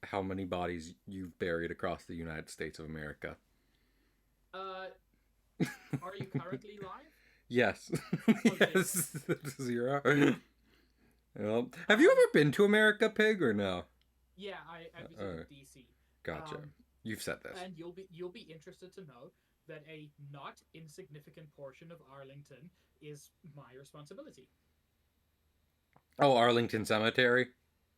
how many bodies you've buried across the United States of America? Uh, are you currently live? Yes. Oh, zero. Yes. 0. Well, have you Um, ever been to America, Pig, or no? yeah, I Uh, visited DC. gotcha. Um, You've said this. and you'll be interested to know that a not insignificant portion of Arlington is my responsibility. Oh, Arlington Cemetery?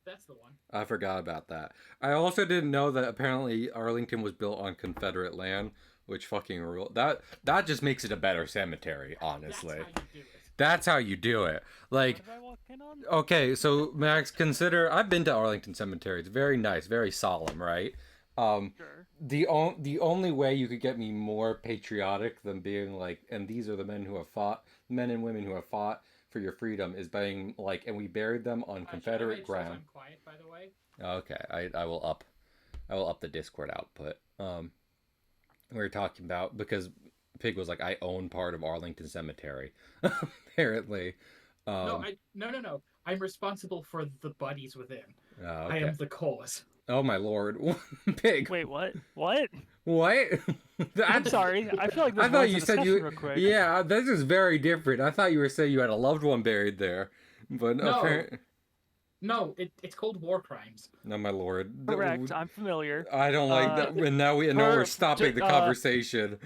That's the one. I forgot about that. I also didn't know that apparently Arlington was built on Confederate land, which fucking rule. That just makes it a better cemetery, That's honestly. how you do it. That's how you do it. What Like, did I walk in on? okay, so Max, consider I've been to Arlington Cemetery. It's very nice, very solemn, right? Um, Sure. the only way you could get me more patriotic than being like, and these are the men who have fought, men and women who have fought for your freedom, is being like, and we buried them on Should I Confederate make sure ground. I'm quiet, by the way? Okay, I will up the Discord output. We were talking about because Pig was like, I own part of Arlington Cemetery, apparently. No, Um, no. I'm responsible for the bodies within. I okay. am the cause. Oh my lord, Pig. Wait, what? What? What? I'm That's, sorry. I feel like this I thought warrants a you said discussion you. real quick. Yeah, this is very different. I thought you were saying you had a loved one buried there, but No, apparently, no, it's called war crimes. no, my lord. Correct. I'm familiar. I don't like Uh, that. And now we're per stopping the conversation.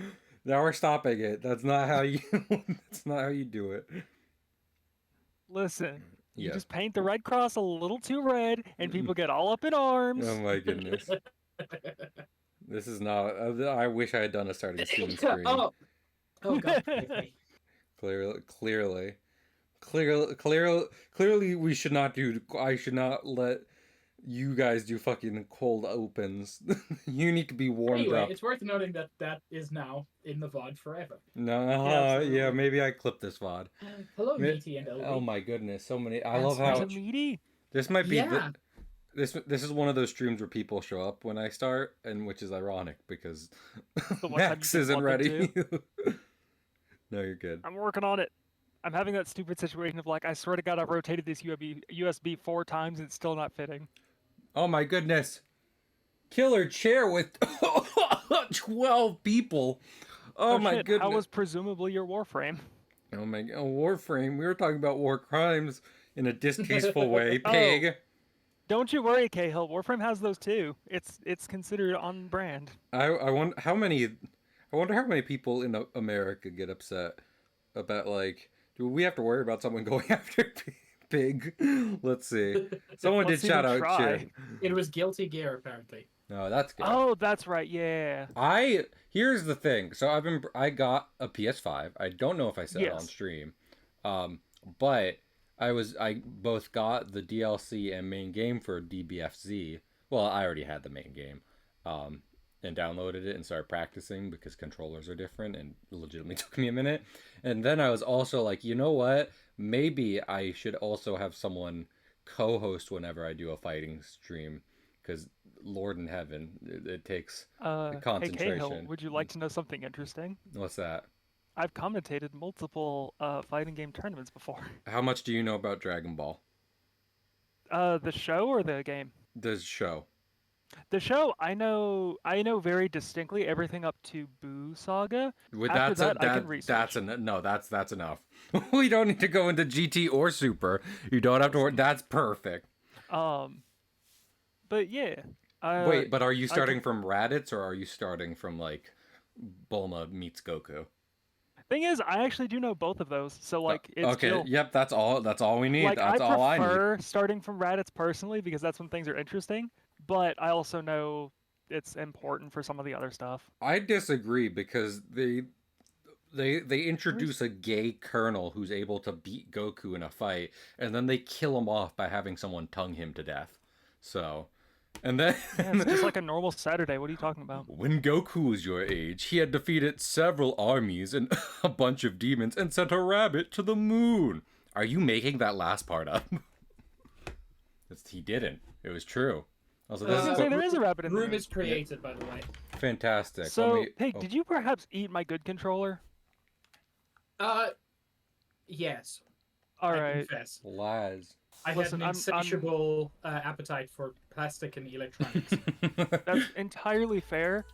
Now we're stopping it. That's not how you. That's not how you do it. listen. You Yeah. just paint the red cross a little too red, and people get all up in Oh arms. my goodness. This is not. I wish I had done a starting soon screen. Oh, oh God, forgive me. Clearly, we should not do. I should not let you guys do fucking cold opens. You need to be warmed Anyway, up. it's worth noting that that is now in the VOD forever. No, Yeah, yeah, absolutely. maybe I clipped this VOD. Hello, Meaty and Oh LB. my goodness, so many. I And love There's a how Screech. meaty. this might be Yeah. this is one of those streams where people show up when I start, and which is ironic because The one time you Max get isn't plugged ready. into. No, you're good. I'm working on it. I'm having that stupid situation of like, I swear to God, I've rotated this USB 4 times and it's still not fitting. Oh my goodness, killer chair with 12 people. Oh my Shit, how goodness. was presumably your Warframe? Oh my god, Warframe. We were talking about war crimes in a distasteful way. Oh, Pig. don't you worry, Cahill. Warframe has those too. It's considered on brand. I wonder how many. I wonder how many people in America get upset about like. Do we have to worry about someone going after Pig? Let's see. Someone Let's did see shout them out try. shit. It was Guilty Gear, apparently. No, that's good. Oh, that's right. Yeah. I here's the thing. So I got a PS5. I don't know if I said it on Yes. stream, but I both got the DLC and main game for DBFZ. Well, I already had the main game, and downloaded it and started practicing because controllers are different and it legitimately took me a minute. And then I was also like, you know what? Maybe I should also have someone co-host whenever I do a fighting stream because Lord in heaven, it takes Hey Cahill, concentration. would you like to know something interesting? What's that? I've commentated multiple fighting game tournaments before. How much do you know about Dragon Ball? The show or the game? The show. The show, I know very distinctly everything up to Boo Saga. With After that's a, that, I can that's research. no, that's enough. We don't need to go into GT or Super. You don't have to worry. That's perfect. Um, but yeah, Wait, but are you I starting can. from Raditz or are you starting from like Bulma meets Goku? Thing is, I actually do know both of those, so like it's Okay, chill. yep, that's all. That's all we need. Like I That's all I need. prefer starting from Raditz personally because that's when things are interesting. But I also know it's important for some of the other stuff. I disagree because they Where's introduce a gay colonel who's able to beat Goku in a fight, and then they kill him off by having someone tongue him to death. So, and then Yeah, it's just like a normal Saturday. What are you talking about? when Goku was your age, he had defeated several armies and a bunch of demons and sent a rabbit to the moon. Are you making that last part up? He didn't. It was true. Also, I was this is gonna say there is a rabbit in the Room moon. is created, by the way. fantastic. Let So, me. Pig, Oh, did you perhaps eat my good controller? Uh, yes. All I right. confess. lies. I had Listen, an insatiable appetite for plastic and electronics. That's entirely fair.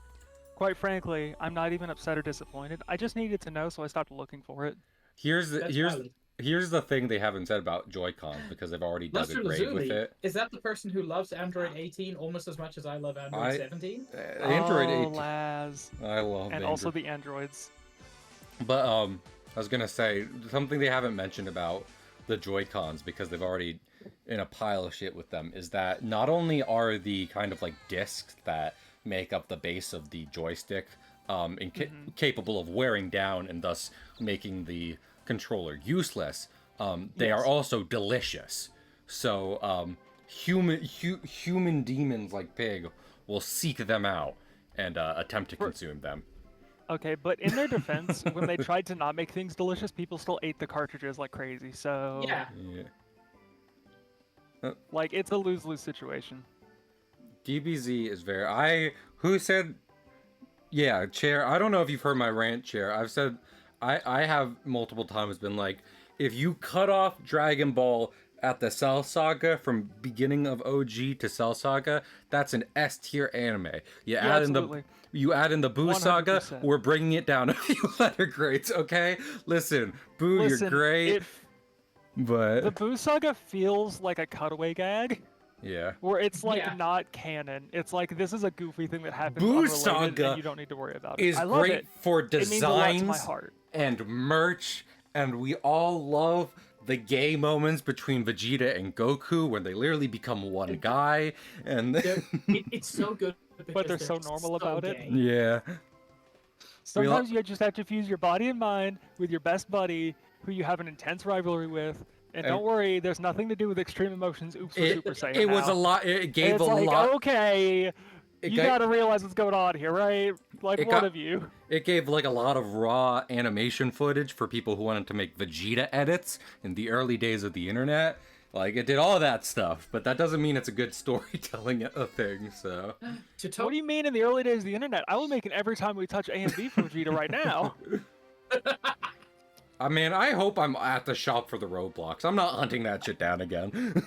Quite frankly, I'm not even upset or disappointed. I just needed to know, so I stopped looking for it. Here's the That's here's valid. here's the thing they haven't said about Joy-Cons because they've already dug a Luster grave with Lazuli, it. is that the person who loves Android 18 almost as much as I love Android I 17? Android Oh, 18. Laz. I love And Android. also the androids. But I was gonna say something they haven't mentioned about the Joy-Cons because they've already in a pile of shit with them is that not only are the kind of like discs that make up the base of the joystick capable of wearing down and thus making the controller useless, they are Yes. also delicious. So human demons like Pig will seek them out and attempt to consume them. Okay, but in their defense, when they tried to not make things delicious, people still ate the cartridges like crazy. So, Yeah. like, it's a lose-lose situation. DBZ is who said, yeah, Chair, I don't know if you've heard my rant, Chair. I've said, I have multiple times been like, if you cut off Dragon Ball at the Cell Saga from beginning of OG to Cell Saga, that's an S tier anime. Yeah, absolutely. You add in the Boo Saga, 100%. we're bringing it down a few letter grades, okay? Listen, Boo, Listen, you're great, but the Boo Saga feels like a cutaway gag, yeah. where it's like Yeah. not canon. It's like this is a goofy thing that happens Boo unrelated, Saga and you don't need to worry about it. Is I love great it. for It means a lot to my designs heart. and merch, and we all love the gay moments between Vegeta and Goku when they literally become one guy, and It's so good. But they're because so normal about it. gay. yeah. Sometimes you just have to fuse your body and mind with your best buddy, who you have an intense rivalry with. And don't worry, there's nothing to do with extreme emotions. Oops, we're Super Saiyan It was now. a lot. It gave It's a like, lot. okay, you gotta realize what's going on here, right? Like, one of you. It gave like a lot of raw animation footage for people who wanted to make Vegeta edits in the early days of the internet. Like, it did all that stuff, but that doesn't mean it's a good storytelling a thing, so... What do you mean in the early days of the internet? I will make it every time we touch A and B for Vegeta right now. I mean, I hope I'm at the shop for the roadblocks. I'm not hunting that shit down again.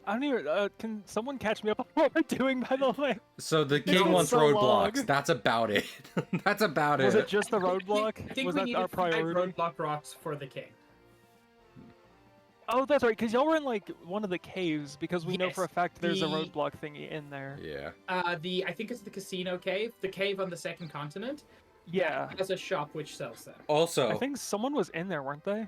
I don't even... can someone catch me up on what we're doing, by the way? So the king been wants so roadblocks. long. That's about it. That's about Was it. it just the roadblock? I think Was we that needed our 5 priority? roadblock rocks for the king. Oh, that's right, because y'all were in, like, one of the caves, because we know Yes, for a fact there's a the- roadblock thingy in there. Yeah. I think it's the casino cave, the cave on the second continent. Yeah. Has a shop which sells them. Also... I think someone was in there, weren't they?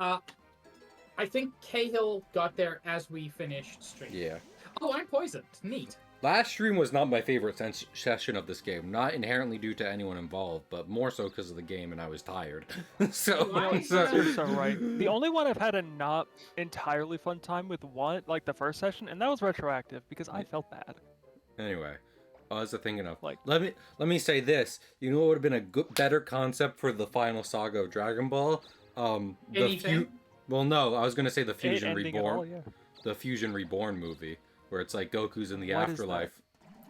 I think Cahill got there as we finished stream. Yeah. Oh, I'm poisoned. Neat. Last stream was not my favorite session of this game. Not inherently due to anyone involved, but more so because of the game and I was tired. So, You're so right. The only one I've had a not entirely fun time with like the first session, and that was retroactive because I felt bad. Anyway, I was thinking of Like- let me say this. You know what would have been a better concept for the final saga of Dragon Ball? Anything? Well, no, I was gonna say the Fusion Ending it Reborn, all, yeah. the Fusion Reborn movie, where it's like Goku's in the What is afterlife.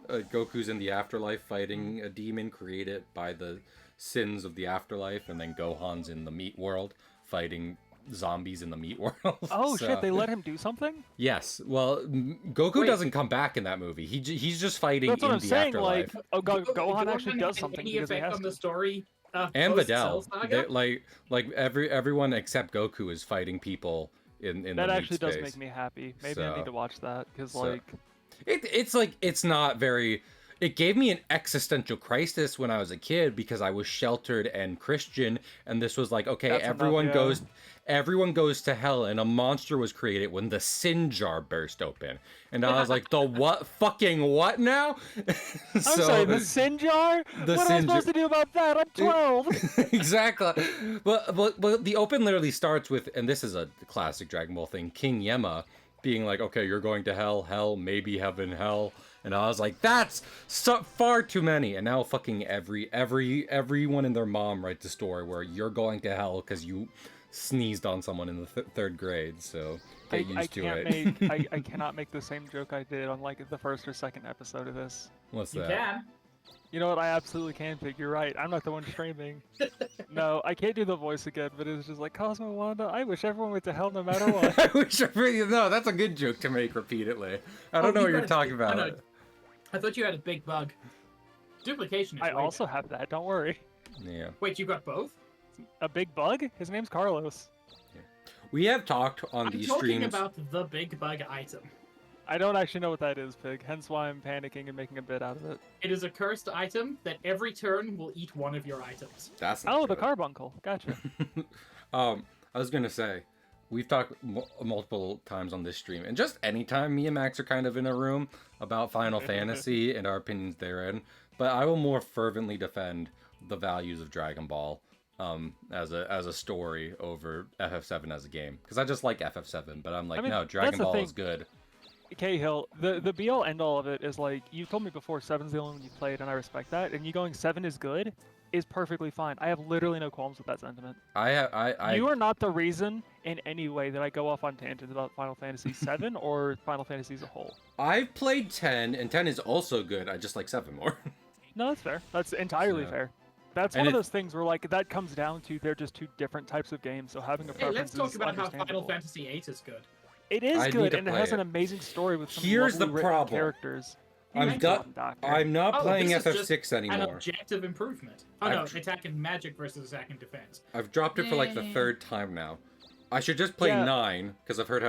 Goku's in the afterlife fighting a demon created by the sins of the afterlife, and then Gohan's in the meat world fighting zombies in the meat world. Oh So- shit, they let him do something? Yes. Well, Goku Wait. doesn't come back in that movie. He's just fighting That's what in I'm the saying, afterlife. like, Gohan actually does had something any because he effect has on the to. story. And post-Cell Videl, Saga? like everyone except Goku is fighting people in That the meat actually does space. make me happy. Maybe I So- need to watch that, because, so- like... It's like it's not very. It gave me an existential crisis when I was a kid because I was sheltered and Christian, and this was like, okay, That's everyone enough, yeah. everyone goes to hell, and a monster was created when the sin jar burst open, and I was like, the what? Fucking what now? I'm sorry, the sin jar? The What am I sin supposed jar- to do about that? I'm 12! Exactly. But the open literally starts with, and this is a classic Dragon Ball thing, King Yemma being like, okay, you're going to hell, maybe heaven, hell. And I was like, that's far too many. And now fucking everyone and their mom writes a story where you're going to hell because you sneezed on someone in the third grade. So get used to it. I cannot make the same joke I did on, like, the first or second episode of this. What's You that? can. You know what? I absolutely can pick. You're right. I'm not the one streaming. No, I can't do the voice again, but it was just like, Cosmo Wanda, I wish everyone went to hell no matter what. I wish I really no. That's a good joke to make repeatedly. I don't know what you're talking about. No, I thought you had a big bug. Duplication is I way also better. have that. Don't worry. Yeah. Wait, you got both? A big bug? His name's Carlos. We have talked on I'm these talking streams. about the big bug item. I don't actually know what that is, Pig. Hence why I'm panicking and making a bit out of it. It is a cursed item that every turn will eat one of your items. That's not Oh, true. the carbuncle. Gotcha. I was gonna say, we've talked multiple times on this stream, and just anytime me and Max are kind of in a room about Final Fantasy and our opinions therein, but I will more fervently defend the values of Dragon Ball as a story over FF7 as a game, because I just like FF7, but I'm like, no, Dragon Ball is good. Cahill, the be all end all of it is like, you told me before 7's the only one you played, and I respect that, and you going 7 is good is perfectly fine. I have literally no qualms with that sentiment. You are not the reason in any way that I go off on tangents about Final Fantasy 7 or Final Fantasy as a whole. I've played 10, and 10 is also good. I just like 7 more. No, that's fair. That's entirely fair. That's one of those things where, like, that comes down to they're just two different types of games, so having a preference Hey, let's talk is about how understandable. Final Fantasy VIII is good. It is I need good, to and it play has it. an amazing story with some Here's the lovely written problem. characters. I'm not Oh, playing this is FF6 just anymore. An objective improvement. Oh no, attack and magic versus attack and defense. I've dropped it for like the third time now. I should just play 9 because I've heard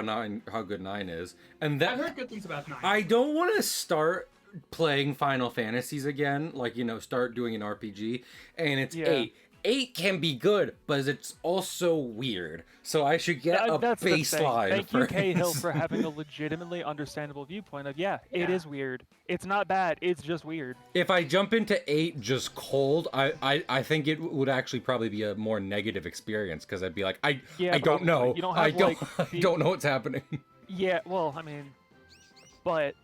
how good 9 is, and I've heard good things about 9. I don't want to start playing Final Fantasies again, like, start doing an RPG, and it's 8. 8 can be good, but it's also weird. So I should get a baseline. Thank you, Cahill, for having a legitimately understandable viewpoint of, it is weird. It's not bad, it's just weird. If I jump into 8 just cold, I think it would actually probably be a more negative experience, because I'd be like, I don't know. You don't I have, don't know what's happening. Yeah, well, I mean, but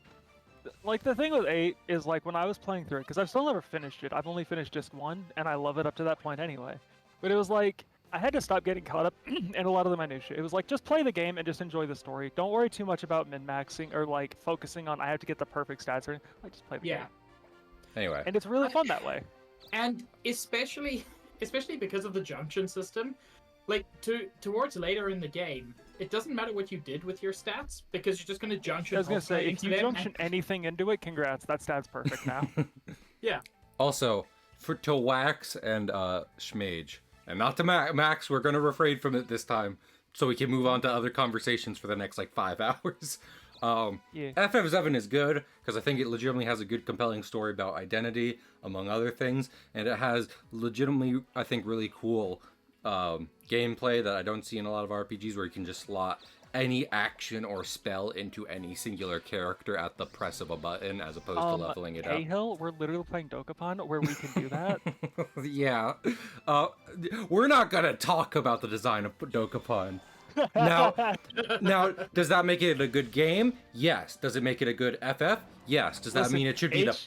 like, the thing with 8 is, like, when I was playing through it, because I've still never finished it, I've only finished just 1, and I love it up to that point anyway. But it was like, I had to stop getting caught up in a lot of the minutiae. It was like, just play the game and just enjoy the story. Don't worry too much about min-maxing or, like, focusing on, I have to get the perfect stats or anything. Like, just play the game. Anyway. And it's really fun that way. And especially because of the junction system, like, towards later in the game, it doesn't matter what you did with your stats, because you're just going to junction. I was going to say, if you junction anything into it, congrats, that stat's perfect now. Yeah. Also, to Wax and Schmage, and not to Max, we're going to refrain from it this time, so we can move on to other conversations for the next, 5 hours. FF7 is good, because I think it legitimately has a good, compelling story about identity, among other things, and it has legitimately, I think, really cool gameplay that I don't see in a lot of RPGs, where you can just slot any action or spell into any singular character at the press of a button, as opposed to leveling it up. Cahill, we're literally playing Dokapon, where we can do that. Yeah. We're not gonna talk about the design of Dokapon. Now, does that make it a good game? Yes. Does it make it a good FF? Yes. Does that mean it should be the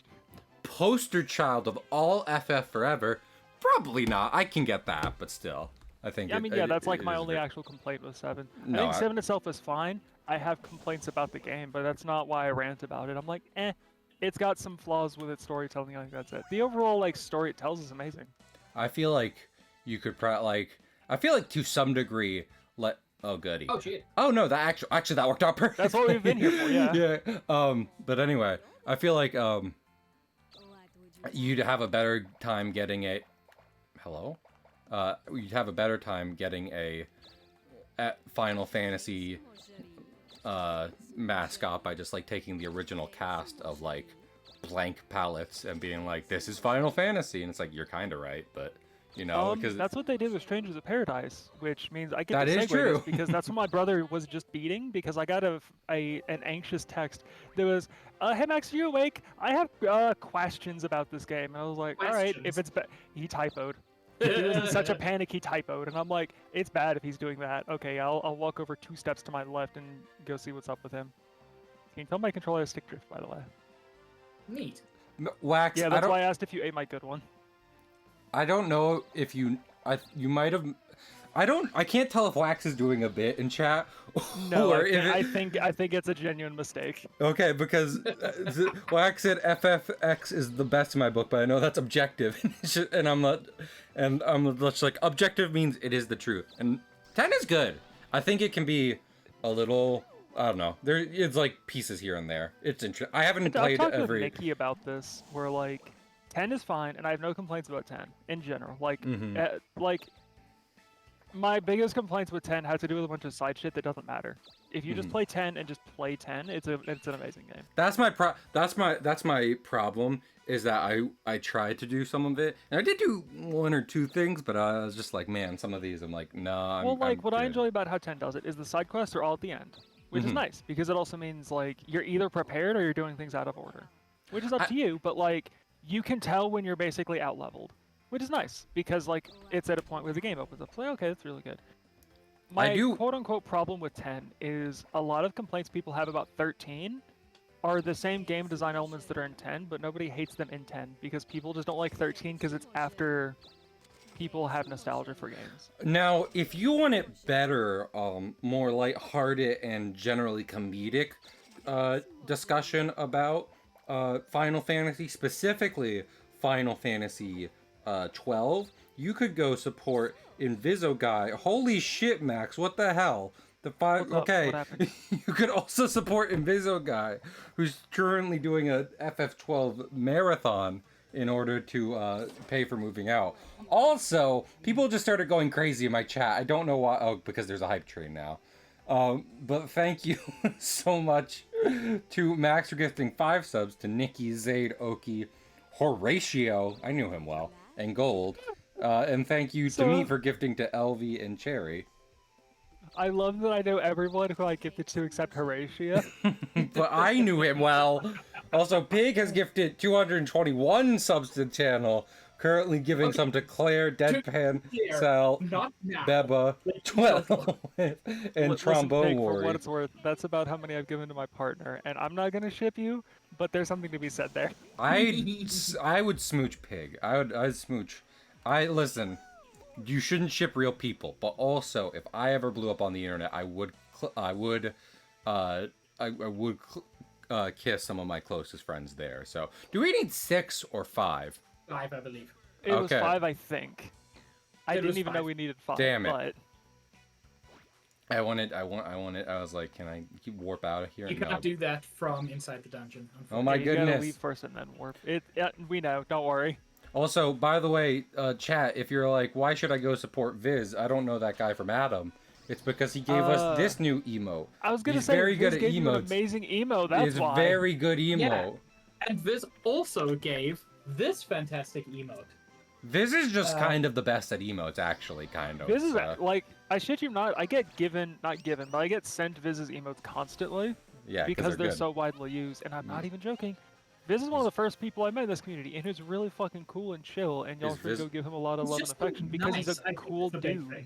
poster child of all FF forever? Probably not. I can get that, but still, I think. That's like my only actual complaint with 7. I think 7 itself is fine. I have complaints about the game, but that's not why I rant about it. I'm like, it's got some flaws with its storytelling. I think that's it. The overall story it tells is amazing. I feel like you could I feel like to some degree oh goody. Oh shit. Oh no, that actually that worked out perfect. That's what we've been here for, yeah. Yeah. But anyway, I feel like you'd have a better time getting a you'd have a better time getting a Final Fantasy mascot by just taking the original cast of blank palettes and being like, this is Final Fantasy, and it's like, you're kind of right, but because that's what they did with Strangers of Paradise, which means I get that to is segue true. this because that's what my brother was just beating, because I got an anxious text that was, hey Max, are you awake? I have questions about this game. And I was like, all right, if it's he typoed. He was in such a panic, he typoed, and I'm like, it's bad if he's doing that. Okay, I'll walk over 2 steps to my left and go see what's up with him. Can you tell my controller has stick drift, by the way? Neat. Wax. Yeah, that's why I asked if you ate my good one. I don't know if you might have. I can't tell if Wax is doing a bit in chat No, or I think it's a genuine mistake. Okay, because Wax said FFX is the best in my book, but I know that's objective, and I'm just like objective means it is the truth, and 10 is good. I think it can be a little. I don't know. It's like pieces here and there. It's interesting. I haven't played I've talked every. with Nikki about this, where like 10 is fine, and I have no complaints about 10 in general. Like, like my biggest complaints with 10 have to do with a bunch of side shit that doesn't matter. If you just play 10 and just play 10, it's an amazing game. That's my problem is that I tried to do some of it, and I did do one or two things, but I was just like, man, some of these I'm like, nah. Well, like I'm what I good. enjoy about how 10 does it is the side quests are all at the end, which is nice because it also means like you're either prepared or you're doing things out of order, which is up to you. But like you can tell when you're basically out leveled, which is nice because like it's at a point where the game opens up. Like, okay, that's really good. My quote-unquote problem with 10 is a lot of complaints people have about 13 are the same game design elements that are in 10, but nobody hates them in 10 because people just don't like 13 because it's after people have nostalgia for games. Now, if you want it better, more lighthearted and generally comedic discussion about Final Fantasy, specifically Final Fantasy 12, you could go support Inviso Guy. Holy shit, Max! What the hell? Okay. You could also support Inviso Guy, who's currently doing a FF12 marathon in order to pay for moving out. Also, people just started going crazy in my chat. I don't know why. Oh, because there's a hype train now. But thank you so much to Max for gifting 5 subs, to Nikki, Zaid, Oki, Horatio, I knew him well, and Gold. And thank you to me for gifting to Elvie and Cherry. I love that I know everyone who I gifted to except Horatio. But I knew him well. Also, Pig has gifted 221 subs to the channel. Currently giving some to Claire, Deadpan, Sal, Beba, 12, and Trombone Pig, Warrior. For what it's worth, that's about how many I've given to my partner. And I'm not gonna ship you, but there's something to be said there. I would smooch Pig. I'd smooch. Listen. You shouldn't ship real people, but also if I ever blew up on the internet, I would kiss some of my closest friends there. So, do we need 6 or 5? 5, I believe. It was 5, I think. I didn't even know we needed 5. Damn it! But... I was like, can I warp out of here? You cannot do that from inside the dungeon. Oh my goodness! You gotta leave first and then warp. We know. Don't worry. Also, by the way, chat, if you're like, why should I go support Viz? I don't know that guy from Adam. It's because he gave us this new emote. I was gonna He's say, very Viz good at gave you an emotes. amazing emo. That's why. He's very good emote. Yeah. And Viz also gave this fantastic emote. Viz is just kind of the best at emotes, actually, kind of. Viz is like, I shit you not, I get not given, but I get sent Viz's emotes constantly. Yeah, because they're good. so widely used, and I'm not even joking. Viz is one of the first people I met in this community, and he's really fucking cool and chill, and y'all should go give him a lot of love and affection because he's a cool dude.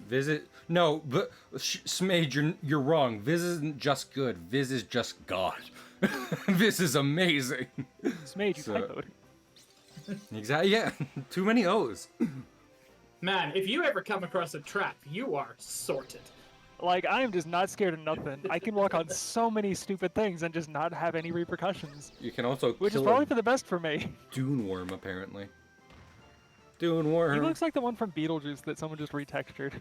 Viz no, but Smage, you're wrong. Viz isn't just good. Viz is just God. Viz is amazing. Smage, you typoed. Exactly. Yeah. Too many O's. Man, if you ever come across a trap, you are sorted. Like, I am just not scared of nothing. I can walk on so many stupid things and just not have any repercussions. You can also Which is probably for the best for me. Dune Worm, apparently. Dune Worm. He looks like the one from Beetlejuice that someone just retextured.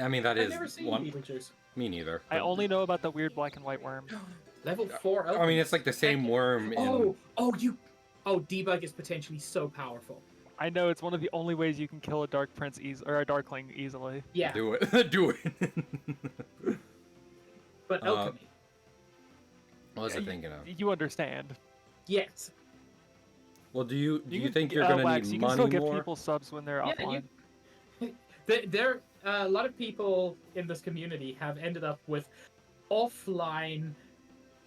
I mean, that I've is never seen one. Beetlejuice. Me neither. I only know about the weird black and white worm. Level 4. I mean, it's like the same worm in... Debug is potentially so powerful. I know, it's one of the only ways you can kill a Dark Prince or a Darkling easily. Yeah. Do it. Do it. But alchemy. What was I thinking of? You understand. Yes. Well, do you think you're gonna Wax, need you money can still more? give people subs when they're offline. There, a lot of people in this community have ended up with offline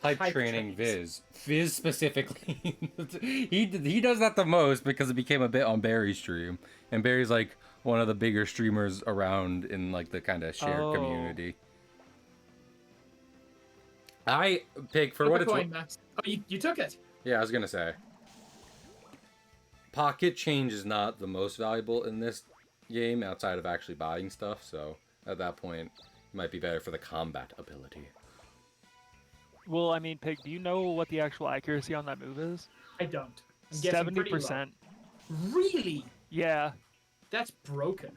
Hype training Viz specifically. he does that the most because it became a bit on Barry's stream, and Barry's like one of the bigger streamers around in like the kind of shared community. I pick for what it's worth. Oh, you took it. Yeah, I was gonna say. Pocket change is not the most valuable in this game outside of actually buying stuff, so at that point, it might be better for the combat ability. Well, I mean, Pig, do you know what the actual accuracy on that move is? I don't. I'm guessing pretty low. 70%. Really? Yeah. That's broken.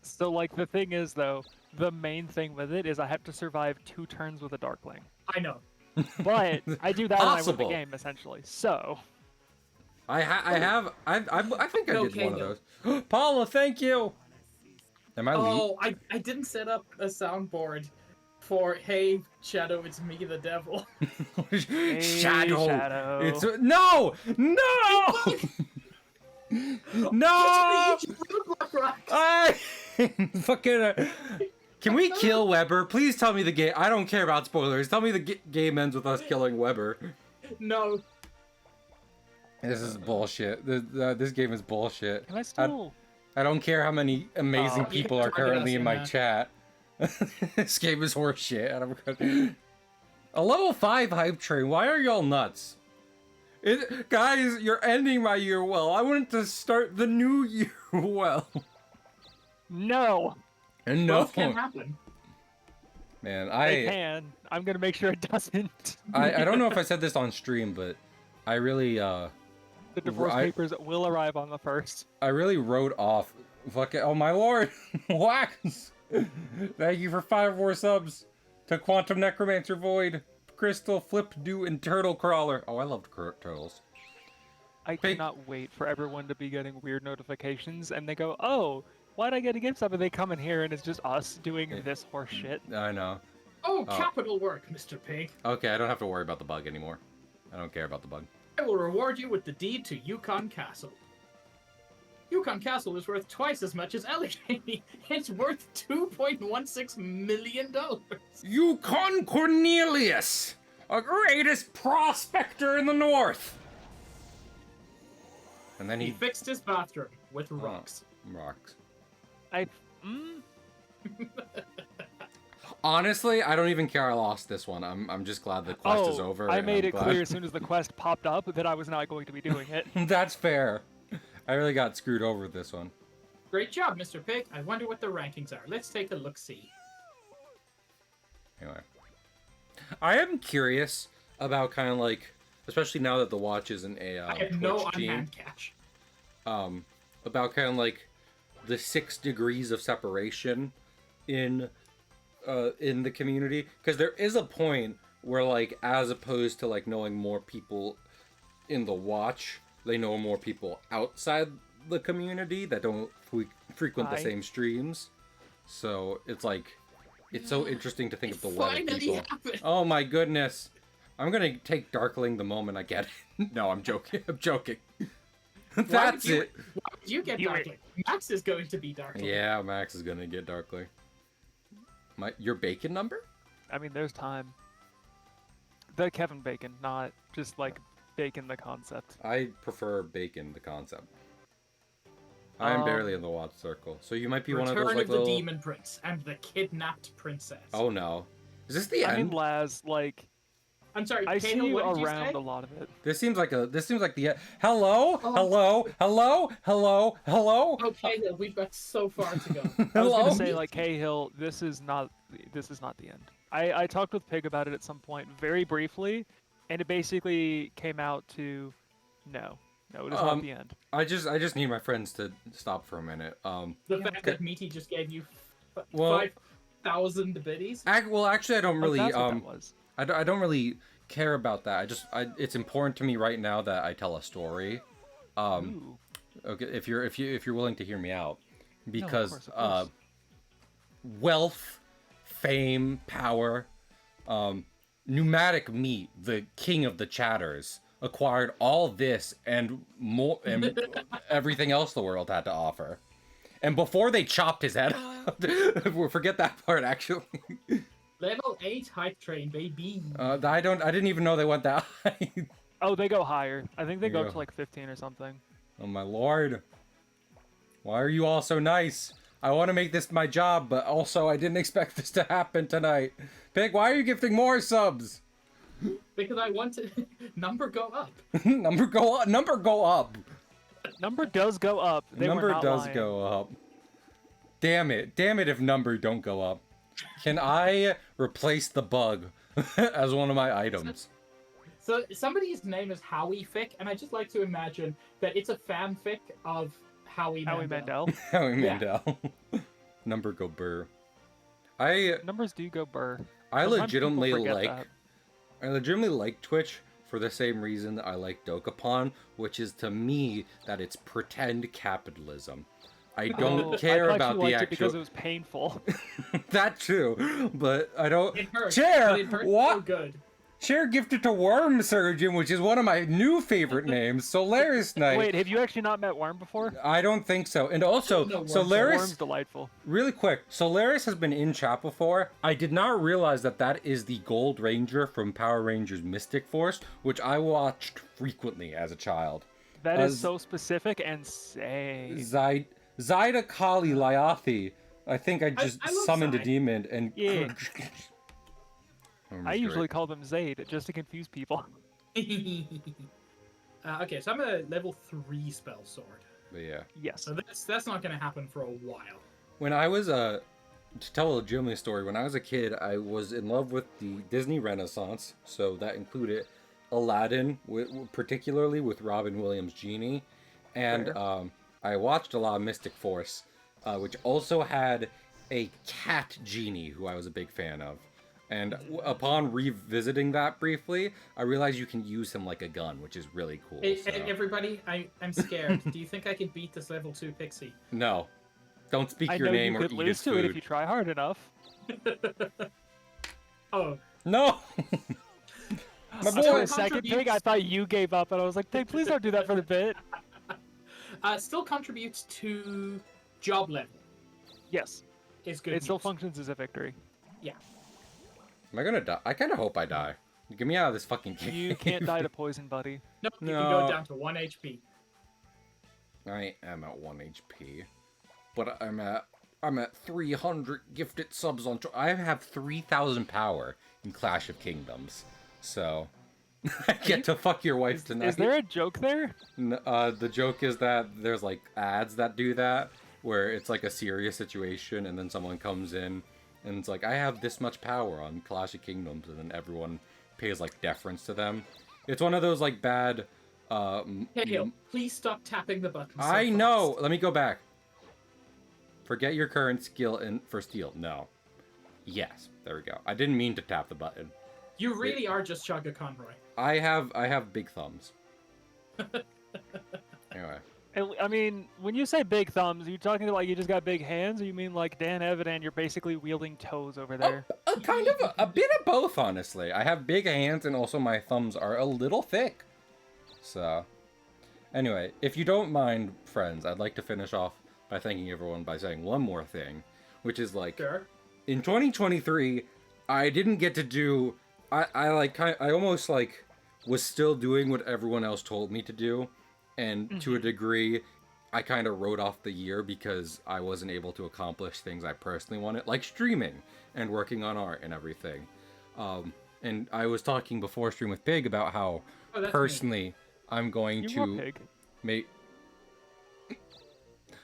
So, like, the thing is, though, the main thing with it is I have to survive 2 turns with a Darkling. I know. But I do that and I win the Possible. game, essentially. So... I think I did Okay, one of those. Paula, thank you! Am I Oh, I didn't set up a soundboard for "Hey Shadow, it's me, the devil." Hey, Shadow! Shadow. It's... No! No! No! I fucking... Can we kill Weber? Please tell me the game... I don't care about spoilers. Tell me the game ends with us killing Weber. No. This is bullshit. This game is bullshit. Can I still... I don't care how many amazing people are currently in my chat. This game is horseshit. A level 5 hype train. Why are y'all nuts? Guys, you're ending my year well. I wanted to start the new year well. No. And no. Both can happen. Man, They can. I'm gonna make sure it doesn't. I don't know if I said this on stream, but I really The divorce papers will arrive on the 1st. I really wrote off fucking... Oh my lord! Wax! Thank you for 5 more subs to Quantum Necromancer Void, Crystal, Flip, Dew, and Turtle Crawler. Oh, I loved turtles. I cannot wait for everyone to be getting weird notifications and they go, oh, why'd I get a gift sub? And they come in here and it's just us doing this horse shit. I know. Oh, capital work, Mr. Pig. Okay, I don't have to worry about the bug anymore. I don't care about the bug. I will reward you with the deed to Yukon Castle. Yukon Castle is worth twice as much as Allegheny. It's worth $2.16 million. Yukon Cornelius, a greatest prospector in the north. And then He fixed his bathroom with rocks. Rocks. Honestly, I don't even care I lost this one. I'm just glad the quest is over. I made it clear as soon as the quest popped up that I was not going to be doing it. That's fair. I really got screwed over with this one. Great job, Mr. Pig. I wonder what the rankings are. Let's take a look-see. Anyway. I am curious about kind of like, especially now that the watch isn't a I have no on-hand catch. About kind of like the 6 degrees of separation in the community, because there is a point where, like, as opposed to like knowing more people in the watch, they know more people outside the community that don't frequent the same streams. So it's like, it's so interesting to think of the way people. Oh my goodness, I'm gonna take Darkling the moment I get it. No, I'm joking. I'm joking. That's it. Why would you get Darkling? Max is going to be Darkling. Yeah, Max is gonna get Darkling. Your bacon number? I mean, there's time. The Kevin Bacon, not just like Bacon the concept. I prefer Bacon the concept. I am barely in the watch circle, so you might be one of those like Return of little... the Demon Prince and the Kidnapped Princess. Oh no. Is this the end? I mean, Laz, like... I'm sorry, I see you what did around you say? a lot of it. This seems like the end. Hello? Hello? Hello? Hello? Hello? Oh, Cahill, we've got so far to go. I was Hello? gonna say, like, Cahill, this is not the end. I talked with Pig about it at some point, very briefly, and it basically came out to no, it is not the end. I just need my friends to stop for a minute. The fact that Meaty just gave you 5,000 biddies. Well, actually, I don't really That's what that was. I don't really care about that. It's important to me right now that I tell a story. Ooh. Okay, if you're willing to hear me out, because of course. Wealth, fame, power, Pneumatic Meat, the king of the chatters, acquired all this and more, and everything else the world had to offer. And before they chopped his head off, forget that part actually. Level 8 hype train, baby. I didn't even know they went that high. Oh, they go higher. I think they go up to like 15 or something. Oh my lord. Why are you all so nice? I want to make this my job, but also I didn't expect this to happen tonight. Pig, why are you gifting more subs? Because I want to number go up. Number go up. Number does go up. They were Number not does lying. go up. Damn it if number don't go up. Can I replace the bug as one of my items? So somebody's name is Howie Fick, and I just like to imagine that it's a fanfic of Howie Mandel. Howie Mandel. Number go burr. Numbers do go burr. I Sometimes legitimately people forget like that. I legitimately like Twitch for the same reason that I like Dokapon, which is to me that it's pretend capitalism. I don't care I about you the liked actual. it because it was painful. That too, but I don't. It hurts. Chair, But it hurts what? so good. Chair gifted to Worm Surgeon, which is one of my new favorite names. Solaris Knight. Wait, have you actually not met Worm before? I don't think so. And also, No, Solaris. Worm's delightful. Really quick, Solaris has been in chat before. I did not realize that that is the Gold Ranger from Power Rangers Mystic Force, which I watched frequently as a child. That is so specific and say. Zyda Kali Lyathi. I think I just I love summoned a Zai. demon and. Yeah. That I was usually great. call them Zayd just to confuse people. Okay, so I'm a level 3 spell sword. But yeah. Yes. So that's not going to happen for a while. When I was to tell a legitimate story, when I was a kid, I was in love with the Disney Renaissance, so that included Aladdin, particularly with Robin Williams' Genie, and I watched a lot of Mystic Force, which also had a cat genie who I was a big fan of. And upon revisiting that briefly, I realized you can use him like a gun, which is really cool. Hey, so. everybody, I'm scared. Do you think I could beat this level 2 pixie? No. Don't speak I your know name you or could eat lose his to food. it if you try hard enough. Oh. No! My For boy! a second, Pig, I thought you gave up, and I was like, Pig, please don't do that for the bit. Still contributes to job level. Yes. Is good. It still news. functions as a victory. Yeah. Am I gonna die? I kinda hope I die. Get me out of this fucking game. You can't die to poison, buddy. No, you can No. go down to 1 HP. I am at 1 HP. But I'm at 300 gifted subs on I have 3,000 power in Clash of Kingdoms. So I get to fuck your wife tonight. Is there a joke there? The joke is that there's like ads that do that where it's like a serious situation and then someone comes in and it's like, I have this much power on Clash of Kingdoms, and then everyone pays like deference to them. It's one of those like bad Hey, please stop tapping the button. So I fast. know. Let me go back. Forget your current skill for steal. No. Yes. There we go. I didn't mean to tap the button. You really are just Chaga Conroy. I have big thumbs. Anyway. I mean, when you say big thumbs, are you talking like you just got big hands, or you mean like Dan Evidan, you're basically wielding toes over there? Kind of a bit of both, honestly. I have big hands and also my thumbs are a little thick. So, anyway, if you don't mind, friends, I'd like to finish off by thanking everyone by saying one more thing, which is like, Sure. in 2023, I didn't get to do. I almost like was still doing what everyone else told me to do, and to a degree, I kind of wrote off the year because I wasn't able to accomplish things I personally wanted, like streaming and working on art and everything. And I was talking before stream with Pig about how personally I'm going to make.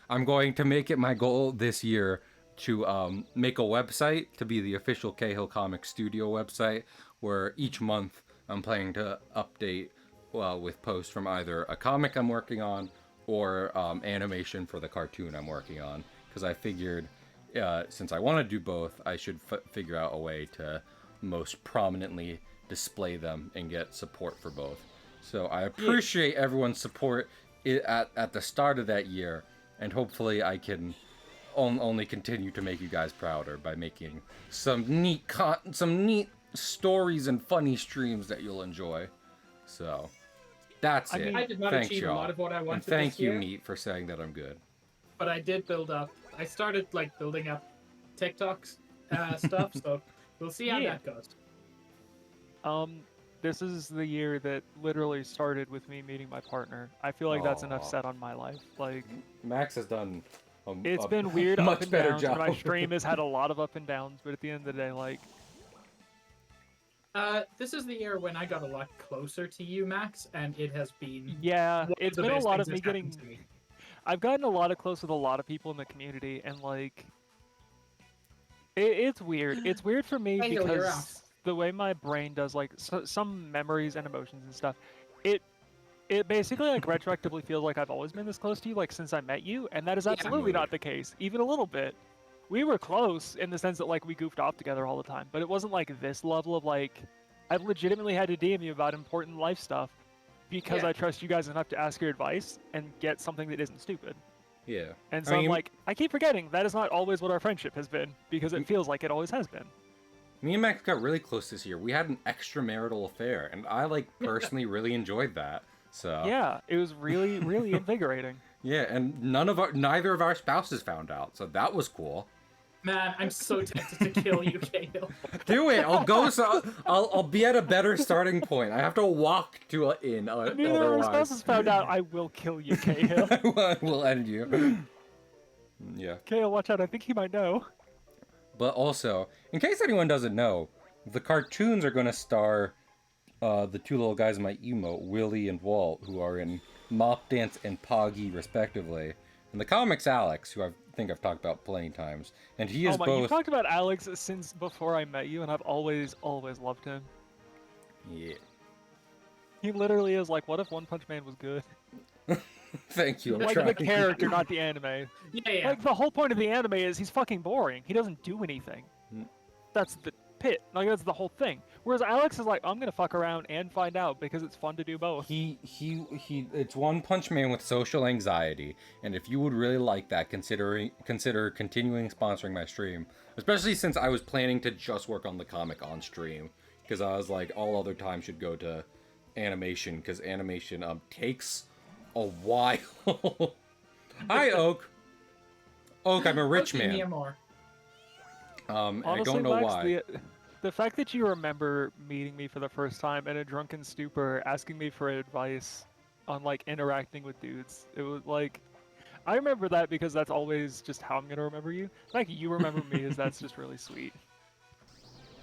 I'm going to make it my goal this year to make a website to be the official Cahill Comics Studio website, where each month I'm planning to update with posts from either a comic I'm working on or animation for the cartoon I'm working on. Because I figured, since I want to do both, I should figure out a way to most prominently display them and get support for both. So I appreciate everyone's support at the start of that year, and hopefully I can only continue to make you guys prouder by making some neat stories and funny streams that you'll enjoy. So that's it. I did not Thanks, achieve y'all. a lot of what I wanted And thank this you, year, Meat, for saying that I'm good. but I did build up. I started like building up TikToks stuff, so we'll see how that goes. This is the year that literally started with me meeting my partner. I feel like that's enough said on my life. Like, Max has done it's been weird, much up and better downs, job. and my stream has had a lot of up and downs, but at the end of the day, like, This is the year when I got a lot closer to you, Max, and it has been Yeah, one of it's the been a best lot things of me that's happened getting. to me. I've gotten a lot of close with a lot of people in the community, and like, it's weird. It's weird for me Cahill, you're out. because the way my brain does like some memories and emotions and stuff, it it basically like retroactively feels like I've always been this close to you, like since I met you, and that is Yeah. absolutely not the case, even a little bit. We were close in the sense that like we goofed off together all the time, but it wasn't like this level of like I've legitimately had to DM you about important life stuff because Yeah. I trust you guys enough to ask your advice and get something that isn't stupid. Yeah. And I so I'm mean, like, I keep forgetting that is not always what our friendship has been because it feels like it always has been. me and Max got really close this year. We had an extramarital affair, and I like personally really enjoyed that. So Yeah, it was really, really invigorating. yeah, and neither of our spouses found out, so that was cool. Man, I'm so tempted to kill you, Cahill. Do it. I'll go. So I'll be at a better starting point. I have to walk to an inn. Neither of our Otherwise, spouses found out. I will kill you, Cahill. I will end you. Yeah. Cahill, watch out. I think he might know. But also, in case anyone doesn't know, the cartoons are going to star the two little guys in my emote, Willie and Walt, who are in Mop Dance and Poggy, respectively. And the comics, Alex, who I think I've talked about plenty times. And he is Oh my, both... you've talked about Alex since before I met you, and I've always loved him. Yeah. He literally is like, what if One Punch Man was good? Thank you. I'm Like trying. the character, not the anime. Yeah. Like the whole point of the anime is he's fucking boring. He doesn't do anything. That's the pit. Like that's the whole thing. Whereas Alex is like, I'm gonna fuck around and find out because it's fun to do both. He it's One Punch Man with social anxiety, and if you would really like that, consider continuing sponsoring my stream, especially since I was planning to just work on the comic on stream, because I was like, all other time should go to animation, because animation takes a while. Hi, Oak. Oak, I'm a rich Okay, man. Mia Moore. Honestly, I don't know Max, why. the fact that you remember meeting me for the first time in a drunken stupor, asking me for advice on like interacting with dudes, it was like, I remember that because that's always just how I'm gonna remember you. Like you remember me is that's just really sweet.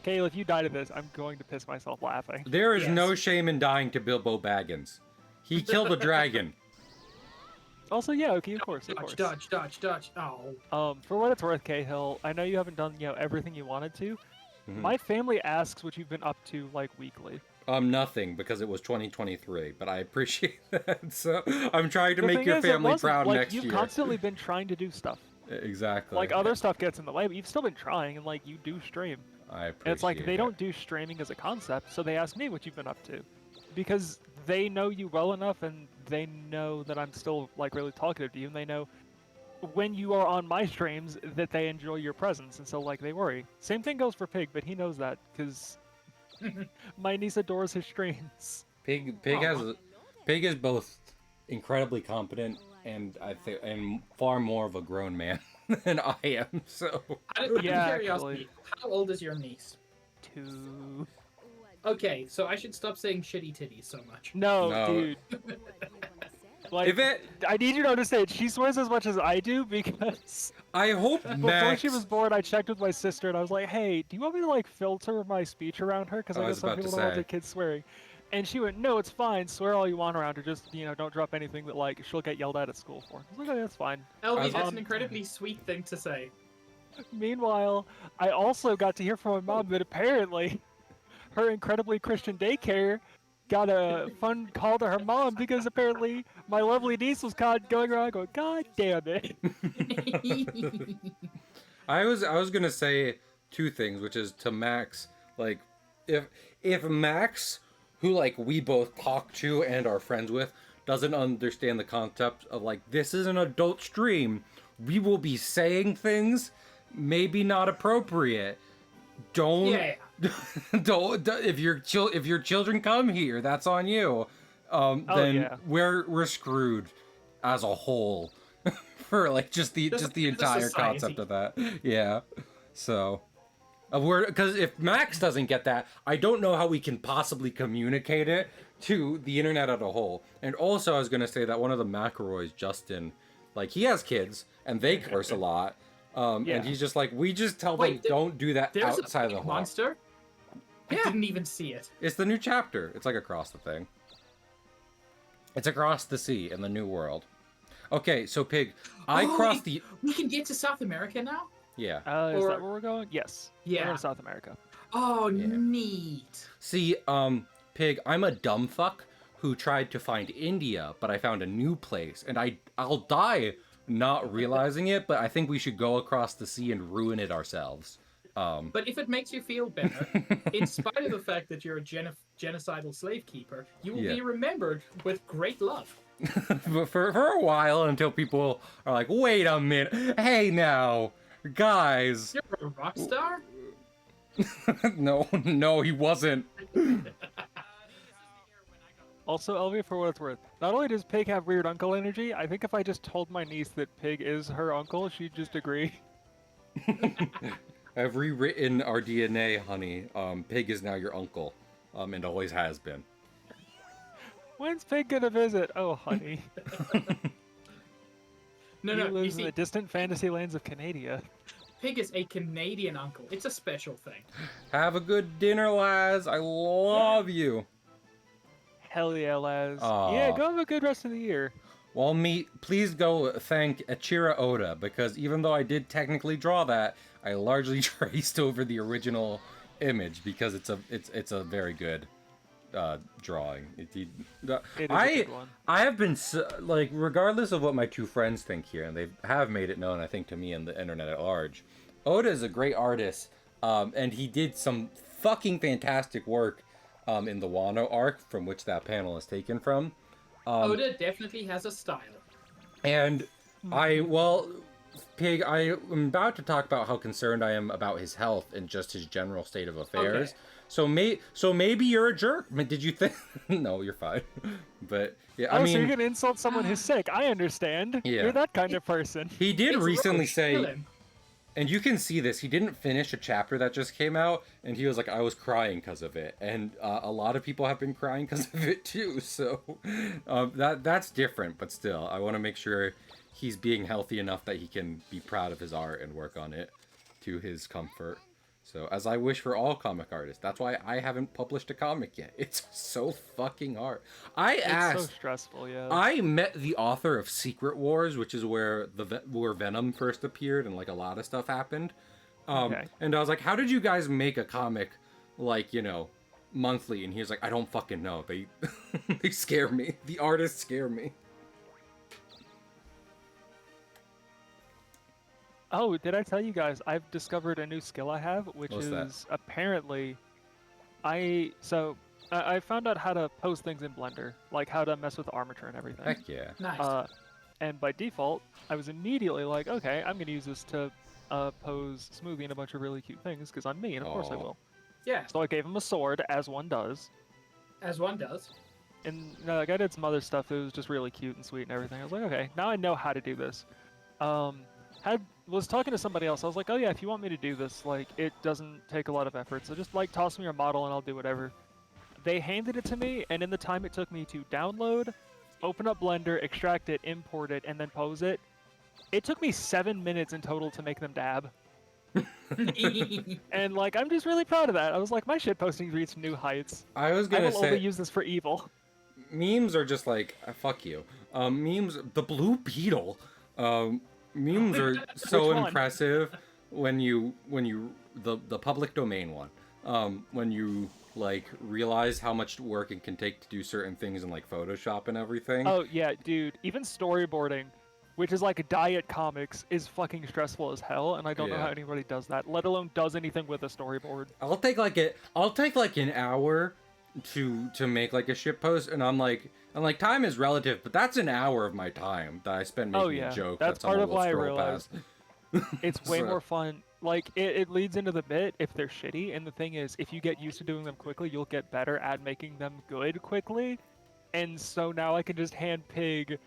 Kayla, if you die to this, I'm going to piss myself laughing. There is Yes. no shame in dying to Bilbo Baggins. He killed a dragon. Also, yeah, okay, of course. Dodge. Oh. For what it's worth, Cahill, I know you haven't done everything you wanted to. Mhm. My family asks what you've been up to like weekly. Nothing, because it was 2023, but I appreciate that. So I'm trying to The make thing your is, it family wasn't, proud like, next you've year. constantly been trying to do stuff. Exactly. Like other stuff gets in the way, but you've still been trying, and like you do stream. I appreciate And it's like they it. don't do streaming as a concept, so they ask me what you've been up to, because they know you well enough, and they know that I'm still like really talkative to you, and they know when you are on my streams that they enjoy your presence, and so like they worry. Same thing goes for Pig, but he knows that because my niece adores his streams. Pig is both incredibly competent and and far more of a grown man than I am. So Out of Yeah, curiosity, how old is your niece? 2. Okay, so I should stop saying shitty titties so much. No, No. dude. Like, if it, I need you to understand, she swears as much as I do because I hope before Max. she was born, I checked with my sister and I was like, "Hey, do you want me to like filter my speech around her? Because I I know was some about to people don't want say. their kids swearing." And she went, "No, it's fine. Swear all you want around her. Just don't drop anything that like she'll get yelled at school for." I was like, "Okay, that's fine." LB, that's Um, an incredibly sweet thing to say. Meanwhile, I also got to hear from my mom that apparently her incredibly Christian daycare got a fun call to her mom because apparently my lovely niece was caught going around going, "God damn it." I was gonna say two things, which is to Max, like if Max, who like we both talk to and are friends with, doesn't understand the concept of like this is an adult stream, we will be saying things maybe not appropriate. Don't Yeah. don't if your children come here, that's on you. Then yeah. we're screwed as a whole for like just the entire society. concept of that. Yeah. So because if Max doesn't get that, I don't know how we can possibly communicate it to the internet as a whole. And also, I was gonna say that one of the McElroys, Justin, like he has kids and they curse a lot. Yeah. And he's just like, we just tell them Wait, don't do that There's outside a of the pig hall. monster. I Yeah. didn't even see it. It's the new chapter. It's like across the thing. It's across the sea in the new world. Okay, so Pig, I crossed the... We can get to South America now? Yeah. Is that where we're going? Yes. Yeah. We're going to South America. Oh, Yeah. neat. See, Pig, I'm a dumb fuck who tried to find India, but I found a new place, and I'll die not realizing it, but I think we should go across the sea and ruin it ourselves. But if it makes you feel better, in spite of the fact that you're a genocidal slave keeper, you will be remembered with great love. But for a while, until people are like, wait a minute, hey now, guys. You're a rock star? No, he wasn't. Also, Elvia, for what it's worth, not only does Pig have weird uncle energy, I think if I just told my niece that Pig is her uncle, she'd just agree. I've rewritten our DNA, honey. Pig is now your uncle, and always has been. When's Pig gonna visit? Oh, honey. No, He you lives in see, the distant fantasy lands of Canada. Pig is a Canadian uncle. It's a special thing. Have a good dinner, lads. I love you. Hell yeah, Laz. Aw. Yeah, go have a good rest of the year. Well, please go thank Achira Oda, because even though I did technically draw that, I largely traced over the original image because it's a very good drawing. It is a good one. I have been like, regardless of what my two friends think here, and they have made it known, I think, to me and the internet at large, Oda is a great artist, and he did some fucking fantastic work in the Wano arc, from which that panel is taken from. Oda definitely has a style. And Pig, I am about to talk about how concerned I am about his health and just his general state of affairs. Okay. So maybe you're a jerk. Did you think? No, you're fine. But yeah, I So mean, you're gonna insult someone who's sick? I understand. Yeah. You're that kind of person. he did It's recently Roche, say, kill him. and you can see this. He didn't finish a chapter that just came out, and he was like, "I was crying because of it," and a lot of people have been crying because of it too. So that's different, but still, I want to make sure he's being healthy enough that he can be proud of his art and work on it to his comfort. So, as I wish for all comic artists. That's why I haven't published a comic yet. It's so fucking hard. It's so stressful, yeah. I met the author of Secret Wars, which is where where Venom first appeared and like a lot of stuff happened. Okay. And I was like, "How did you guys make a comic, like, monthly?" And he was like, "I don't fucking know. They they scare me. The artists scare me." Oh, did I tell you guys I've discovered a new skill I have, which What's is that? apparently I found out how to pose things in Blender, like how to mess with the armature and everything. Heck yeah. Nice. And by default, I was immediately like, okay, I'm gonna use this to pose Smoothie and a bunch of really cute things because I'm me, and of course I Aw. will. Yeah, So I gave him a sword, as one does, as one does. and like I did some other stuff that was just really cute and sweet and everything. I was like, okay, now I know how to do this. Was talking to somebody else. I was like, oh yeah, if you want me to do this, like, it doesn't take a lot of effort, so just like toss me your model and I'll do whatever. They handed it to me, and in the time it took me to download, open up Blender, extract it, import it, and then pose it, it took me 7 minutes in total to make them dab. And like, I'm just really proud of that. I was like, my shitposting reached new heights. I was I gonna will only say, use this for evil. memes are just like, fuck you. Memes, the Blue Beetle. Memes are so Which one? impressive when you the public domain one. When you like realize how much work it can take to do certain things in like Photoshop and everything. Oh yeah, dude, even storyboarding, which is like diet comics, is fucking stressful as hell, and I don't know Yeah. how anybody does that, let alone does anything with a storyboard. I'll take like an hour to make like a shit post, and I'm like, time is relative, but that's an hour of my time that I spend making yeah, a joke. that's someone part of will why I scroll realized past. It's way So- more fun. Like, it leads into the bit if they're shitty, and the thing is, if you get used to doing them quickly, you'll get better at making them good quickly. And so now I can just hand Pig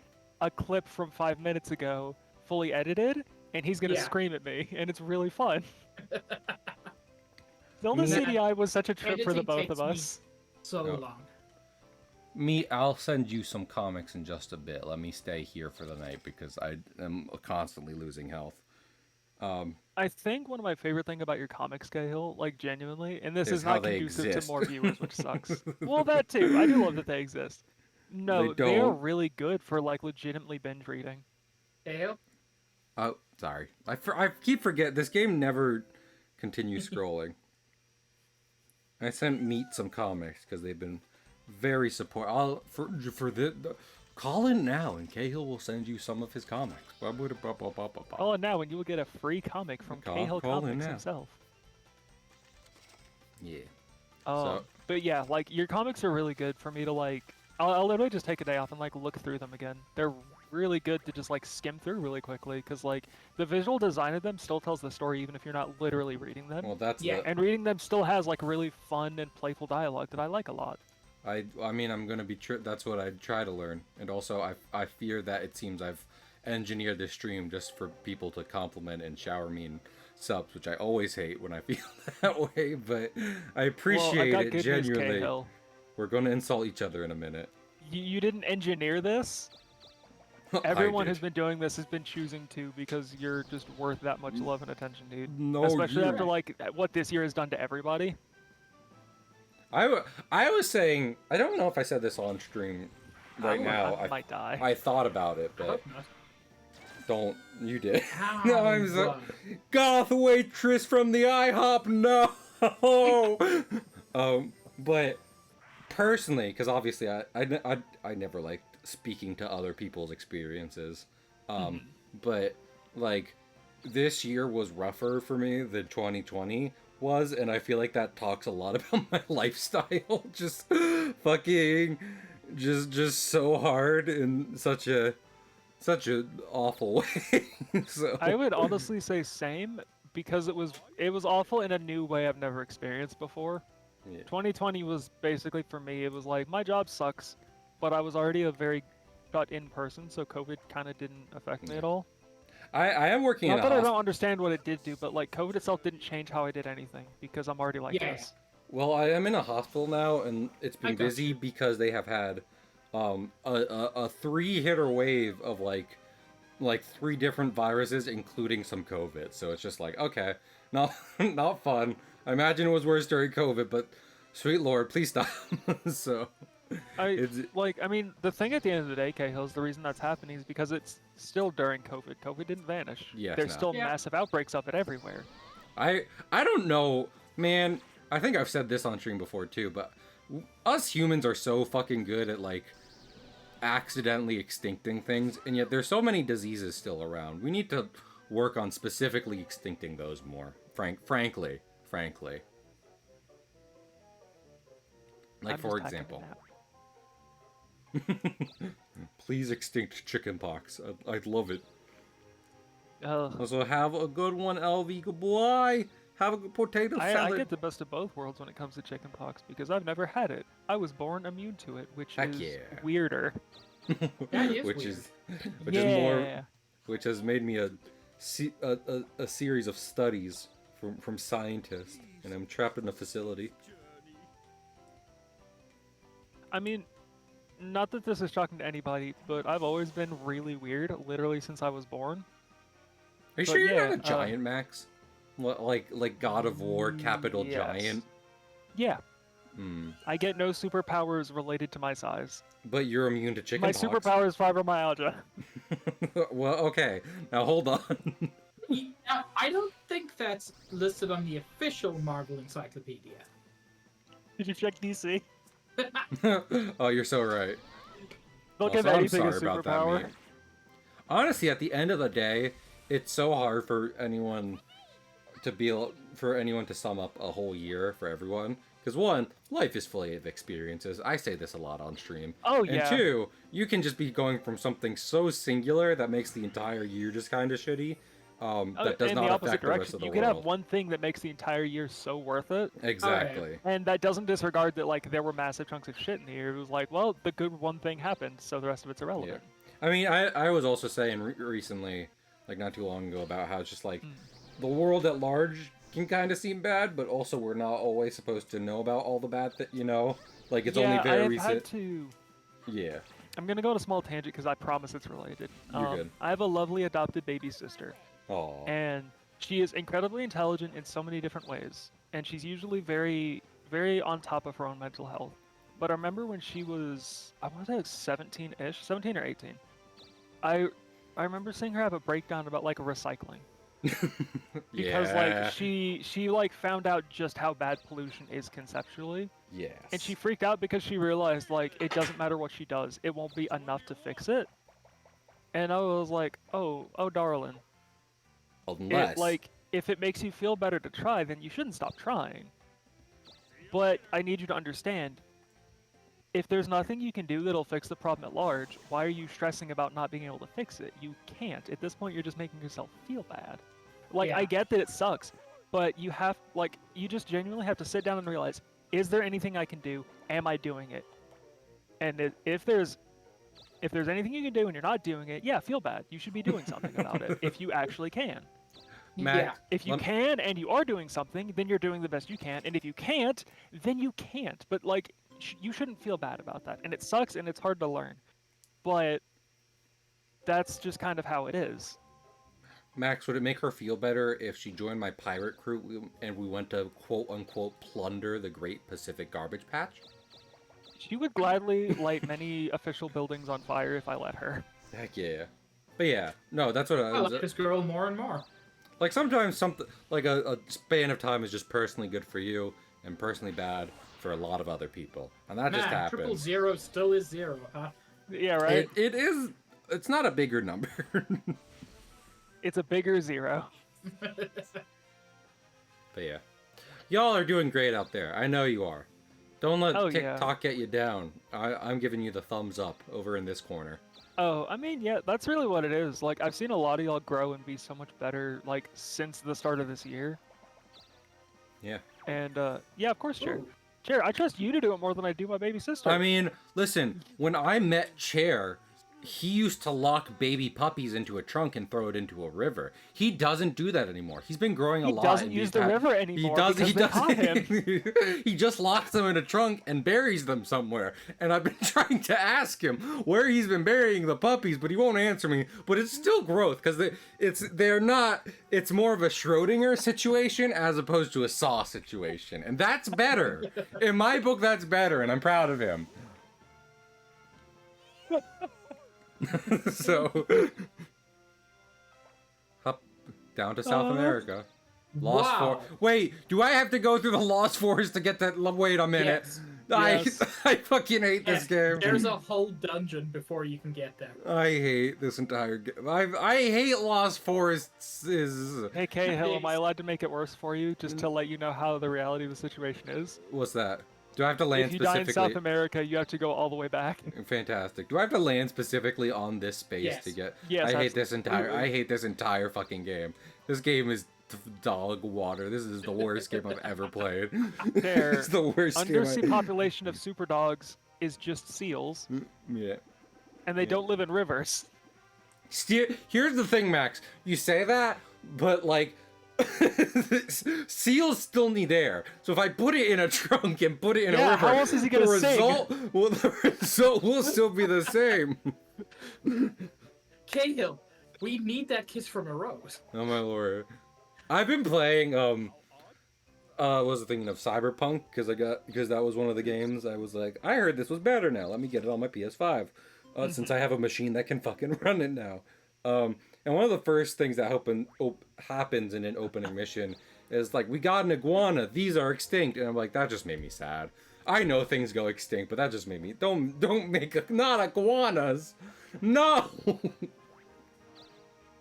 a clip from 5 minutes ago, fully edited, and he's gonna Yeah. scream at me, and it's really fun. Zelda Nah. CDI was such a trip for the Editing both of takes me us. So Oh. long. I'll send you some comics in just a bit. Let me stay here for the night because I am constantly losing health. I think one of my favorite thing about your comics, Cahill, like genuinely, and this Is is how not they conducive to exist. more viewers, which sucks. Well, that too. I do love that they exist. They No, they are don't. really good for like legitimately binge reading. Dale? Oh, sorry. I keep forget this game never continues scrolling. I sent Meat some comics because they've been very support. I'll for the call in now and Cahill will send you some of his comics. Oh, and now when you will get a free comic from Cahill Call in Comics now. himself. Yeah. So But yeah, like your comics are really good for me to like. I'll literally just take a day off and like look through them again. They're really good to just like skim through really quickly because like the visual design of them still tells the story even if you're not literally reading them. well, that's Yeah. the. And reading them still has like really fun and playful dialogue that I like a lot. I mean I'm gonna be that's what I try to learn, and also I fear that it seems I've engineered this stream just for people to compliment and shower me in subs, which I always hate when I feel that way, but I appreciate Well, I got it good news, genuinely. Cahill. We're gonna insult each other in a minute. You didn't engineer this. I Everyone did. has been doing this, has been choosing to because you're just worth that much love and attention, dude. No, Especially you. after like what this year has done to everybody. I was saying, I don't know if I said this on stream right now. I might die. I thought about it, I but hope not. don't. You did. How No, I'm so. fun. Goth waitress from the IHOP, no! But personally, because obviously I never liked speaking to other people's experiences. But, like, this year was rougher for me than 2020 was, and I feel like that talks a lot about my lifestyle. Just fucking just so hard in such a awful way. So I would honestly say same because it was awful in a new way I've never experienced before. yeah. 2020 was basically for me. It was like my job sucks, but I was already a very shut in person, so COVID kind of didn't affect me at all. I am working Not in a that I hospital. don't understand what it did do, but like COVID itself didn't change how I did anything because I'm already like Yeah. this. Well, I am in a hospital now, and it's I been got busy because they have had a three-hitter wave of like three different viruses, including some COVID. So it's just like, okay, not not fun. I imagine it was worse during COVID, but sweet lord, please stop. So I mean, the thing at the end of the day, Cahill, is the reason that's happening is because it's still during COVID. COVID didn't vanish. Yes, There's no. still Yeah. massive outbreaks of it everywhere. I don't know, man. I think I've said this on stream before too, but us humans are so fucking good at like accidentally extincting things, and yet there's so many diseases still around. We need to work on specifically extincting those more. Frankly. Like I'm for just taking a example, nap. please extinct chickenpox. I'd love it. Ugh. Also, have a good one, LV. Goodbye. Have a good potato I salad. get the best of both worlds when it comes to chickenpox because I've never had it. I was born immune to it, which Heck is yeah. weirder. That is which weird. is Yeah. which has made me a series of studies from scientists, and I'm trapped in a facility. I mean, not that this is shocking to anybody, but I've always been really weird, literally since I was born. Are you But sure you're yeah, not a giant, Max? What, like God of War, capital yes. giant? Yeah. Hmm. I get no superpowers related to my size. But you're immune to My chickenpox. superpower is fibromyalgia. Well, okay. Now hold on. Now, I don't think that's listed on the official Marvel Encyclopedia. Did you check DC? Oh, you're so right. They'll give Also, I'm anything a sorry about that, superpower. mate. Honestly, at the end of the day, it's so hard for anyone to sum up a whole year for everyone. Because one, life is full of experiences. I say this a lot on stream. Oh, And yeah. two, you can just be going from something so singular that makes the entire year just kind of shitty. That does in not the opposite affect the rest direction. of the You world. can have one thing that makes the entire year so worth it, Exactly. and that doesn't disregard that like there were massive chunks of shit in the year. It was like, well, the good one thing happened, so the rest of it's irrelevant. I mean, I was also saying recently, like not too long ago, about how it's just like the world at large can kind of seem bad, but also we're not always supposed to know about all the bad that like it's only very I've recent. had to. Yeah. I'm gonna go on a small tangent because I promise it's related. You're good. I have a lovely adopted baby sister, Oh. and She is incredibly intelligent in so many different ways, and she's usually very, very on top of her own mental health. But I remember when she was, I want to say like 17-ish, 17 or 18. I I remember seeing her have a breakdown about like recycling because like Yeah. she like found out just how bad pollution is conceptually, and she Yes. freaked out because she realized like it doesn't matter what she does, it won't be enough to fix it. And I was like, oh, darling, it Unless. like if it makes you feel better to try, then you shouldn't stop trying. But I need you to understand, if there's nothing you can do that'll fix the problem at large, why are you stressing about not being able to fix it? You can't. At this point, you're just making yourself feel bad. Like, I Yeah. get that it sucks, but you just genuinely have to sit down and realize, is there anything I can do? Am I doing it? And if there's anything you can do and you're not doing it, yeah, feel bad. You should be doing something about it if you actually can. Yeah. Max, If you can and you are doing something, then you're doing the best you can. And if you can't, then you can't. But like, you shouldn't feel bad about that. And it sucks and it's hard to learn. But that's just kind of how it is. Max, would it make her feel better if she joined my pirate crew and we went to quote unquote plunder the Great Pacific Garbage Patch? She would gladly light many official buildings on fire if I let her. Heck yeah. But yeah, no, that's what I I was. like this girl more and more. Like sometimes something like a span of time is just personally good for you and personally bad for a lot of other people, and that just Man, triple happens. zero still is zero, huh? Yeah, right? It is. It's not a bigger number. It's a bigger zero. But yeah, y'all are doing great out there. I know you are. Don't let Oh, yeah. TikTok get you down. I'm giving you the thumbs up over in this corner. Oh, I mean, yeah, that's really what it is. Like, I've seen a lot of y'all grow and be so much better, like, since the start of this year. Yeah. And, yeah, of course, Chair. Ooh. Chair, I trust you to do it more than I do my baby sister. I mean, listen, when I met Chair, he used to lock baby puppies into a trunk and throw it into a river. He doesn't do that anymore. He's been growing a He lot. doesn't and use he's the river anymore because they caught him. He just locks them in a trunk and buries them somewhere. And I've been trying to ask him where he's been burying the puppies, but he won't answer me. But it's still growth because they're not. It's more of a Schrodinger situation as opposed to a Saw situation, and that's better. In my book, that's better, and I'm proud of him. So, up down to South America. Lost Wow. Wait, do I have to go through the Lost Forest to get that? Wait a minute. Yes. Yes. I fucking hate this game. There's a whole dungeon before you can get there. I hate this entire game. I hate Lost Forests. Hey, Cahill, am I allowed to make it worse for you just to let you know how the reality of the situation is? What's that? Do I have to land If you die in specifically? South America, you have to go all the way back. Fantastic. Do I have to land specifically on this space Yes. to get? Yes, I hate this absolutely. entire. I hate this entire fucking game. This game is dog water. This is the worst game I've ever played. There, It's the worst undersea game. population of super dogs is just seals, Yeah. and they don't live in rivers. Here's the thing, Max. You say that, but like. Seals still need air, so if I put it in a trunk and put it in a Yeah, river, how else is he gonna the sing? result will still be the same. Cahill, we need that kiss from a rose. Oh my lord! I've been playing was thinking of Cyberpunk because that was one of the games I was like, I heard this was better now. Let me get it on my PS5 since I have a machine that can fucking run it now. And one of the first things that happens in an opening mission is like, we got an iguana. These are extinct, and I'm like, that just made me sad. I know things go extinct, but that just made me don't make not iguanas, no.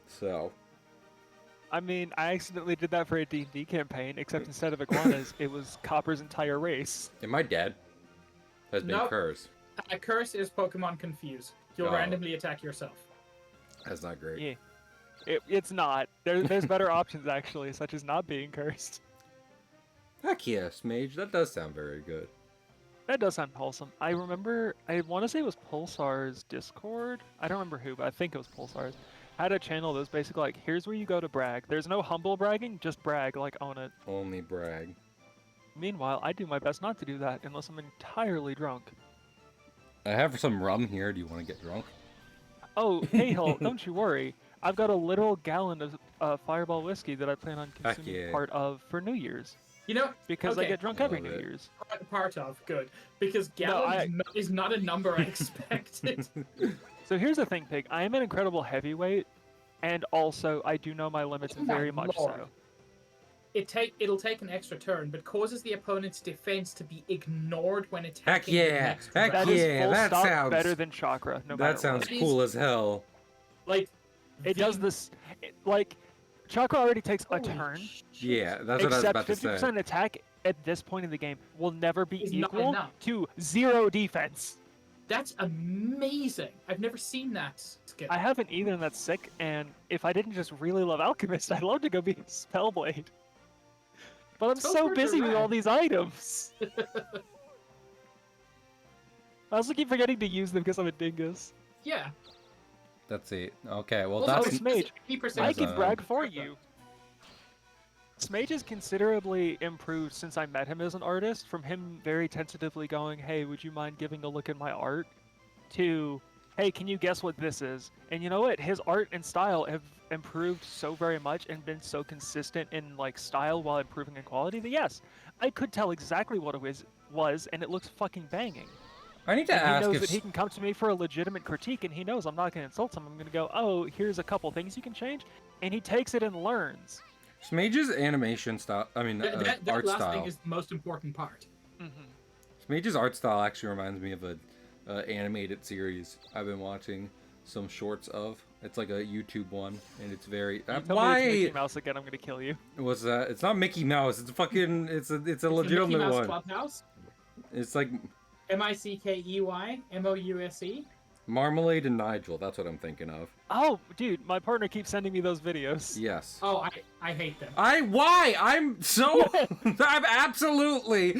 So. I mean, I accidentally did that for a D&D campaign, except instead of iguanas, it was Copper's entire race. Am I dead? Has been Nope. cursed. A curse is Pokemon Confuse. You'll Oh. randomly attack yourself. That's not great. Yeah. It's not. There's better options, actually, such as not being cursed. Heck yes, Mage. That does sound very good. That does sound wholesome. I remember, I want to say it was Pulsar's Discord. I don't remember who, but I think it was Pulsar's. Had a channel that was basically like, here's where you go to brag. There's no humble bragging, just brag, like own it. Only brag. Meanwhile, I do my best not to do that unless I'm entirely drunk. I have some rum here. Do you want to get drunk? Oh, hey, Hill, don't you worry. I've got a literal gallon of Fireball whiskey that I plan on Heck consuming yeah. part of for New Year's. You know, Because I okay, get drunk I every love New it. Year's. part of good because No, gallon is not a number I expected. So here's the thing, Pig. I am an incredible heavyweight, and also I do know my limits Oh my very much lord. so. It'll take an extra turn, but causes the opponent's defense to be ignored when attacking. Heck the yeah, next heck round. That is yeah, full that stop sounds- better than chakra, no matter That sounds what. cool as hell. Like It does this, like, chakra already takes a Holy turn. shit. Yeah, that's what I was Except about to say. 50% attack at this point in the game will never be Is not equal enough. to 0 defense. That's amazing. I've never seen that skill. I haven't either, and that's sick. And if I didn't just really love Alchemist, I'd love to go be Spellblade. But I'm so Spellswords are busy with all rad. these items. I also keep forgetting to use them because I'm a dingus. Yeah. Let's see. Okay, well Also, Oh, that's Smage. 50% I That's, can brag for you. Smage has considerably improved since I met him as an artist, from him very tentatively going, hey, would you mind giving a look at my art, to, hey, can you guess what this is? And you know what? His art and style have improved so very much and been so consistent in like style while improving in quality that yes, I could tell exactly what it was and it looks fucking banging. I need to And he ask knows if that he can come to me for a legitimate critique, and he knows I'm not going to insult him. I'm going to go, oh, here's a couple things you can change, and he takes it and learns. Smage's animation style. I mean, that art last style. thing is the most important part. Smage's art style actually reminds me of a animated series I've been watching some shorts of. It's like a YouTube one, and it's very. Tell me it's why Mickey Mouse again, I'm going to kill you. was that? It's not Mickey Mouse. It's fucking. It's a It's the legitimate Mickey Mouse one. Clubhouse. It's like MICKEYMOUSE. Marmalade and Nigel. That's what I'm thinking of. Oh, dude, my partner keeps sending me those videos. Yes. Oh, I hate them. Why? I'm so. I'm absolutely.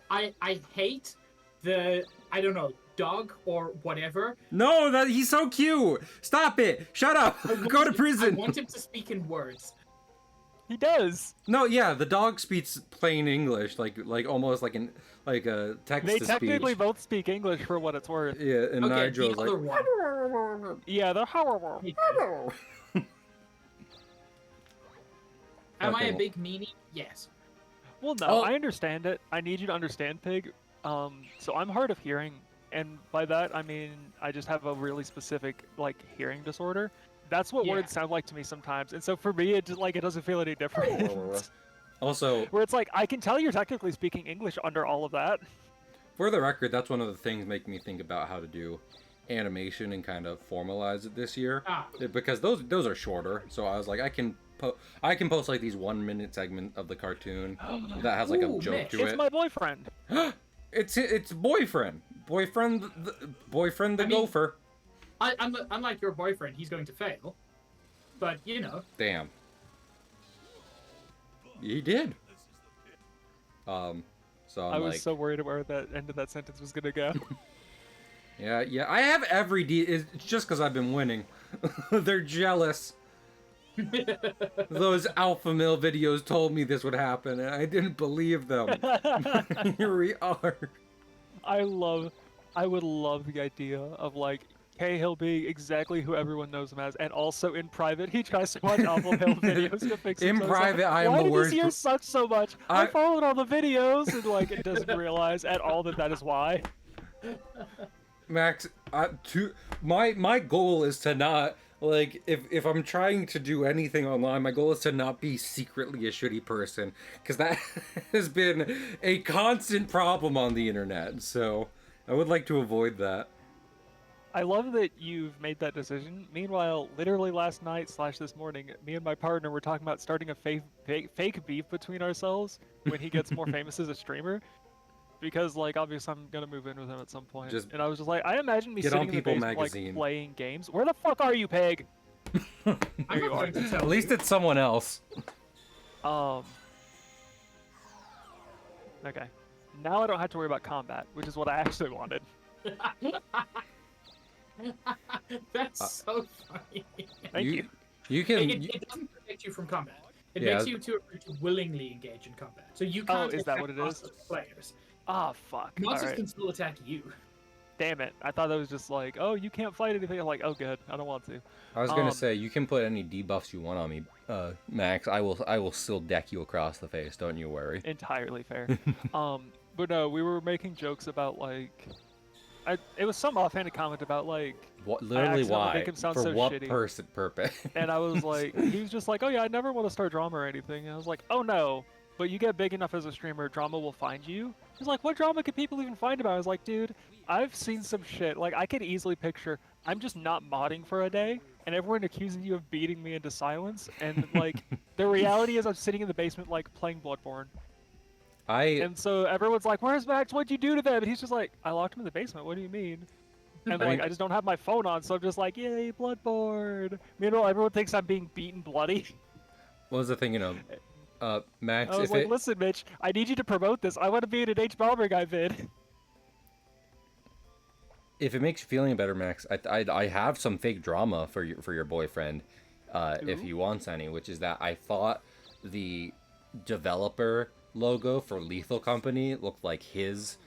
I hate the, I don't know, dog or whatever. No, that he's so cute. Stop it. Shut up. Go to prison. I want him to speak in words. He does. No, yeah, the dog speaks plain English, like almost like a text They to technically speech. both speak English for what it's worth. Yeah, and Okay, Nigel's the like. other one. Yeah, they're horrible. Am I Okay, a big meanie? Yes. Well, no, Oh. I understand it. I need you to understand, Pig. So I'm hard of hearing, and by that I mean I just have a really specific like hearing disorder. That's what Yeah. words sound like to me sometimes, and so for me it just like it doesn't feel any different. Also, Where it's like I can tell you're technically speaking English under all of that. for the record, that's one of the things making me think about how to do animation and kind of formalize it this year. Because those are shorter, so I was like, I can post like these 1 minute segment of the cartoon that has like a Ooh, joke Mitch. to It's it. my boyfriend. It's boyfriend the mean- gopher. Unlike your boyfriend, he's going to fail. But, you know. Damn. He did. So I'm I was like, so worried about where that end of that sentence was gonna go. yeah. I have every It's just because I've been winning. They're jealous. Those alpha male videos told me this would happen, and I didn't believe them. Here we are. I would love the idea of like Cahill being exactly who everyone knows him as, and also in private he tries to watch Alpha Male videos to fix In himself. He's like, private, I am why the did worst this year suck so much? I I- followed all the videos, and like it doesn't realize at all that is why. Max, my goal is to not like if I'm trying to do anything online, my goal is to not be secretly a shitty person, because that has been a constant problem on the internet. So I would like to avoid that. I love that you've made that decision. Meanwhile, literally last night / this morning, me and my partner were talking about starting a fake beef between ourselves when he gets more famous as a streamer. Because, like, obviously I'm gonna move in with him at some point. And I was just like, I imagine me Get on sitting in the People basement, magazine. like, playing games. Where the fuck are you, Peg? I'm There you not are. going to tell At least you. it's someone else. Okay. Now I don't have to worry about combat, which is what I actually wanted. That's so funny. Thank you. You can. It doesn't protect you from combat. It Yeah. makes you to willingly engage in combat. So you Oh, can't is that attack what it is? monsters players. Ah, fuck. Monsters Alright. can still attack you. damn it. I thought that was just like, oh, you can't fight anything. I'm like, oh, good. I don't want to. I was gonna say you can put any debuffs you want on me, Max. I will still deck you across the face. Don't you worry. Entirely fair. But no, we were making jokes about like, it was some offhanded comment about like, What literally why? Make him sound For so what shitty. purpose? And I was like, he was just like, oh yeah, I never want to start drama or anything. And I was like, oh no, but you get big enough as a streamer, drama will find you. He's like, what drama could people even find about? I was like, dude, I've seen some shit. Like, I could easily picture, I'm just not modding for a day, and everyone accusing you of beating me into silence. And like, the reality is I'm sitting in the basement, like, playing Bloodborne. And so everyone's like, where's Max? What'd you do to them? And he's just like, I locked him in the basement. What do you mean? And like, I just don't have my phone on, so I'm just like, yay, Bloodborne. Meanwhile, everyone thinks I'm being beaten bloody. What was the thing, Max? I was like, listen, Mitch, I need you to promote this. I want to be in an H. Bomber Guy vid. If it makes you feeling better, Max, I have some fake drama for your boyfriend, if he wants any, which is that I thought the developer logo for Lethal Company looked like his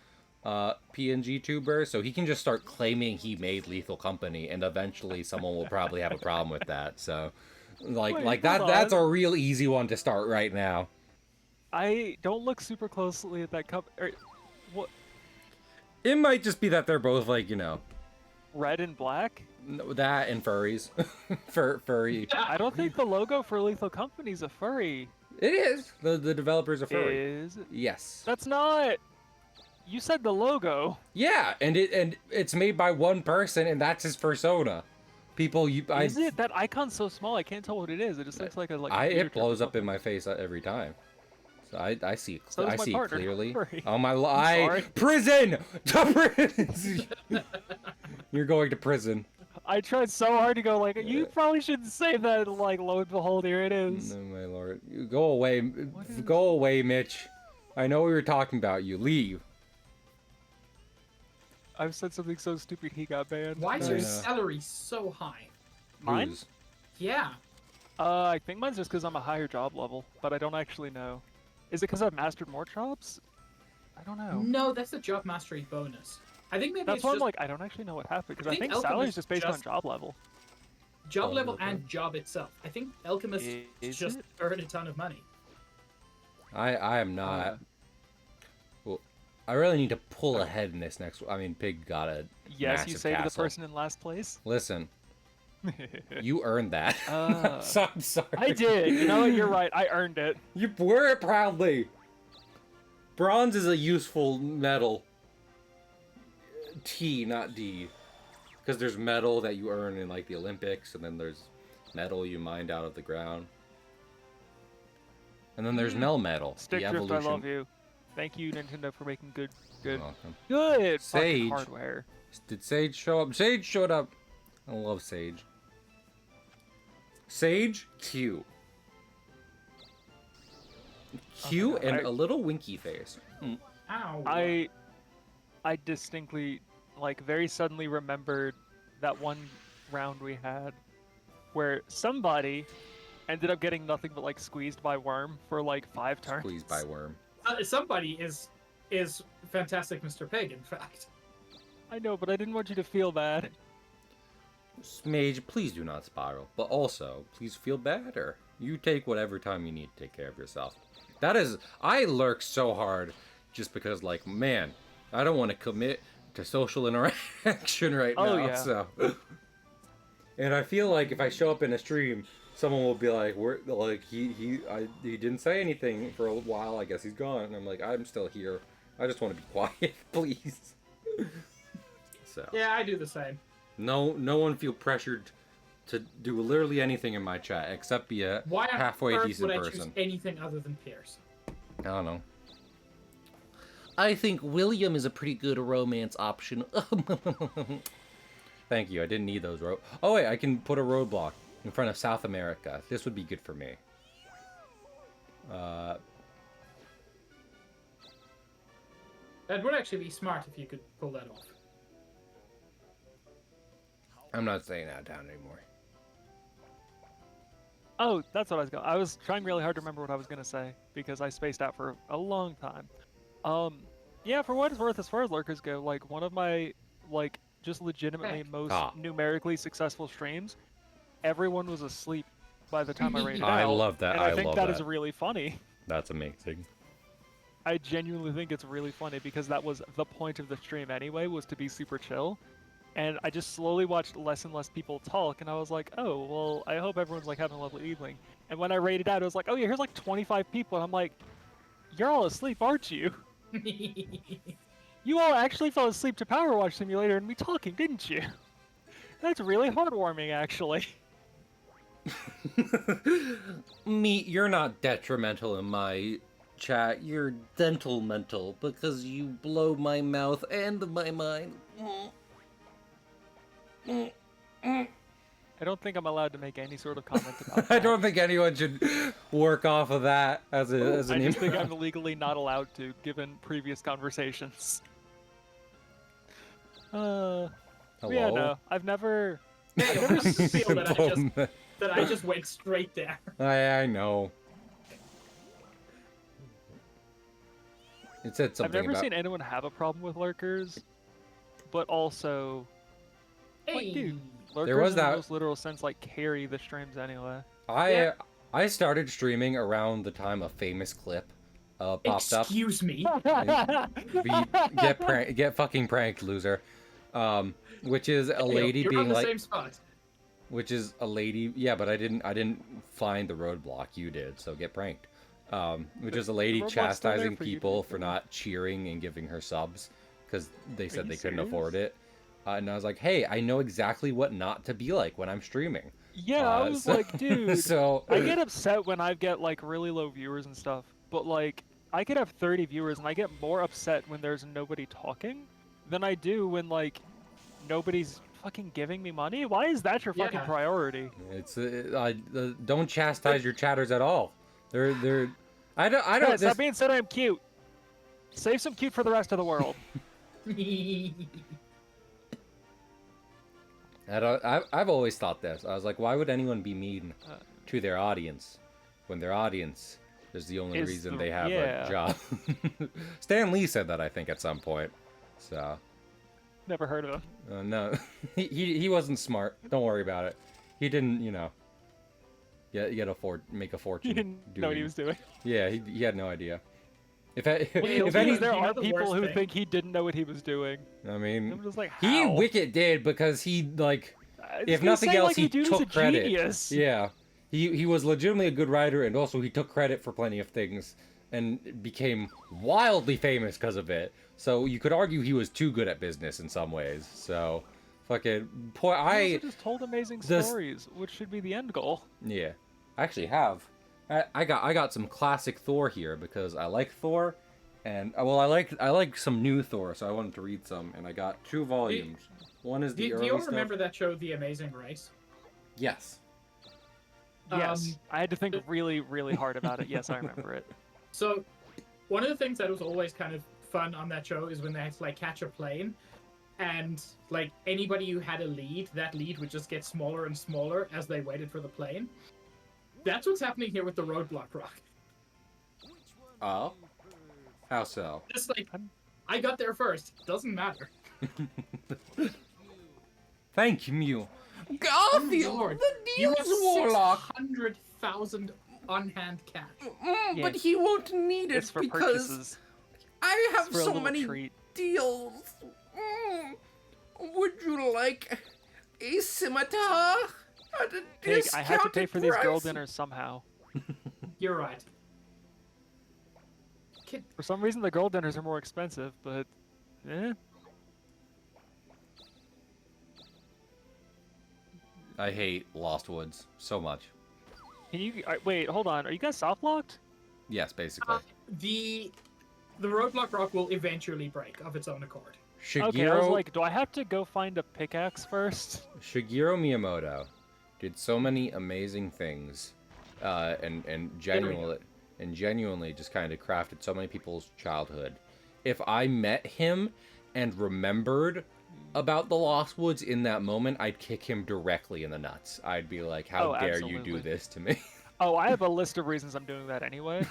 PNG tuber, so he can just start claiming he made Lethal Company, and eventually someone will probably have a problem with that. So, that's a real easy one to start right now. I don't look super closely at that what? It might just be that they're both like, red and black? That and furries. Furry. I don't think the logo for Lethal Company's a furry. It is. The developer's a furry. Is? Yes. That's not. You said the logo. Yeah, and it's made by one person, and that's his persona. Is it? That icon's so small, I can't tell what it is. It just looks like it blows up in my face every time. So I see. So I see partner. clearly. Sorry. Oh my! Prison. To prison. You're going to prison. I tried so hard to go like, you probably shouldn't say that. Like, lo and behold, here it is. No, my lord. Go away. Go away, Mitch. I know we were talking about you. Leave. I've said something so stupid he got banned. Why is your salary so high? Mine? Whose? Yeah. I think mine's just because I'm a higher job level, but I don't actually know. Is it because I've mastered more jobs? I don't know. No, that's the job mastery bonus. I think maybe that's why I'm like, I don't actually know what happened, because I think salary is just based on job level. Job level and job itself. I think Alchemist just earned a ton of money. I am not. Well, I really need to pull ahead in this next. I mean, Pig got a yes, you say castle. to the person in last place. Listen, you earned that. So I'm sorry. I did. You know what? You're right. I earned it. You wear it proudly. Bronze is a useful medal. T, not D. Because there's medal that you earn in like the Olympics, and then there's metal you mined out of the ground. And then there's Mel Metal, Stick the Drift, evolution. I love you. Thank you, Nintendo, for making good Sage. hardware. Did Sage show up? Sage showed up. I love Sage. Sage, Q. Q and a little winky face. Ow. I distinctly, like, very suddenly remembered that one round we had where somebody ended up getting nothing but, like, squeezed by Worm for, like, 5 turns. Squeezed by Worm. Somebody is Fantastic Mr. Pig, in fact. I know, but I didn't want you to feel bad. Mage, please do not spiral. But also, please feel better. You take whatever time you need to take care of yourself. That is, I lurk so hard just because, like, man, I don't want to commit to social interaction right now. Yeah. So, and I feel like if I show up in a stream, someone will be like, "We're like he didn't say anything for a while. I guess he's gone." And I'm like, "I'm still here. I just want to be quiet, please." So yeah, I do the same. No one feel pressured to do literally anything in my chat except be a halfway decent would I person. Choose anything other than Pierce? I don't know. I think William is a pretty good romance option. Thank you. I didn't need those Oh wait, I can put a roadblock in front of South America. This would be good for me. That would actually be smart if you could pull that off. I'm not staying out of town anymore. Oh, that's what I was going. I was trying really hard to remember what I was gonna say because I spaced out for a long time. Yeah, for what it's worth, as far as lurkers go, like one of my like just legitimately most Ah. numerically successful streams, everyone was asleep by the time I rated I out. love that. And I think love that that. is really funny. That's amazing. I genuinely think it's really funny because that was the point of the stream anyway, was to be super chill. And I just slowly watched less and less people talk, and I was like, oh, well, I hope everyone's like having a lovely evening. And when I rated out, it was like, oh yeah, here's like 25 people, and I'm like, you're all asleep, aren't you? You all actually fell asleep to Power Wash Simulator and me talking, didn't you? That's really heartwarming, actually. Me, you're not detrimental in my chat. You're dental mental because you blow my mouth and my mind. I don't think I'm allowed to make any sort of comment about that. I don't think anyone should work off of that as an I just think I'm legally not allowed to, given previous conversations. Hello? Yeah, no, I've never feel that I just went straight there. I know. It said something I've never about... seen anyone have a problem with lurkers, but also, like, dude, lurkers was in the that- most literal sense, like, carry the streams anyway. I started streaming around the time a famous clip popped up. Excuse me. Get fucking pranked, loser. Which is a lady You're being on the like, same spot. which is a lady. Yeah, but I didn't find the roadblock. You did, so get pranked. Which is a lady The roadblock's still there chastising for you to people get for not cheering and giving her subs because they said you they couldn't serious? afford it. And I was like, hey, I know exactly what not to be like when I'm streaming. Yeah, I was so- like, dude, So I get upset when I get, like, really low viewers and stuff, but, like, I could have 30 viewers, and I get more upset when there's nobody talking than I do when, like, nobody's fucking giving me money. Why is that your fucking Yeah. priority? it's don't chastise your chatters at all. They're I don't Hey, this, stop being so damn cute. Save some cute for the rest of the world. I've always thought this. I was like, why would anyone be mean to their audience when their audience is the only Is reason the- they have yeah. a job? Stan Lee said that, I think, at some point. So Never heard of him. no, he wasn't smart. Don't worry about it. He didn't, make a fortune. He didn't know what he was doing. Yeah, he had no idea. If Because any, You there know are the people worst who thing? think he didn't know what he was doing. I mean, I'm just like, he how? wicked did because he like. I was If gonna nothing say, else, like, he the dude is took a credit. genius. Yeah, he was legitimately a good writer, and also he took credit for plenty of things, and became wildly famous because of it. So you could argue he was too good at business in some ways. So, fucking poor He also just told amazing this- stories, which should be the end goal. yeah, I actually have. I got some classic Thor here because I like Thor, and well, I like some new Thor, so I wanted to read some, and I got 2 volumes. One is the Do early you all stuff. remember that show, The Amazing Race? Yes. Yes, Um, I had to think really, really hard about it. Yes, I remember it. So, one of the things that was always kind of fun on that show is when they had to like catch a plane, and like anybody who had a lead, that lead would just get smaller and smaller as they waited for the plane. That's what's happening here with the Roadblock Rock. Oh. How so? Just like I got there first. Doesn't matter. Thank you, Mew. Oh, Garfield, Lord. the You News have Warlock. 600,000 on hand cash. Yeah, But he won't need it It's for because purchases. I It's have for a so little many treat. deals. Would you like a scimitar at a Pig, I had to pay discounted for these girl price? dinners somehow. You're right. For some reason, the girl dinners are more expensive, but eh. I hate Lost Woods so much. Can you wait? Hold on. Are you guys soft locked? Yes, basically. The Roadblock Rock will eventually break of its own accord. Okay, I was like, do I have to go find a pickaxe first? Shigeru Miyamoto did so many amazing things, and genuinely just kind of crafted so many people's childhood. If I met him and remembered about the Lost Woods in that moment, I'd kick him directly in the nuts. I'd be like, "How Oh, dare you absolutely. do this to me?" Oh, I have a list of reasons I'm doing that anyway.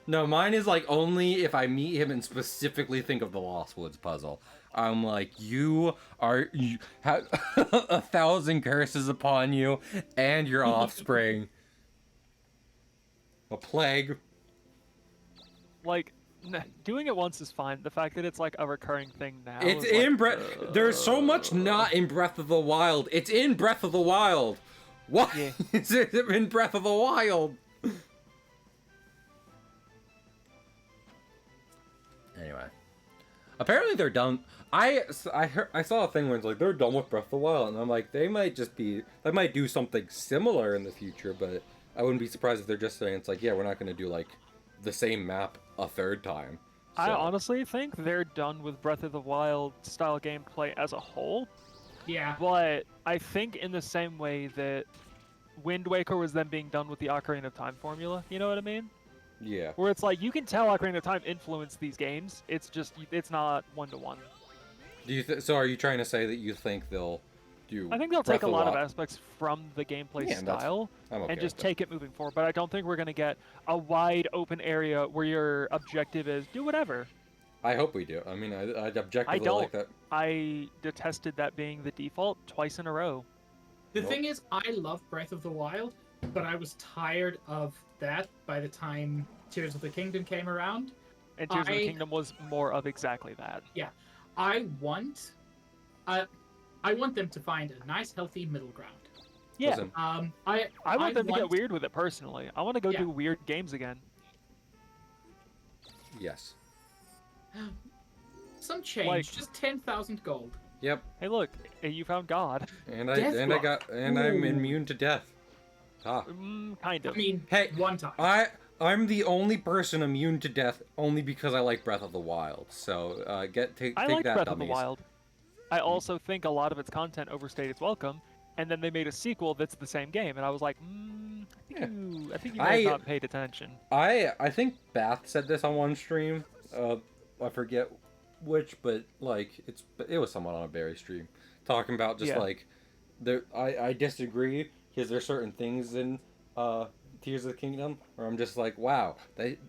No, mine is like only if I meet him and specifically think of the Lost Woods puzzle. I'm like, you have 1,000 curses upon you and your offspring. A plague. Like, doing it once is fine. The fact that it's like a recurring thing now It's is in like, There's so much not in Breath of the Wild. It's in Breath of the Wild. Why Yeah. is it in Breath of the Wild? Anyway, apparently they're done. I saw a thing where it's like they're done with Breath of the Wild, and I'm like, they might do something similar in the future, but I wouldn't be surprised if they're just saying it's like, yeah, we're not going to do like the same map a third time. So. I honestly think they're done with Breath of the Wild style gameplay as a whole. Yeah. But I think in the same way that Wind Waker was then being done with the Ocarina of Time formula, you know what I mean? Yeah. Where it's like, you can tell Ocarina of Time influenced these games, it's just, it's not one-to-one. Do you so are you trying to say that you think they'll do I think they'll Breath take a of the lot of Wild? aspects from the gameplay Yeah, style I'm okay and just with that. take it moving forward, but I don't think we're going to get a wide open area where your objective is do whatever. I hope we do. I mean, I objectively like that. I detested that being the default twice in a row. The thing is, I love Breath of the Wild, but I was tired of that by the time Tears of the Kingdom came around. And Tears of the Kingdom was more of exactly that. Yeah. I want them to find a nice, healthy middle ground. Yeah. Listen, I want them to get weird with it personally. I want to go do weird games again. yes. Some change, just 10,000 gold. Yep. Hey, look, you found God. And I'm immune to death. Ah. Kind of. I mean, hey, one time. I'm the only person immune to death only because I like Breath of the Wild. So take I like that, Breath dummies. of the Wild. I also think a lot of its content overstayed its welcome, and then they made a sequel that's the same game, and I was like, I think you may have not paid attention. I think Bath said this on one stream. I forget which, but like it was someone on a Barry stream talking about just like I disagree because there's certain things in Tears of the Kingdom where I'm just like, wow,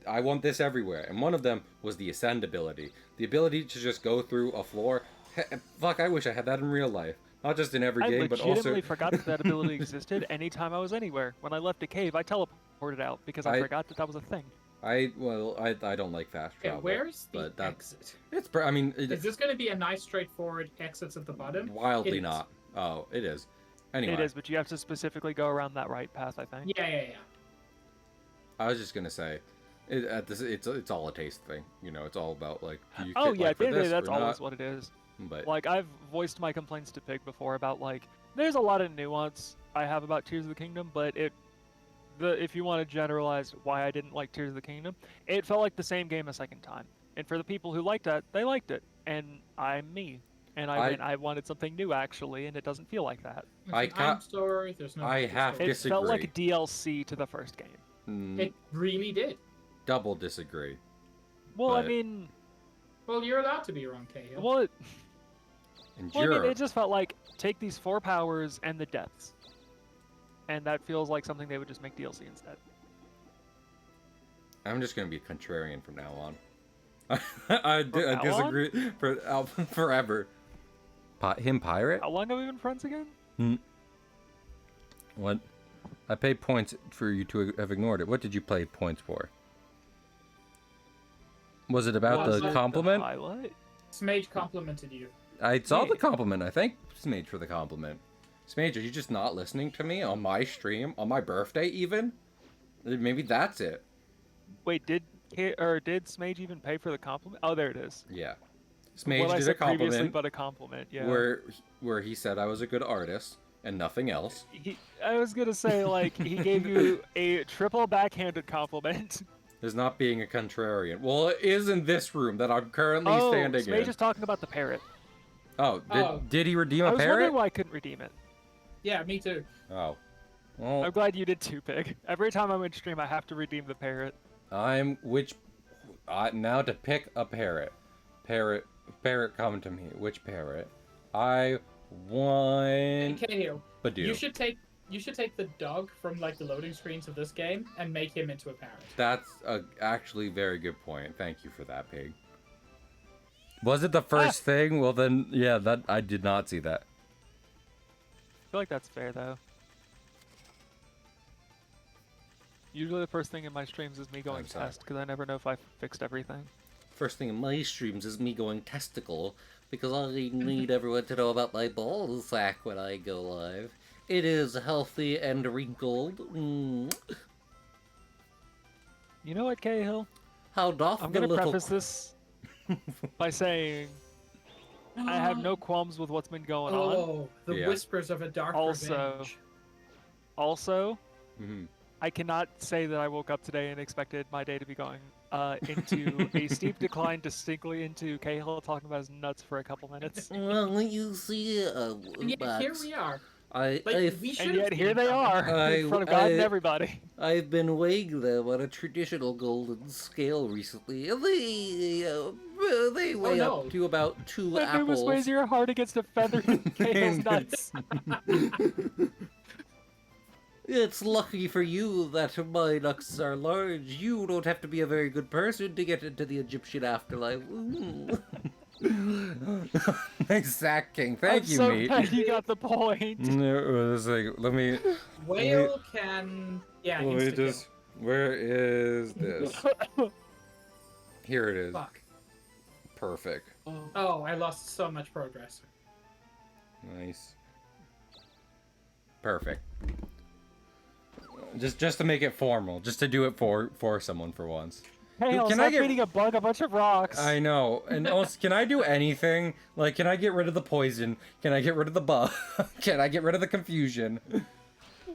I want this everywhere. And one of them was the ascend ability, the ability to just go through a floor. Fuck, I wish I had that in real life, not just in every game, but also. I legitimately forgot that ability existed anytime I was anywhere. When I left a cave, I teleported out because I forgot that was a thing. I don't like fast travel. Where's the exit? I mean, is this going to be a nice straightforward exits at the bottom? Wildly not. Oh, it is. Anyway. It is, but you have to specifically go around that right path, I think. Yeah. I was just gonna say, it's all a taste thing. You know, it's all about like. That's always what it is. But like I've voiced my complaints to Pig before about like there's a lot of nuance I have about Tears of the Kingdom, but if you want to generalize why I didn't like Tears of the Kingdom, it felt like the same game a second time. And for the people who liked that, they liked it, and I'm me. And I wanted something new actually, and it doesn't feel like that. There's no. I have to disagree. It felt like a DLC to the first game. It really did. Double disagree. Well, I mean. Well, you're allowed to be wrong, Cahill. Well, I mean, it just felt like take these 4 powers and the deaths, and that feels like something they would just make DLC instead. I'm just gonna be a contrarian from now on. I disagree forever. Him pirate? How long have we been friends again? What? I paid points for you to have ignored it. What did you pay points for? Was it about the compliment? Smage complimented you. I saw the compliment. I thank Smage for the compliment. Smage, are you just not listening to me on my stream? On my birthday even? Maybe that's it. Wait, did Smage even pay for the compliment? Oh, there it is. Yeah. Smage did a compliment. Previously, but a compliment, yeah. Where he said I was a good artist and nothing else. I was gonna say, like, he gave you a triple backhanded compliment. Is not being a contrarian. Well, it is in this room that I'm currently standing in. Smage is talking about the parrot. Did he redeem a parrot? I was wondering why I couldn't redeem it. Yeah, me too. Oh. Well, I'm glad you did too, Pig. Every time I'm in stream, I have to redeem the parrot. Now to pick a parrot. Parrot, come to me. Which parrot? I want... Cahill, Badoo. You should take the dog from like the loading screens of this game and make him into a parrot. That's actually very good point. Thank you for that, Pig. Was it the first thing? Well then, yeah, that I did not see that. I feel like that's fair, though. Usually the first thing in my streams is me going test, because I never know if I fixed everything. First thing in my streams is me going testicle, because I need everyone to know about my ball sack when I go live. It is healthy and wrinkled. Mm. You know what, Cahill? How doth I'm the gonna little... preface this by saying I have no qualms with what's been going on. Oh, the whispers of a dark revenge. Also, I cannot say that I woke up today and expected my day to be going into a steep decline, distinctly into Cahill talking about his nuts for a couple minutes. Well, you see, yeah, here we are. And yet here they are, in front of God and everybody. I've been weighing them on a traditional golden scale recently, and they weigh up to about 2 that apples. That weighs your heart against a feather in Cahill's nuts. It's lucky for you that my nuts are large. You don't have to be a very good person to get into the Egyptian afterlife. Nice Sack King. Thank you, mate. I'm so glad you got the point. Let me... Whale can... Yeah, let me just... Where is this? Here it is. Fuck. Perfect. Oh, I lost so much progress. Nice. Perfect. Just to make it formal, just to do it for someone for once. Hey, Dude, can I get beating a bug a bunch of rocks? I know. And also, can I do anything? Like, can I get rid of the poison? Can I get rid of the bug? Can I get rid of the confusion?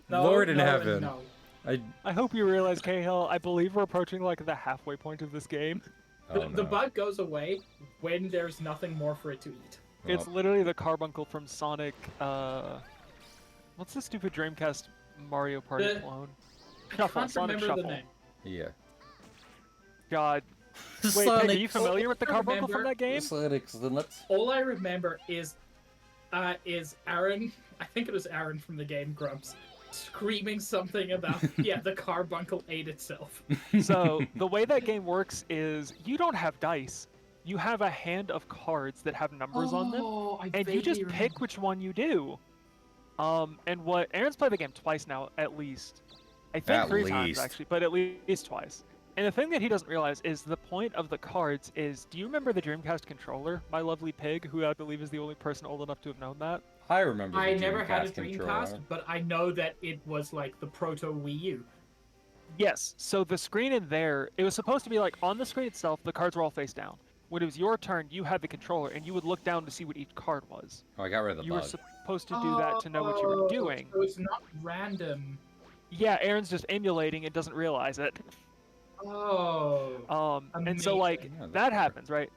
No, Lord in heaven. No. I hope you realize, Cahill, I believe we're approaching like the halfway point of this game. The bug goes away when there's nothing more for it to eat. It's literally the carbuncle from Sonic, what's the stupid Dreamcast Mario Party clone? Shuffle, Sonic Shuffle. The name. Yeah. God. Wait, Peg, are you familiar with the carbuncle from that game? Sonic's the nuts. All I remember is Aaron, I think it was Aaron from the game Grumps, screaming something about, yeah, the carbuncle ate itself. So, the way that game works is, you don't have dice. You have a hand of cards that have numbers on them, and you just pick which one you do. And what Aaron's played the game twice now, at least. I think 3 times actually, but at least twice. And the thing that he doesn't realize is the point of the cards is, do you remember the Dreamcast controller, my lovely pig, who I believe is the only person old enough to have known that? I remember. I never had a Dreamcast, but I know that it was like the proto Wii U. Yes. So the screen in there, it was supposed to be like on the screen itself, the cards were all face down. When it was your turn, you had the controller, and you would look down to see what each card was. Oh, I got rid of the bug. You were supposed to do that to know what you were doing. So it's not random. Yeah, Aaron's just emulating and doesn't realize it. Oh. And so like that happens, right?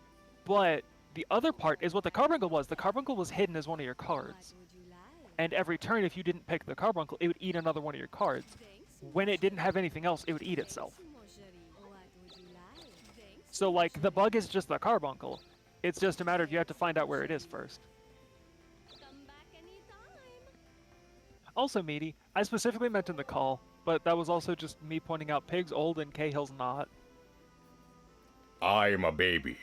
But the other part is what the carbuncle was. The carbuncle was hidden as one of your cards. And every turn, if you didn't pick the carbuncle, it would eat another one of your cards. When it didn't have anything else, it would eat itself. So like the bug is just the carbuncle. It's just a matter of you have to find out where it is first. Also, Meaty, I specifically meant in the call, but that was also just me pointing out Pig's old and Cahill's not. I am a baby.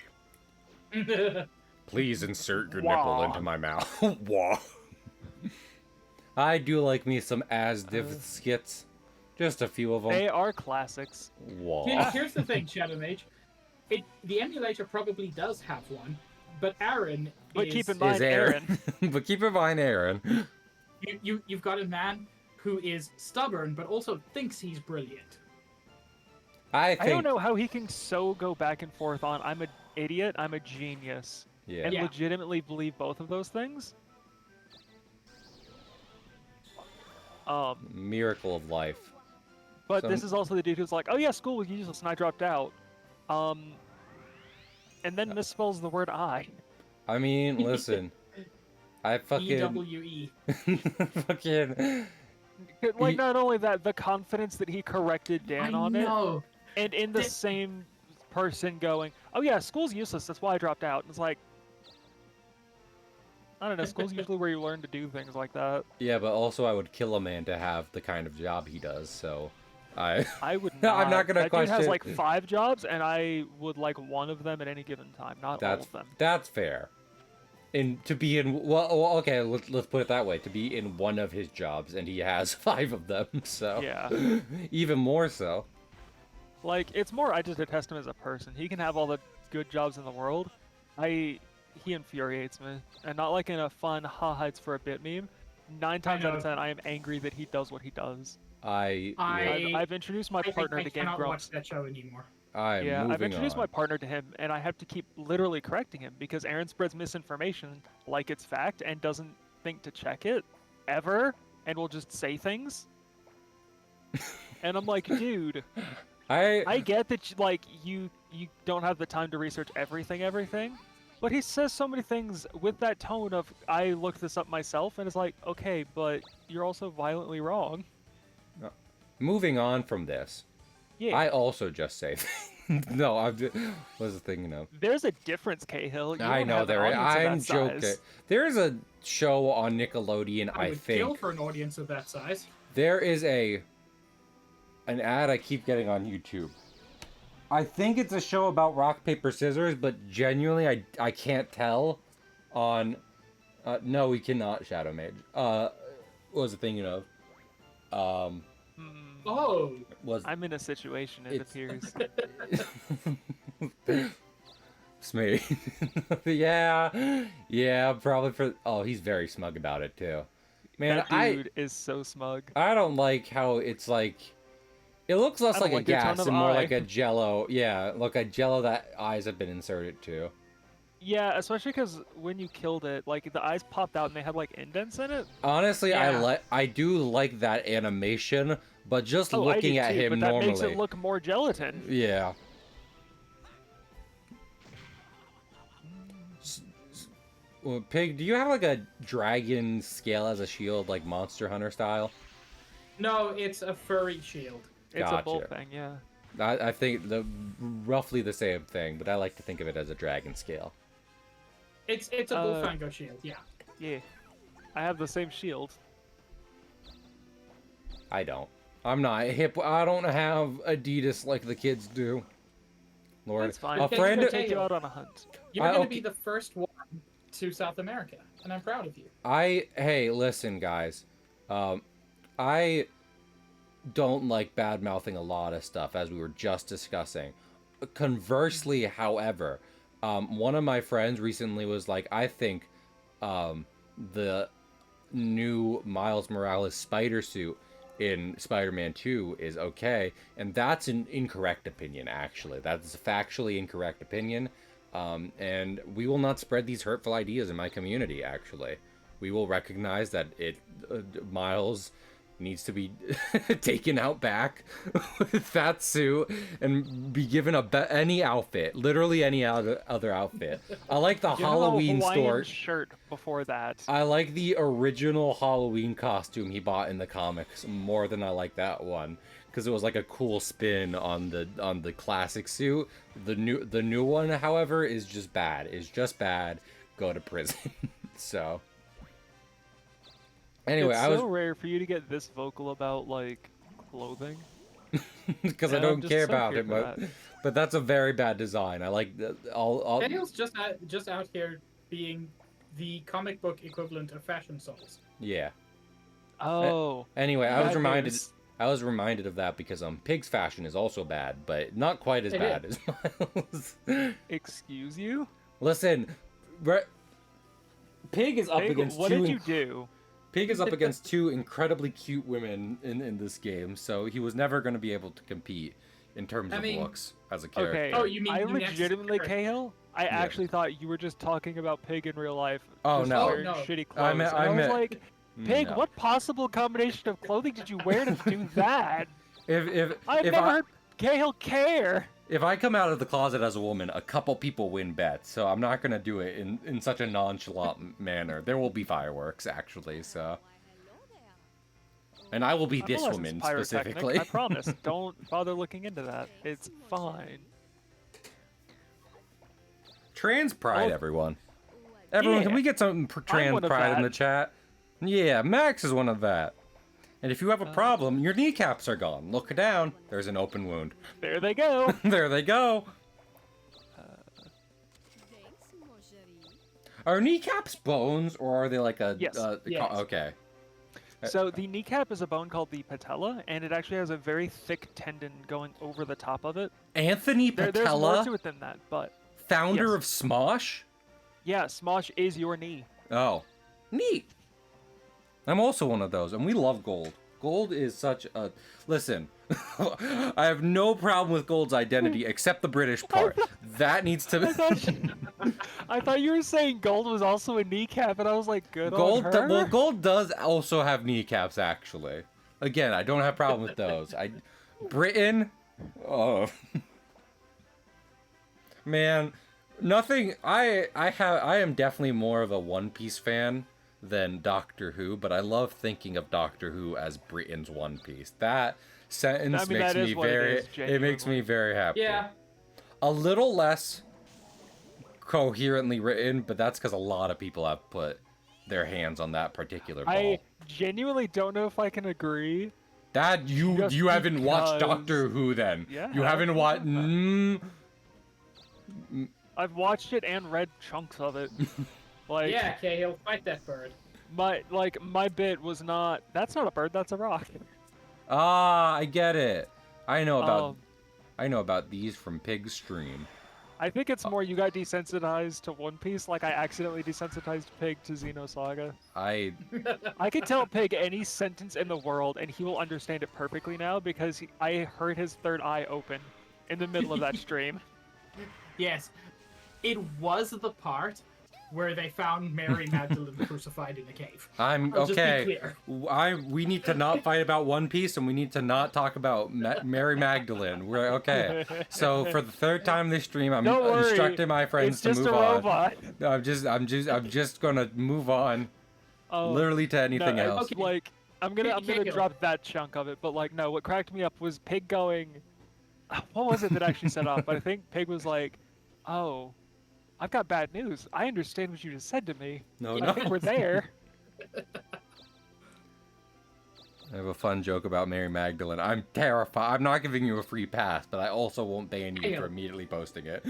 Please insert your nipple into my mouth. Wah. I do like me some as-div skits. Just a few of them. They are classics. Wah. Here's the thing, Shadow Mage. The emulator probably does have one, but Aaron But keep in mind, Aaron. But keep in mind, Aaron. You've got a man who is stubborn, but also thinks he's brilliant. I don't know how he can so go back and forth on I'm an idiot, I'm a genius, and legitimately believe both of those things. Miracle of life. But this is also the dude who's like, oh yeah, school was useless and I dropped out. And then misspells the word I. I mean, listen. I fucking... E-W-E. Fucking... Like, not only that, the confidence that he corrected Dan on it. And in the same person going, oh yeah, school's useless, that's why I dropped out. And it's like... I don't know, school's usually where you learn to do things like that. Yeah, but also I would kill a man to have the kind of job he does, so... I would I'm not. not gonna That question. dude has like 5 jobs, and I would like one of them at any given time, not all of them. That's fair. And to be in okay, let's put it that way. To be in one of his jobs, and he has 5 of them, so Yeah. even more so. Like, it's more I just detest him as a person. He can have all the good jobs in the world. He infuriates me, and not like in a fun ha it's for a bit meme. 9 times out of 10, I am angry that he does what he does. I've introduced my partner to Game Grumps. I cannot watch that show anymore. I've introduced my partner to him, and I have to keep literally correcting him because Aaron spreads misinformation like it's fact and doesn't think to check it ever, and will just say things. And I'm like, dude, I get that you don't have the time to research everything, but he says so many things with that tone of I looked this up myself, and it's like, okay, but you're also violently wrong. Moving on from this, yeah. I also just say no. I was thinking of. There's a difference, Cahill. I know there is. I'm joking. There is a show on Nickelodeon. I would think kill for an audience of that size. There is an ad I keep getting on YouTube. I think it's a show about rock paper scissors, but genuinely I can't tell. On no, we cannot Shadow Mage. What was I thinking of? I'm in a situation, it appears. Smee. yeah, probably for. Oh, he's very smug about it too. Man, that dude is so smug. I don't like how it's like. It looks less like a gas and more like a jello. Yeah, like a jello that eyes have been inserted to. Yeah, especially because when you killed it, like the eyes popped out and they had like indents in it. Honestly, I do like that animation, but just looking at him but normally, that makes it look more gelatin. Yeah. Well, Pig, do you have like a dragon scale as a shield, like Monster Hunter style? No, it's a furry shield. It's a bull thing, yeah. I think roughly the same thing, but I like to think of it as a dragon scale. It's a Bullfango shield, yeah. Yeah. I have the same shield. I don't. I'm not hip. I don't have Adidas like the kids do. Lord, that's fine. A friend will take you out on a hunt. You're going to be the first one to South America, and I'm proud of you. Hey, listen, guys. I don't like bad-mouthing a lot of stuff, as we were just discussing. Conversely, however, one of my friends recently was like, I think the new Miles Morales spider suit in Spider-Man 2 is okay, and that's an incorrect opinion, actually. That's a factually incorrect opinion, and we will not spread these hurtful ideas in my community, actually. We will recognize that Miles needs to be taken out back with that suit and be given any outfit, literally any other outfit. I like the Halloween store shirt before that. I like the original Halloween costume he bought in the comics more than I like that one, because it was like a cool spin on the classic suit. The new one, however, is just bad. It's just bad. Go to prison. So. Anyway, it's so rare for you to get this vocal about like clothing. Because I don't care about it, but that's a very bad design. I like all. Daniel's just out here being the comic book equivalent of Fashion Souls. Yeah. Oh. Anyway, I was reminded of that because Pig's fashion is also bad, but not quite as bad as Miles. Excuse you? Listen, Pig is up against what did you do? Pig is up against 2 incredibly cute women in this game, so he was never going to be able to compete in terms of looks as a character. Okay. Oh, you mean I legitimately, Cahill? I actually thought you were just talking about Pig in real life. Oh, no. Wearing shitty clothes. I was like, Pig, what possible combination of clothing did you wear to do that? I've never heard Cahill care. If I come out of the closet as a woman, a couple people win bets, so I'm not going to do it in such a nonchalant manner. There will be fireworks, actually, so... And I will be this woman, specifically. I promise. Don't bother looking into that. It's fine. Trans pride, everyone. Everyone, can we get some trans pride in the chat? Yeah, Max is one of that. And if you have a problem, your kneecaps are gone. Look down. There's an open wound. There they go. There they go. Are kneecaps bones, or are they like a... Yes. Yes. Okay. So the kneecap is a bone called the patella, and it actually has a very thick tendon going over the top of it. Anthony There's Patella, more to it than that, but founder yes. of Smosh? Yeah, Smosh is your knee. Oh, neat. I'm also one of those, and we love gold. Gold is such a... Listen, I have no problem with gold's identity, except the British part. That needs to... I thought you were saying gold was also a kneecap, and I was like, good Gold, on her. well, gold does also have kneecaps, actually. Again, I don't have a problem with those. Britain, oh, man, nothing. I am definitely more of a One Piece fan than Doctor Who, but I love thinking of Doctor Who as Britain's One Piece. That sentence makes me very. It makes me very happy. Yeah. A little less coherently written, but that's because a lot of people have put their hands on that particular ball. I genuinely don't know if I can agree. That you haven't watched Doctor Who then? Yeah, you haven't watched. I've watched it and read chunks of it. Like Yeah, Cahill, fight that bird. my bit was not. That's not a bird. That's a rock. Ah, I get it. I know about these from Pig Stream. I think it's more you got desensitized to One Piece, like I accidentally desensitized Pig to Xenosaga. I could tell Pig any sentence in the world, and he will understand it perfectly now because I heard his third eye open in the middle of that stream. Yes, it was the part where they found Mary Magdalene crucified in a cave. I'm I'll okay. Just be clear. We need to not fight about One Piece, and we need to not talk about Mary Magdalene. We're okay. So for the third time this stream, I'm instructing my friends to move on. Robot. I'm just gonna move on. Literally to anything else. Okay. Like I'm gonna drop that chunk of it, but like no, what cracked me up was Pig going. What was it that actually set off? I think Pig was like, "Oh, I've got bad news. I understand what you just said to me. I think we're there." I have a fun joke about Mary Magdalene. I'm terrified. I'm not giving you a free pass, but I also won't ban you for immediately posting it.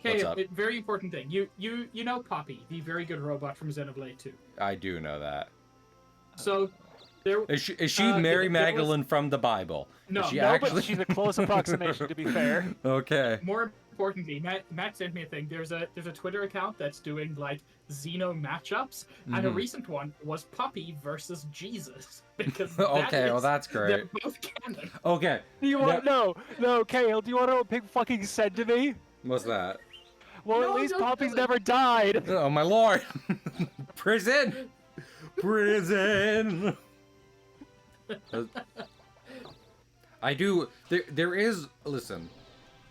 What's up? Very important thing. You know Poppy, the very good robot from Xenoblade 2. I do know that. So there is she Mary Magdalene from the Bible? No, but she's a close approximation to be fair. Okay. More importantly, Matt sent me a thing. There's a Twitter account that's doing like Xeno matchups, and a recent one was Poppy versus Jesus. Because well that's great. They're both canon. Okay. Do you want no, Kale? Do you want to know what Pig fucking said to me? What's that? Well, at least Poppy's never died. Oh my lord! Prison. I do. There is. Listen,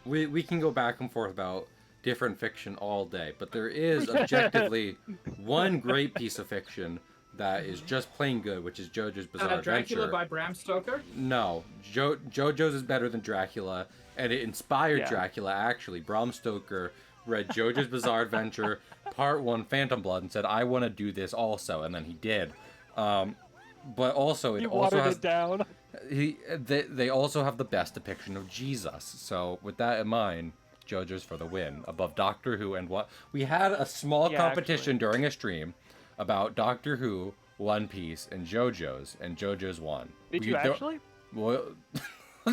we can go back and forth about different fiction all day, but there is objectively one great piece of fiction that is just plain good, which is JoJo's Bizarre Dracula Adventure. by Bram Stoker? No, JoJo's is better than Dracula, and it inspired Dracula, actually. Bram Stoker read JoJo's Bizarre Adventure, Part 1, Phantom Blood, and said, I want to do this also, and then he did. But also, it also has... it down. They also have the best depiction of Jesus, so with that in mind, JoJo's for the win, above Doctor Who and what... We had a small competition during a stream about Doctor Who, One Piece, and JoJo's won. Did you actually? Well,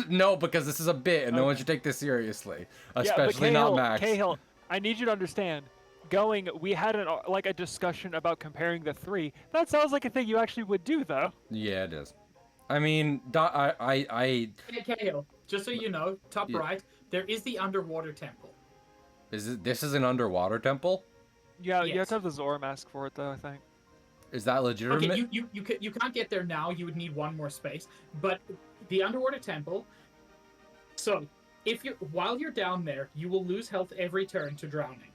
no, because this is a bit, and no one should take this seriously, especially not Max. Cahill, I need you to understand. We had a discussion about comparing the three. That sounds like a thing you actually would do, though. Yeah, it is. I mean, Hey, Cahill, just so you know, top right, there is the underwater temple. This is an underwater temple? Yeah, you have to have the Zora mask for it, though, I think. Is that legitimate? Okay, you can't get there now. You would need one more space. But the underwater temple. So, while you're down there, you will lose health every turn to drowning.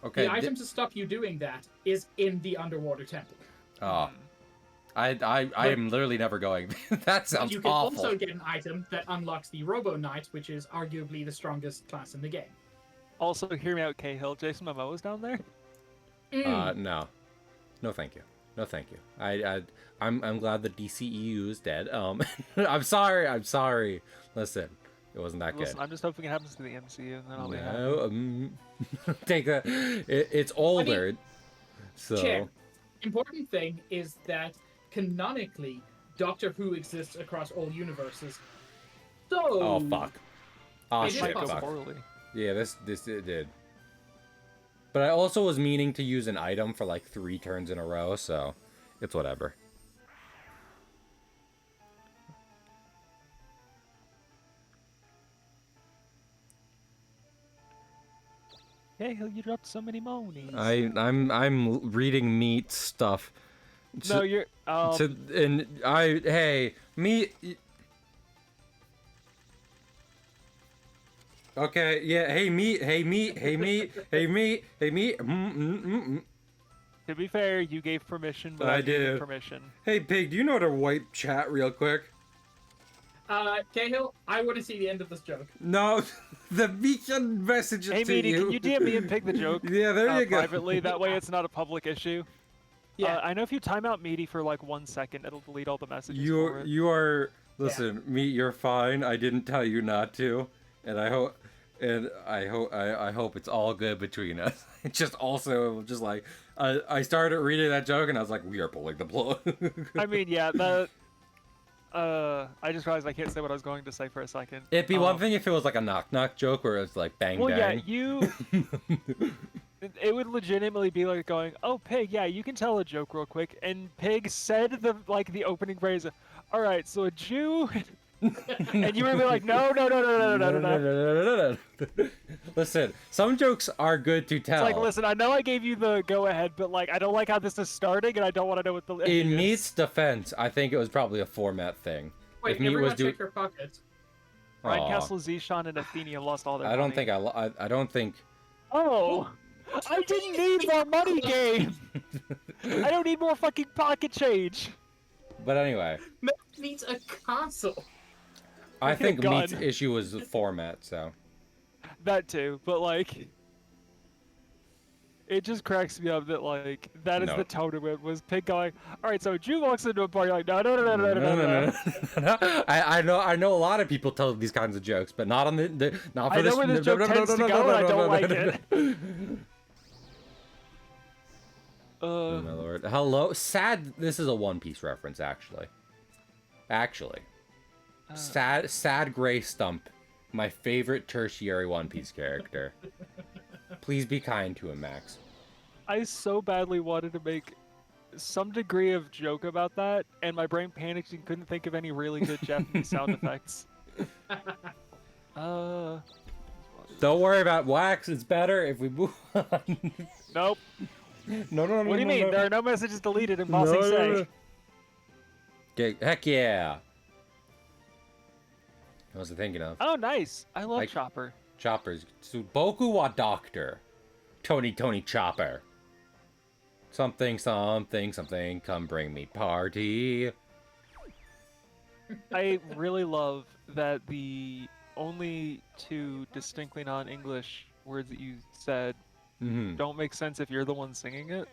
Okay. The item to stop you doing that is in the underwater temple. Oh. I am literally never going. That sounds awful. You can also get an item that unlocks the Robo Knight, which is arguably the strongest class in the game. Also, hear me out, Cahill. Jason Momoa's down there? No. No, thank you. No, thank you. I'm glad the DCEU is dead. I'm sorry. Listen, it wasn't that good. I'm just hoping it happens to the MCU, and then I'll be happy. No, it's older, so. Chair. Important thing is that canonically, Doctor Who exists across all universes. So. Oh fuck. Oh It shit. might go Fuck. poorly. Yeah, this it did. But I also was meaning to use an item for like 3 turns in a row, so it's whatever. Hey, you dropped so many monies. I'm reading meat stuff. No, you're. Hey, meat. Okay, yeah. Hey, meat. To be fair, you gave permission, but I did. Permission. Hey, pig. Do you know how to wipe chat real quick? Cahill, I want to see the end of this joke. No, the beacon message Hey, to Meaty, you. can you DM me and pick the joke? Yeah, there you go. Privately, that way it's not a public issue. Yeah. I know if you time out Meaty for like 1 second, it'll delete all the messages. You are. Listen, Meat. You're fine. I didn't tell you not to, and I hope it's all good between us. It's just also just like I started reading that joke and I was like, we are pulling the plug. I mean, yeah, that. I just realized I can't say what I was going to say for a second. It'd be one thing if it was like a knock joke where it's like bang well, bang. Yeah, you. It would legitimately be like going, "Oh, Pig, yeah, you can tell a joke real quick." And Pig said the opening phrase, "All right, so a Jew," and you would be like, "No." Listen, some jokes are good to tell. It's like, listen, I know I gave you the go ahead, but like, I don't like how this is starting, and I don't want to know what the. In Meat's defense, I think it was probably a format thing. Wait, everyone check your pockets. Ryan Castle, Zishan, and Athenia lost all their I don't money. think I don't think. Oh. I didn't need more money, game! I don't need more fucking pocket change! But anyway. Matt needs a console! I think Meat's issue was the format, so. That too, but like... It just cracks me up that like, that is the tone of it, was Pig going, alright, so Jew walks into a bar, you're like, no. I know a lot of people tell these kinds of jokes, but not on not for this. I know where this joke tends to go, and I don't like it. Oh my lord. Hello? This is a One Piece reference, actually. Sad Gray Stump. My favorite tertiary One Piece character. Please be kind to him, Max. I so badly wanted to make some degree of joke about that, and my brain panicked and couldn't think of any really good Japanese sound effects. Don't worry about wax. It's better if we move on. Nope. No. What do you mean? There are no messages deleted in Bossing Say. Okay, heck yeah. What was I thinking of? Oh, nice. I love Chopper. Chopper's Boku wa Doctor. Tony Chopper. Something, come bring me party. I really love that the only 2 distinctly non-English words that you said don't make sense if you're the one singing it.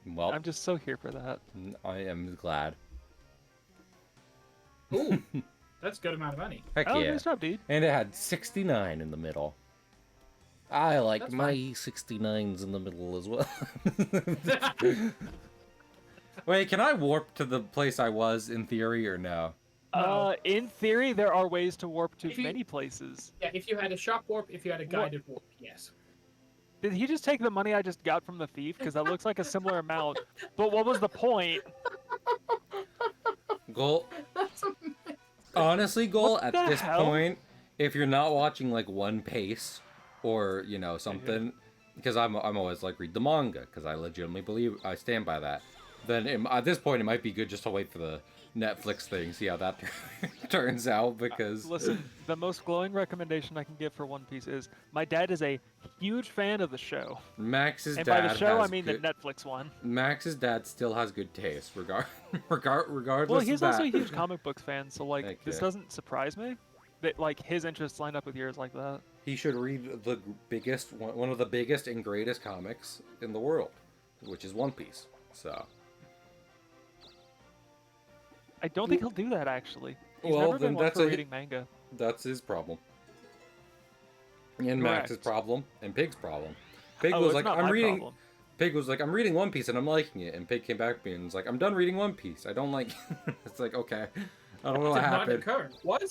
Well, I'm just so here for that. I am glad. Ooh, that's a good amount of money. Heck yeah. Nice job, dude. And it had 69 in the middle. I like that's my fine. 69s in the middle as well. Wait, can I warp to the place I was in theory or no? In theory, there are ways to warp to many places. Yeah, if you had a shock warp, if you had a guided warp, yes. Did he just take the money I just got from the thief? Because that looks like a similar amount. But what was the point? Goal. Honestly, Goal, at this hell? point, if you're not watching like One Piece or, you know, something, because I'm always like read the manga, because I legitimately believe, I stand by that. Then at this point, it might be good just to wait for the Netflix thing, see how that turns out, because... Listen, the most glowing recommendation I can give for One Piece is, my dad is a huge fan of the show. Max's and dad by the show, has I mean good... the Netflix one. Max's dad still has good taste, regardless Well, he's of that. also a huge comic book fan, so like, Heck this yeah. doesn't surprise me. That like, his interests line up with yours like that. He should read the one of the biggest and greatest comics in the world, which is One Piece. So, I don't think he'll do that, actually. He's Well, never been then one that's for a reading manga. that's his problem. And Correct. Max's problem, and Pig's problem. Pig Oh, was it's like, not I'm my reading. problem. Pig was like, I'm reading One Piece and I'm liking it. And Pig came back to me and was like, I'm done reading One Piece. I don't like. It's like, okay, I don't know what Did not happened. occur. What?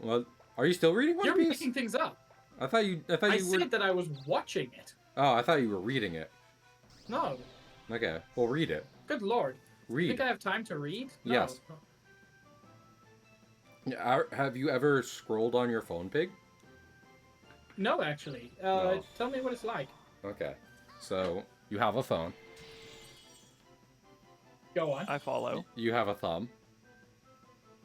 Well, are you still reading One You're Piece? making things up. I thought you I were. said that I was watching it. Oh, I thought you were reading it. No. Okay, well, read it. Good lord. You Read. think I have time to read? No. Yes. Have you ever scrolled on your phone, Pig? No, actually. No. Tell me what it's like. Okay, so you have a phone. Go on. I follow. You have a thumb.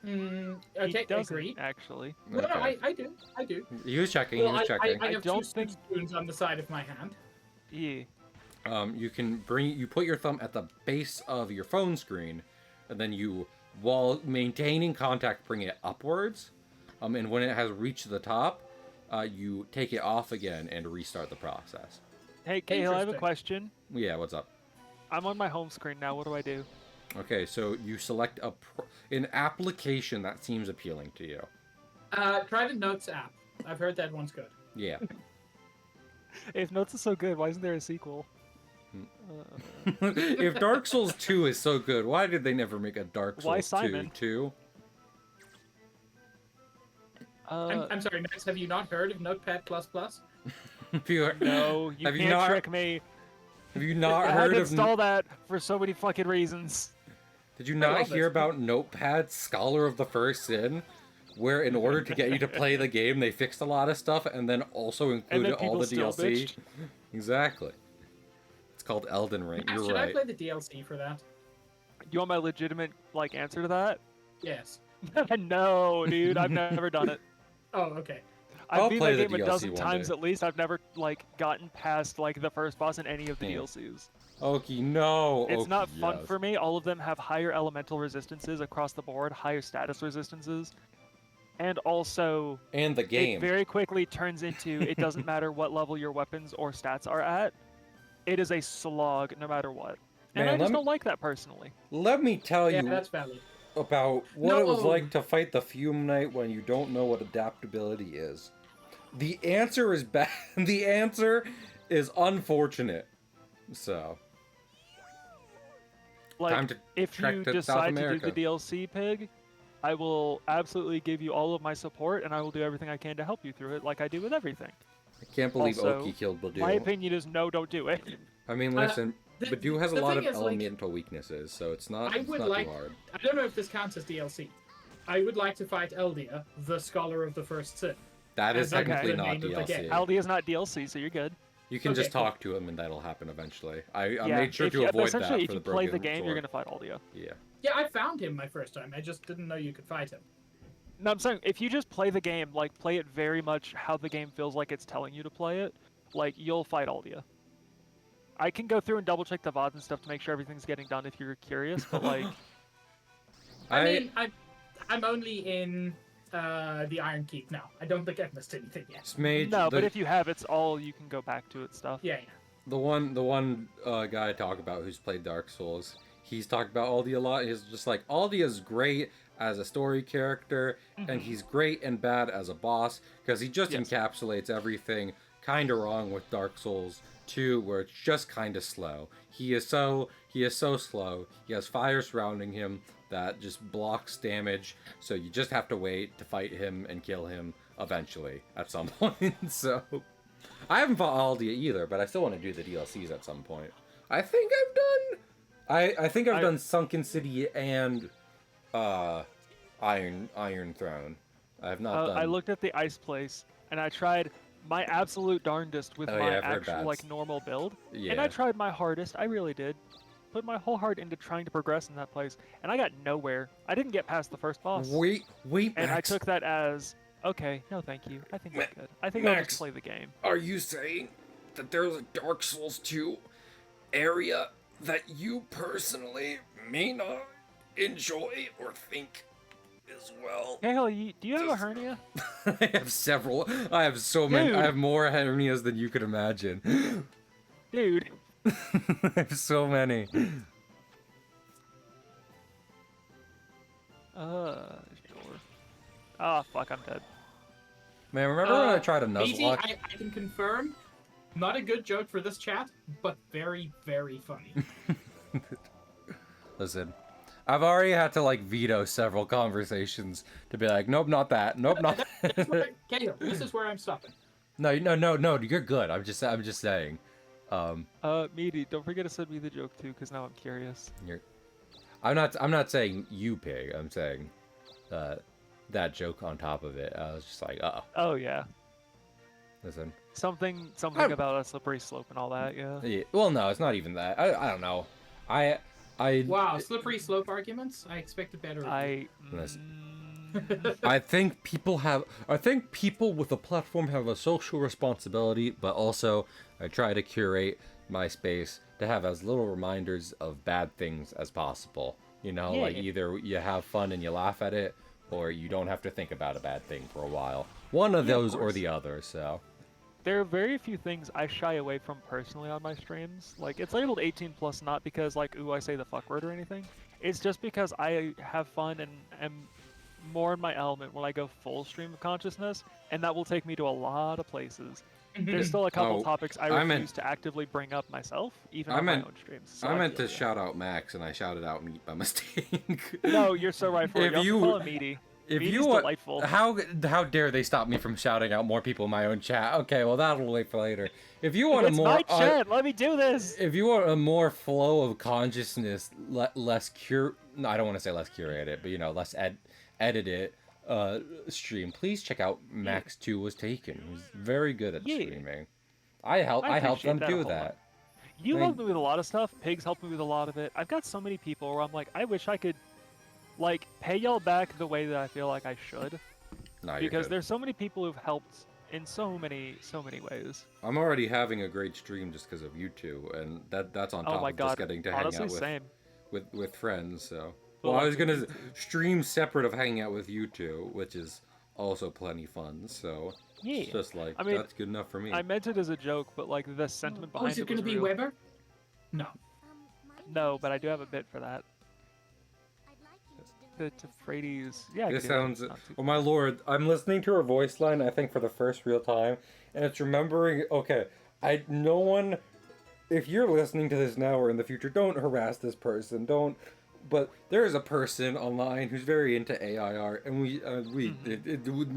Okay, He doesn't, agree. actually. No, Okay. I do. I do. He was checking. Well, he was checking. I have don't two think- spoons on the side of my hand. Yeah. You put your thumb at the base of your phone screen, and then you, while maintaining contact, bring it upwards. And when it has reached the top, you take it off again and restart the process. Hey, Cahill, I have a Interesting. question. Yeah, what's up? I'm on my home screen now. What do I do? Okay, so you select an application that seems appealing to you. Try the Notes app. I've heard that one's good. Yeah. If Notes is so good, why isn't there a sequel? If Dark Souls 2 is so good, why did they never make a Dark Souls Why 2 Simon? too? I'm sorry, Max, have you not heard of Notepad++? Have you, No, you have can't you not, trick me. Have you not I had heard to of? install that for so many fucking reasons. Did you I not love hear it. about Notepad Scholar of the First Sin? Where in order to get you to play the game, they fixed a lot of stuff and then also And included then all people the still DLC. bitched. Exactly. It's called Elden Ring. Max, You're should I right. play the DLC for that? You want my legitimate answer to that? Yes. No, dude, I've never done it. Oh, okay. I'll I've beat play that the game a DLC dozen one times day. at least. I've never gotten past the first boss in any of the Yeah. DLCs. Okie, no. It's Okie, not fun yes. for me. All of them have higher elemental resistances across the board, higher status resistances, and also And the game. it very quickly turns into it doesn't matter what level your weapons or stats are at. It is a slog no matter what. And Man, I just don't like that personally. Let me tell Yeah, you that's valid. about what it was No. like to fight the Fume Knight when you don't know what adaptability is. The answer is bad. The answer is unfortunate. So, time to If trek you to South decide to do America. the DLC, Pig, I will absolutely give you all of my support, and I will do everything I can to help you through it, like I do with everything. I can't believe Also, Oki killed Badu. My opinion is no, don't do it. I mean, listen, the- Badu has a the lot thing of is, like, elemental weaknesses, so it's not, I it's would not like- too hard. I don't know if this counts as DLC. I would like to fight Eldia, the Scholar of the First Sin. That is Okay. technically The not name of the DLC. game. Aldi is not DLC, so you're good. You can Okay, just cool. talk to him and that'll happen eventually. I yeah, made sure if to you, avoid essentially, that if for you the play the broken game, sword. you're gonna fight Aldia. Yeah. Yeah, I found him my first time. I just didn't know you could fight him. No, I'm saying if you just play the game, play it very much how the game feels like it's telling you to play it, you'll fight Aldia. I can go through and double check the VODs and stuff to make sure everything's getting done if you're curious, but I mean, I'm only in the Iron Keep now. I don't think I've missed anything yet. It's made no, the, but if you have, it's all you can go back to it stuff. Yeah. the one guy I talk about who's played Dark Souls, he's talked about Aldi a lot. He's just like, Aldi is great as a story character, and he's great and bad as a boss, because he just Yes. encapsulates everything kind of wrong with Dark Souls 2, where it's just kind of slow. He is so slow. He has fire surrounding him that just blocks damage, so you just have to wait to fight him and kill him eventually at some point. So I haven't fought Aldi either, but I still want to do the DLCs at some point. I think I've done I think I've done Sunken City and Iron Throne. I have not done I looked at the ice place and I tried my absolute darndest with Oh, my yeah, I've heard actual that. normal build, Yeah. and I tried my hardest. I really did. Put my whole heart into trying to progress in that place, and I got nowhere. I didn't get past the first boss. Wait, And Max. I took that as okay. No, thank you. I think I'm good. I think I'll Max. just play the game. Are you saying that there's a Dark Souls 2 area that you personally may not enjoy or think as well? Hey, hell, do you have a hernia? I have several. I have so many. Dude. I have more hernias than you could imagine. Dude, I have so many. Sure. Ah, fuck, I'm dead. Man, remember when I tried a BT, Nuzlocke? I can confirm, not a good joke for this chat, but very, very funny. Listen, I've already had to like veto several conversations to be like, nope, not that. Nope, not. Kato, this is where I'm stopping. No, you're good. I'm just saying. Meaty, don't forget to send me the joke too, because now I'm curious. I'm not saying you pig. I'm saying, that joke on top of it. I was just like, Oh yeah. Listen. Something about a slippery slope and all that. Yeah. Well, no, it's not even that. I don't know. Wow, slippery slope arguments. I expected better. I think people with a platform have a social responsibility, but also I try to curate my space to have as little reminders of bad things as possible. You know, Yeah. like either you have fun and you laugh at it, or you don't have to think about a bad thing for a while. One of those or the other, so. There are very few things I shy away from personally on my streams. Like, it's labeled 18 plus not because, like, ooh, I say the fuck word or anything. It's just because I have fun and am more in my element when I go full stream of consciousness, and that will take me to a lot of places. There's still a couple topics I refuse to actively bring up myself, even on my own streams. So I meant to shout out Max, and I shouted out Meat by mistake. No, you're so right for it. You follow Meaty. If Meaty's you delightful. how dare they stop me from shouting out more people in my own chat? Okay, well that'll wait for later. If you want it's a more my chat, let me do this. If you want a more flow of consciousness, less no, I don't want to say less curated, but you know, less edited stream, please check out Max 2 Was Taken. He's very good at streaming. I helped them do that. You helped me with a lot of stuff. Pigs helped me with a lot of it. I've got so many people where I'm like, I wish I could, like, pay y'all back the way that I feel like I should. No, because there's so many people who've helped in so many ways. I'm already having a great stream just because of you two, and that's on top of just getting to hang out with friends. So, well, I was gonna stream separate of hanging out with you two, which is also plenty fun. So, yeah, it's just like, that's good enough for me. I meant it as a joke, but like the sentiment behind it. Is it gonna be Weber? No. No, but I do have a bit for that. To Frady's, yeah. This sounds. Oh my lord! I'm listening to her voice line. I think for the first real time, and it's remembering. Okay, no one. If you're listening to this now or in the future, don't harass this person. Don't. But there is a person online who's very into AI art, and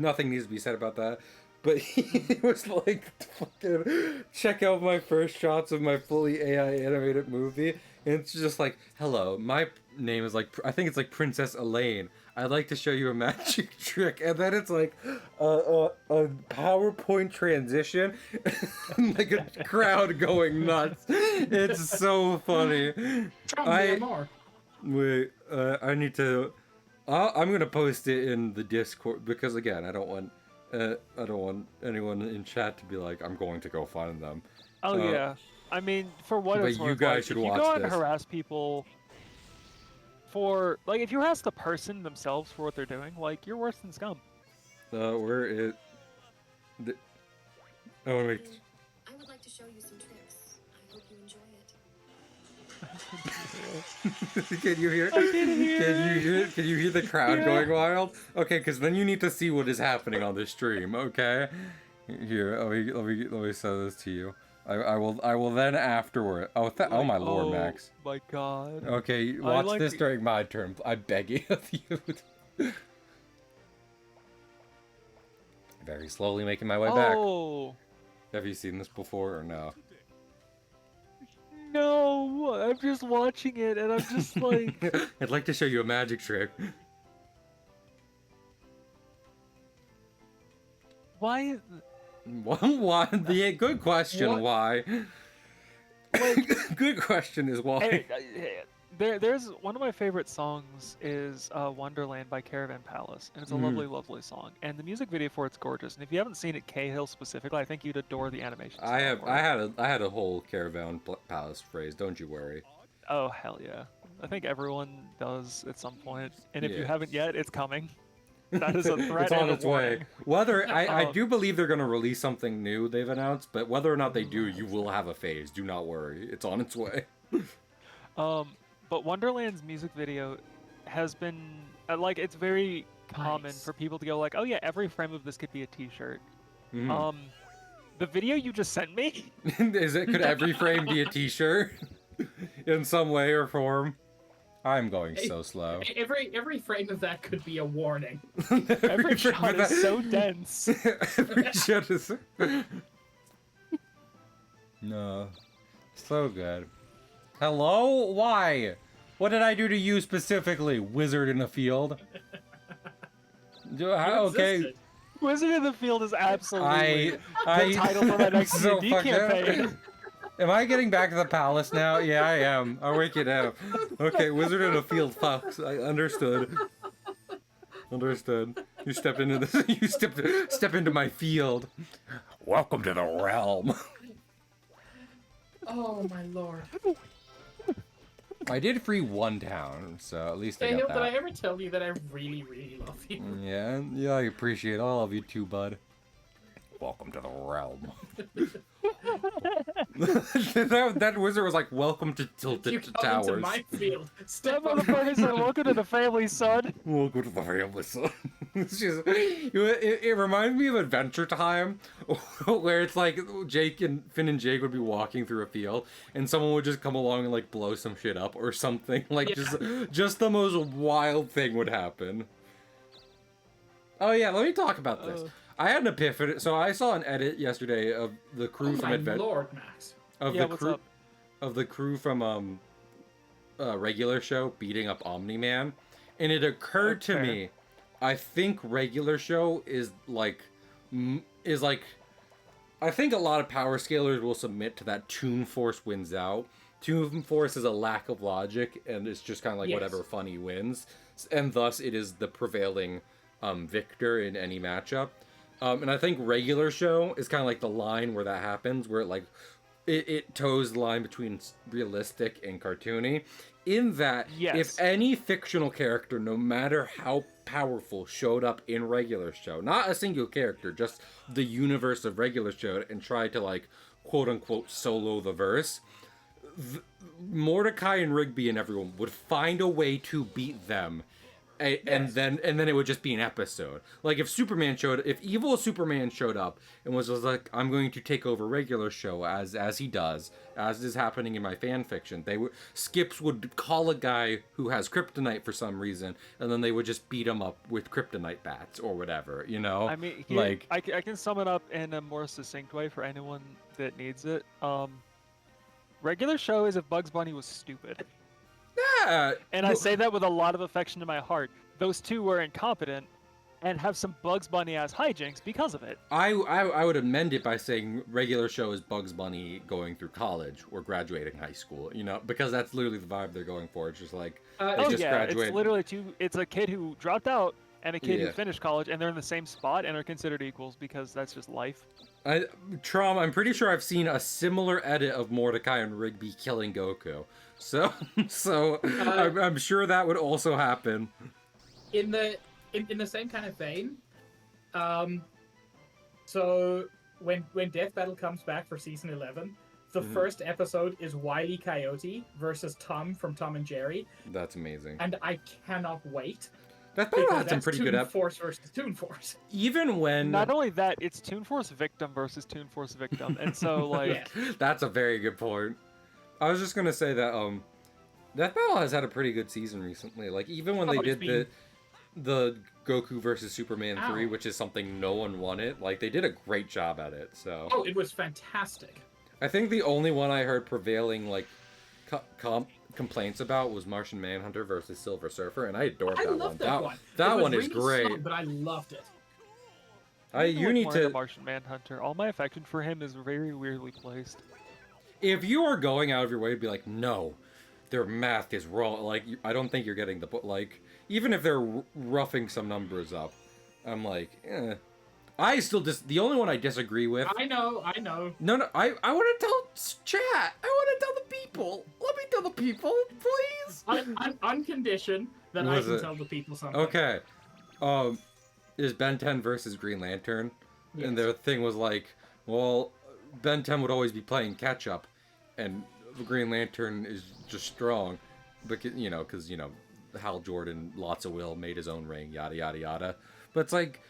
nothing needs to be said about that. But he was like, fucking, check out my first shots of my fully AI animated movie. And it's just like, hello, my name is like, I think it's like Princess Elaine. I'd like to show you a magic trick. And then it's like a PowerPoint transition. Like a crowd going nuts. It's so funny. Wait, I need to, I'm going to post it in the Discord because again, I don't want anyone in chat to be like, I'm going to go find them. Oh yeah, I mean, for what it's worth, you guys should watch this. If you go out and harass people for, like, if you harass the person themselves for what they're doing, like, you're worse than scum. Where is? Oh wait. I would like to show you some tricks. I hope you enjoy it. Can you hear? Can you hear the crowd going wild? Okay, because then you need to see what is happening on the stream. Okay, here, let me send this to you. I will then afterward. Oh my lord, Max. Oh my god. Okay, watch this during my turn. I beg you of you. Very slowly making my way back. Have you seen this before or no? No, I'm just watching it and I'm just like... I'd like to show you a magic trick. Why? Why? Good question, what? why? Like, good question is why. There's one of my favorite songs is Wonderland by Caravan Palace, and it's a lovely, lovely song. And the music video for it's gorgeous. And if you haven't seen it, Cahill specifically, I think you'd adore the animation. I had a whole Caravan Palace phrase. Don't you worry. Oh hell yeah! I think everyone does at some point, and if you haven't yet, it's coming. That is a threat. It's on its way. Whether I do believe they're gonna release something new they've announced, but whether or not they do, you will have a phase. Do not worry. It's on its way. But Wonderland's music video has been like it's very common Nice. for people to go like, oh yeah, every frame of this could be a T-shirt. Mhm. The video you just sent me. Could every frame be a T-shirt in some way or form? I'm going so slow. Every frame of that could be a warning. Every frame shot of is that- so dense. Every shot is no, so good. Hello? Why? What did I do to you specifically, wizard in the field? Okay. Existed. Wizard in the Field is absolutely I the title for my next so D&D fucked up. campaign. Am I getting back to the palace now? Yeah, I am. I'll wake you down. Okay, wizard in the field, fucks. I understood. Understood. You step into this. You step into my field. Welcome to the realm. Oh my lord. I did free one town, so at least I Daniel, got did I that. ever tell you that I really, really love you? Yeah, I appreciate all of you too, bud. Welcome to the realm. that wizard was like, "Welcome to You Tilted come Towers." into my field. That Step on motherfucker said, welcome to the family, son. Welcome to the family, son. It's just, it reminds me of Adventure Time, where it's like Finn and Jake would be walking through a field, and someone would just come along and like blow some shit up or something. Like just the most wild thing would happen. Oh yeah, let me talk about this. I had an epiphany. So I saw an edit yesterday of the crew Oh from my Adventure. lord, Max. Yeah, what's up? Of the crew from regular show beating up Omni-Man, and it occurred to fair. me, I think regular show is like I think a lot of power scalers will submit to that Toon Force wins out. Toon Force is a lack of logic, and it's just kind of like Yes. whatever funny wins, and thus it is the prevailing victor in any matchup. And I think regular show is kind of like the line where that happens, where it toes the line between realistic and cartoony. In that, Yes. if any fictional character, no matter how powerful, showed up in regular show, not a single character, just the universe of regular show, and tried to like quote unquote solo the verse, Mordecai and Rigby and everyone would find a way to beat them. And then it would just be an episode. Like if evil Superman showed up and was like, I'm going to take over regular show as he does, as is happening in my fan fiction. Skips would call a guy who has kryptonite for some reason, and then they would just beat him up with kryptonite bats or whatever, you know? I mean, like I can sum it up in a more succinct way for anyone that needs it. Regular show is if Bugs Bunny was stupid. yeah, And I say that with a lot of affection to my heart. Those two were incompetent and have some Bugs Bunny ass hijinks because of it. I would amend it by saying regular show is Bugs Bunny going through college or graduating high school, you know, because that's literally the vibe they're going for. It's just like they Oh just yeah, graduate. it's literally it's a kid who dropped out and a kid Yeah. who finished college, and they're in the same spot and are considered equals because that's just life. I'm pretty sure I've seen a similar edit of Mordecai and Rigby killing Goku. So I'm sure that would also happen. In the same kind of vein, so when Death Battle comes back for season 11, the first episode is Wile E. Coyote versus Tom from Tom and Jerry, That's amazing. and I cannot wait. That battle Because had some that's pretty Toon good Force versus Toon Force. even when Not only that, it's Toon Force victim versus Toon Force victim, and so like Yeah. That's a very good point. I was just gonna say that Death Battle has had a pretty good season recently. Like even when they Oh, it's did the Goku versus Superman 3, Ow. which is something no one wanted, like they did a great job at it. So Oh, it was fantastic. I think the only one I heard prevailing like complaints about was Martian Manhunter versus Silver Surfer, and I adored I that loved one. that one. That It was one is really great. slow, but I loved it. You look need more into to. Martian Manhunter. All my affection for him is very weirdly placed. If you are going out of your way to be like, no, their math is wrong. Like I don't think you're getting the like. Even if they're roughing some numbers up, I'm like, eh. I still the only one I disagree with. I know. No, I want to tell chat. I want to tell the people. Let me tell the people, please. On condition that What I is can it? tell the people something. Okay. Is Ben 10 versus Green Lantern, and their thing was like, well, Ben 10 would always be playing catch up, and the Green Lantern is just strong, because Hal Jordan, lots of will, made his own ring, yada yada yada. But it's like,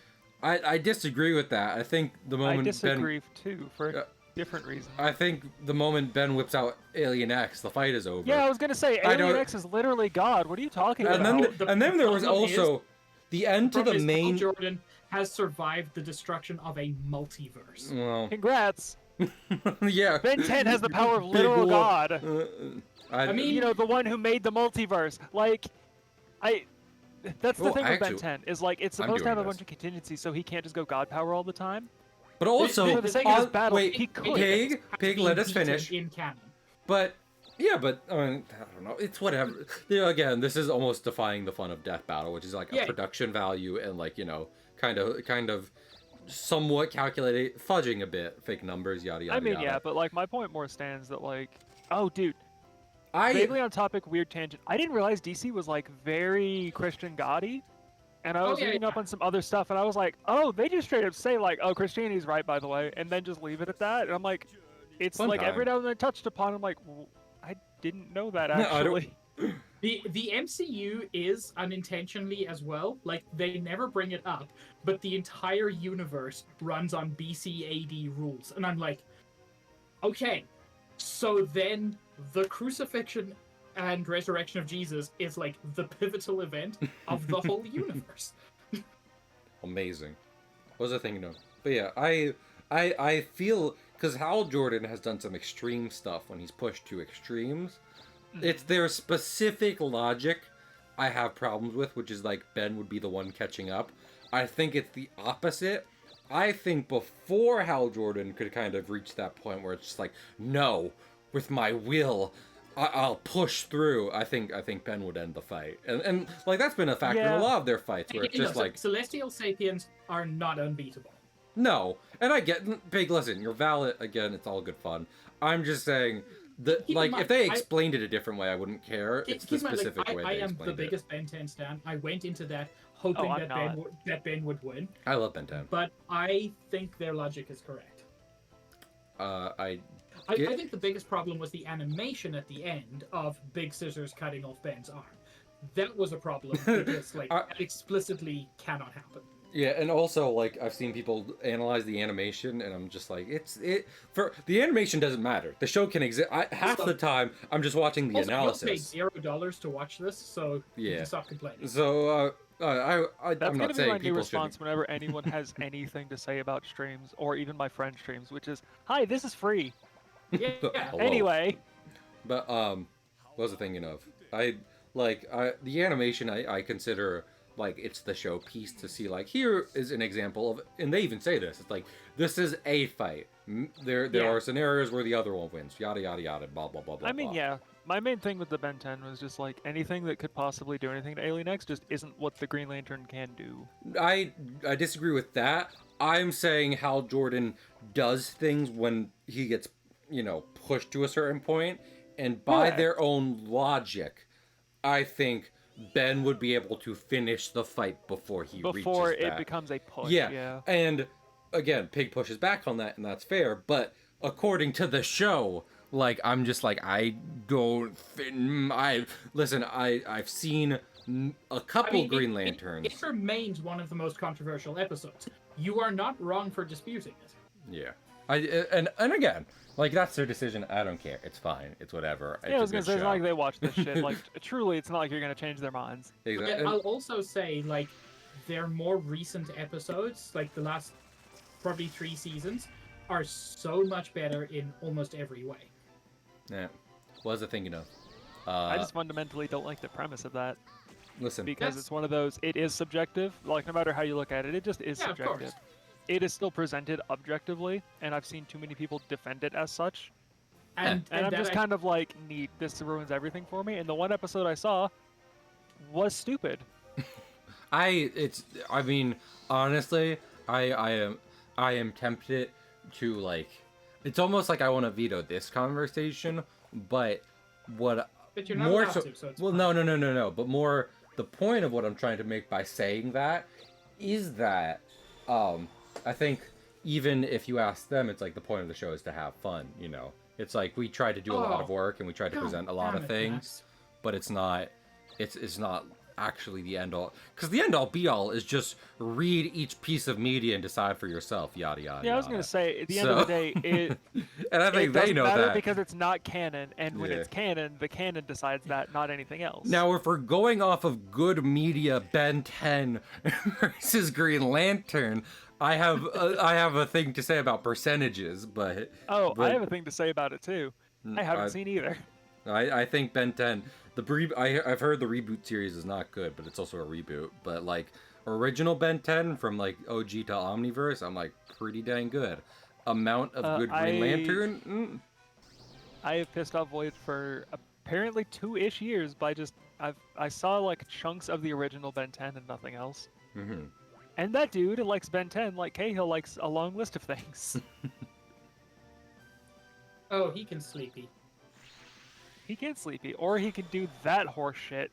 I disagree with that. I think the moment I disagree too for different reasons. I think the moment Ben whips out Alien X, the fight is over. Yeah, I was gonna say Alien X is literally God. What are you talking about? And then there was also the end to the main. Hal Jordan has survived the destruction of a multiverse. Well, congrats. Yeah. Ben 10 has the power of literal God. I mean, you know, the one who made the multiverse. Like, that's the thing with Ben 10 is like it's supposed to have a bunch of contingencies, so he can't just go God power all the time. But also, for the sake of his battle, wait, he could. Pig, let us finish. In canon. But yeah, but I mean, I don't know. It's whatever. You know, again, this is almost defying the fun of Death Battle, which is like a production value and like, you know, kind of somewhat calculated, fudging a bit, fake numbers, yada yada. I mean, yada. yeah, but like my point more stands that like, oh, dude. Vaguely on topic, weird tangent. I didn't realize DC was like very Christian God-y. And I was reading up on some other stuff, and I was like, oh, they just straight up say, like, oh, Christianity's right, by the way, and then just leave it at that. And I'm like, it's like every now and then touched upon, I'm like, well, I didn't know that, actually. No, the MCU is unintentionally as well. Like, they never bring it up, but the entire universe runs on BC AD rules. And I'm like, okay, so then the crucifixion and resurrection of Jesus is like the pivotal event of the whole universe. Amazing. What was I thinking of? But yeah, I feel because Hal Jordan has done some extreme stuff when he's pushed to extremes. It's their specific logic I have problems with, which is like Ben would be the one catching up. I think it's the opposite. I think before Hal Jordan could kind of reach that point where it's just like, no, with my will, I'll push through. I think Ben would end the fight, and like that's been a factor in a lot of their fights where it's just like Celestial Sapiens are not unbeatable. No, and I get Big. Listen, you're valid. Again, it's all good fun. I'm just saying that like if they explained it a different way, I wouldn't care. It's the specific way they explained it. I am the biggest Ben 10 stan. I went into that hoping that Ben would win. I love Ben 10, but I think their logic is correct. I think the biggest problem was the animation at the end of Big Scissors cutting off Ben's arm. That was a problem because like that explicitly cannot happen. Yeah, and also like I've seen people analyze the animation, and I'm just like, for the animation doesn't matter. The show can exist. Half the time I'm just watching the analysis. You paid $0 to watch this, so you can stop complaining. So That's I'm not saying my people new response shouldn't. whenever anyone has anything to say about streams, or even my friend streams, which is, "Hi, this is free." Yeah. Anyway. But what was I thinking of? The animation I consider like it's the showpiece to see like here is an example of, and they even say this. It's like this is a fight. There are scenarios where the other one wins. Yada yada yada. Blah blah blah blah. I mean, yeah. My main thing with the Ben 10 was just like anything that could possibly do anything to Alien X just isn't what the Green Lantern can do. I disagree with that. I'm saying Hal Jordan does things when he gets pushed to a certain point, and by their own logic, I think Ben would be able to finish the fight before it becomes a push. Yeah. And again, Pig pushes back on that, and that's fair. But according to the show, like I'm just like I've seen a couple Green Lanterns. It remains one of the most controversial episodes. You are not wrong for disputing it. Yeah. And again, like that's their decision. I don't care. It's fine. It's whatever. Yeah, I was gonna say it's not like they watch this shit. Like truly, it's not like you're gonna change their minds. Exactly. I'll also say like their more recent episodes, like the last probably 3 seasons, are so much better in almost every way. Yeah. What was I thinking of? I just fundamentally don't like the premise of that. Listen, because it's one of those. It is subjective. Like no matter how you look at it, it just is subjective. Of course. It is still presented objectively, and I've seen too many people defend it as such. And I'm just kind of like, neat, this ruins everything for me. And the one episode I saw was stupid. Honestly, I am tempted to like, it's almost like I want to veto this conversation, but you're not more allowed so, to, so it's well, fine. no, but more the point of what I'm trying to make by saying that is that, I think even if you ask them, it's like the point of the show is to have fun, It's like we try to do a lot of work and we try to present a lot of things, but it's not it's not actually the end all, because the end all be all is just read each piece of media and decide for yourself, yada yada Yeah, I was gonna yada. say at the end of the day, And I think it they doesn't know matter that. because it's not canon, and when Yeah. it's canon, the canon decides that, not anything else. Now, if we're going off of good media, Ben 10 versus Green Lantern, I have a thing to say about percentages, but I have a thing to say about it too. I haven't I, seen either. I think Ben 10, I've heard the reboot series is not good, but it's also a reboot. But like original Ben 10 from like OG to Omniverse, I'm like pretty dang good. Amount of good Green Lantern. I have pissed off Void for apparently 2-ish years by just I saw like chunks of the original Ben 10 and nothing else. Mm-hmm. And that dude likes Ben 10 like Cahill likes a long list of things. Oh, he can sleepy. He can sleepy, or he can do that horse shit.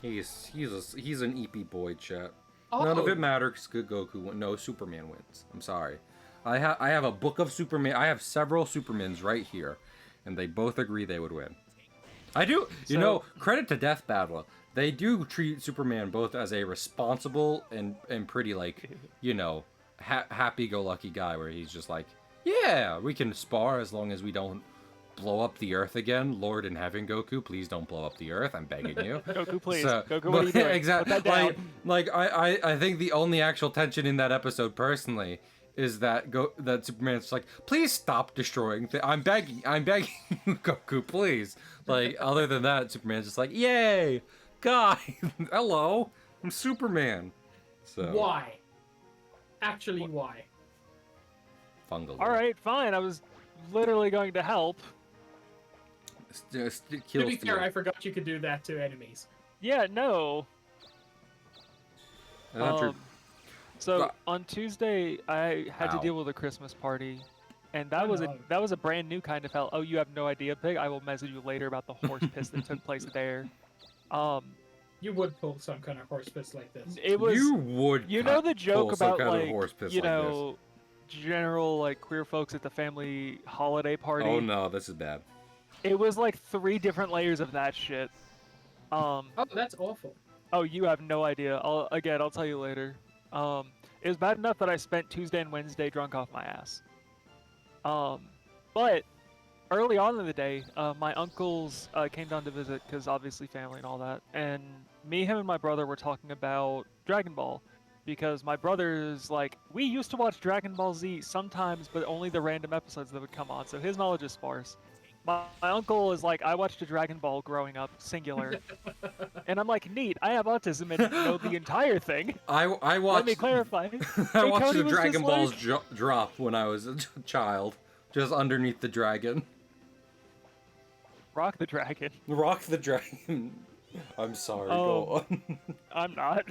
He's an EP boy, chat. Oh. None of it matters. Good Goku. No, Superman wins. I'm sorry. I have a book of Superman. I have several Supermans right here, and they both agree they would win. I do. You know, credit to Death Battle. They do treat Superman both as a responsible and pretty like, you know, happy-go-lucky guy where he's just like, yeah, we can spar as long as we don't blow up the Earth again. Lord in heaven, Goku, please don't blow up the Earth. I'm begging you. Goku, please. So, Goku, what are you doing? Exactly. Put that down. Like I think the only actual tension in that episode, personally, is that that Superman's like, please stop destroying. I'm begging you, Goku, please. Like, other than that, Superman's just like, yay, guy, hello, I'm Superman. So Why? Actually, why? fungal. All right, fine. I was literally going to help. To be fair, I forgot you could do that to enemies. Yeah, no. True. So on Tuesday, I had to Ow. deal with a Christmas party, and that was a brand new kind of hell. Oh, you have no idea, Pig? I will message you later about the horse piss that took place there. You would pull some kind of horse piss like this. It was. You would. You know the joke pull some about kind of like horse piss you like know, general like queer folks at the family holiday party. Oh no, this is bad. It was like 3 different layers of that shit. Oh, that's awful. Oh, you have no idea. I'll tell you later. It was bad enough that I spent Tuesday and Wednesday drunk off my ass. But early on in the day, my uncles came down to visit because obviously family and all that. And me, him, and my brother were talking about Dragon Ball because my brother's like, we used to watch Dragon Ball Z sometimes, but only the random episodes that would come on. So his knowledge is sparse. My uncle is like, I watched a Dragon Ball growing up, singular. And I'm like, neat, I have autism and know the entire thing. I watched. Let me clarify. I watched Cody the was Dragon just Balls like- drop when I was a child, just underneath the dragon. Rock the Dragon. Rock the dragon. I'm sorry. Go on. I'm not.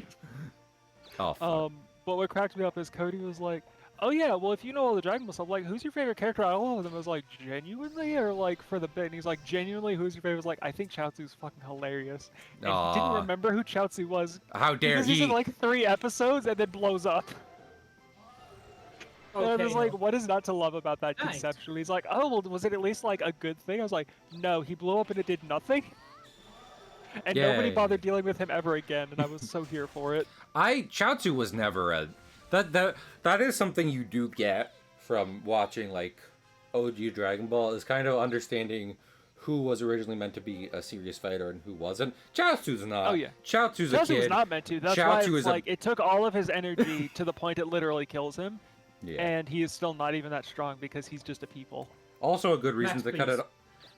Oh, fuck. But what cracked me up is Cody was like, oh yeah, well if you know all the Dragon Ball stuff, like who's your favorite character out of all of them? I was like, genuinely or like for the bit? And he's like, genuinely, who's your favorite? I was like, I think Chaozu's fucking hilarious. And he didn't Aw. remember who Chaozu was. How dare Because he? he's in like 3 episodes and then blows up. And I was like, what is not to love about that Nice. conceptually? He's like, oh, well, was it at least like a good thing? I was like, no, he blew up and it did nothing. And nobody Yay. bothered dealing with him ever again, and I was so here for it. Chaozu was never a. That is something you do get from watching like OG Dragon Ball, is kind of understanding who was originally meant to be a serious fighter and who wasn't. Chaozu's not. Oh yeah, Chaozu's a Chaozu kid. was not meant to. That's why Chaozu it's like it took all of his energy to the point it literally kills him, Yeah. and he is still not even that strong because he's just a people. Also a good reason Max, to cut please. it.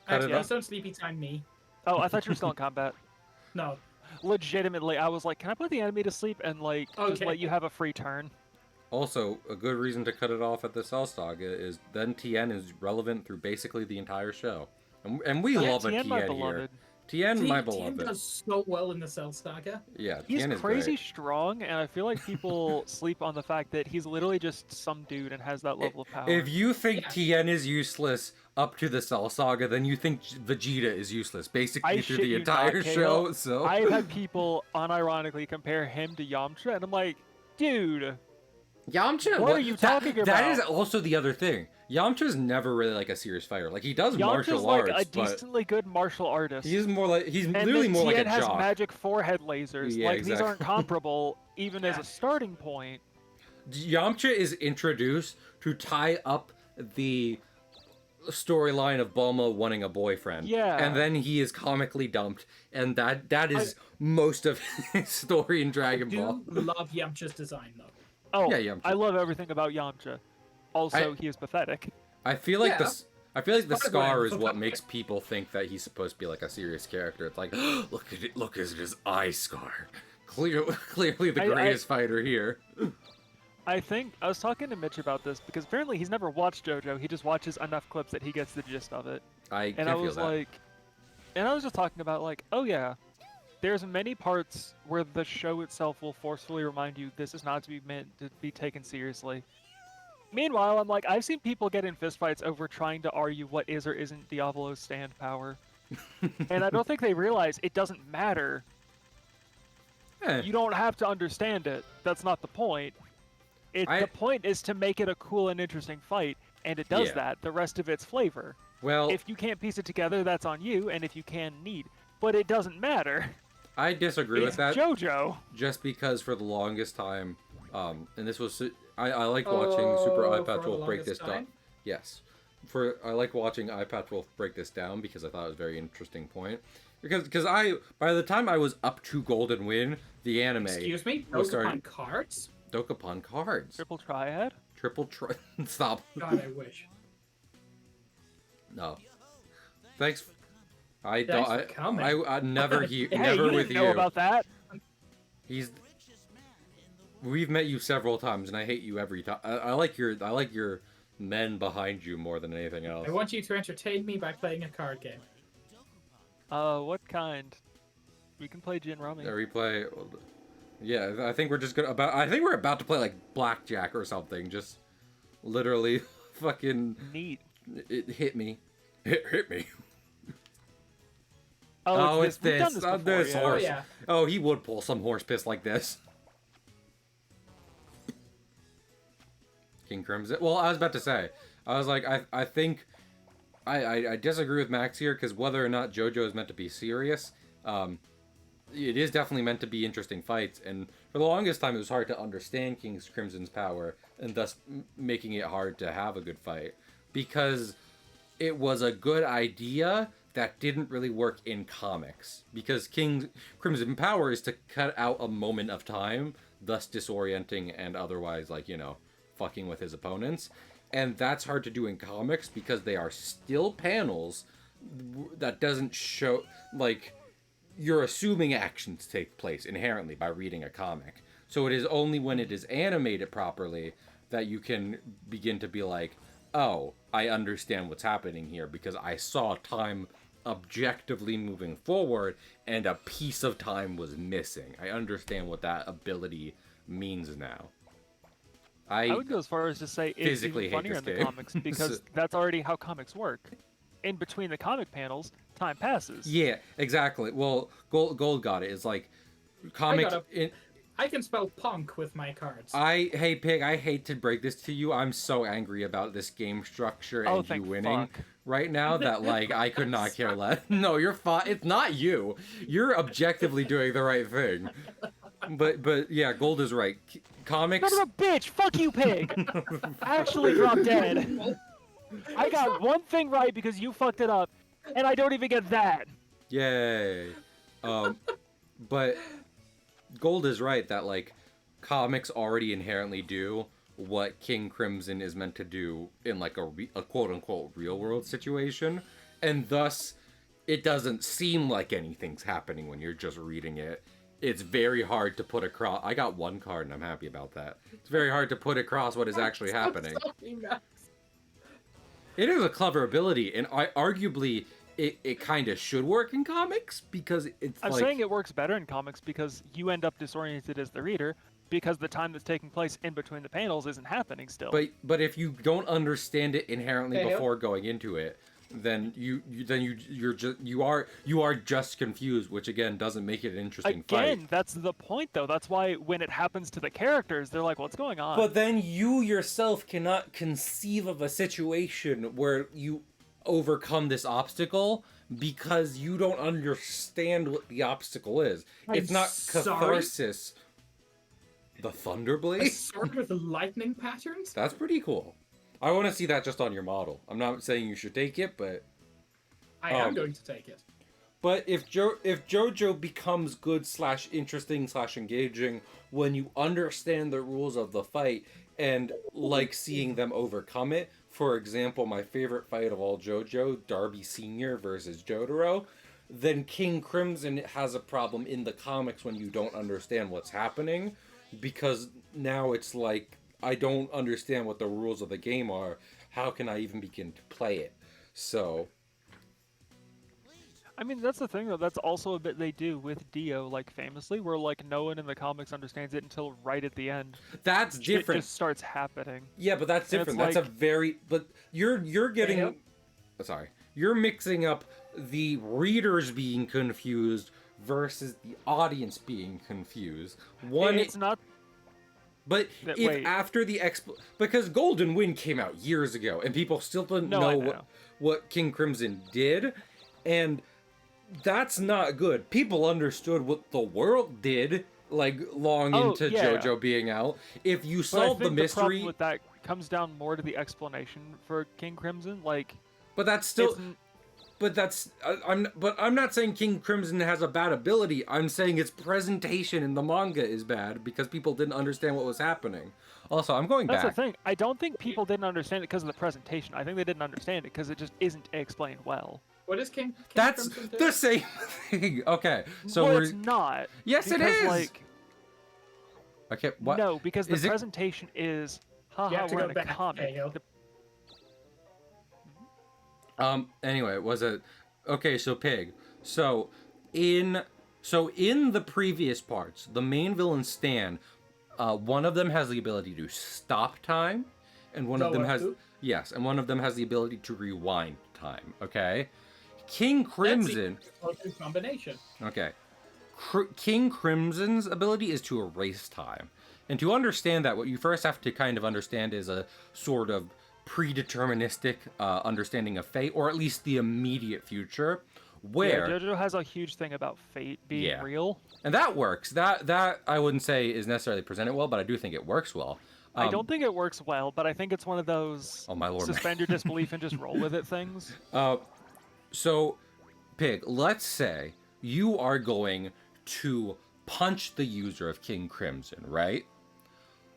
Cut it Please off. don't sleepy time me. Oh, I thought you were still in combat. No. Legitimately, I was like, can I put the enemy to sleep and like just Okay. let you have a free turn? Also, a good reason to cut it off at the Cell Saga is then TN is relevant through basically the entire show. And we love a Tien, my TN here. beloved. TN, my Tien beloved. does so well in the Cell Saga. Yeah, He's TN is crazy great. strong, and I feel like people sleep on the fact that he's literally just some dude and has that level of power. If you think Yeah. TN is useless up to the Cell Saga, then you think Vegeta is useless basically I through shit the you entire not, show. Kale. So I've had people unironically compare him to Yamcha, and I'm like, dude, Yamcha. What are you talking about? That is also the other thing. Yamcha's never really like a serious fighter. Like he does Yamcha's martial like arts, a decently good martial artist. he's more like and literally more like a Tien has jock. magic forehead lasers. Yeah, like these aren't exactly. comparable even as a starting point. Yamcha is introduced to tie up the storyline of Bulma wanting a boyfriend. Yeah. And then he is comically dumped, and that is most of his story in Dragon Ball. I do love Yamcha's design though. Oh, Yeah, Yamcha. I love everything about Yamcha. Also, he is pathetic. I feel like Yeah. the scar is Fine. what makes people think that he's supposed to be like a serious character. It's like, look at it, look at his eye scar. Clearly the greatest fighter here. I think I was talking to Mitch about this because apparently he's never watched JoJo. He just watches enough clips that he gets the gist of it. I And I feel was that. like, and I was just talking about like, oh yeah, there's many parts where the show itself will forcefully remind you this is not to be meant to be taken seriously. Meanwhile, I'm like, I've seen people get in fistfights over trying to argue what is or isn't Diavolo's stand power. And I don't think they realize it doesn't matter. You don't have to understand it. That's not the point. The point is to make it a cool and interesting fight, and it does that. The rest of it's flavor. Well, If you can't piece it together, that's on you, and if you can, neat. But it doesn't matter. I disagree with It's that. JoJo. Just because for the longest time, and this was I like watching Super Eye For the Patch Wolf break this longest down. time? Yes, I like watching Eye Patch Wolf break this down because I thought it was a very interesting point. Because by the time I was up to Golden Wind, the anime Excuse me? was Dokapon starting. cards? Dokapon cards. Triple triad? Stop. God, I wish. No. Thanks. I Thanks don't. for coming. I never Hey, never you with didn't know about that. We've met you several times, and I hate you every time. I like your men behind you more than anything else. I want you to entertain me by playing a card game. What kind? We can play Gin Rummy. A replay. Yeah, I think we're just gonna I think we're about to play like blackjack or something. Just literally, fucking. Neat. It hit me. It hit me. Oh, it's we've done this. before, This yeah. horse. Oh, yeah. Oh, he would pull some horse piss like this. King Crimson. Well, I was about to say. I was like, I think. I disagree with Max here because whether or not JoJo is meant to be serious, it is definitely meant to be interesting fights. And for the longest time, it was hard to understand King Crimson's power, and thus making it hard to have a good fight because it was a good idea that didn't really work in comics. Because King Crimson power is to cut out a moment of time, thus disorienting and otherwise, like, fucking with his opponents. And that's hard to do in comics because they are still panels that doesn't show, like, you're assuming actions take place inherently by reading a comic. So it is only when it is animated properly that you can begin to be like, oh, I understand what's happening here because I saw time objectively moving forward and a piece of time was missing. I understand what that ability means now. I would go as far as to say it's physically even funnier hate in this the game. comics because that's already how comics work. In between the comic panels, time passes. Yeah, exactly. Well, Gold got it. It's like comics. I can spell punk with my cards. Hey Pig, I hate to break this to you. I'm so angry about this game structure and you winning right now that like I could not care less. No, you're fine. It's not you. You're objectively doing the right thing. But yeah, Gold is right. Comics. Son of a bitch! Fuck you, Pig! I actually dropped dead. I got one thing right because you fucked it up, and I don't even get that. Yay. But Gold is right that like comics already inherently do what King Crimson is meant to do in like a quote unquote real world situation, and thus it doesn't seem like anything's happening when you're just reading it. It's very hard to put across. I got one card and I'm happy about that. It's very hard to put across what is actually happening. It is a clever ability, and arguably it kind of should work in comics because it's I'm saying it works better in comics because you end up disoriented as the reader because the time that's taking place in between the panels isn't happening still. But if you don't understand it inherently before going into it, then you are just confused, which again doesn't make it an interesting Again, fight. that's the point though. That's why when it happens to the characters, they're like, "What's going on?" But then you yourself cannot conceive of a situation where you overcome this obstacle because you don't understand what the obstacle is. It's not catharsis. The Thunder Blade? A sword with lightning patterns? That's pretty cool. I want to see that just on your model. I'm not saying you should take it, but I am going to take it. But if JoJo becomes good / interesting / engaging when you understand the rules of the fight and like seeing them overcome it, for example, my favorite fight of all JoJo, Darby Sr. versus Jotaro, then King Crimson has a problem in the comics when you don't understand what's happening, because now it's like, I don't understand what the rules of the game are. How can I even begin to play it? So... I mean, that's the thing, though. That's also a bit they do with Dio, like, famously, where, like, no one in the comics understands it until right at the end. That's different. It just starts happening. Yeah, but that's different. That's like... a very... But you're getting... Yeah. Sorry. You're mixing up the readers being confused versus the audience being confused. It's not... But if after the because Golden Wind came out years ago, and people still didn't know what King Crimson did, and... That's not good. People understood what the world did, like, long into JoJo being out. If you solve the mystery... the problem with that comes down more to the explanation for King Crimson, like... But that's still... But that's... I'm not saying King Crimson has a bad ability. I'm saying its presentation in the manga is bad, because people didn't understand what was happening. Also, I'm going back. That's the thing. I don't think people didn't understand it because of the presentation. I think they didn't understand it because it just isn't explained well. What is King That's Crimson the same thing. Okay, so well, it's not. Yes, it is. Like, okay, what? No, because the presentation is. Haha, we're in a comic. Anyway, was it? Okay, so Pig. So in the previous parts, the main villain Stan, one of them has the ability to stop time, and one of them has the ability to rewind time. Okay. King Crimson. That's a combination. Okay. King Crimson's ability is to erase time. And to understand that, what you first have to kind of understand is a sort of predeterministic understanding of fate, or at least the immediate future, where... Yeah, JoJo has a huge thing about fate being real. And that works. That I wouldn't say is necessarily presented well, but I do think it works well. I don't think it works well, but I think it's one of those oh my lord, suspend your disbelief and just roll with it things. So, Pig, let's say you are going to punch the user of King Crimson, right?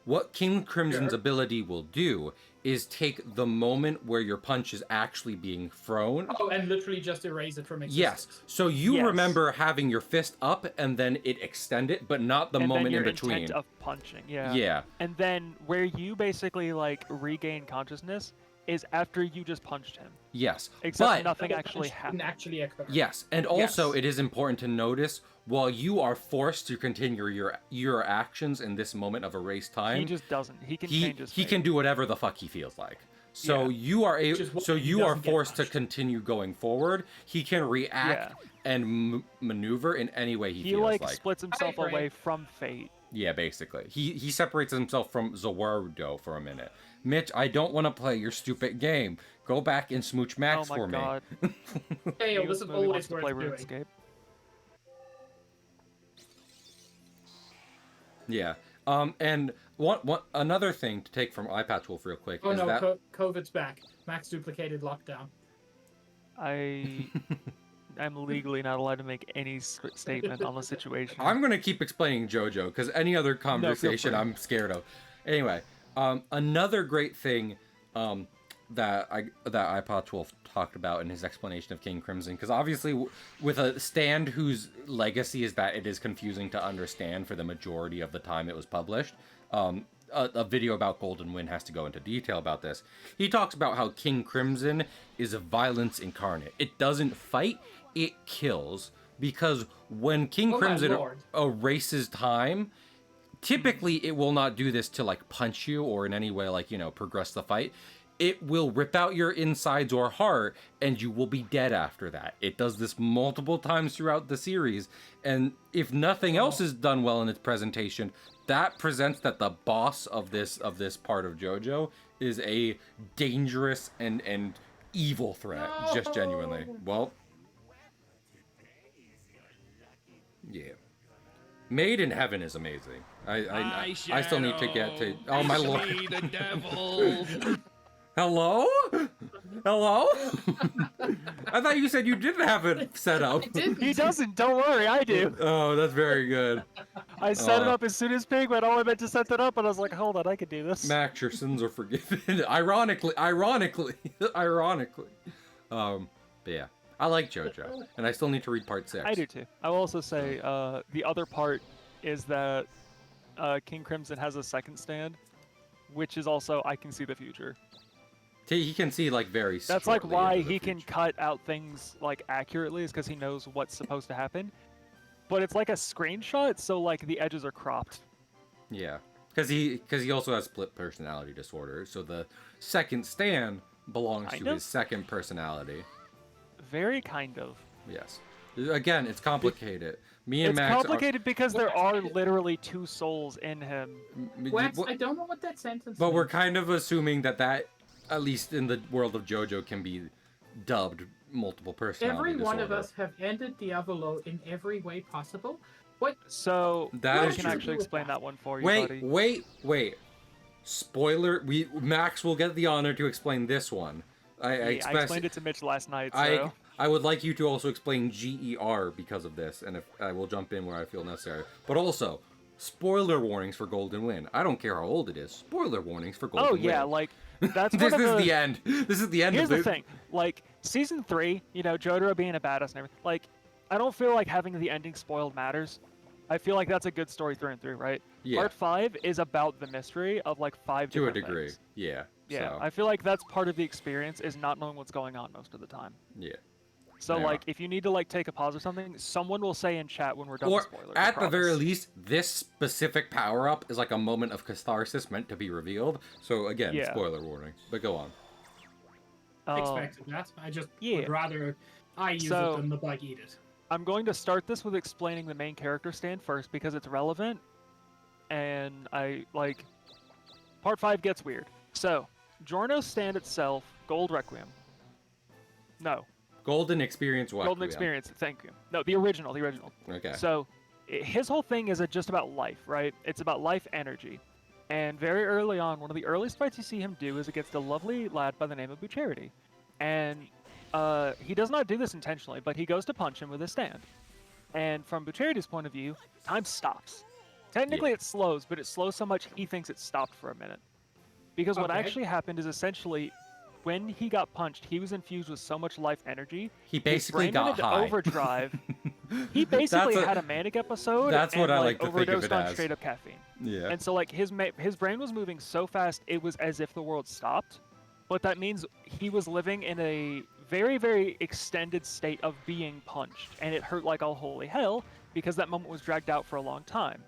What King Crimson's ability will do is take the moment where your punch is actually being thrown. Oh, and literally just erase it from existence. Yes. So you remember having your fist up and then it extended, but not the moment in between. Intent of punching, yeah. Yeah. And then where you basically like regain consciousness is after you just punched him. Yes. Except nothing actually happened. Actually occur. Yes, and also it is important to notice while you are forced to continue your actions in this moment of erased time, he just doesn't. He can change his fate. He can do whatever the fuck he feels like. So you are forced to continue going forward. He can react and maneuver in any way he feels like. He splits himself away from fate. Yeah, basically. He separates himself from Zawarudo for a minute. Mitch, I don't want to play your stupid game. Go back and smooch Max for me. Oh my god. Hey, this is always worth doing. RuneScape. Yeah. And another thing to take from iPatch Wolf real quick is that... COVID's back. Max duplicated lockdown. I'm legally not allowed to make any statement on the situation. I'm going to keep explaining JoJo, because any other conversation I'm scared of. Anyway, another great thing that iPatch Wolf talked about in his explanation of King Crimson, because obviously with a stand whose legacy is that it is confusing to understand for the majority of the time it was published, a video about Golden Wind has to go into detail about this. He talks about how King Crimson is a violence incarnate. It doesn't fight, it kills. Because when King Crimson erases time, typically it will not do this to like punch you or in any way like, progress the fight. it will rip out your insides or heart, and you will be dead after that. It does this multiple times throughout the series, and if nothing else is done well in its presentation, that presents that the boss of this part of JoJo is a dangerous and evil threat, just genuinely. Well, yeah. Made in Heaven is amazing. I still need to get to. Oh my lord! The devil. Hello? Hello? I thought you said you didn't have it set up. He doesn't. Don't worry, I do. Oh, that's very good. I set it up as soon as Pig went. I meant to set that up, and I was like, hold on, I could do this. Max, your sins are forgiven. Ironically. But yeah, I like JoJo, and I still need to read part 6. I do too. I will also say the other part is that King Crimson has a second stand, which is also I can see the future. He can see like very. That's like shortly why into the he can future. cut out things like accurately, is because he knows what's supposed to happen. But it's like a screenshot, so like the edges are cropped. Yeah, because he also has split personality disorder, so the second stand belongs Kind to of? his second personality. Very kind of. Yes. Again, it's complicated. Me and It's Max complicated because there are literally 2 souls in him. Wax, I don't know what that sentence But we're means. kind of assuming that, at least in the world of JoJo, can be dubbed multiple personality Every disorder. one of us have ended Diavolo in every way possible. What? So That I is can true. actually explain that one for you, buddy. Wait. Spoiler. Max will get the honor to explain this one. I I explained it to Mitch last night, so... I would like you to also explain GER because of this, and if I will jump in where I feel necessary. But also, spoiler warnings for Golden Wind. I don't care how old it is. Spoiler warnings for Golden Wind. Oh yeah, like that's This one of is the end. This is the end Here's of the thing, like season 3, you know, Jotaro being a badass and everything. Like, I don't feel like having the ending spoiled matters. I feel like that's a good story through and through, right? Yeah. Part 5 is about the mystery of like 5 To a different degree. things. Yeah. Yeah, So, I feel like that's part of the experience is not knowing what's going on most of the time. yeah. So They like, are. if you need to like take a pause or something, someone will say in chat when we're done Or with spoilers. I at the very promise. least, this specific power up is like a moment of catharsis meant to be revealed. So again, Yeah. spoiler warning. But go on. Expected that. I just yeah. would rather I use So- it than the bug eat it. I'm going to start this with explaining the main character stand first because it's relevant, and I like. Part 5 gets weird. So, Giorno's stand itself, Gold Requiem. No, Golden Experience what? Golden Experience. Thank you. No, the original. Okay. So, his whole thing is just about life, right? It's about life energy. And very early on, one of the earliest fights you see him do is against a lovely lad by the name of Bucharity. And he does not do this intentionally, but he goes to punch him with his stand. And from Bucharity's point of view, time stops. Technically it slows, but it slows so much he thinks it stopped for a minute. Because what Okay. actually happened is essentially, when he got punched, he was infused with so much life energy. He his basically brain went got into high. overdrive. He basically That's a- had a manic episode that's and what I like like to think of overdosed it on as. straight up caffeine. Yeah. And so like his brain was moving so fast it was as if the world stopped. But that means he was living in a very, very extended state of being punched, and it hurt like all holy hell because that moment was dragged out for a long time.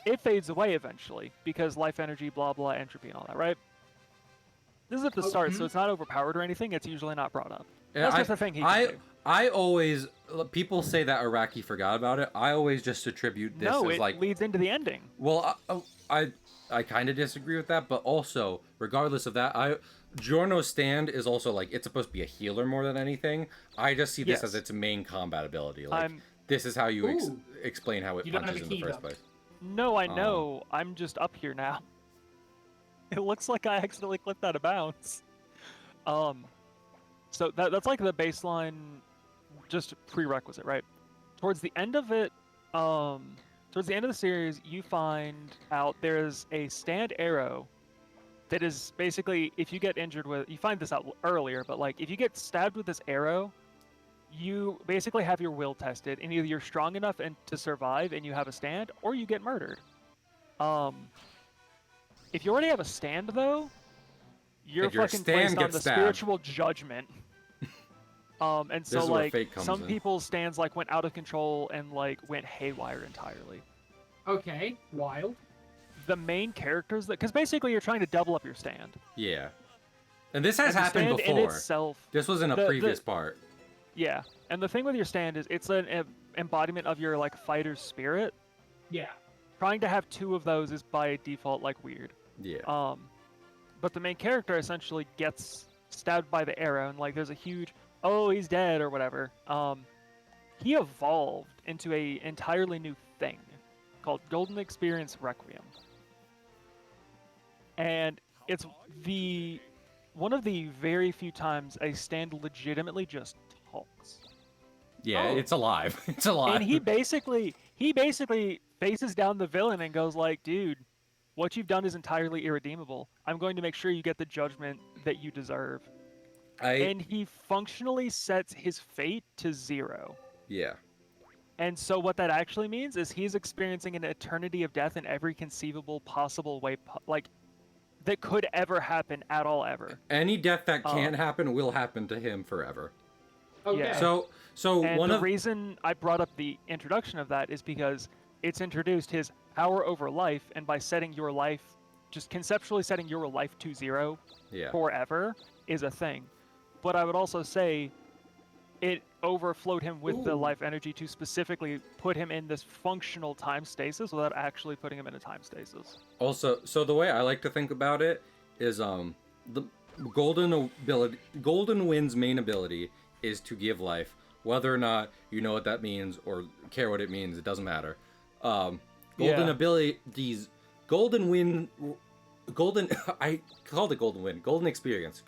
It fades away eventually because life energy, blah blah, entropy and all that, right? This is at the start, so it's not overpowered or anything. It's usually not brought up. That's just the thing he can do. I always people say that Araki forgot about it. I always just attribute this No, as it like leads into the ending. well, I kind of disagree with that, but also regardless of that, Giorno's stand is also like it's supposed to be a healer more than anything. I just see this Yes. as its main combat ability. Like I'm- this is how you Ooh. explain how it You don't have punches a in the key, first though. place. No, I know. I'm just up here now. It looks like I accidentally clipped out of bounds. So that's like the baseline, just prerequisite, right? Towards the end of it, towards the end of the series, you find out there's a stand arrow that is basically, if you get injured with, you find this out earlier, but like if you get stabbed with this arrow, you basically have your will tested, and either you're strong enough and to survive and you have a stand, or you get murdered. If you already have a stand, though, you're If your fucking stand placed on gets the stabbed. spiritual judgment. And so is where like fate comes some in. people's stands like went out of control and like went haywire entirely. Okay, wild. The main characters that, because basically you're trying to double up your stand. Yeah. And this has And the happened stand in before. itself, This was in a previous part. yeah. And the thing with your stand is it's an embodiment of your like fighter's spirit. Yeah. Trying to have 2 of those is by default like weird. Yeah. But the main character essentially gets stabbed by the arrow, and like there's a huge, oh, he's dead or whatever. He evolved into a entirely new thing called Golden Experience Requiem, and it's one of the very few times a stand legitimately just talks. Yeah, it's alive. It's alive. And he basically faces down the villain and goes like, dude, what you've done is entirely irredeemable. I'm going to make sure you get the judgment that you deserve. And he functionally sets his fate to 0. Yeah. And so what that actually means is he's experiencing an eternity of death in every conceivable possible way, like that could ever happen at all ever. Any death that can happen will happen to him forever. Okay. Yeah. So And one the of reason I brought up the introduction of that is because it's introduced his power over life, and by setting your life, just conceptually setting your life to 0 forever is a thing. But I would also say it overflowed him with the life energy to specifically put him in this functional time stasis without actually putting him in a time stasis. Also, so the way I like to think about it is the golden wind's main ability is to give life. Whether or not you know what that means or care what it means, it doesn't matter. Abilities, golden wind, I called it golden wind, golden experience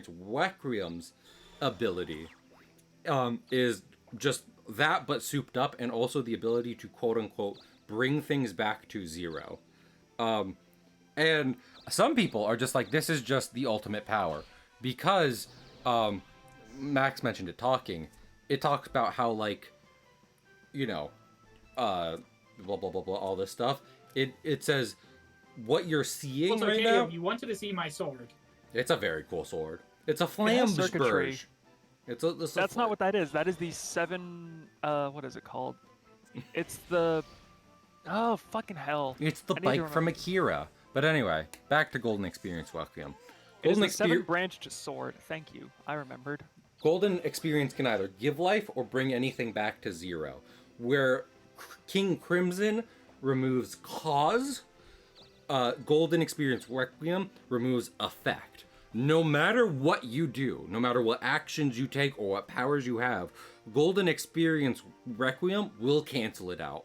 Requiem's ability is just that but souped up, and also the ability to quote unquote bring things back to 0. And some people are just like, this is just the ultimate power, because Max mentioned it talking. It talks about how, like, you know, blah blah blah blah, all this stuff. It says what you're seeing Also, right Jacob, now. you wanted to see my sword. It's a very cool sword. It's a circuitry. flamberge. That's not what that is. That is the 7. What is it called? It's the. Oh fucking hell! It's the bike from Akira. But anyway, back to Golden Experience Requiem. It's the 7-branched sword. Thank you. I remembered. Golden Experience can either give life or bring anything back to 0. Where King Crimson removes cause, Golden Experience Requiem removes effect. No matter what you do, no matter what actions you take or what powers you have, Golden Experience Requiem will cancel it out.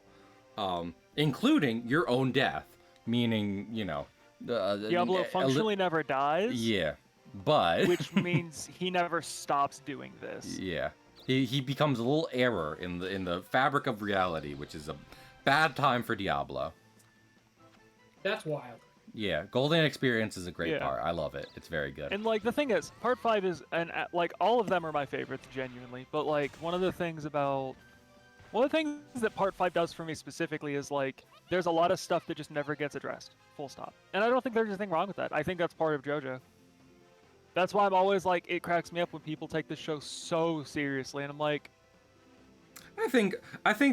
Including your own death. Meaning, you know... Diablo functionally never dies. Yeah. But which means he never stops doing this. Yeah, he becomes a little error in the fabric of reality, which is a bad time for Diablo. That's wild. Yeah, Golden Experience is a great part. I love it. It's very good. And like the thing is, Part 5 is like all of them are my favorites genuinely. But like one of the things that Part 5 does for me specifically is like there's a lot of stuff that just never gets addressed. Full stop. And I don't think there's anything wrong with that. I think that's part of JoJo. That's why I'm always like, it cracks me up when people take this show so seriously, and I'm like, I think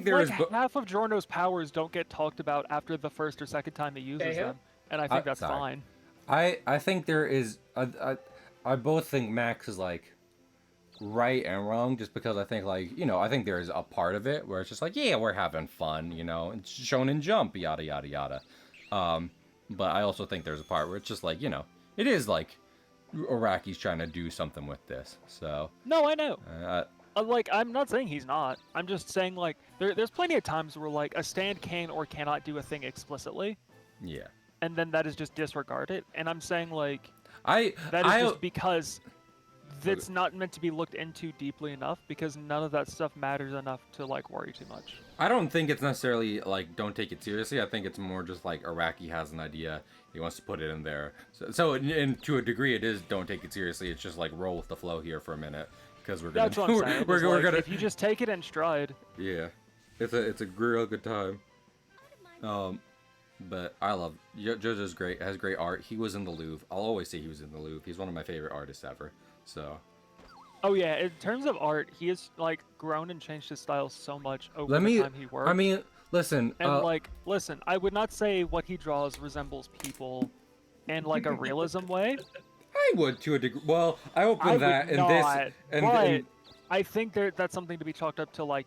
there like is half of Giorno's powers don't get talked about after the first or second time he uses them, and I think that's fine. I think there is I both think Max is like right and wrong, just because I think, like, you know, I think there's a part of it where it's just like, yeah, we're having fun, you know, it's Shonen Jump, yada yada yada. But I also think there's a part where it's just like, you know, it is like Araki's trying to do something with this, so... No, I know. Like, I'm not saying he's not. I'm just saying, like, there's plenty of times where, like, a stand can or cannot do a thing explicitly. Yeah. And then that is just disregarded. And I'm saying, like... just because that's not meant to be looked into deeply enough, because none of that stuff matters enough to, like, worry too much. I don't think it's necessarily, like, don't take it seriously. I think it's more just, like, Araki has an idea. He wants to put it in there. So and to a degree, it is don't take it seriously. It's just, like, roll with the flow here for a minute. Because we're gonna... That's what I'm saying. we're gonna... If you just take it in stride... Yeah. It's a real good time. But I love... JoJo's great. Has great art. He was in the Louvre. I'll always say he was in the Louvre. He's one of my favorite artists ever. So... Oh yeah, in terms of art, he has like grown and changed his style so much over the time he worked. I mean, listen. And listen, I would not say what he draws resembles people in like a realism way. I would to a degree. Well, I opened I that would and this not, and, but and I think that's something to be chalked up to, like,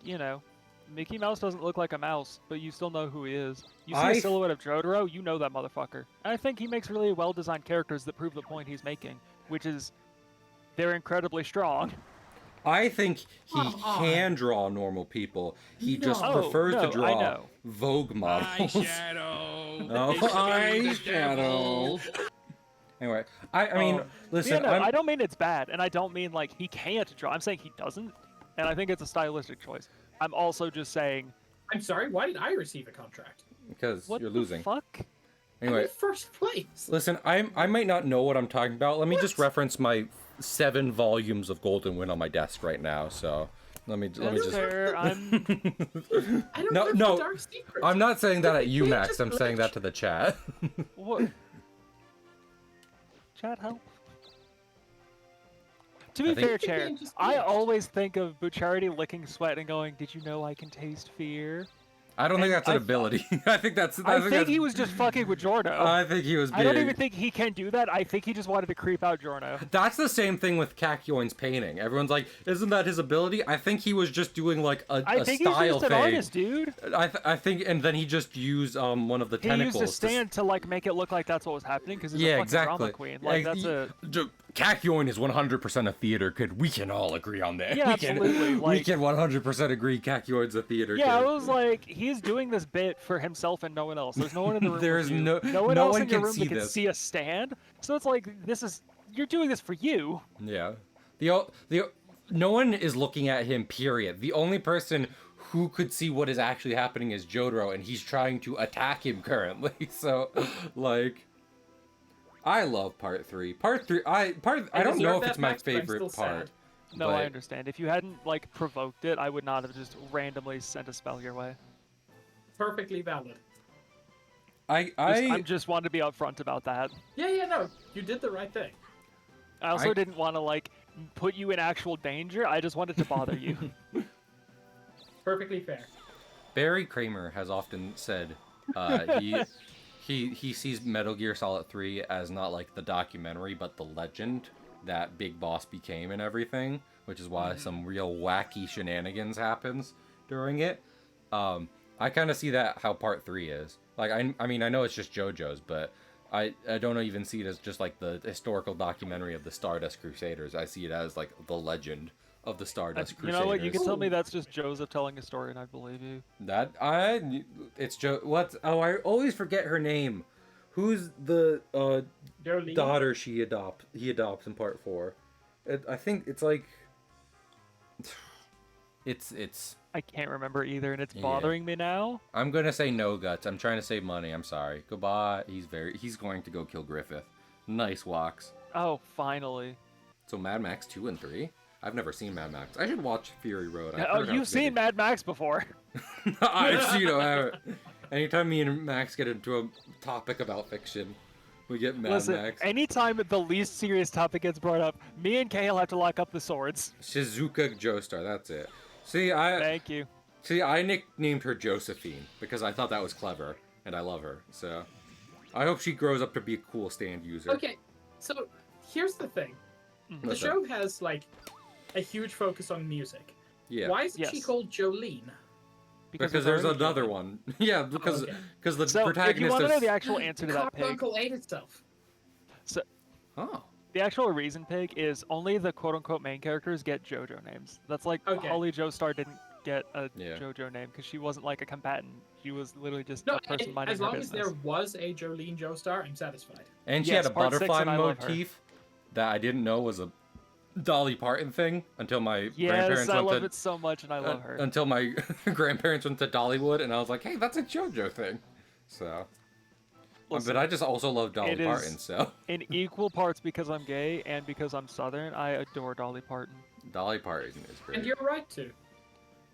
Mickey Mouse doesn't look like a mouse, but you still know who he is. You see a silhouette of Jotaro, you know that motherfucker. And I think he makes really well-designed characters that prove the point he's making, which is they're incredibly strong. I think he can draw normal people. He just prefers to draw Vogue models. Eyeshadow. Oh, eyeshadow. Anyway, I mean, listen. Yeah, no, I don't mean it's bad, and I don't mean like he can't draw. I'm saying he doesn't, and I think it's a stylistic choice. I'm also just saying. I'm sorry. Why did I receive a contract? Because what you're the losing. Fuck. Anyway, I'm in first place. Listen, I might not know what I'm talking about. Let me just reference my 7 volumes of Golden Wind on my desk right now. So let me just. Fair. I don't have the dark secrets. I'm not saying that at you, They Max. just I'm saying that to the chat. What? Chat help. To be fair, Chair, I always think of Bucharity licking sweat and going, "Did you know I can taste fear?" I don't think that's an ability. I think that's. I think he was just fucking with Giorno. I think he was. I don't even think he can do that. I think he just wanted to creep out Giorno. That's the same thing with Kakyoin's painting. Everyone's like, "Isn't that his ability?" I think he was just doing like a style thing. I think he's just an artist, dude. I think, and then he just used one of the tentacles. He used a stand to like make it look like that's what was happening because he's a fucking drama queen. Like that's a. Kakyoin is 100% a theater kid. We can all agree on that. Yeah, absolutely. We can 100% agree Kakyoin's a theater kid. Yeah, I was like, he's doing this bit for himself and no one else. There's no one in the room. There's no one else in your can room see that can see a stand. So it's like you're doing this for you. Yeah. No one is looking at him. Period. The only person who could see what is actually happening is Jotaro, and he's trying to attack him currently. So, like. I love part 3. I don't know if it's my favorite part. No, I understand. If you hadn't like provoked it, I would not have just randomly sent a spell your way. Perfectly valid. I just wanted to be upfront about that. Yeah, no, you did the right thing. I also didn't want to like put you in actual danger. I just wanted to bother you. Perfectly fair. Barry Kramer has often said he sees Metal Gear Solid 3 as not like the documentary, but the legend that Big Boss became and everything, which is why some real wacky shenanigans happens during it. I kind of see that how part 3 is. Like, I mean, I know it's just JoJo's, but I don't even see it as just like the historical documentary of the Stardust Crusaders. I see it as like the legend of the Stardust Crusaders. You know what? You can tell me that's just Joseph telling a story, and I believe you. It's Joe. What? Oh, I always forget her name. Who's the daughter he adopts in part 4? I think it's like. It's. I can't remember either, and it's bothering me now. I'm gonna say no guts. I'm trying to save money. I'm sorry. Goodbye. He's going to go kill Griffith. Nice walks. Oh, finally. So Mad Max 2 and 3. I've never seen Mad Max. I should watch Fury Road. You've seen Mad Max before. I've seen it. Anytime me and Max get into a topic about fiction, we get Mad Max. Anytime the least serious topic gets brought up, me and Kale have to lock up the swords. Shizuka Joestar, that's it. Thank you. See, I nicknamed her Josephine because I thought that was clever, and I love her. So, I hope she grows up to be a cool stand user. Okay, so here's the thing. The show has like a huge focus on music. Yeah. Why is she called Jolene? Because there's another one. Yeah, because the protagonist. If you want to know the actual answer to that pig, Uncle ate itself. So, the actual reason, Pig, is only the quote-unquote main characters get JoJo names. That's like Holly Joestar didn't get a JoJo name because she wasn't like a combatant. She was literally just a person minding her business. As long as there was a Jolene Joestar, I'm satisfied. And she had a butterfly motif that I didn't know was a Dolly Parton thing until my grandparents went to... Yes, I love it so much, and I love her. Until my grandparents went to Dollywood, and I was like, hey, that's a JoJo thing. So... Listen, but I just also love Dolly Parton, so... In equal parts because I'm gay and because I'm Southern, I adore Dolly Parton. Dolly Parton is great. And you're right to.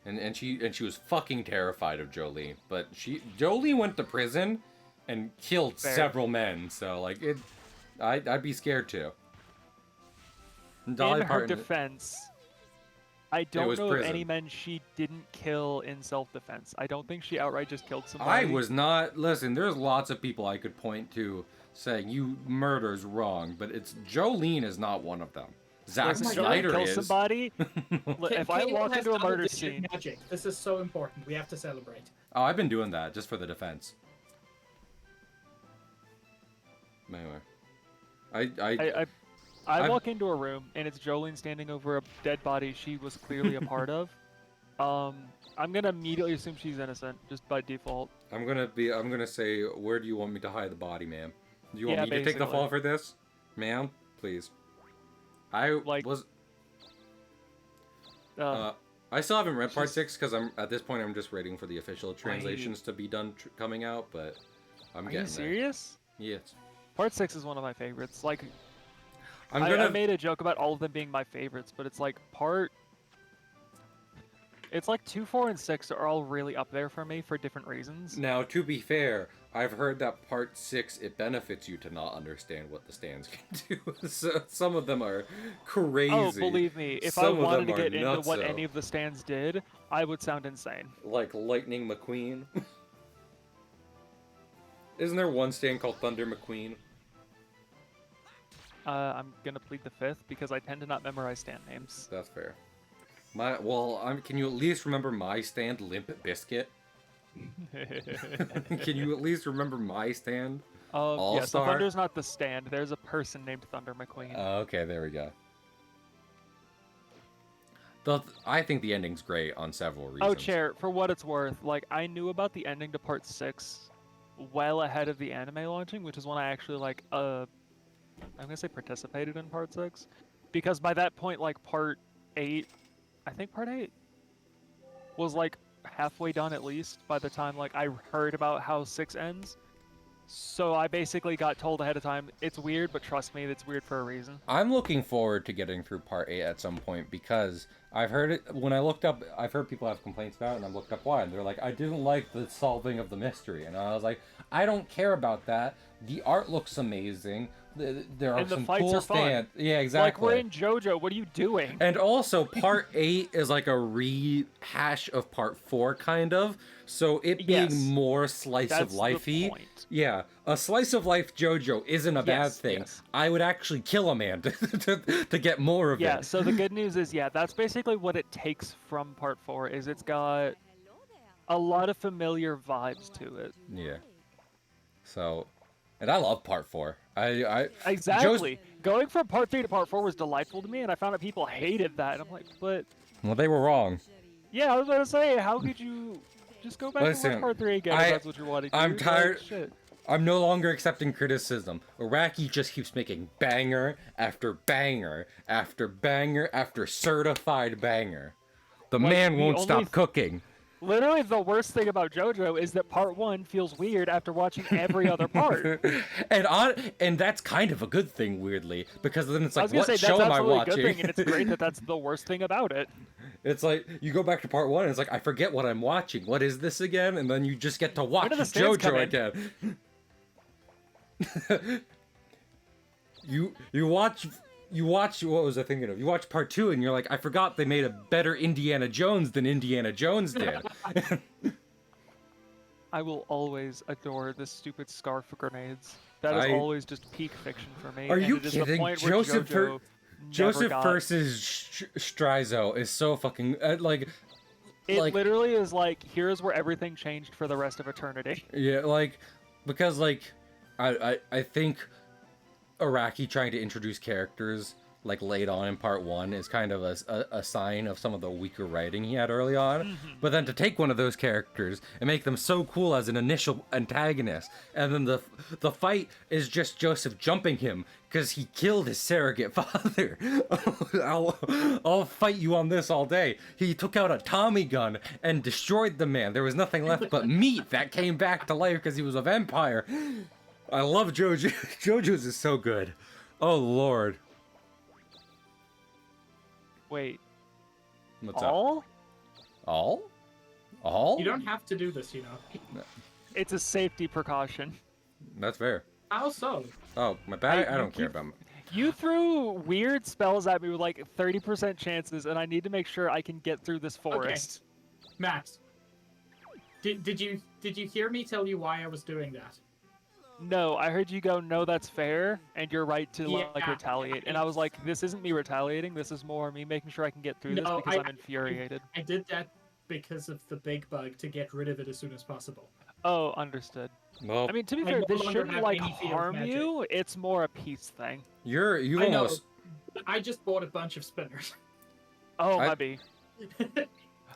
And she was fucking terrified of Jolene, but Jolene went to prison and killed several men, so like I'd be scared too. Dolly Parton, her defense, I don't was know prison. of any men she didn't kill in self-defense. I don't think she outright just killed somebody. I was not. Listen, there's lots of people I could point to saying you murder's wrong, but it's Jolene is not one of them. Zack Listen, Snyder kill is. somebody. If I Cable walk has into a murder double-digit scene, magic. This is so important. We have to celebrate. Oh, I've been doing that just for the defense. Anyway, I walk into a room and it's Jolene standing over a dead body she was clearly a part of. I'm gonna immediately assume she's innocent just by default. I'm gonna say, where do you want me to hide the body, ma'am? Do you want me to take the basically. fall for this, ma'am? Please. I still haven't read part 6 because at this point I'm just waiting for the official translations to be done coming out, but I'm getting there. Are you serious? Yes. Part 6 is one of my favorites. Like, I I made a joke about all of them being my favorites, but it's like it's like 2, 4, and 6 are all really up there for me for different reasons. Now, to be fair, I've heard that part 6, it benefits you to not understand what the stands can do. So some of them are crazy. Oh, believe me, if I Some of wanted to them are get into what nutso. any of the stands did, I would sound insane. Like Lightning McQueen. Isn't there one stand called Thunder McQueen? I'm gonna plead the 5th because I tend to not memorize stand names. That's fair. Can you at least remember my stand, Limp Biscuit? Can you at least remember my stand? Yeah, so All-Star? Thunder's not the stand. There's a person named Thunder McQueen. Okay, there we go. I think the ending's great on several reasons. Oh, Chair, for what it's worth, like, I knew about the ending to Part 6 well ahead of the anime launching, which is when I actually, like, I'm gonna say participated in Part 6. Because by that point, like, Part 8, I think Part 8 was, like, halfway done at least by the time, like, I heard about how 6 ends. So I basically got told ahead of time, it's weird, but trust me, it's weird for a reason. I'm looking forward to getting through Part 8 at some point because I've heard it, when I looked up, I've heard people have complaints about it, and I looked up why, and they're like, I didn't like the solving of the mystery, and I was like, I don't care about that. The art looks amazing. There are And the some fights cool are fun. stands. Yeah, exactly. Like, we're in JoJo, what are you doing? And also, Part 8 is like a rehash of Part 4, kind of. So it being Yes. more slice That's of the lifey. point. Yeah, a slice of life JoJo isn't a bad Yes, thing. yes. I would actually kill a man to get more of Yeah, it. so the good news is, yeah, that's basically what it takes from Part 4, is it's got a lot of familiar vibes to it. Yeah. So, and I love Part 4. Exactly. Going from Part 3 to Part 4 was delightful to me, and I found that people hated that. And I'm like, but... Well, they were wrong. Yeah, I was about to say, how could you just go back Listen, and watch Part 3 again if that's what you're wanting to do? I'm tired. Like, shit. I'm no longer accepting criticism. Iraqi just keeps making banger after banger after banger after certified banger. The Like, man the won't only stop cooking. Literally, the worst thing about JoJo is that Part 1 feels weird after watching every other part. and that's kind of a good thing, weirdly, because then it's I like, was gonna what say, show that's am I absolutely a watching? good thing, and it's great that that's the worst thing about it. It's like, you go back to Part 1, and it's like, I forget what I'm watching. What is this again? And then you just get to watch do the stands come JoJo in? again. You watch, what was I thinking of? You watch Part 2, and you're like, I forgot they made a better Indiana Jones than Indiana Jones did. I will always adore this stupid scarf for grenades. That is always just peak fiction for me. Are you and it is the kidding? point where Joseph JoJo Joseph never got... versus Strizo is so fucking like. It like, literally is like, here's where everything changed for the rest of eternity. Yeah, like, because like, I think Iraqi trying to introduce characters like late on in Part 1 is kind of a sign of some of the weaker writing he had early on. Mm-hmm. But then to take one of those characters and make them so cool as an initial antagonist, and then the fight is just Joseph jumping him because he killed his surrogate father. I'll fight you on this all day. He took out a Tommy gun and destroyed the man. There was nothing left but meat that came back to life because he was a vampire. I love JoJo. JoJo's is so good. Oh Lord. Wait, What's all? up? All? You don't have to do this, you know. It's a safety precaution. That's fair. How so? Oh, my bag? I don't care about my... You threw weird spells at me with like 30% chances, and I need to make sure I can get through this forest. Okay. Max, did you hear me tell you why I was doing that? No, I heard you go, no, that's fair, and you're right to like Yeah, retaliate. And I was like, this isn't me retaliating, this is more me making sure I can get through this No, because I'm infuriated. I did that because of the big bug to get rid of it as soon as possible. Oh, understood. Well, I mean, to be I fair, no this longer shouldn't have like any fear of harm magic. you. It's more a peace thing. you I know. almost I just bought a bunch of spinners. Oh, I- might be.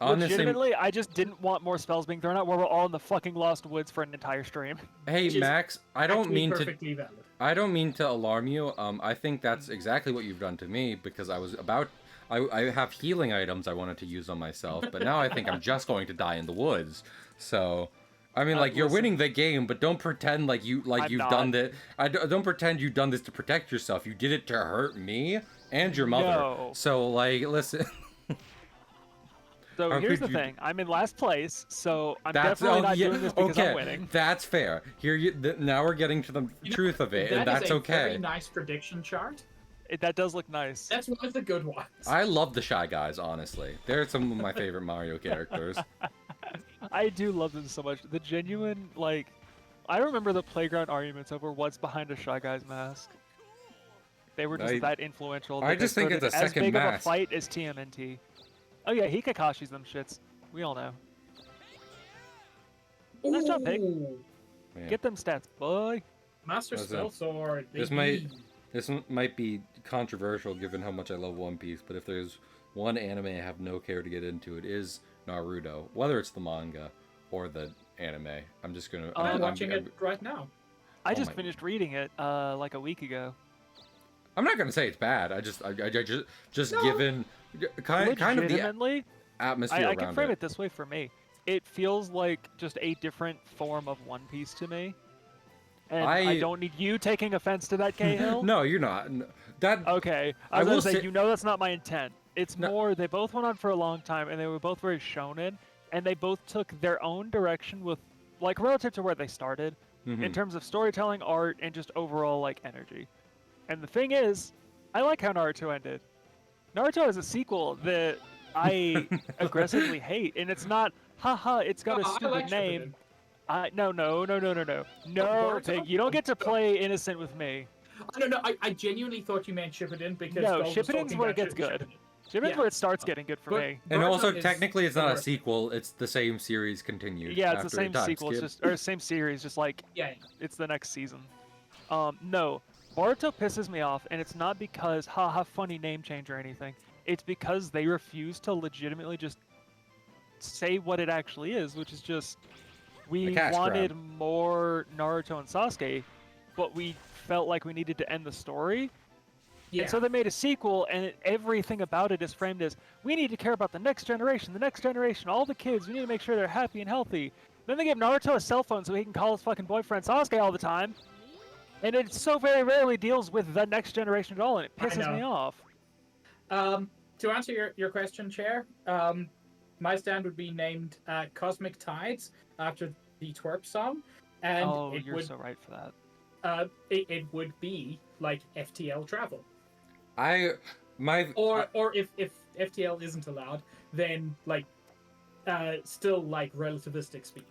honestly. Legitimately, I just didn't want more spells being thrown out where we're all in the fucking Lost Woods for an entire stream. Hey Which is Max, I don't Actually mean to. perfectly valid. I don't mean to alarm you. I think that's exactly what you've done to me because I have healing items I wanted to use on myself, but now I think I'm just going to die in the woods. So, I mean, like you're listen. winning the game, but don't pretend like you've not. done that. Don't pretend you've done this to protect yourself. You did it to hurt me and your mother. No. So, like, listen. So How here's could the you- thing. I'm in last place, so I'm That's definitely not yeah, doing this because okay. I'm winning. That's fair. now we're getting to the truth of it, and That is that's a okay. very nice prediction chart. That does look nice. That's one of the good ones. I love the Shy Guys, honestly. They're some of my favorite Mario characters. I do love them so much. The genuine, like, I remember the playground arguments over what's behind a Shy Guy's mask. They were just that influential. I that they just think it's started a as second big of a mask. fight as TMNT. Oh yeah, he Kakashi's them shits. We all know. Nice job, Pig. Ooh, Yeah. Get them stats, boy. Master That's Spell it. Sword. This baby. This might be controversial given how much I love One Piece, but if there's one anime I have no care to get into, it is Naruto. Whether it's the manga or the anime, I'm just gonna. I'm watching it right now. I Oh just my- finished reading it like a week ago. I'm not gonna say it's bad. I just No. given kind of the Legitimately, atmosphere I around can frame it this way for me. It feels like just a different form of One Piece to me. And I don't need you taking offense to that, Cahill. No, you're not. That Okay. I I was will gonna say, say- you know that's not my intent. It's No. more, they both went on for a long time, and they were both very shonen, and they both took their own direction with, like, relative to where they started, in Mhm. terms of storytelling, art, and just overall, like, energy. And the thing is, I like how Naruto ended. Naruto is a sequel that I aggressively hate, and it's not, haha, it's got a I stupid like name. Shippuden. No, Boruto? Pig, you don't get to play innocent with me. No, I genuinely thought you meant Shippuden because No, Gold was Shippuden's talking where it about gets good. Shippuden. Shippuden's Yeah. where it starts getting good for But- me. And Boruto also, is technically, it's the not a worst. sequel. It's the same series continued. Yeah, it's the after same it time sequel, it's skip. just or same series, just like Yeah. it's the next season. No, Boruto pisses me off, and it's not because haha funny name change or anything. It's because they refuse to legitimately just say what it actually is, which is just we A cash wanted grab. more Naruto and Sasuke, but we felt like we needed to end the story. Yeah. And so they made a sequel, and everything about it is framed as we need to care about the next generation, all the kids. We need to make sure they're happy and healthy. Then they give Naruto a cell phone so he can call his fucking boyfriend Sasuke all the time. And it so very rarely deals with the next generation at all, and it I pisses me know. off. To answer your question, Chair, my stand would be named Cosmic Tides after the twerp song, and Oh, it you're would so right for that. it would be like FTL travel, My or if FTL isn't allowed, then like still like relativistic speed.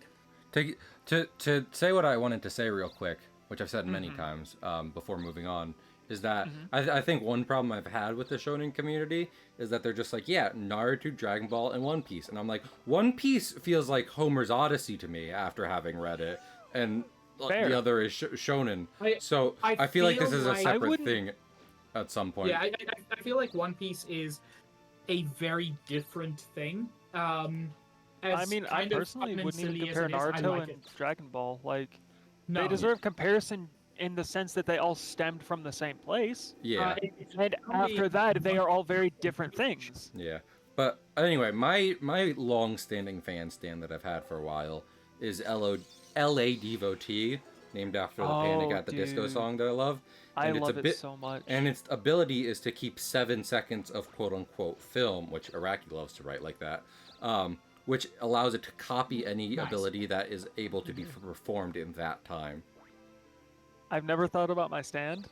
to say what I wanted to say real quick, which I've said many Mhm. times before moving on, is that Mhm. I think one problem I've had with the shonen community is that they're just like, yeah, Naruto, Dragon Ball, and One Piece, and I'm like, One Piece feels like Homer's Odyssey to me after having read it, and Fair. the other is shonen. I So I I feel like this feel is a like- I separate wouldn't- thing at some point. Yeah, I feel like One Piece is a very different thing. I mean, I kind of personally fun and wouldn't even silly as compare it is, I Naruto like and it. Dragon Ball. Like, No, they deserve comparison in the sense that they all stemmed from the same place. Yeah. And after that, they are all very different things. Yeah, but anyway, my long-standing fan stand that I've had for a while is LA Devotee, named after the Panic Oh, at the Disco dude. song that I love. I And it's love a it bit- so much. And its ability is to keep 7 seconds of quote-unquote film, which Araki loves to write like that, which allows it to copy any Nice. ability that is able to be performed in that time. I've never thought about my stand.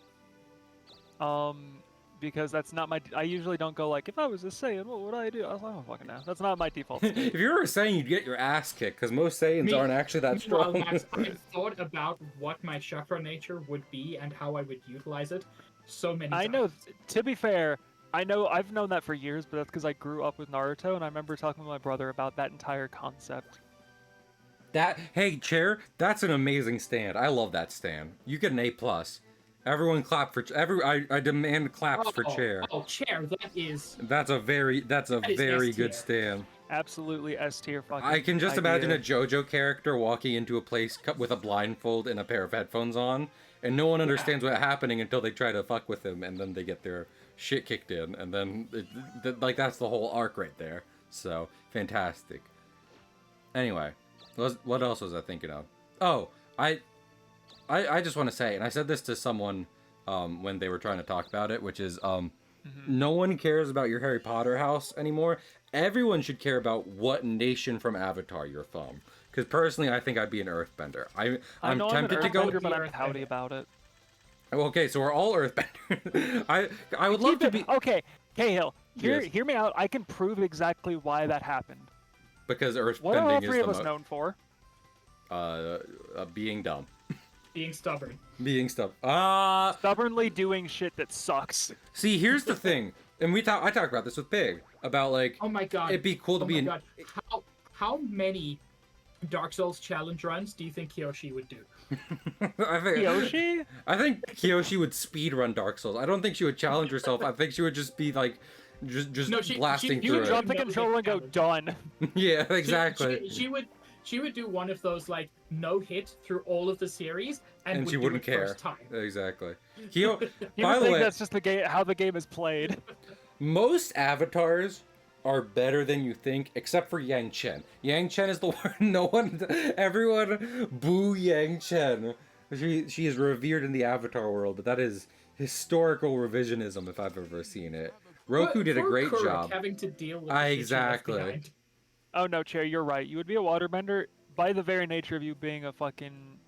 Because that's not my. I usually don't go like, if I was a Saiyan, what would I do? I was like, I don't fucking know. That's not my default state. If you were saying you'd get your ass kicked, because most Saiyans aren't actually that Meanwhile, strong. Max, I've thought about what my chakra nature would be and how I would utilize it so many times. I know. To be fair, I know I've known that for years, but that's because I grew up with Naruto, and I remember talking with my brother about that entire concept. Hey, Chair, that's an amazing stand. I love that stand. You get an A+. Everyone clap for I demand claps for Chair. Oh, Chair, that is. That's a very S good tier. stand. Absolutely S tier fucking. I can just idea. imagine a JoJo character walking into a place with a blindfold and a pair of headphones on, and no one understands what's happening until they try to fuck with him, and then they get their shit kicked in, and then like that's the whole arc right there. So fantastic. Anyway, what else was I thinking of? Oh, I just want to say, and I said this to someone when they were trying to talk about it, which is no one cares about your Harry Potter house anymore. Everyone should care about what nation from Avatar you're from. Because personally, I think I'd be an Earthbender. I'm tempted to go. But I'm pouty about it. Okay, so we're all Earthbenders. I would love to be. Okay, Cahill, Yes. hear me out. I can prove exactly why that happened. Because Earthbending What are all is three of the us known for? being dumb. Being stubborn. Being stuff. Stubbornly doing shit that sucks. See, here's the thing, and I talked about this with Pig about like. Oh my god. It'd be cool to be. God. How many Dark Souls challenge runs do you think Kyoshi would do? Yoshi? I think Kyoshi would speedrun Dark Souls. I don't think she would challenge herself. I think she would just be like, just blasting You through would it. drop the controller and go, done. Yeah, exactly. She would do one of those like no hit through all of the series, and would she do wouldn't it care. First time. Exactly. You By would the think way, that's just the game, how the game is played. most avatars are better than you think, except for Yang Chen. Yang Chen is the one. Everyone boo Yang Chen. She is revered in the Avatar world, but that is historical revisionism if I've ever seen it. Roku did a great Kuruk job. having to deal with the shit she left Exactly. behind. Oh no, Chair, you're right. You would be a waterbender by the very nature of you being a fucking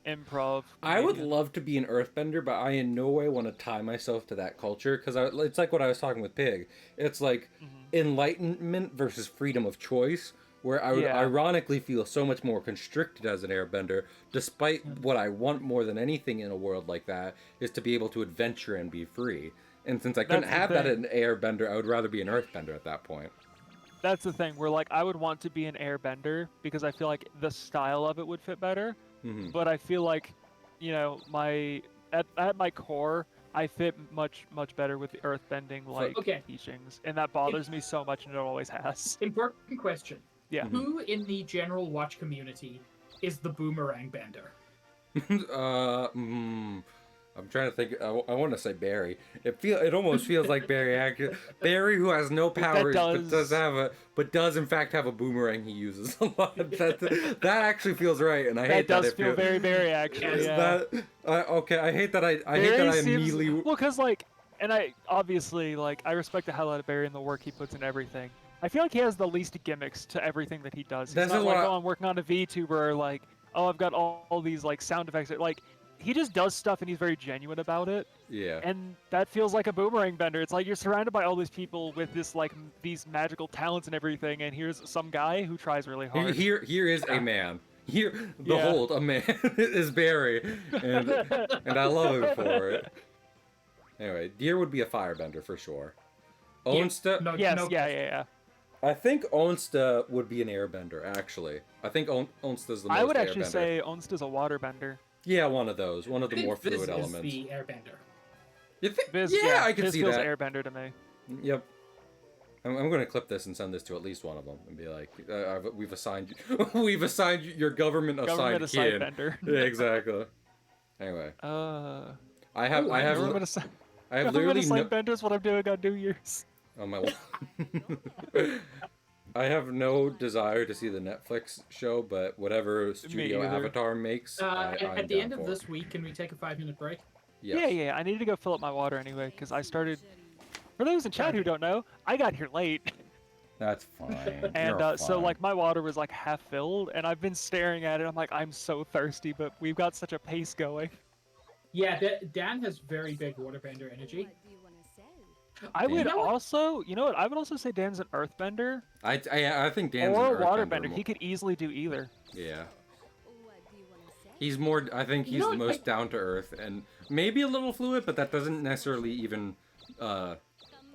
improv. I would comedian. love to be an earthbender, but I in no way want to tie myself to that culture because it's like what I was talking with Pig. It's like enlightenment versus freedom of choice, where I would ironically feel so much more constricted as an airbender, despite what I want more than anything in a world like that is to be able to adventure and be free. And since I couldn't That's the have that thing. in airbender, I would rather be an earthbender at that point. That's the thing. Where like I would want to be an airbender because I feel like the style of it would fit better. But I feel like, you know, at my core, I fit much better with the earthbending like teachings, and that bothers me so much, and it always has. Important question. Yeah. Who in the general watch community is the boomerang bender? I'm trying to think. I want to say Barry. It almost feels like Barry. Barry, who has no powers, but does in fact have a boomerang he uses a lot. That actually feels right, and I hate that. That does feel very Barry actually. Yeah. Okay, I hate that. I hate that I immediately. Well, because like, and I obviously like I respect the hell out of Barry and the work he puts in everything. I feel like he has the least gimmicks to everything that he does. He's not like, oh, I'm working on a VTuber, like, oh, I've got all these like sound effects. Like, he just does stuff and he's very genuine about it. Yeah. And that feels like a boomerang bender. It's like you're surrounded by all these people with this like these magical talents and everything, and here's some guy who tries really hard. Here is a man. Here, behold, a man is Barry, and I love him for it. Anyway, Deer would be a firebender for sure. Onsta. Yeah. I think Onsta would be an airbender, actually. I think Onsta's the most I would actually airbender. say Onsta's a waterbender. Yeah, one of those. One of the more Viz fluid is elements. the airbender. You think? Viz, I can Viz see feels that. airbender to me. Yep. I'm going to clip this and send this to at least one of them and be like, we've assigned you your government assigned kid. Bender. Yeah, exactly. Anyway. I have literally no... Bender's what I'm doing on New Year's. Oh my. I have no desire to see the Netflix show, but whatever Studio Avatar makes, at the end of this week, can we take a 5-minute break? Yes. Yeah. I need to go fill up my water anyway because I started. For those in chat who don't know, I got here late. That's fine. And so like my water was like half filled, and I've been staring at it. I'm like, I'm so thirsty, but we've got such a pace going. Yeah, Dan has very big waterbender energy. I would Dan. also, you know what? I would also say Dan's an earthbender I think Dan's or an a earthbender. waterbender. He could easily do either. Yeah. He's more. I think he's the most down to earth and maybe a little fluid, but that doesn't necessarily even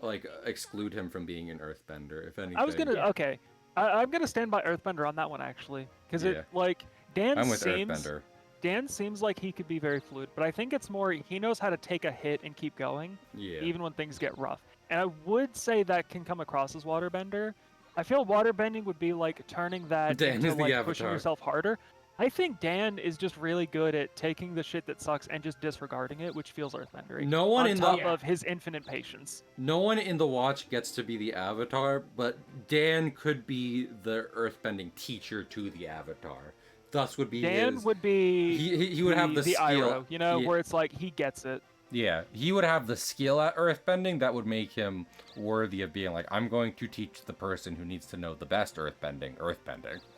like exclude him from being an earthbender. If anything, I was gonna okay. I'm gonna stand by earthbender on that one actually, because Yeah. it like Dan I'm with seems earthbender. Dan seems like he could be very fluid, but I think it's more he knows how to take a hit and keep going, Yeah. even when things get rough. And I would say that can come across as waterbender. I feel waterbending would be like turning that Dan into is the like pushing avatar. yourself harder. I think Dan is just really good at taking the shit that sucks and just disregarding it, which feels earthbendery. No one on in top the of his infinite patience. no one in the watch gets to be the avatar, but Dan could be the earthbending teacher to the avatar. Thus would be Dan his. would be He would have the skill. Iroh, you know, Yeah. where it's like he gets it. Yeah, he would have the skill at earthbending that would make him worthy of being like, I'm going to teach the person who needs to know the best earthbending.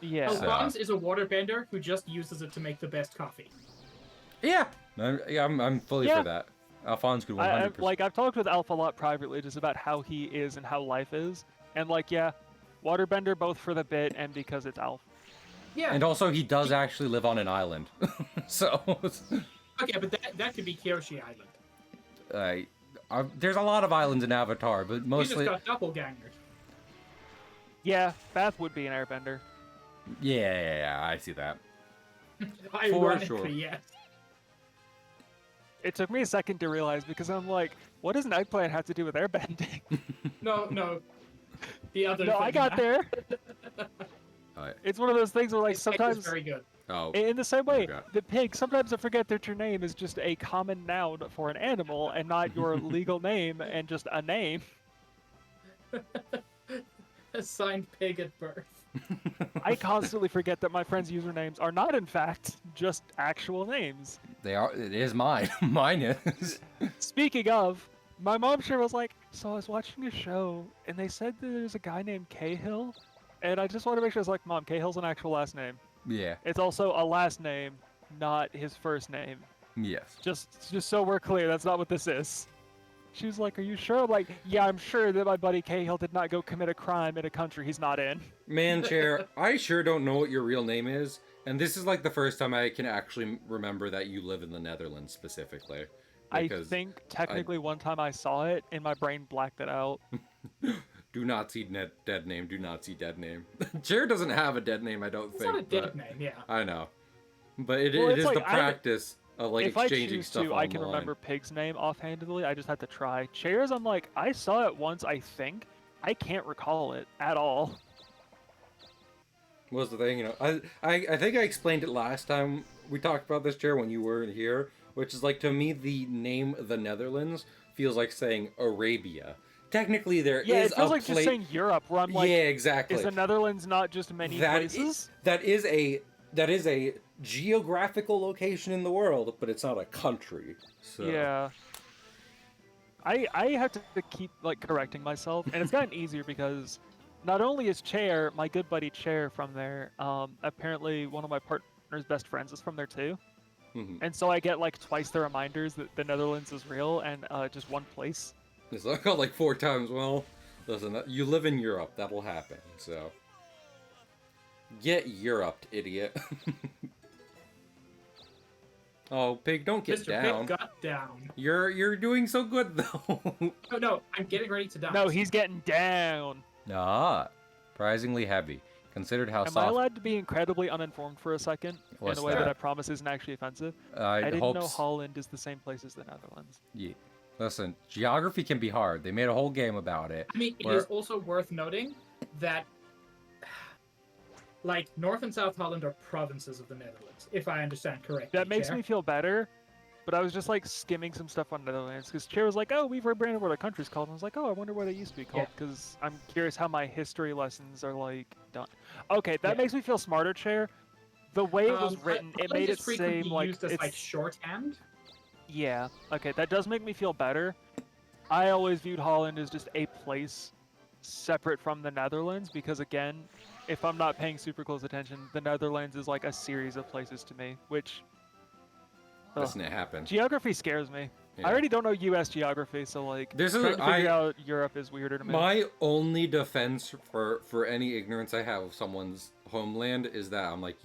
Yeah. Alphonse is a waterbender who just uses it to make the best coffee. Yeah, I'm fully for that. Alphonse could 100%. Like I've talked with Alpha a lot privately just about how he is and how life is, and like yeah, waterbender both for the bit and because it's Alpha. Yeah. And also, he does actually live on an island, so. Okay, but that could be Kyoshi Island. There's a lot of islands in Avatar, but mostly. You just got doppelgangered. Yeah, Bath would be an airbender. Yeah, I see that. Ironically, sure. yes. It took me a second to realize because I'm like, what does an eggplant have to do with airbending? No. The other. No, thing. I got there. It's one of those things where like His tech is sometimes. very good. Oh. In the same way, Okay. the pig, sometimes I forget that your name is just a common noun for an animal and not your legal name and just a name. Assigned pig at birth. I constantly forget that my friends' usernames are not, in fact, just actual names. They are. It is mine. Mine is. Speaking of, my mom sure was like, so I was watching a show and they said that there's a guy named Cahill, and I just want to make sure I was like, Mom, Cahill's an actual last name. Yeah. It's also a last name, not his first name. Yes. Just so we're clear, that's not what this is. She was like, are you sure? I'm like, yeah, I'm sure that my buddy Cahill did not go commit a crime in a country he's not in. Man, Chair, I sure don't know what your real name is, and this is like the first time I can actually remember that you live in the Netherlands specifically. I think technically one time I saw it and my brain blacked it out. Do not see dead name. Do not see dead name. Chair doesn't have a dead name, I don't It's think. not a dead name, yeah. I know, but it Well, is it's like, the practice of like if I exchanging choose stuff to, online. I can remember Pig's name offhandedly. I just had to try. Chairs, I'm like, I saw it once, I think. I can't recall it at all. Was the thing, you know? I think I explained it last time we talked about this, Chair, when you weren't here, which is like, to me, the name the Netherlands feels like saying Arabia. Technically, there Yeah, is it feels a like just saying Europe, where I'm like, yeah, exactly. is the Netherlands not just many places? That is a geographical location in the world, but it's not a country. So. Yeah. I have to keep like correcting myself, and it's gotten easier because not only is Chair, my good buddy Chair from there, apparently one of my partner's best friends is from there too. Mm-hmm. And so I get like twice the reminders that the Netherlands is real and just one place. It's like 4 times. Well, listen, you live in Europe. That'll happen. So get Europe, idiot. Oh, Pig, don't get Mr. down. Pig got down. You're doing so good though. Oh no, I'm getting ready to die. No, he's getting down. Ah, surprisingly heavy. Considered how Am I soft. allowed to be incredibly uninformed for a second What's in a way that? that I promise isn't actually offensive? I didn't hope know Holland is the same place as the Netherlands. Yeah. Listen, geography can be hard. They made a whole game about it. I mean, it is also worth noting that, like, North and South Holland are provinces of the Netherlands, if I understand correctly. That makes Chair. me feel better, but I was just like skimming some stuff on Netherlands because Chair was like, "Oh, we've rebranded what our country's called," and I was like, "Oh, I wonder what it used to be called," because I'm curious how my history lessons are like done. Okay, that makes me feel smarter, Chair. The way it was written, it Holland made is it frequently seem like used as it's like shorthand. yeah. Okay, that does make me feel better. I always viewed Holland as just a place separate from the Netherlands because, again, if I'm not paying super close attention, the Netherlands is like a series of places to me, which, witnessing it happen. Geography scares me. Yeah. I already don't know U.S. geography, so like This is trying to figure out Europe is weirder to me. My only defense for any ignorance I have of someone's homeland is that I'm like,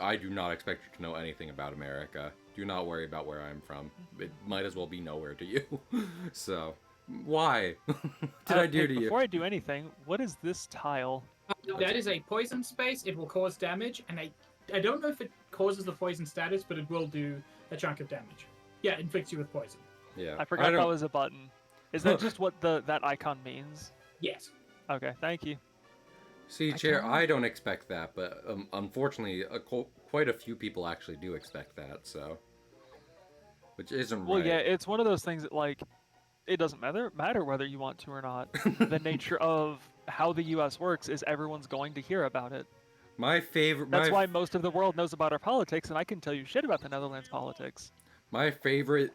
I do not expect you to know anything about America. Do not worry about where I'm from. It might as well be nowhere to you. So, why? Did I do to you? Before I do anything, what is this tile? That is a poison space. It will cause damage, and I don't know if it causes the poison status, but it will do a chunk of damage. Yeah, it inflicts you with poison. Yeah. I forgot that was a button. Is that just what that icon means? Yes. Okay, thank you. See, Chair, I don't expect that, but unfortunately, quite a few people actually do expect that, so... Which isn't Well, right. yeah, it's one of those things that, like, it doesn't matter whether you want to or not. The nature of how the U.S. works is everyone's going to hear about it. My favorite... That's why most of the world knows about our politics, and I can tell you shit about the Netherlands politics. My favorite...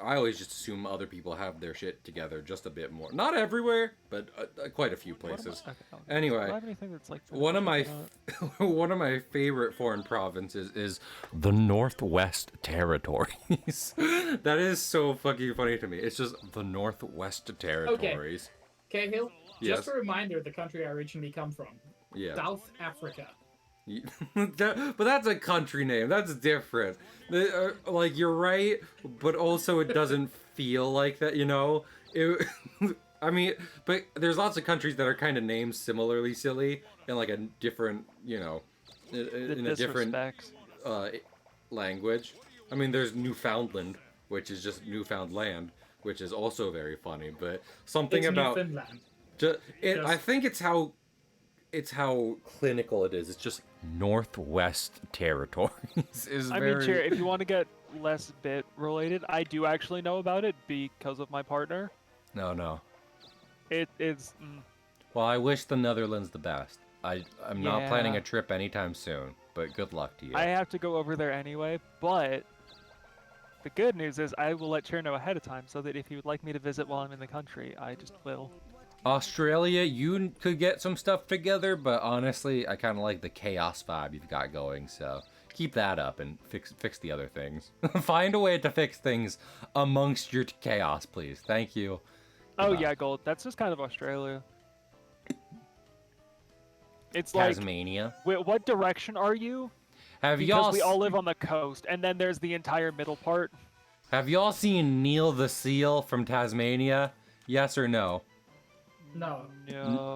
I always just assume other people have their shit together just a bit more. Not everywhere, but quite a few places. Anyway, do I have anything that's like one of my favorite foreign provinces is the Northwest Territories. That is so fucking funny to me. It's just the Northwest Territories. Okay, Hill. Yes. Just a reminder of the country I originally come from. Yeah. South Africa. But that's a country name. That's different. Like, you're right, but also it doesn't feel like that, you know? I mean, but there's lots of countries that are kind of named similarly silly in like a different, you know, in a different language. I mean, there's Newfoundland, which is just Newfoundland, which is also very funny, but something It's about... Newfoundland. I think it's how clinical it is. It's just Northwest Territories. I mean, Chair, if you want to get less bit related, I do actually know about it because of my partner. No. It's. Well, I wish the Netherlands the best. I'm not planning a trip anytime soon, but good luck to you. I have to go over there anyway, but the good news is I will let Chair know ahead of time so that if he would like me to visit while I'm in the country, I just will. Australia, you could get some stuff together, but honestly, I kind of like the chaos vibe you've got going, so keep that up and fix the other things. Find a way to fix things amongst your chaos, please. Thank you. Oh, yeah, Gold. That's just kind of Australia. It's Tasmania. Like, what direction are you? Because we all live on the coast, and then there's the entire middle part. Have y'all seen Neil the Seal from Tasmania? Yes or no? No.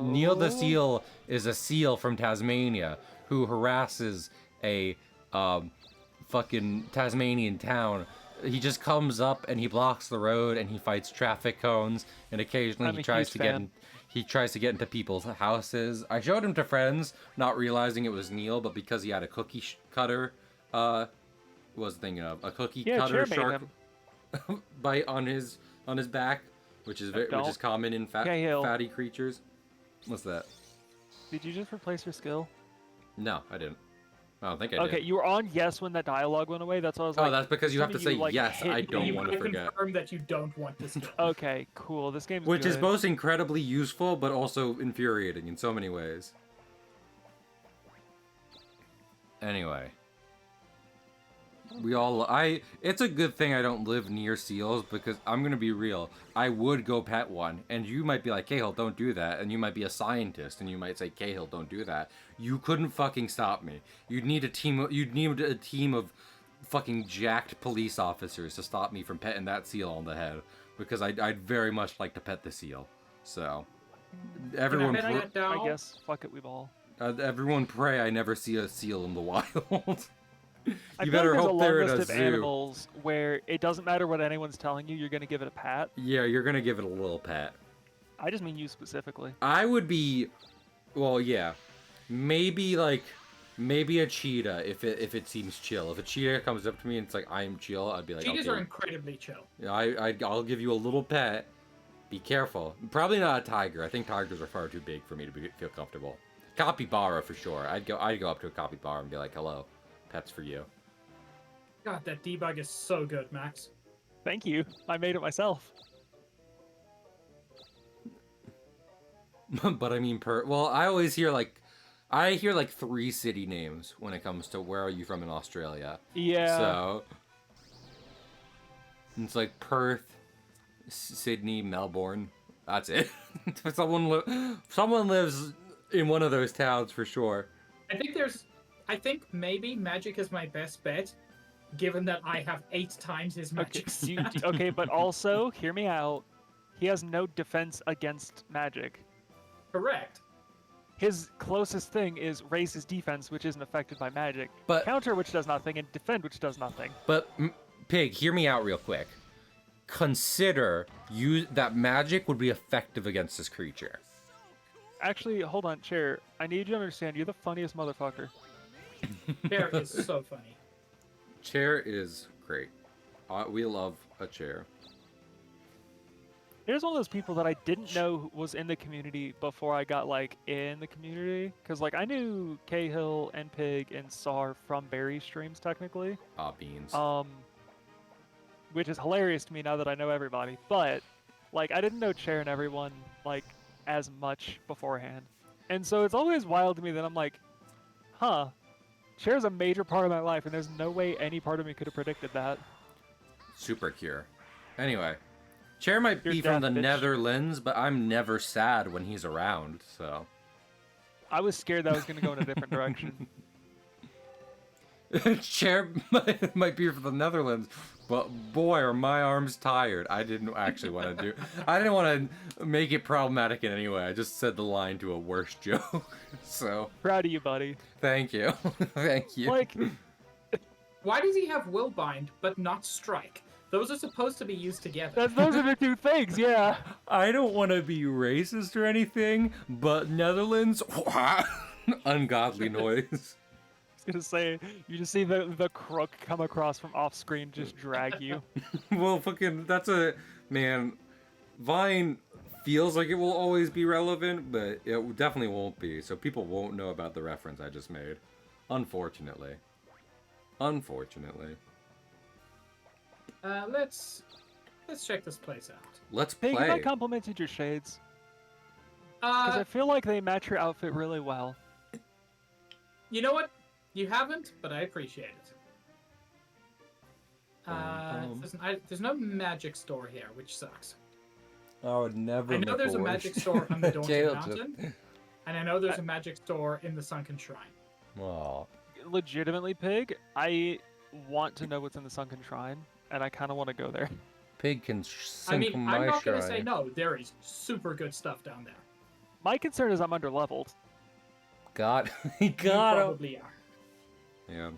Neil the Seal is a seal from Tasmania who harasses a fucking Tasmanian town. He just comes up and he blocks the road and he fights traffic cones, and occasionally he tries to get into people's houses. I showed him to friends, not realizing it was Neil, but because he had a cookie cutter, was thinking of a cookie cutter shark bite on his back. Which is common in fatty creatures. What's that? Did you just replace your skill? No, I didn't. I don't think I did. Okay, you were on yes when that dialogue went away. That's what I was like. Oh, that's because you have to say yes. I don't want to forget. Confirm that you don't want this. Okay, cool. This game's Which good. is both incredibly useful but also infuriating in so many ways. Anyway. It's a good thing I don't live near seals, because I'm gonna be real, I would go pet one, and you might be like, Cahill, don't do that, and you might be a scientist, and you might say, Cahill, don't do that. You couldn't fucking stop me. You'd need a team of fucking jacked police officers to stop me from petting that seal on the head, because I'd very much like to pet the seal. So, everyone, I guess, fuck it, we've all. Everyone pray I never see a seal in the wild. You better hope they're in a zoo. Animals where it doesn't matter what anyone's telling you, you're gonna give it a pat. Yeah, you're gonna give it a little pat. I just mean you specifically. I would be, well, yeah, maybe a cheetah if it seems chill. If a cheetah comes up to me and it's like I'm chill, I'd be like, cheetahs are incredibly chill. Yeah, I'll give you a little pet. Be careful. Probably not a tiger. I think tigers are far too big for me to feel comfortable. Capybara for sure. I'd go up to a capybara and be like, hello. Pets for you. God, that debug is so good, Max. Thank you. I made it myself. But I mean, well, I always hear I hear 3 city names when it comes to where are you from in Australia. Yeah. So It's like Perth, Sydney, Melbourne. That's it. Someone lives in one of those towns for sure. I think maybe magic is my best bet, given that I have 8 times his magic stat. Okay, but also, hear me out. He has no defense against magic. Correct. His closest thing is raise his defense, which isn't affected by magic. But counter, which does nothing, and defend, which does nothing. But Pig, hear me out real quick. Consider that magic would be effective against this creature. Actually, hold on, Chair. I need you to understand, you're the funniest motherfucker. Chair is so funny. Chair is great. We love a chair. Here's one of those people that I didn't know was in the community before I got, like, in the community. Because, like, I knew Cahill and Pig and Sar from Barry streams, technically. Beans. Which is hilarious to me now that I know everybody. But, like, I didn't know Chair and everyone, like, as much beforehand. And so it's always wild to me that I'm like, huh, Chair's a major part of my life, and there's no way any part of me could have predicted that. Super cure. Anyway. Chair might be from the Netherlands, but I'm never sad when he's around, so. I was scared that I was going to go in a different direction. Chair might be from the Netherlands, but boy, are my arms tired. I didn't actually want to I didn't want to make it problematic in any way. I just said the line to a worse joke, so. Proud of you, buddy. Thank you. Thank you. Like, why does he have Willbind, but not Strike? Those are supposed to be used together. Those are the two things, yeah. I don't want to be racist or anything, but Netherlands, ungodly noise. I was gonna say, you just see the crook come across from off screen, just drag you. Well, fucking, man, Vine feels like it will always be relevant, but it definitely won't be, so people won't know about the reference I just made. Unfortunately. Let's check this place out. Let's Pig, play. have I complimented your shades? Because I feel like they match your outfit really well. You know what? You haven't, but I appreciate it. There's no magic store here, which sucks. I would never. I know there's a magic store on the Daunting Mountain, and I know there's a magic store in the Sunken Shrine. Aw. Legitimately, Pig, I want to know what's in the Sunken Shrine, and I kind of want to go there. Pig can sink my I'm not gonna shrine. say no. There is super good stuff down there. My concern is I'm under-leveled. He You got him. probably are. Yeah.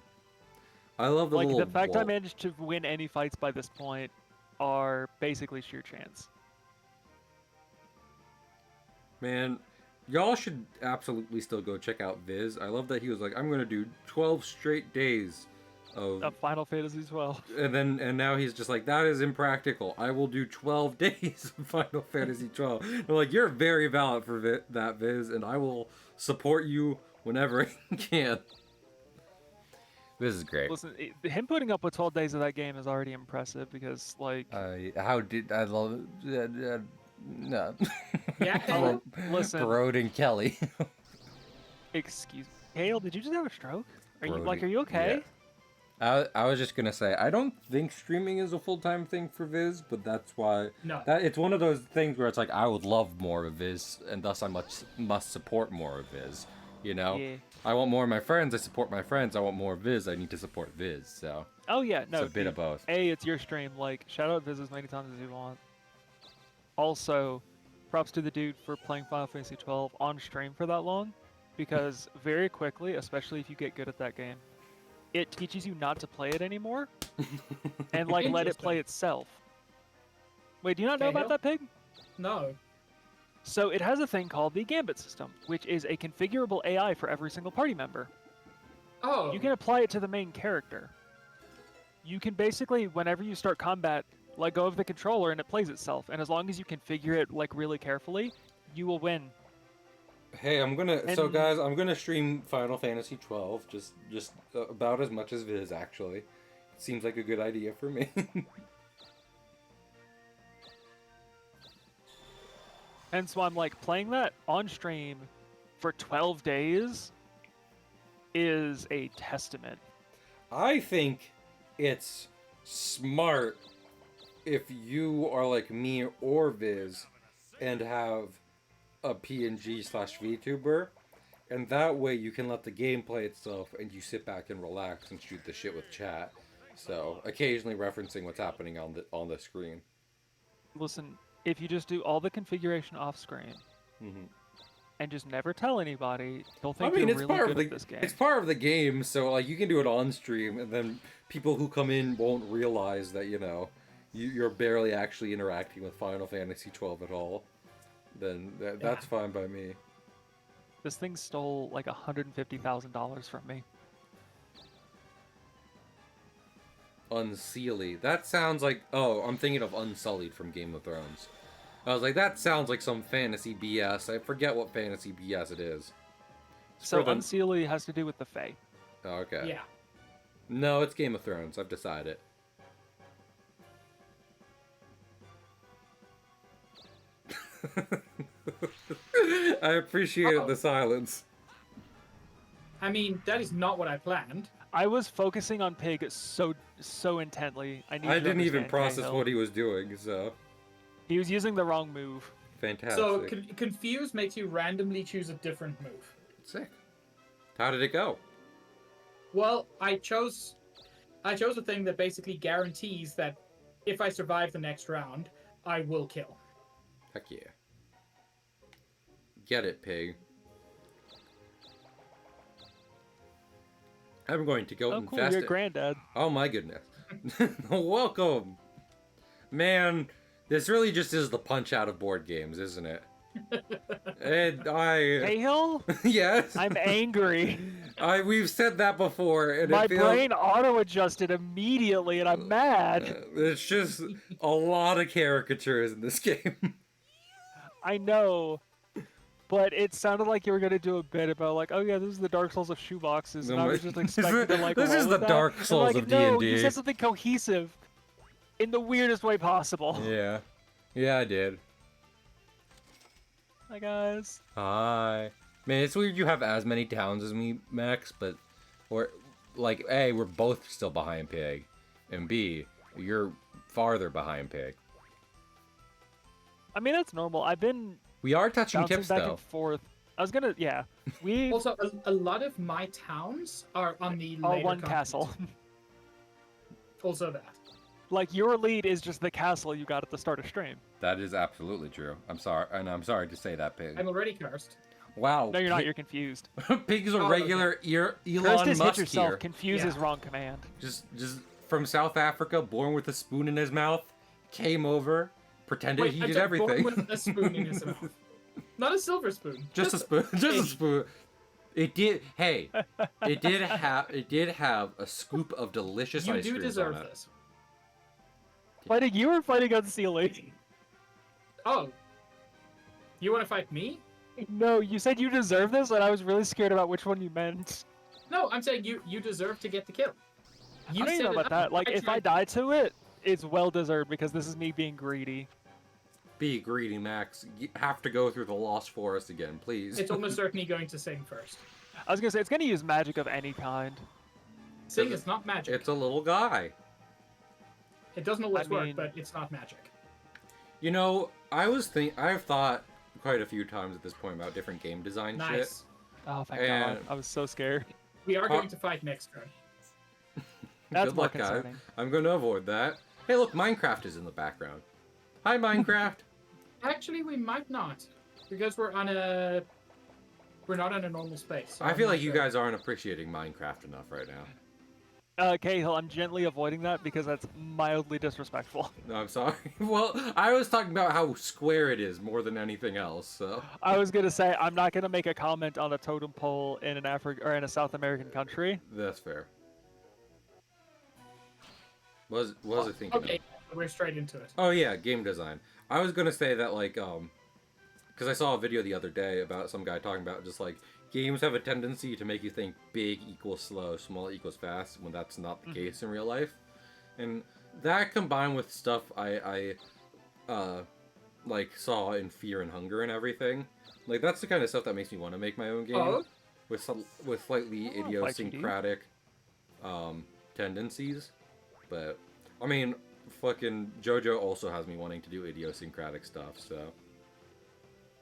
I love the Like, little the fact I wall. managed to win any fights by this point are basically sheer chance. Man, y'all should absolutely still go check out Viz. I love that he was like, I'm gonna do 12 straight days of Final Fantasy 12. and now he's just like, that is impractical. I will do 12 days of Final Fantasy 12. I'm like, you're very valid for that, Viz, and I will support you whenever I can. This is great. Listen, him putting up with 12 days of that game is already impressive because, like... How did I love no. Yeah, Kelly? Listen. Brode and Kelly. Excuse me. Hale, did you just have a stroke? Are you Brody, you okay? Yeah. I was just gonna say, I don't think streaming is a full-time thing for Viz, but that's why it's one of those things where it's like, I would love more of Viz, and thus I must support more of Viz. You know? Yeah. I want more of my friends, I support my friends. I want more Viz, I need to support Viz, so. Oh yeah, no. It's a bit of both. It's your stream. Like, shout out Viz as many times as you want. Also, props to the dude for playing Final Fantasy 12 on stream for that long, because very quickly, especially if you get good at that game, it teaches you not to play it anymore, and like let it play itself. Wait, do you not know about that, Pig? No. So it has a thing called the Gambit system, which is a configurable AI for every single party member. Oh. You can apply it to the main character. You can basically, whenever you start combat, let go of the controller and it plays itself. And as long as you configure it like really carefully, you will win. Hey, so guys, I'm gonna stream Final Fantasy 12, just about as much as Viz actually. It seems like a good idea for me. And so I'm like, playing that on stream for 12 days is a testament. I think it's smart if you are like me or Viz and have a PNG/VTuber, and that way you can let the game play itself and you sit back and relax and shoot the shit with chat. So occasionally referencing what's happening on the screen. Listen, if you just do all the configuration off screen Mm-hmm. and just never tell anybody, they'll I think mean, you're really good at this game. it's part of the game, so like you can do it on stream, and then people who come in won't realize that you're barely actually interacting with Final Fantasy 12 at all. Then that's fine by me. This thing stole like $150,000 from me. Unseelie. That sounds like... Oh, I'm thinking of Unsullied from Game of Thrones. I was like, that sounds like some fantasy BS. I forget what fantasy BS it is. So Unseelie has to do with the Fae. Oh, okay. Yeah. No, it's Game of Thrones. I've decided. I appreciated the silence. I mean, that is not what I planned. I was focusing on Pig so intently. I didn't even process Cahill. what he was doing, so... He was using the wrong move. Fantastic. So, confuse makes you randomly choose a different move. Sick. How did it go? Well, I chose a thing that basically guarantees that if I survive the next round, I will kill. Heck yeah. Get it, Pig. I'm going to go cool, invest your granddad. Oh my goodness. Welcome. Man, this really just is the punch out of board games, isn't it? And Cahill? Yes. I'm angry. We've said that before, and My brain auto-adjusted immediately, and I'm mad. It's just a lot of caricatures in this game. I know, but it sounded like you were gonna do a bit about like, oh yeah, this is the Dark Souls of shoeboxes, and I was just expecting to like. This is the Dark Souls of no, D&D. you said something cohesive, in the weirdest way possible. Yeah, yeah, I did. Hi guys. Hi. Man, it's weird you have as many towns as me, Max, but we're like, A, we're both still behind Pig, and B, you're farther behind Pig. I mean, that's normal. I've been We are touching bouncing tips, back though. and forth. I was gonna, yeah. We Also, a lot of my towns are on the later one content. castle. Also that. Like your lead is just the castle you got at the start of stream. That is absolutely true. I'm sorry, and I'm sorry to say that, Pig. I'm already cursed. Wow. No, you're not. You're confused. Pig's a Oh, regular Cursed Elon is hit Musk yourself. here. Confused is Yeah. wrong command. Just from South Africa, born with a spoon in his mouth, came over, pretended Wait, he I'm did sorry, everything. born with a spoon in his mouth. Not a silver spoon. Just a spoon. Just a Hey. spoon. It did. Hey, it did have a scoop of delicious You ice do cream deserve on it. this. Fighting you or fighting Unseelie? Oh. You want to fight me? No, you said you deserve this, and I was really scared about which one you meant. No, I'm saying you deserve to get the kill. You I don't even set know it about up. that. Like, if I tried- die to it, it's well deserved because this is me being greedy. Be greedy, Max. You have to go through the Lost Forest again, please. It's almost certainly going to sing first. I was gonna say it's gonna use magic of any kind. Sing is not magic. It's a little guy. It doesn't always I work, mean- but it's not magic. You know, I've thought quite a few times at this point about different game design shit. Nice. Oh, thank And- God! I was so scared. We are going to fight next turn. That's Good more luck, guys. concerning. I'm going to avoid that. Hey, look, Minecraft is in the background. Hi, Minecraft. Actually, we might not, because we're not on a normal space. So I I'm feel not like you sure. guys aren't appreciating Minecraft enough right now. Cahill, I'm gently avoiding that because that's mildly disrespectful. No, I'm sorry. Well, I was talking about how square it is more than anything else, so... I was gonna say I'm not gonna make a comment on a totem pole in an African or in a South American country. That's fair. Was I thinking Okay, of? we're straight into it. Oh yeah, game design. I was gonna say that like because I saw a video the other day about some guy talking about just like games have a tendency to make you think big equals slow, small equals fast, when that's not the case in real life, and that combined with stuff I like saw in Fear and Hunger and everything, like that's the kind of stuff that makes me want to make my own game Oh? with slightly Oh, idiosyncratic tendencies. But I mean, fucking JoJo also has me wanting to do idiosyncratic stuff. So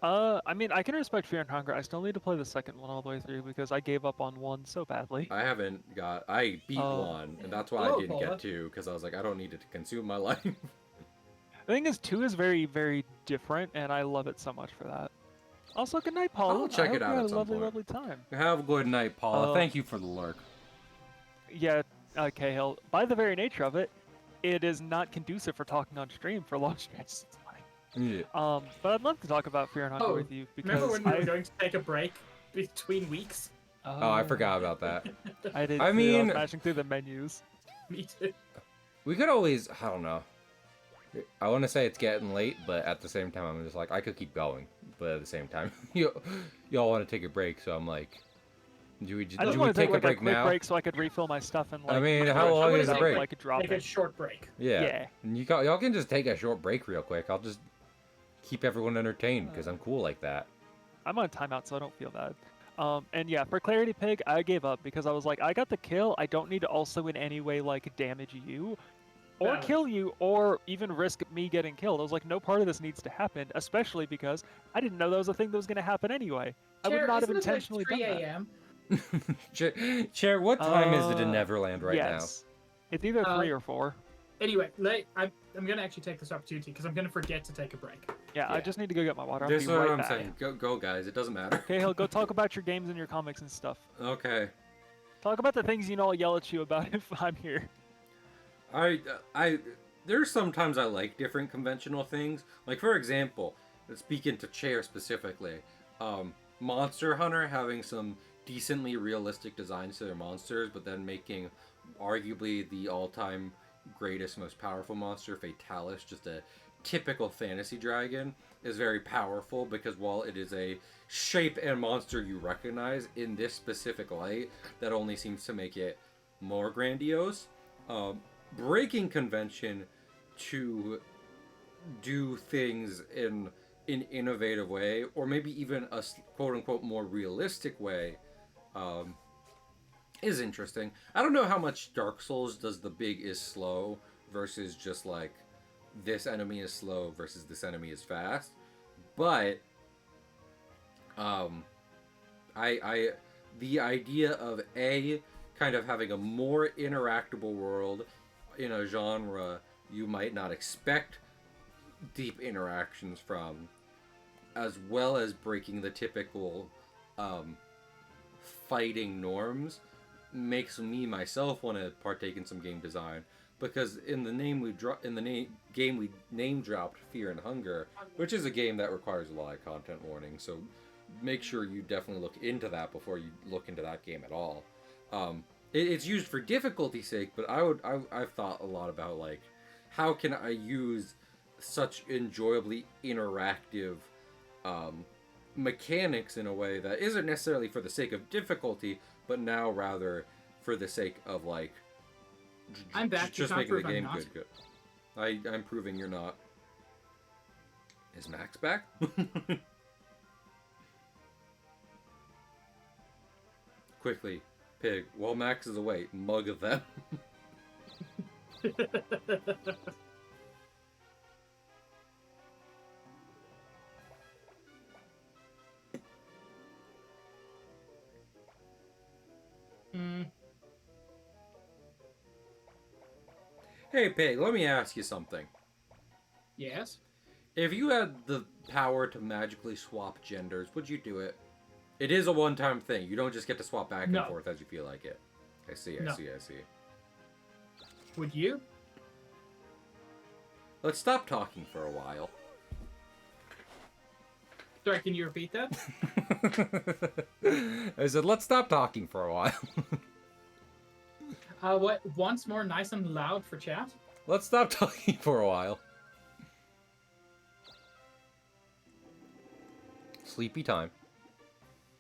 I mean, I can respect Fear and Hunger. I still need to play the second one all the way through because I gave up on one so badly. I beat one, and that's why I Hello, didn't Paula. get two because I was like, I don't need it to consume my life. The thing is, 2 is very, very different, and I love it so much for that. Also, good night, Paula. I'll check I it hope out you had at a some lovely, point. lovely time. Have a good night, Paula. Oh. Thank you for the lurk. Yeah, Cahill. By the very nature of it, it is not conducive for talking on stream for long stretches of time. Yeah. But I'd love to talk about Fear and Hunger Oh, with you because remember when we were going to take a break between weeks? Oh, I forgot about that. I did. I too. mean- was mashing through the menus. Me too. We could always, I don't know. I want to say it's getting late, but at the same time, I'm just like, I could keep going. But at the same time, y'all want to take a break, so I'm like, do we I just take want to take a like break a quick now? break so I could refill my stuff and like. I mean, my how fridge long is the without, break? Like Take a dropping. short break. Yeah. Yeah. And y'all can just take a short break real quick. I'll just keep everyone entertained because I'm cool like that. I'm on timeout, so I don't feel bad. And yeah, for Clarity Pig, I gave up because I was like, I got the kill. I don't need to also in any way like damage you, or Valid. kill you, or even risk me getting killed. I was like, no part of this needs to happen, especially because I didn't know that was a thing that was going to happen anyway. I would not have Isn't it like intentionally 3 done that. a.m.? Chair, what time is it in Uh, Neverland right yes. It's either 3 or 4. Anyway, I'm going to actually take this opportunity because I'm going to forget to take a break. Yeah, I Yeah. just need to go get my water. now? I'll This be is what right I'm back. saying. Go, guys. It doesn't matter. Okay, Hill, go talk about your games and your comics and stuff. Okay. Talk about the things you know I'll yell at you about if I'm here. There's sometimes I like different conventional things. Like, for example, speaking to Chair specifically, Monster Hunter having some decently realistic designs to their monsters, but then making arguably the all-time greatest, most powerful monster, Fatalis, just a typical fantasy dragon, is very powerful because while it is a shape and monster you recognize in this specific light, that only seems to make it more grandiose. Breaking convention to do things in an innovative way, or maybe even a quote-unquote more realistic way, is interesting. I don't know how much Dark Souls does the big is slow versus just like this enemy is slow versus this enemy is fast, but I the idea of kind of having a more interactable world in a genre you might not expect deep interactions from, as well as breaking the typical fighting norms, makes me myself want to partake in some game design. Because in the game we name dropped Fear and Hunger, which is a game that requires a lot of content warning, so make sure you definitely look into that before you look into that game at all. It's used for difficulty's sake, but I've thought a lot about like, how can I use such enjoyably interactive mechanics in a way that isn't necessarily for the sake of difficulty, but now rather for the sake of like I'm back. just You can't making the prove I'm game not. good. I'm proving you're not. Is Max back? Quickly, Pig, while Max is away, mug of them. Hey, Pig, let me ask you something. Yes. If you had the power to magically swap genders, would you do it? It is a one-time thing. You don't just get to swap back and No. forth as you feel like it. I see. No. I see. Would you? Let's stop talking for a while. Sorry, can you repeat that? I said, let's stop talking for a while. What? Once more, nice and loud for chat. Let's stop talking for a while. Sleepy time.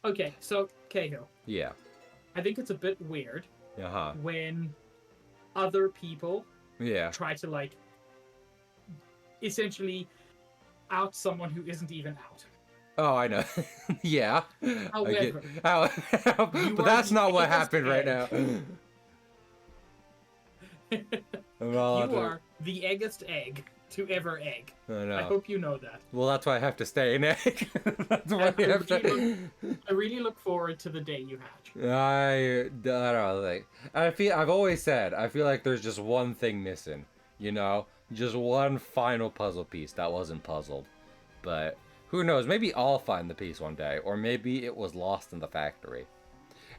Okay, so Cahill, Yeah. I think it's a bit weird Uh-huh. when other people Yeah. try to like essentially out someone who isn't even out. Oh, I know. Yeah. However, but are that's the not what happened right now. ASK. I'm not allowed You to... are the eggest egg to ever egg. I know. I hope you know that. Well, that's why I have to stay an egg. That's why I have to... I really look forward to the day you hatch. I don't know, like, I've always said, I feel like there's just one thing missing, you know? Just one final puzzle piece that wasn't puzzled. But who knows, maybe I'll find the piece one day, or maybe it was lost in the factory.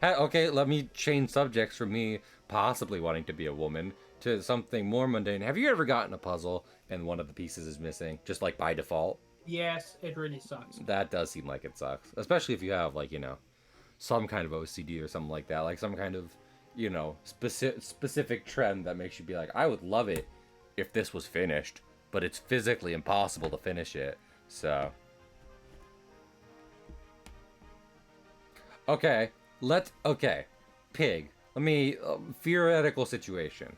Okay, let me change subjects from me possibly wanting to be a woman to something more mundane. Have you ever gotten a puzzle and one of the pieces is missing, just like by default? Yes, it really sucks. That does seem like it sucks, especially if you have, like, you know, some kind of OCD or something like that, like some kind of, you know, specific trend that makes you be like, I would love it if this was finished, but it's physically impossible to finish it. So okay, Pig, let me theoretical situation.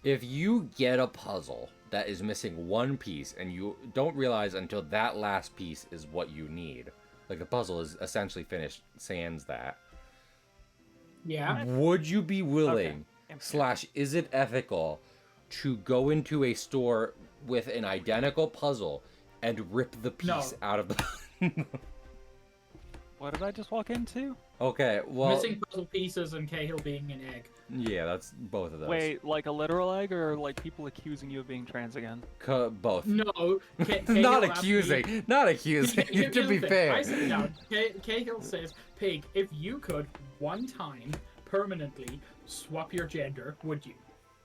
If you get a puzzle that is missing one piece and you don't realize until that last piece is what you need, like the puzzle is essentially finished sans that, Yeah. would you be willing / is it ethical to go into a store with an identical puzzle and rip the piece out of the... What did I just walk into? Okay, well... Missing puzzle pieces and Cahill being an egg. Yeah, that's both of those. Wait, like a literal egg, or like people accusing you of being trans again? Both. No. Not accusing. Not accusing. To be fair. I sit down. Cahill says, Pig, if you could one time permanently swap your gender, would you?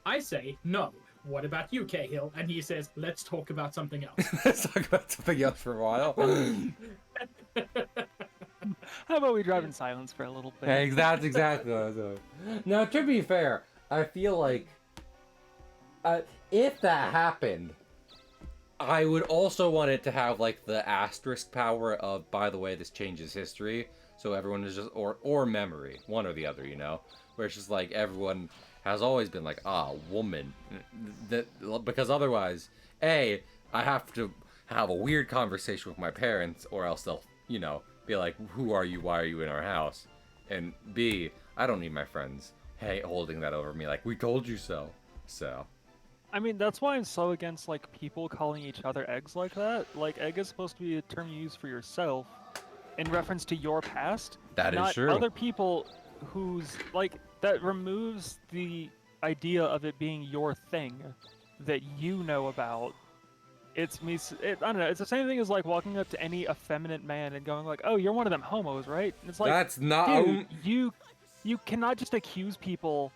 I say, no. What about you, Cahill? And he says, let's talk about something else. Let's talk about something else for a while. How about we drive in silence for a little bit? Hey, that's exactly what I was doing. Now, to be fair, I feel like if that happened, I would also want it to have like the asterisk power of, by the way, this changes history, so everyone is just or memory, one or the other, you know, where it's just like everyone has always been like, woman, because otherwise, I have to have a weird conversation with my parents, or else they'll, you know, be like, who are you? Why are you in our house? And B, I don't need my friends, holding that over me like, we told you so. So. I mean, that's why I'm so against, like, people calling each other eggs like that. Like, egg is supposed to be a term you use for yourself in reference to your past. That is true. Not other people whose, like, that removes the idea of it being your thing that you know about. It's me. I don't know. It's the same thing as like walking up to any effeminate man and going like, "Oh, you're one of them homos, right?" And it's like, that's not. Dude, you cannot just accuse people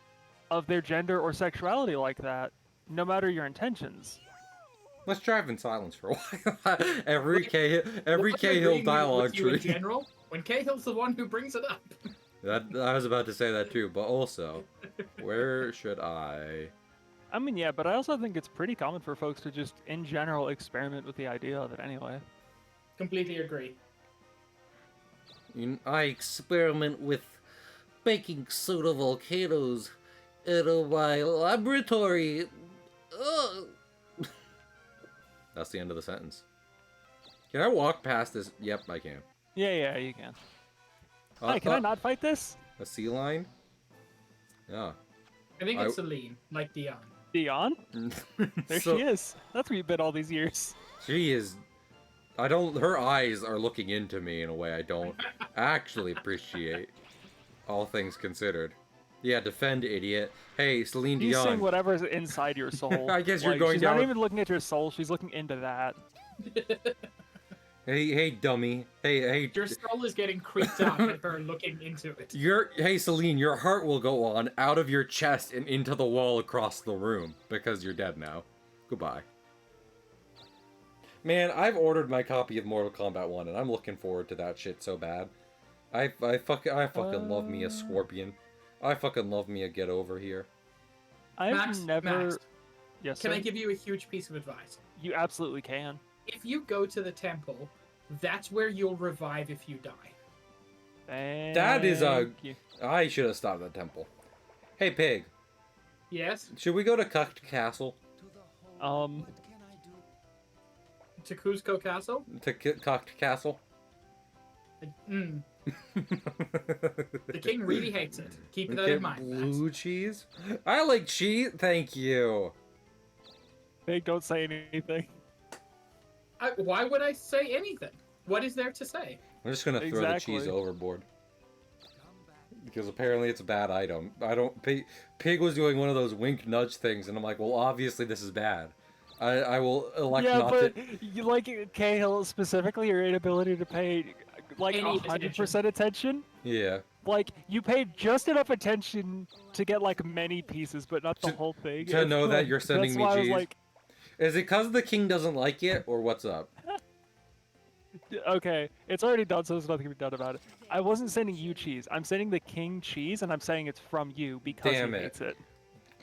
of their gender or sexuality like that, no matter your intentions. Let's drive in silence for a while. every Cahill dialogue tree. In general, when Cahill's the one who brings it up. I was about to say that too, but also, where should I? I mean, yeah, but I also think it's pretty common for folks to just, in general, experiment with the idea of it anyway. Completely agree. I experiment with baking soda volcanoes in my laboratory. Ugh. That's the end of the sentence. Can I walk past this? Yep, I can. Yeah, you can. Hey, can I not fight this? A sea lion? Yeah. I think it's Celine, like Dion. Dion? There she is. That's where you've been all these years. She is... her eyes are looking into me in a way I don't actually appreciate, all things considered. Yeah, defend, idiot. Hey, Celine Dion. She's saying whatever's inside your soul. I guess you're going she's down... She's not even looking at your soul, she's looking into that. Hey, dummy. Hey. Your soul is getting creeped out at her looking into it. Hey, Celine, your heart will go on out of your chest and into the wall across the room because you're dead now. Goodbye. Man, I've ordered my copy of Mortal Kombat 1 and I'm looking forward to that shit so bad. I fucking love me a Scorpion. I fucking love me a Get Over Here. Max, Yes, can sir? I give you a huge piece of advice? You absolutely can. If you go to the temple, that's where you'll revive if you die. That is a... Thank you. I should have stopped at the temple. Hey, Pig. Yes? Should we go to Cucked Castle? To Cuzco Castle? To Cucked Castle? Mm, the king really hates it. Keep that Okay, in mind. blue cheese? I like cheese. Thank you. They don't say anything. Why would I say anything? What is there to say? I'm just gonna throw the cheese Exactly. overboard. Because apparently it's a bad item. Pig was doing one of those wink nudge things, and I'm like, well, obviously this is bad. I will elect Yeah, not but to. you like Cahill specifically your inability to pay like Any 100% attention. Yeah. Like you paid just enough attention to get like many pieces, but not the whole thing. To It's know that like- you're sending that's me why I was cheese. like, Is it because the king doesn't like it, or what's up? okay, it's already done, so there's nothing to be done about it. I wasn't sending you cheese. I'm sending the king cheese, and I'm saying it's from you because Damn he it. hates it.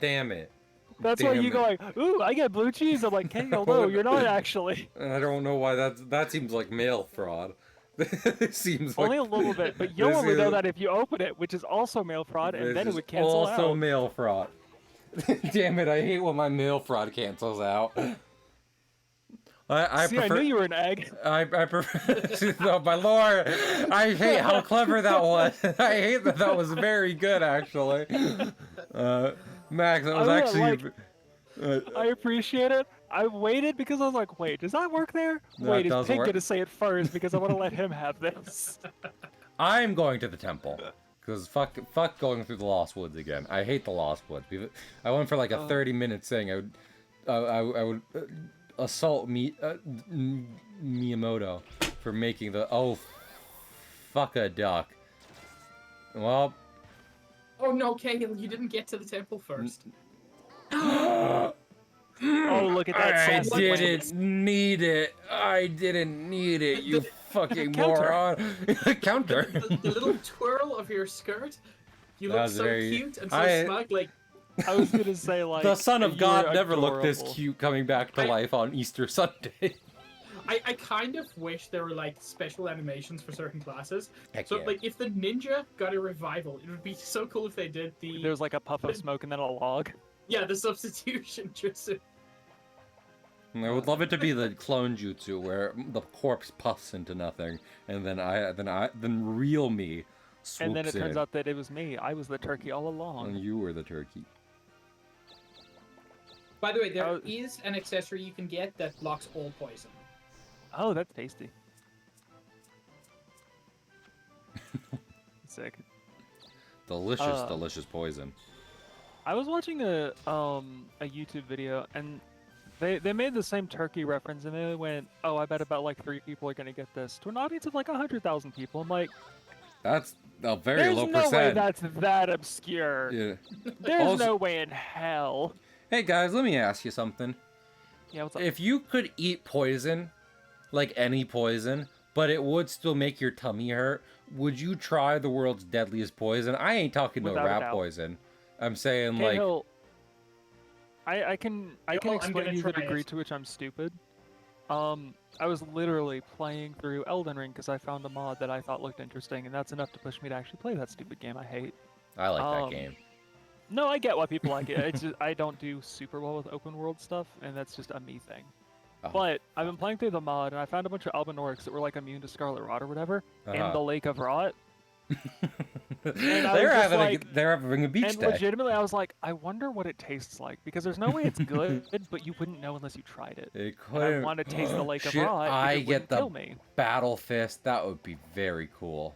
Damn it. That's why Damn you it. go like, ooh, I get blue cheese. I'm like, Cahill, no, you're not actually. I don't know why that seems like mail fraud. It seems like Only a little bit, but you'll this only know is- that if you open it, which is also mail fraud, and this then it is would cancel also out. mail fraud. Damn it! I hate when my mail fraud cancels out. I See, prefer. I knew you were an egg. I prefer. Oh my lord! I hate how clever that was. I hate that was very good actually. Max, that was I actually. I appreciate it. I waited because I was like, wait, does that work there? No, Wait, it is doesn't Pig work. gonna say it first because I want to let him have this? I'm going to the temple. Because fuck going through the Lost Woods again. I hate the Lost Woods. I went for like a 30-minute thing. I would assault Miyamoto for making the fuck a duck. Well, Oh no, Cahill, you didn't get to the temple first. Oh, look at that! I sauce didn't sequence. need it. I didn't need it. You fucking Counter. moron. Counter. The little twirl of your skirt, you That look was so very- cute and so I- smug. Like, I was gonna say like The Son of you God were never looked this adorable. cute coming back to I- life on Easter Sunday. I kind of wish there were like special animations for certain classes. Heck So yeah. like if the ninja got a revival, it would be so cool if they did the There's like a puff of smoke and then a log. the substitution jutsu. I would love it to be the clone jutsu where the corpse puffs into nothing, and then real me swoops And then it turns in, out that it was me. I was the turkey all along. and you were the turkey. By the way, there Oh. is an accessory you can get that blocks all poison. Oh, that's tasty. Sick. Delicious, delicious poison. I was watching a YouTube video and they made the same turkey reference and they went, "Oh, I bet about like 3 people are gonna get this," to an audience of like 100,000 people. I'm like, That's a very there's low no way percent. that's that obscure. Yeah. There's Also- no way in hell. Hey guys, let me ask you something. Yeah, what's up? If you could eat poison, like any poison, but it would still make your tummy hurt, would you try the world's deadliest poison? I ain't talking no Without a rat doubt. poison. I'm saying like Cahill, I can I'm explain gonna to you the try degree it. to which I'm stupid. I was literally playing through Elden Ring because I found a mod that I thought looked interesting, and that's enough to push me to actually play that stupid game I hate. I like that um, game. No, I get why people like it. It's just I don't do super well with open world stuff, and that's just a me thing. Oh. But I've been playing through the mod, and I found a bunch of Albinorics that were like immune to Scarlet Rot or whatever in Uh-huh. the Lake of Rot. they're was just having like- they're having a beach And day. legitimately, I was like, I wonder what it tastes like because there's no way it's good, but you wouldn't know unless you tried it. It And I couldn't- want to taste the Lake of Shit, Rot. I If it get wouldn't the kill me. battle fist. That would be very cool.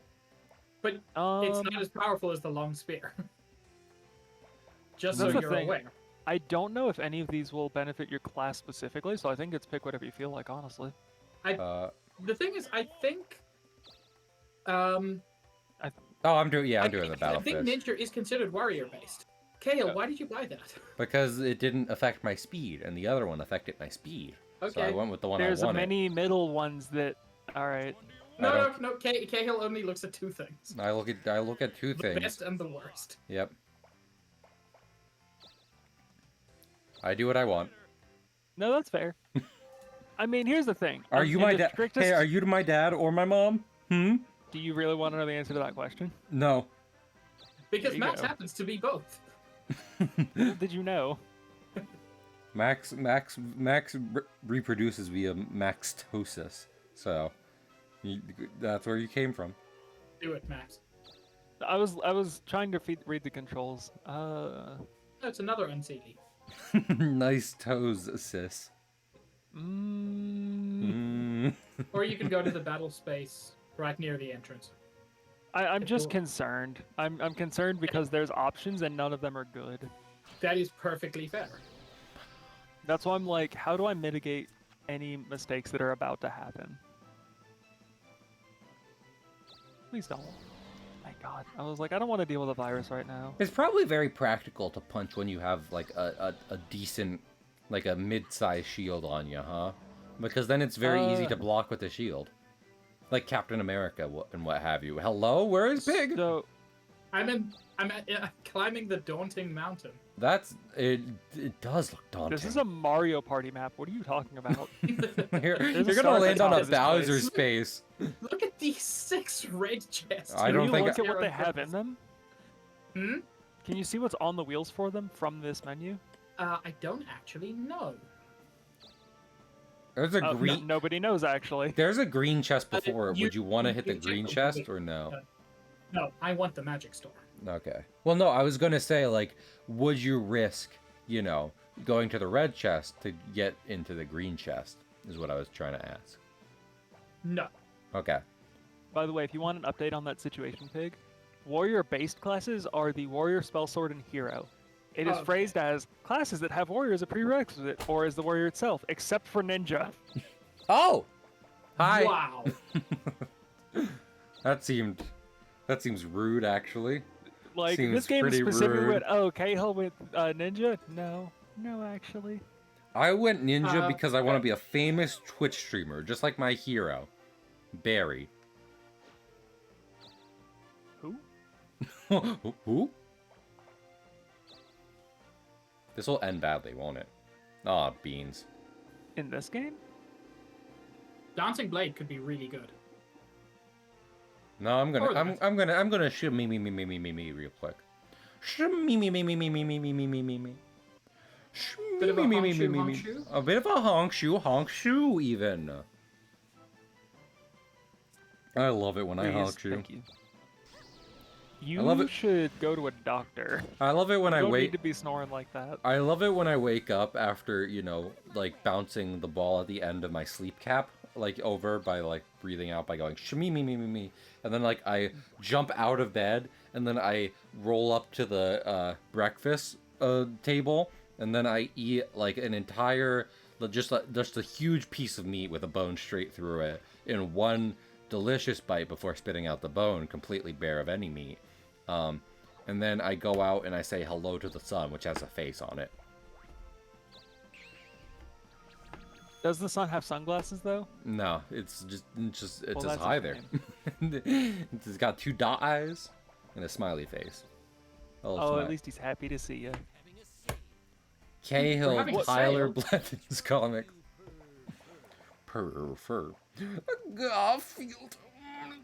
But it's not as powerful as the long spear. Just so That's the you're thing. aware. I don't know if any of these will benefit your class specifically, so I think it's pick whatever you feel like, honestly. The thing is, I think I'm doing the battle I think fist ninja is considered warrior based. Kale, why did you buy that? because it didn't affect my speed, and the other one affected my speed. So I Okay. went with the one There's I wanted. many middle ones that. All right. No. Cahill only looks at two things: I look at two the things. best and the worst. Yep. I do what I want. No, that's fair. I mean, here's the thing. Are I'm you in my the dad? strictest- Hey, are you my dad or my mom? Hmm? Do you really want to know the answer to that question? No. Because There you Max go. happens to be both. Did you know? Max reproduces via maxtosis. So, That's where you came from. Do it, Max. I was trying to read the controls. Oh, it's another unsealy. Nice toes, sis. Or you can go to the battle space right near the entrance. I'm just concerned. I'm concerned because there's options and none of them are good. That is perfectly fair. That's why I'm like, how do I mitigate any mistakes that are about to happen? Please don't. My God. I was like, I don't want to deal with a virus right now. It's probably very practical to punch when you have like a decent, like a mid-sized shield on you, huh? Because then it's very easy to block with the shield. Like Captain America and what have you. Hello, where is Pig? So, I'm climbing the daunting mountain. That's it. It does look daunting. this is a Mario Party map. What are you talking about? You're a gonna star at land the on top a of this Bowser place. space. Look at these 6 red chests. I Can don't you think look at what they have in them? Hmm? Can you see what's on the wheels for them from this menu? I don't actually know. There's a green. Nobody knows actually. There's a green chest before. you- Would you want to hit the you green check chest it. or no? No, I want the magic store. Okay. Well, no, I was gonna say, like, would you risk, you know, going to the red chest to get into the green chest? Is what I was trying to ask. No. Okay. By the way, if you want an update on that situation, Pig, warrior-based classes are the warrior, spell sword, and hero. It is Okay. phrased as classes that have warrior as a prerequisite, or as the warrior itself, except for ninja. Oh. Hi. Wow. That seems rude, actually. Like, Seems this game pretty specifically rude. went, oh, Cahill with ninja? No, actually. I went ninja Uh, because I want to be a famous Twitch streamer, just like my hero, Barry. Who? Who? This will end badly, won't it? Aw, beans. In this game? Dancing Blade could be really good. No, I'm Or gonna shoot me real quick. Me. Bit of a honk-shoe? A bit of a honk shoe even. I love it when I Please, honk shoe. thank you. You love it. should go to a doctor. I love it when You I don't wait. need to be snoring like that. I love it when I wake up after, you know, like bouncing the ball at the end of my sleep cap, like over by like breathing out by going me, and then like I jump out of bed and then I roll up to the breakfast table and then I eat like an entire just a huge piece of meat with a bone straight through it in one delicious bite before spitting out the bone, completely bare of any meat. And then I go out and I say hello to the sun, which has a face on it. Does the sun have sunglasses though? No, it's just Well, says that's hi a there. It's got 2 dot eyes and a smiley face. Oh, at least he's happy to see you. Cahill We're having a Tyler sale. Blevins comic. Fur. Garfield.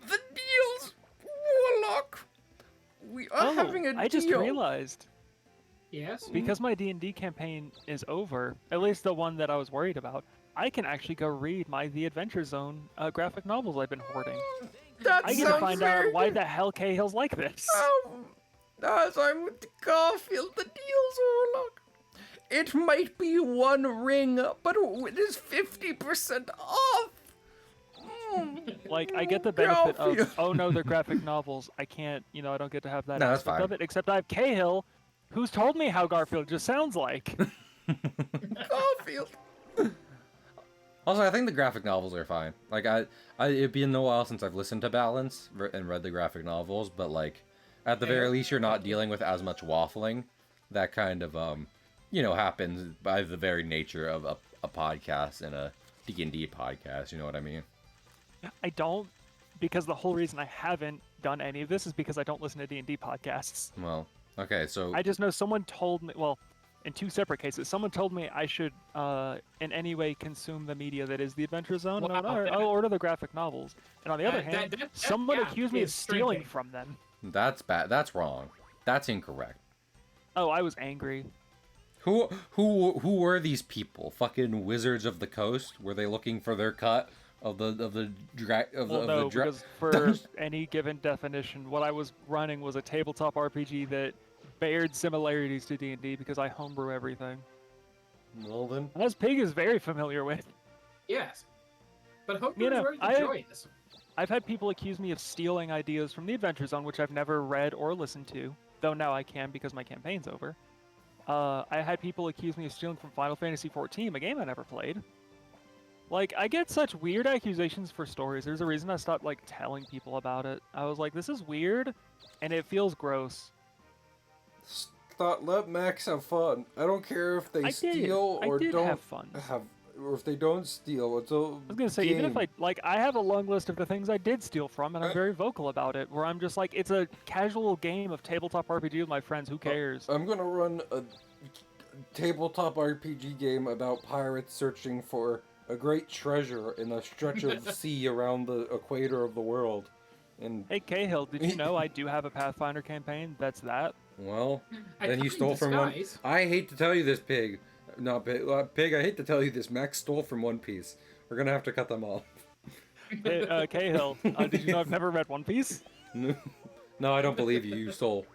The deals. Warlock. We are having a deal. I just realized, Yes. because my D&D campaign is over, at least the one that I was worried about, I can actually go read my The Adventure Zone graphic novels I've been hoarding. That I get to find out why the hell Cahill's like this. As I'm with Garfield, the deals, Warlock. It might be 1 ring, but it is 50% off. Like, I get the benefit Garfield. of, oh no, they're graphic novels. I can't, I don't get to have that No, that's aspect fine. of it, except I have Cahill, who's told me how Garfield just sounds like. Garfield. Also, I think the graphic novels are fine. Like, it'd been a while since I've listened to Balance and read the graphic novels, but like, at the very least, you're not dealing with as much waffling. That kind of, happens by the very nature of a podcast and a D&D podcast. You know what I mean? I don't, because the whole reason I haven't done any of this is because I don't listen to D&D podcasts. Well, okay, so I just know someone told me, well, in 2 separate cases, someone told me I should in any way consume the media that is the Adventure Zone, and I went, Wow, all right, that- I'll order the graphic novels. And on the other hand, that someone gap accused me of is stealing shrinking. from them. that's bad. That's wrong. That's incorrect. Oh, I was angry. Who were these people? Fucking Wizards of the Coast? Were they looking for their cut Well, no, because for any given definition, what I was running was a tabletop RPG that bared similarities to D&D because I homebrew everything. Well then. As Pig is very familiar with. Yes. But homebrew is where the joy is. I've had people accuse me of stealing ideas from the Adventure Zone, which I've never read or listened to, though now I can because my campaign's over. I had people accuse me of stealing from Final Fantasy XIV, a game I never played. Like, I get such weird accusations for stories. There's a reason I stopped, like, telling people about it. I was like, this is weird, and it feels gross. Let Max have fun. I don't care if they steal or don't have fun. Or if they don't steal. It's a I was gonna say, even if I have a long list of the things I did steal from, and I'm very vocal about it, where I'm just like, it's a casual game of tabletop RPG with my friends, who cares? I'm gonna run a tabletop RPG game about pirates searching for a great treasure in a stretch of sea around the equator of the world. And hey, Cahill, did you know I do have a Pathfinder campaign that's that? Well, then you stole from one. I hate to tell you this, Pig. Not Pig. Pig, I hate to tell you this. Max stole from One Piece. We're gonna have to cut them off. Hey, Cahill, did you know I've never read One Piece? No, I don't believe you. You stole.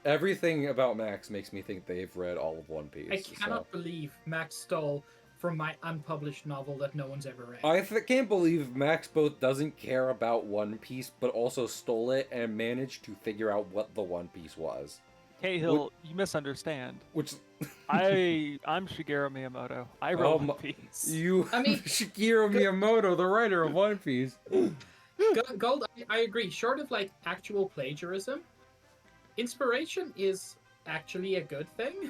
Everything about Max makes me think they've read all of One Piece. I cannot believe Max stole from my unpublished novel that no one's ever read. I can't believe Max both doesn't care about One Piece, but also stole it and managed to figure out what the One Piece was. Cahill, you misunderstand. I'm Shigeru Miyamoto. I wrote One Piece. Shigeru Miyamoto, the writer of One Piece. Gold, I agree. Short of like actual plagiarism, inspiration is actually a good thing.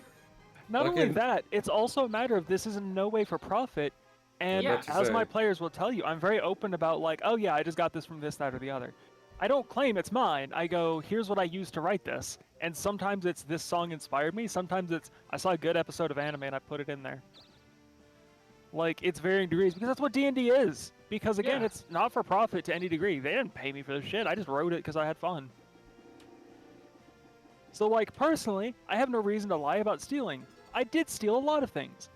Not only that, it's also a matter of this is in no way for profit, and as my players will tell you, I'm very open about like, oh yeah, I just got this from this, that, or the other. I don't claim it's mine. I go, here's what I used to write this, and sometimes it's this song inspired me, sometimes it's I saw a good episode of anime and I put it in there. Like, it's varying degrees, because that's what D&D is. Because again, it's not for profit to any degree. They didn't pay me for this shit, I just wrote it because I had fun. So like, personally, I have no reason to lie about stealing. I did steal a lot of things.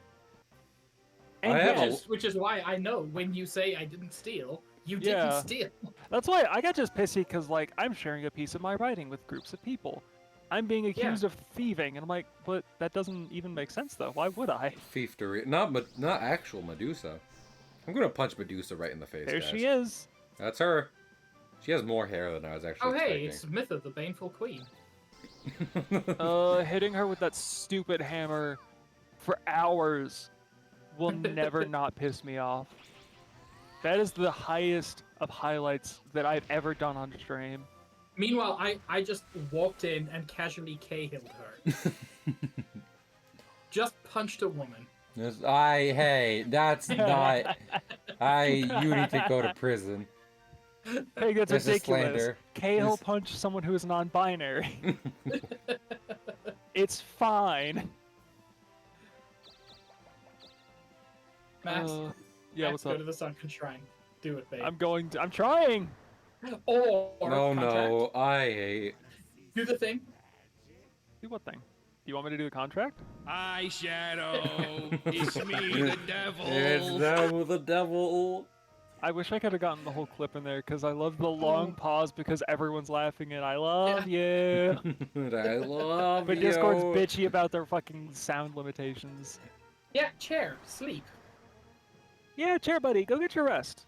And which is why I know when you say I didn't steal, you didn't steal. That's why I got just pissy, because like, I'm sharing a piece of my writing with groups of people. I'm being accused of thieving, and I'm like, but that doesn't even make sense though. Why would I? Thievery. Not actual Medusa. I'm gonna punch Medusa right in the face. There she is. That's her. She has more hair than I was actually expecting. Hey, it's Mytha, the Baneful Queen. Hitting her with that stupid hammer for hours will never not piss me off. That is the highest of highlights that I've ever done on stream. Meanwhile, I just walked in and casually K-hilled her. Just punched a woman. Hey, that's not... you need to go to prison. Hey, that's ridiculous. Cahill punched someone who is non-binary. It's fine. Max, what's up? Go to the Sunken Shrine. Do it, babe. I'm trying! No, I hate... Do the thing. Do what thing? You want me to do the contract? Eyeshadow! It's me, the devil! It's them, the devil! I wish I could have gotten the whole clip in there, because I love the long pause because everyone's laughing and I love you. I love but you. But Discord's bitchy about their fucking sound limitations. Yeah, chair, sleep. Yeah, chair, buddy, go get your rest.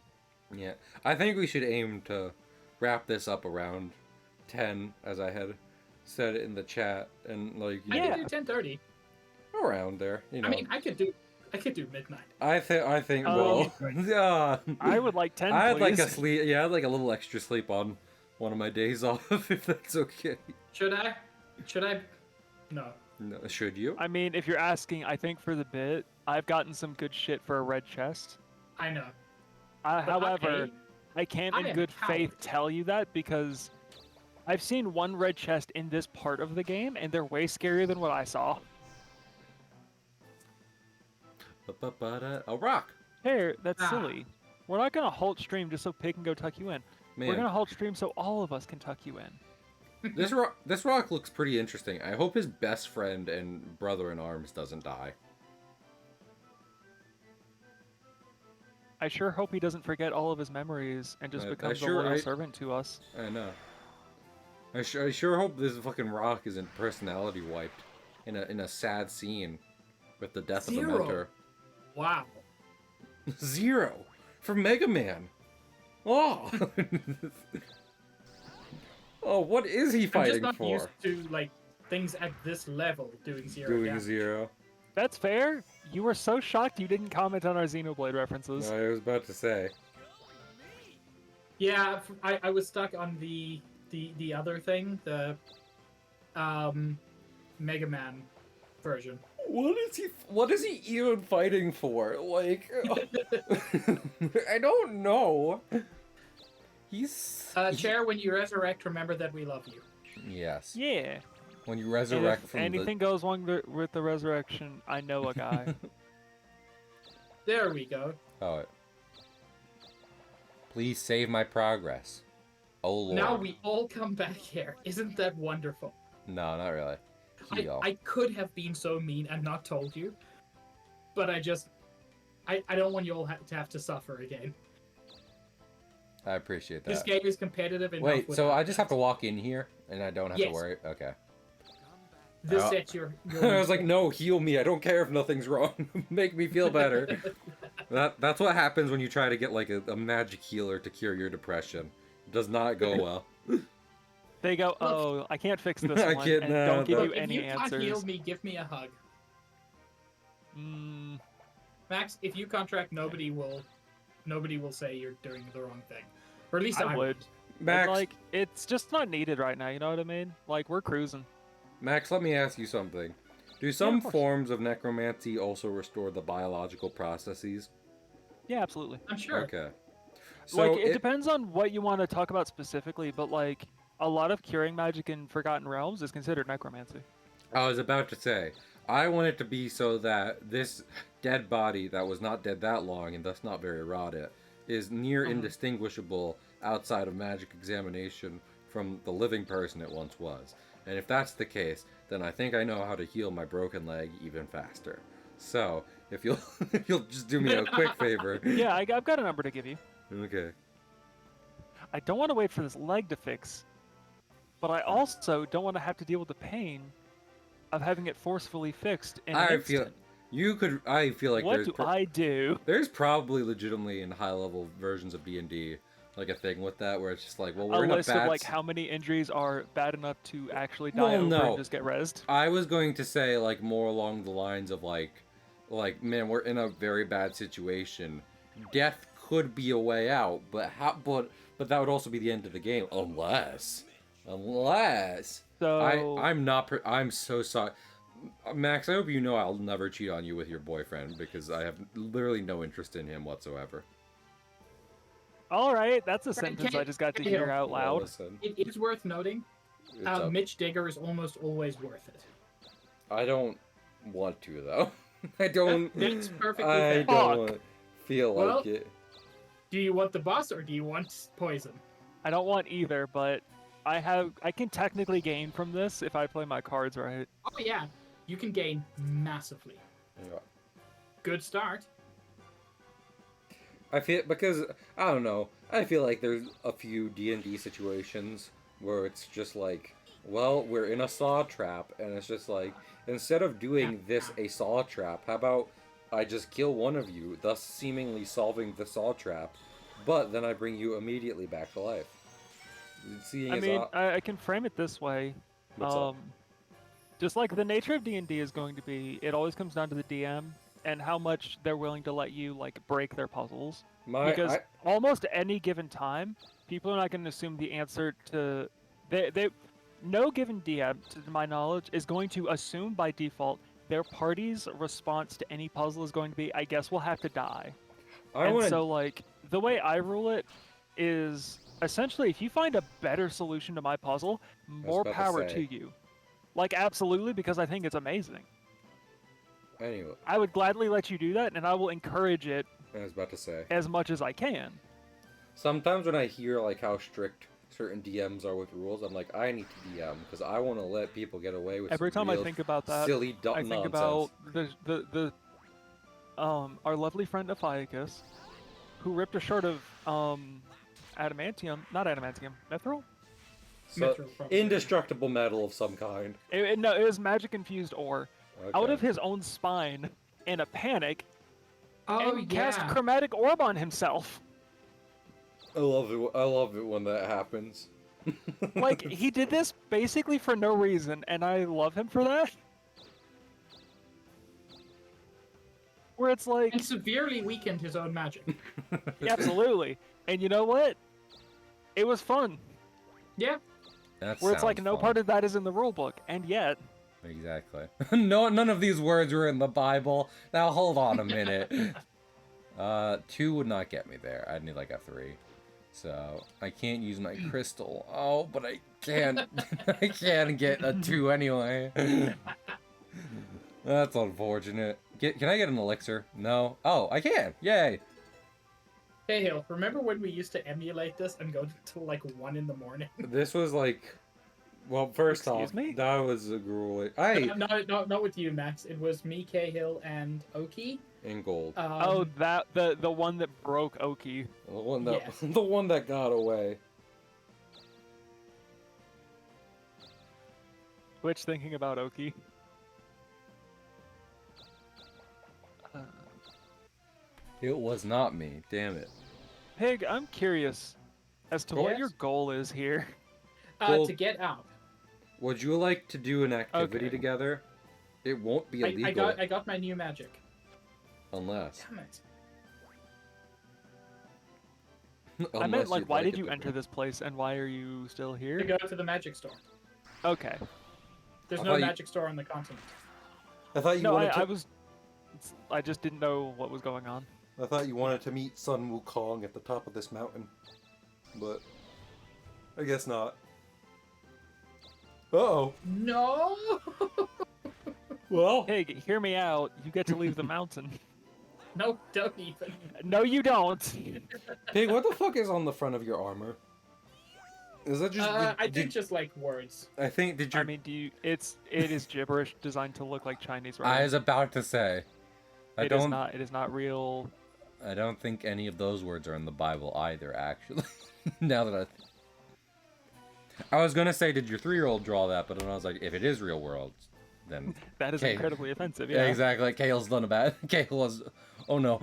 Yeah, I think we should aim to wrap this up around 10, as I had said it in the chat, and like I could do 10:30. Around there, you know. I mean, I could do midnight. I think. Well, yeah. I would like 10. I'd like a sleep. Yeah, I'd like a little extra sleep on one of my days off, if that's okay. Should I? No. No. Should you? I mean, if you're asking, I think for the bit, I've gotten some good shit for a red chest. I know. However, I can't in good faith tell you that because I've seen one red chest in this part of the game, and they're way scarier than what I saw. A rock. Hey, that's silly. We're not gonna halt stream just so Pig can go tuck you in. Man. We're gonna halt stream so all of us can tuck you in. This rock looks pretty interesting. I hope his best friend and brother in arms doesn't die. I sure hope he doesn't forget all of his memories and just I becomes a sure- loyal I- servant to us. I know. I sure hope this fucking rock isn't personality wiped in a sad scene with the death of a Zero. mentor. Wow. Zero from Mega Man. Oh. Oh, what is he I'm just fighting not for? used to like things at this level doing zero Doing damage. zero. That's fair. You were so shocked you didn't comment on our Xenoblade references. I was about to say. Yeah, I was stuck on the other thing, the Mega Man version. What is he even fighting for? Like, I don't know. He's Chair, when you resurrect, remember that we love you. yes. Yeah. When you And resurrect if from anything goes wrong with the resurrection, I know a guy. There we go. Oh. Please save my progress. Oh lord. Now we all come back here. Isn't that wonderful? No, not really. Heal. I could have been so mean and not told you, but I don't want you all to have to suffer again. I appreciate that. This game is competitive enough. Wait, so without I just have to walk in here and I don't have to Yes. worry? Okay. this Oh. sets your I was like, no, heal me. I don't care if nothing's wrong. Make me feel better. That's what happens when you try to get like a magic healer to cure your depression. It does not go well. They go, oh, I can't fix this I one, can't- and no, don't give that- you If any you can't answers. heal me, give me a hug. Mm, Max, if you contract, nobody will say you're doing the wrong thing, or at least I would. But, Max, like, it's just not needed right now, you know what I mean? Like, we're cruising. Max, let me ask you something. Do some course. forms of necromancy also restore the biological processes? Yeah, absolutely. I'm sure. Okay. So Like, it depends on what you want to talk about specifically, but, like, a lot of curing magic in Forgotten Realms is considered necromancy. I was about to say, I want it to be so that this dead body that was not dead that long and thus not very rotted is near indistinguishable outside of magic examination from the living person it once was. And if that's the case, then I think I know how to heal my broken leg even faster. So, if you'll if you'll just do me a quick favor. Yeah, I've got a number to give you. Okay. I don't want to wait for this leg to fix, but I also don't want to have to deal with the pain of having it forcefully fixed in an I feel instant. I feel like What do I do? there's probably legitimately in high level versions of D&D like a thing with that where it's just like, well, A we're in a list bad of like how many injuries are bad enough to actually die Well, over no. and just get rezzed. I was going to say like more along the lines of like man, we're in a very bad situation. Death could be a way out, but that would also be the end of the game unless So I'm so sorry. Max, I hope you know I'll never cheat on you with your boyfriend because I have literally no interest in him whatsoever. all right, that's a sentence can't- I just got to can't- hear out Well, loud. listen, It is worth noting. it's up. Mitch Digger is almost always worth it. I don't want to though. I don't. It's perfectly I fair. don't feel Well, like it. Do you want the boss or do you want poison? I don't want either, but I can technically gain from this if I play my cards right. Oh yeah, you can gain massively. Yeah. Good start. I feel because I don't know. I feel like there's a few D&D situations where it's just like, well, we're in a saw trap, and it's just like instead of doing this a saw trap, how about I just kill one of you, thus seemingly solving the saw trap, but then I bring you immediately back to life. Seeing I as mean, I can frame it this way. What's up? Just like the nature of D&D is going to be, it always comes down to the DM and how much they're willing to let you like break their puzzles. Because almost any given time, people are not going to assume the answer to they no given DM, to my knowledge, is going to assume by default their party's response to any puzzle is going to be, I guess we'll have to die. So like the way I rule it is essentially if you find a better solution to my puzzle, more about to power say. to you. Like absolutely, because I think it's amazing. Anyway, I would gladly let you do that, and I will encourage it I was about to say. as much as I can. Sometimes when I hear like how strict certain DMs are with rules, I'm like, I need to DM because I want to let people get away with Every some time I real think about that, silly dumb I think nonsense. about the our lovely friend Aphiacus, who ripped a shard of adamantium, not adamantium, mithril. So, Mithril, probably. indestructible metal of some kind. No, it was magic infused ore. Out Okay. of his own spine, in a panic, Oh and yeah. cast chromatic orb on himself. I love it. I love it when that happens. Like, he did this basically for no reason, and I love him for that. Where it's like, And severely weakened his own magic. absolutely. And you know what? It was fun. Yeah. That Where it's like, sounds no fun. part of that is in the rulebook, and yet. Exactly. No, none of these words were in the Bible. Now hold on a minute. 2 would not get me there. I'd need like a 3. So I can't use my crystal. Oh, but I can't. I can't get a 2 anyway. That's unfortunate. Can I get an elixir? No. Oh, I can. Yay. Hey Hill, remember when we used to emulate this and go till like 1 in the morning? This was like, well, first Excuse off, me? that was a grueling. No, not with you, Max. It was me, Cahill, and Oki. In gold. Oh, that the one that broke Oki. The one that yes. the one that got away. Which, thinking about Oki. It was not me. Damn it. Pig, I'm curious as to what Yes? your goal is here. Well- To get out. Would you like to do an activity Okay. together? It won't be illegal I got my new magic. unless. Damn it. I meant, unless like, you'd why like did it you to enter be. this place, and why are you still To here? go to the magic store. Okay. There's I no thought you- magic store on the continent. I thought you No, wanted to. I just didn't know what was going on. I thought you wanted to meet Sun Wukong at the top of this mountain, but I guess not. Uh-oh. No! Well, Pig, hear me out. You get to leave the mountain. No, don't even. No, you don't. Pig, what the fuck is on the front of your armor? Is that just? I think just like words. I think did your? I mean, it is gibberish designed to look like Chinese I writing. was about to say. I It is not real. I don't think any of those words are in the Bible either. Actually, now that I was gonna say, did your 3-year-old draw that? But then I was like, if it is real world, then That is Okay. incredibly offensive. yeah, Yeah, exactly. Like, Kale's done a bad. Kale was. Oh no.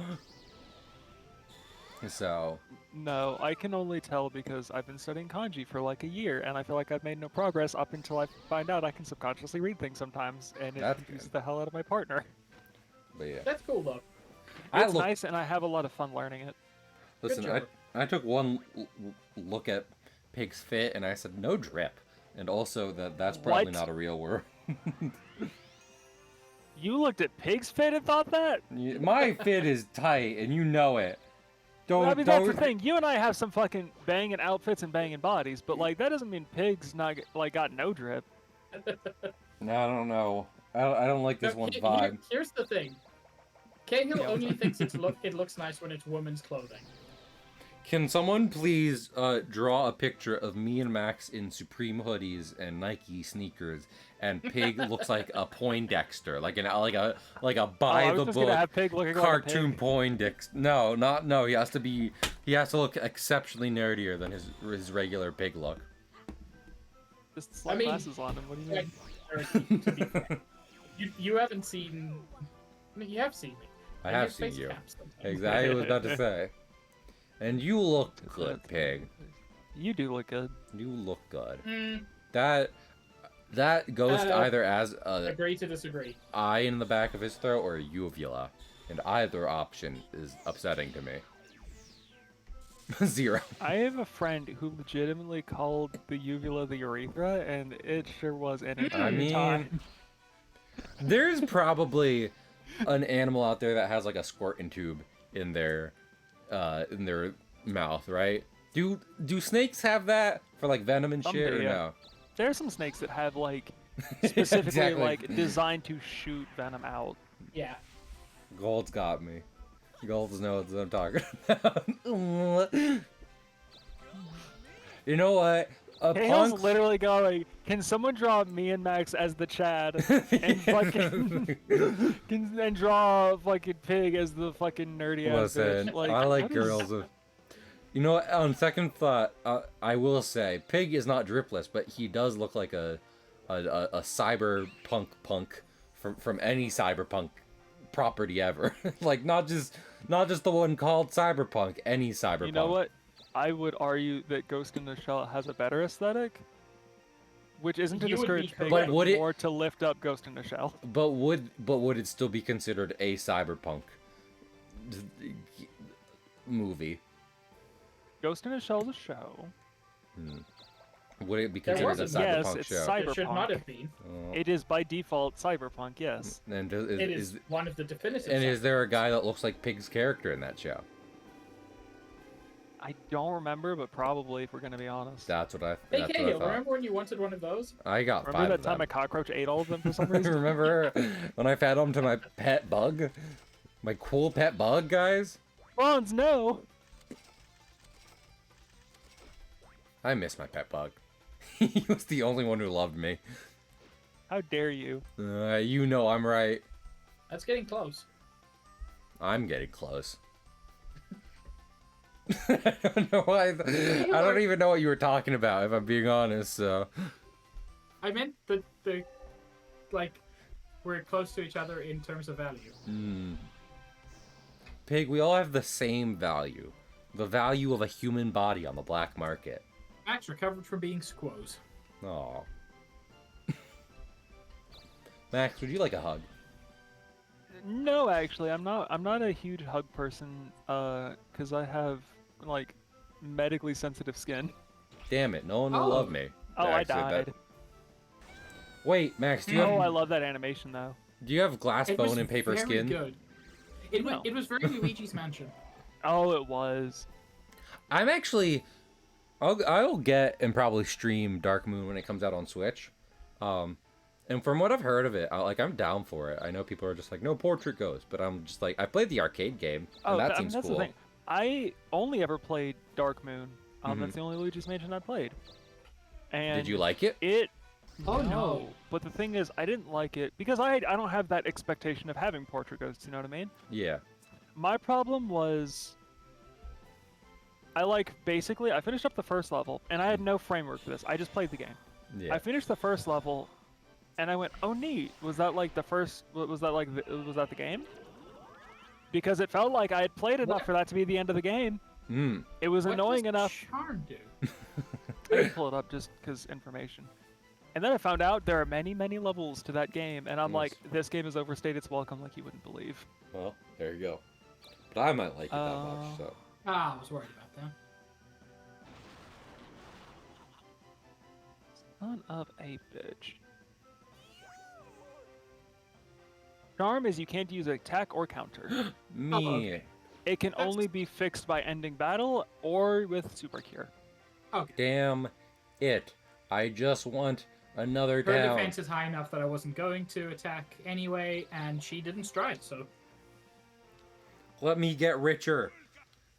So No, I can only tell because I've been studying kanji for like a year, and I feel like I've made no progress up until I find out I can subconsciously read things sometimes, and it That's confuses good. the hell out of my partner. but yeah. That's cool though. It's nice, and I have a lot of fun learning it. Listen, job. I took one look at Pig's fit and I said no drip, and also that's probably What? not a real word. You looked at Pig's fit and thought that? My fit is tight, and you know it. Don't. I mean, that's the don't. thing. You and I have some fucking banging outfits and banging bodies, but like that doesn't mean Pig's not like got no drip. No, I don't know. I don't like this No, one's he- vibe. Here's the thing. Cahill Yeah. only thinks it looks nice when it's women's clothing. Can someone please draw a picture of me and Max in Supreme hoodies and Nike sneakers, and Pig looks like a Poindexter, like a by I was the just gonna book have Pig looking cartoon like a pig. Poindexter. No. He has to look exceptionally nerdier than his regular pig look. Just slap I mean- glasses on him. What do you Like, mean? to be fair. You haven't seen. I mean, you have seen me. I And have your seen face you. caps sometimes. Exactly what I was about to say. And you look good, Pig. You do look good. You look good. Mm, That goes to Uh, either as a agree to disagree. eye in the back of his throat or a uvula, and either option is upsetting to me. 0. I have a friend who legitimately called the uvula the urethra, and it sure was an entire I mean, time. there's probably an animal out there that has like a squirting tube in their mouth, right? Do snakes have that for like venom and Some shit, do, or yeah. no? There are some snakes that have like specifically Exactly. like designed to shoot venom out. Yeah. Gold's got me. Gold knows what I'm talking about. You know what? Hale's Punk. literally going, can someone draw me and Max as the Chad and fucking and draw fucking Pig as the fucking nerdy ass Listen, bitch? Like, I like what girls is- with. You know what? On second thought, I will say Pig is not dripless, but he does look like a cyberpunk punk from any cyberpunk property ever. Like not just the one called cyberpunk, any cyberpunk. You know what? I would argue that Ghost in the Shell has a better aesthetic, which isn't to You would be discourage Pig, correct. but Would it- more to lift up Ghost in the Shell. But would it still be considered a cyberpunk movie? Ghost in the Shell is a show. Would it be There considered a was a- Yes, cyberpunk it's show? It should not cyberpunk. have been. Oh. It is by default cyberpunk, yes. And It is one of the definitive. and is there a guy that looks like Pig's character in that show? I don't remember, but probably, if we're gonna be honest. That's what I. Hey, That's what I Cahill, thought. remember when you wanted one of those? I got Remember five that of time them. a cockroach ate all of them for some reason? Remember when I fed them to my pet bug? My cool pet bug, guys? Franz, no! I miss my pet bug. He was the only one who loved me. How dare you? You know I'm right. That's getting close. I'm getting close. I don't know why. I don't even know what you were talking about, if I'm being honest, so. I meant the like we're close to each other in terms of value. Pig, we all have the same value. The value of a human body on the black market. Max recovered from being squoze. Aw. Max, would you like a hug? No, actually, I'm not a huge hug person, because I have, like, medically sensitive skin. Damn it, no one will Oh. love me. Oh, I Actually, died. Wait, Max, do you Oh, I have love that animation, though. glass It was bone and paper very skin? good. No. It was very Luigi's Mansion. Oh, it was. I'm actually, I'll get and probably stream Dark Moon when it comes out on Switch. And from what I've heard of it, I'm down for it. I know people are just like, no Portrait Ghost, but I'm just like, I played the arcade game, and Oh, that I mean, seems that's cool. the thing. I only ever played Dark Moon. Mhm. That's the only Luigi's Mansion I played. And Did you like it? it? Oh, no. But the thing is, I didn't like it because I don't have that expectation of having Portrait Ghosts. You know what I mean? Yeah. My problem was, I finished up the first level, and I had no framework for this. I just played the game. Yeah. I finished the first level, and I went, "Oh, neat! Was that like the first? Was that the game?" Because it felt like I had played enough What? for that to be the end of the game. Mm. It was What annoying does enough. Charm do? I didn't pull it up just because information. And then I found out there are many, many levels to that game, and I'm like, Yes. this game has overstayed its welcome like you wouldn't believe. Well, there you go. But I might like it that much, so. Ah, I was worried about that. Son of a bitch. Charm is you can't use attack or counter. Me. okay. It can That's- only be fixed by ending battle or with super cure. Okay. Damn it. I just want another Her down. defense is high enough that I wasn't going to attack anyway, and she didn't strike, so Let me get richer.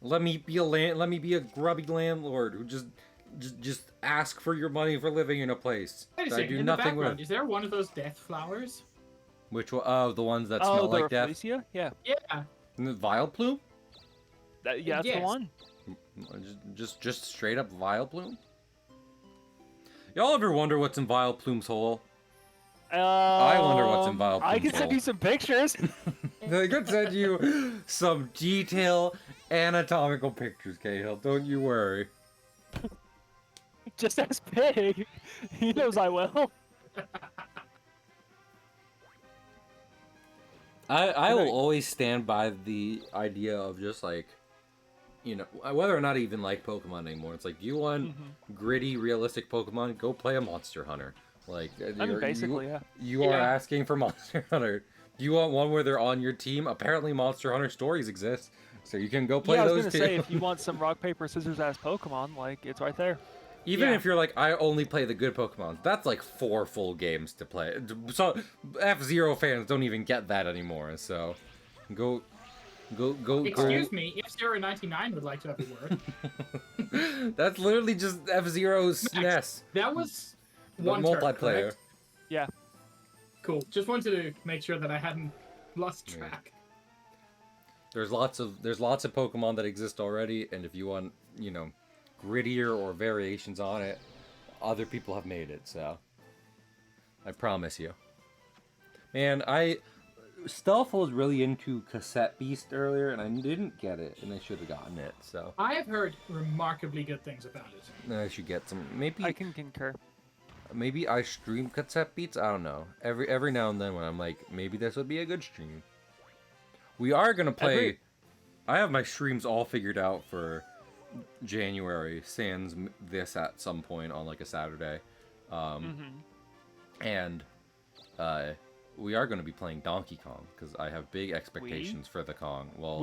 Let me be a grubby landlord who just ask for your money for living in a place. wait a that I second. do In the nothing background, with. is there one of those death flowers? Which one? Oh, the ones that Oh, smell the like death. Rafflesia? Yeah. Yeah. And the vile plume? Yeah, that's the Yes. one. Just straight up vile plume? Y'all ever wonder what's in vile plume's hole? I wonder what's in Vile I Plume's can send hole. you some pictures. I could send you some detailed anatomical pictures, Cahill. Don't you worry. Just ask Pig. He knows I will. I will always stand by the idea of just like, you know, whether or not I even like Pokemon anymore. It's like, do you want gritty, realistic Pokemon? Go play a Monster Hunter. Like, I mean, basically, yeah. You are Yeah. asking for Monster Hunter. Do you want one where they're on your team? Apparently, Monster Hunter stories exist, so you can go play Yeah, I was those gonna too. say if you want some rock paper scissors ass Pokemon, like it's right there. Even Yeah. if you're like, I only play the good Pokemon, that's like 4 full games to play. So F-Zero fans don't even get that anymore. So go Go. Excuse me, F-Zero99 would like to have a word. That's literally just F-Zero's SNES. That was But one turn, multiplayer. correct? Yeah. Cool. Just wanted to make sure that I hadn't lost track. There's lots of Pokemon that exist already, and if you want, grittier or variations on it, other people have made it. So, I promise you. Man, Stealth was really into Cassette Beast earlier, and I didn't get it, and I should have gotten it. So I have heard remarkably good things about it. I should get some. Maybe I can concur. Maybe I stream Cassette Beats. I don't know. Every now and then, when I'm like, maybe this would be a good stream. We are gonna play. I have my streams all figured out for January. Sans this at some point on like a Saturday, and we are going to be playing Donkey Kong because I have big expectations for the Kong. Well,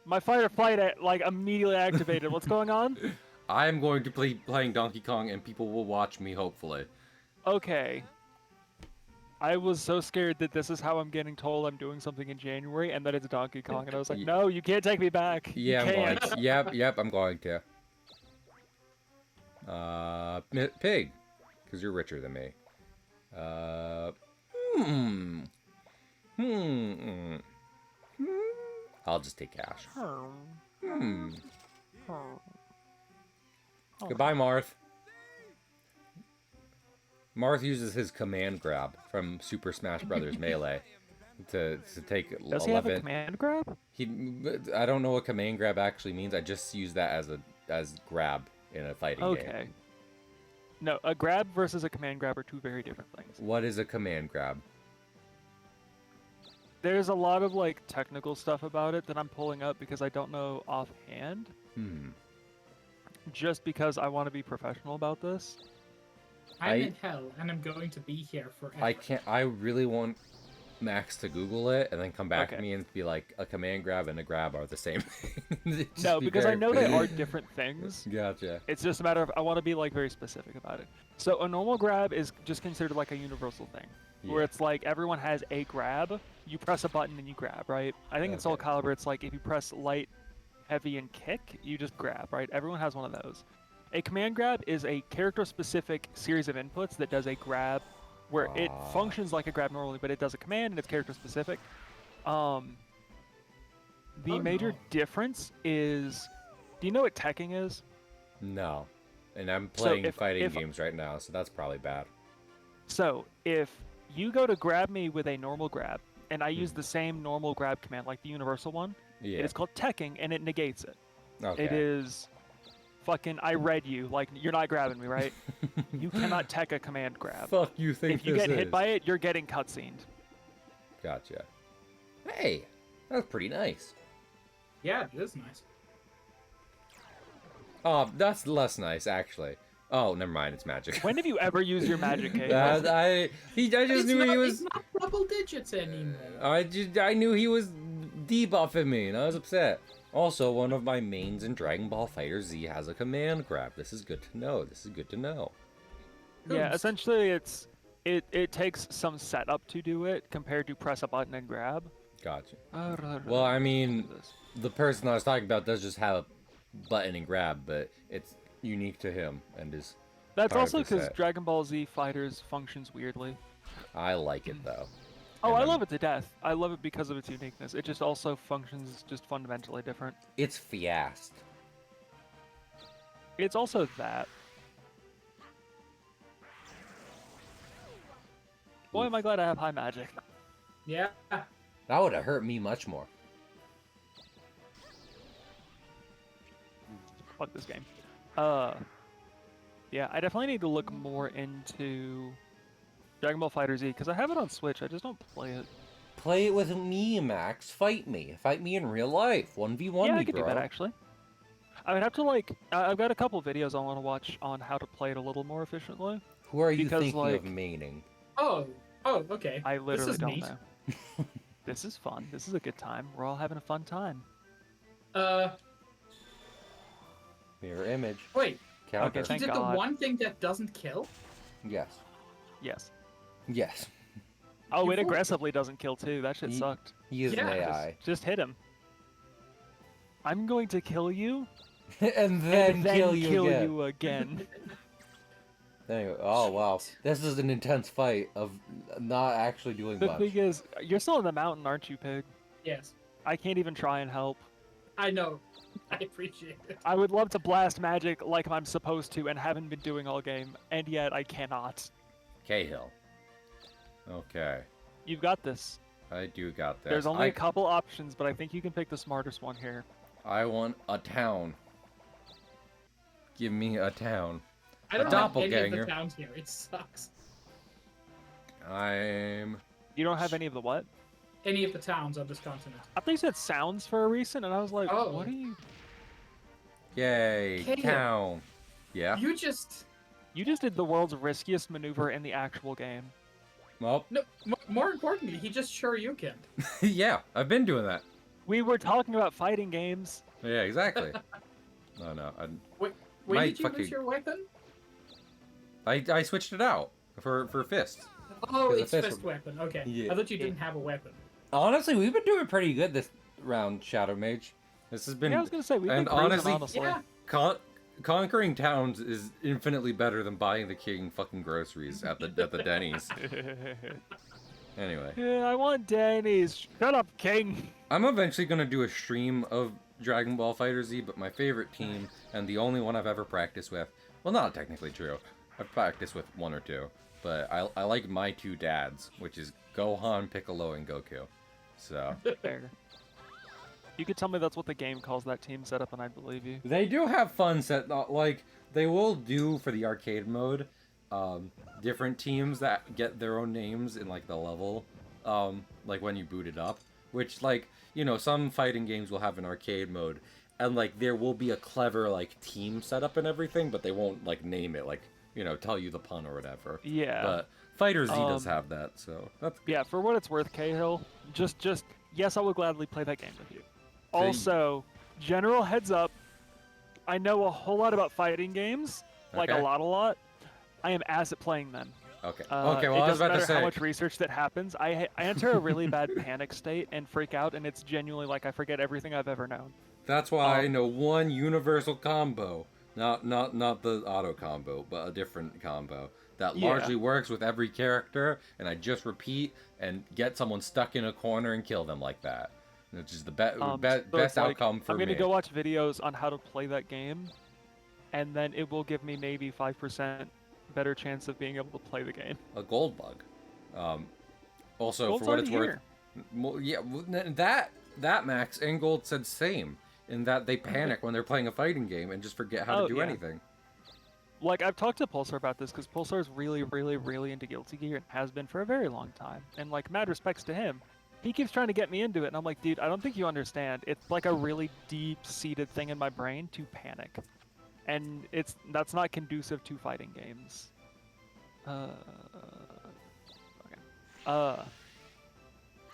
my fight or flight immediately activated. What's going on? I am going to be playing Donkey Kong, and people will watch me. Hopefully. Okay. I was so scared that this is how I'm getting told I'm doing something in January, and that it's Donkey Kong, and I was like, no, you can't take me back. Yeah, you I'm can't. going. Yep, I'm going to. Pig, because you're richer than me. I'll just take cash. Goodbye, Marth. Marth uses his command grab from Super Smash Bros. Melee to take 11. Does he have a command grab? I don't know what command grab actually means. I just use that as grab in a fighting game. Okay. No, a grab versus a command grab are two very different things. What is a command grab? There's a lot of technical stuff about it that I'm pulling up because I don't know offhand. Just because I want to be professional about this. I'm in hell, and I'm going to be here forever. I really want Max to Google it and then come back to me and be like, a command grab and a grab are the same thing. No, because I know they are different things. Gotcha. It's just a matter of I want to be very specific about it. So a normal grab is just considered a universal thing, where it's everyone has a grab. You press a button and you grab, right? I think in Soul Calibur it's if you press light, heavy, and kick, you just grab, right? Everyone has one of those. A command grab is a character-specific series of inputs that does a grab, where it functions like a grab normally, but it does a command and it's character-specific. The major difference is, do you know what teching is? No, and I'm playing fighting games right now, so that's probably bad. So if you go to grab me with a normal grab, and I use the same normal grab command, like the universal one, it is called teching, and it negates it. Okay. It is fucking, I read you, you're not grabbing me, right? You cannot tech a command grab. Fuck you think if you get hit by it, you're getting cutscened. Gotcha. Hey, that's pretty nice. Yeah, it is nice. Oh, that's less nice, actually. Oh, never mind. It's magic. When have you ever used your magic cave? I just knew he was. It's not double digits anymore. I knew he was debuffing me, and I was upset. Also, one of my mains in Dragon Ball Fighter Z has a command grab. This is good to know. Yeah, essentially it takes some setup to do it compared to press a button and grab. Gotcha. Well, I mean, the person I was talking about does just have a button and grab, but it's unique to him and is. That's also because Dragon Ball Z Fighters functions weirdly. I like it though. Oh, I love it to death. I love it because of its uniqueness. It just also functions just fundamentally different. It's fast. It's also that. Boy, am I glad I have high magic. Yeah. That would have hurt me much more. Fuck this game. Yeah, I definitely need to look more into Dragon Ball FighterZ because I have it on Switch. I just don't play it. Play it with me, Max. Fight me. Fight me in real life. 1v1 yeah, me, I could do that actually. I would have to I've got a couple videos I want to watch on how to play it a little more efficiently. Who are you thinking of maining? Oh, okay. I literally don't neat. know. This is fun. This is a good time. We're all having a fun time. Mirror image. Wait. Counter. Okay, thank Is it God. the one thing that doesn't kill? Yes. Yes. Yes. Oh, You it fooled me. aggressively doesn't kill too. That shit sucked. He is an Yeah, AI. Just hit him. I'm going to kill you and then and kill you again. you again. Anyway, oh wow, this is an intense fight of not actually doing The much. thing is, you're still in the mountain, aren't you, Pig? Yes, I can't even try and help. I know. I appreciate it. I would love to blast magic like I'm supposed to and haven't been doing all game, and yet I cannot. Cahill. Okay, You've got this. I do got this. There's only a couple options, but I think you can pick the smartest one here. I want a town. Give me a town. I don't A have any of doppelganger. the towns here. It sucks. I'm... You don't have any of the what? Any of the towns on this continent. I think you said sounds for a reason, and I was like, Oh. what are you... Yay, Cahill. town. Yeah? You just... You just did the world's riskiest maneuver in the actual game. Well, No, more importantly, he just Shoryukened. yeah, I've been doing that. We were talking about fighting games. Yeah, exactly. Oh no, When My did you fucking- lose your weapon? I switched it out for fists. Oh, the it's fist fist weapon. Okay. Yeah. I thought you didn't have a weapon. Honestly, we've been doing pretty good this round, Shadow Mage. This has been... Yeah, I was gonna say, we've been and cruising, honestly, Yeah. Conquering towns is infinitely better than buying the king fucking groceries at the Denny's. Anyway, Yeah, I want Danny's. Shut up, King. I'm eventually gonna do a stream of Dragon Ball Fighter Z, but my favorite team and the only one I've ever practiced with, well, not technically true. I've practiced with one or two, but I like my two dads, which is Gohan, Piccolo, and Goku. So Fair. You could tell me that's what the game calls that team setup, and I'd believe you. they do have fun set, like they will do for the arcade mode. Different teams that get their own names in like the level, like when you boot it up, which like, you know, some fighting games will have an arcade mode and like there will be a clever like team setup and everything, but they won't like name it, like, you know, tell you the pun or whatever. Yeah. But Fighter Z does have that, so that's Yeah, for what it's worth, Cahill, just yes, I will gladly play that game with you. Also, general heads up, I know a whole lot about fighting games, like Okay. a lot. I am ass at playing them. okay. Okay, well it I was doesn't about to matter how say much research that happens. I enter a really bad panic state and freak out, and it's genuinely like I forget everything I've ever known. that's why I know one universal combo. Not the auto combo, but a different combo that Yeah. largely works with every character, and I just repeat and get someone stuck in a corner and kill them like that. Which is the So best it's like, outcome for I'm me. gonna go watch videos on how to play that game, and then it will give me maybe 5% better chance of being able to play the game. A gold bug. Also, Gold's for what it's already worth, yeah, that Max and Gold said same in that they panic when they're playing a fighting game and just forget how Oh, to do yeah. anything. Like, I've talked to Pulsar about this, because Pulsar's really into Guilty Gear, and has been for a very long time. And, like, mad respects to him. He keeps trying to get me into it, and I'm like, dude, I don't think you understand. It's like a really deep-seated thing in my brain to panic. And that's not conducive to fighting games.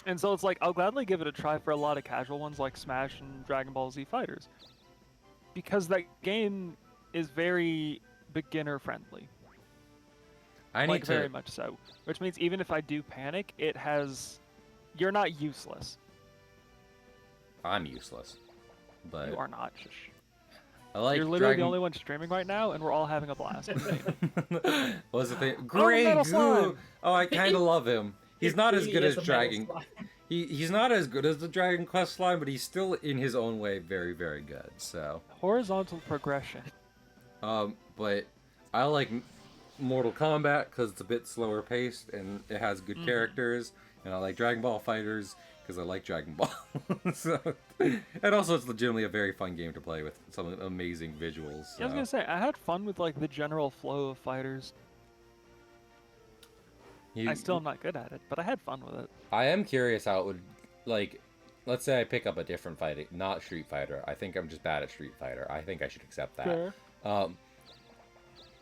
And so it's like, I'll gladly give it a try for a lot of casual ones like Smash and Dragon Ball Z Fighters. Because that game is very beginner friendly. I need Like, to. very much so. Which means even if I do panic, you're not useless. I'm useless, but You are not. Shush. I like You're literally Dragon... the only one streaming right now, and we're all having a blast. What was the thing? Metal Grey Goo. Slime. Oh, I kind of love him. He's not as He good is as a metal Dragon. slime. He's not as good as the Dragon Quest slime, but he's still in his own way very, very good. So, Horizontal progression. but I like Mortal Kombat because it's a bit slower paced and it has good characters, and I like Dragon Ball Fighters because I like Dragon Ball. So, and also it's legitimately a very fun game to play with some amazing visuals. So. Yeah, I was gonna say, I had fun with like the general flow of fighters. I still am not good at it, but I had fun with it. I am curious how it would, like, let's say I pick up a different fighting, not Street Fighter. I think I'm just bad at Street Fighter. I think I should accept that. Fair.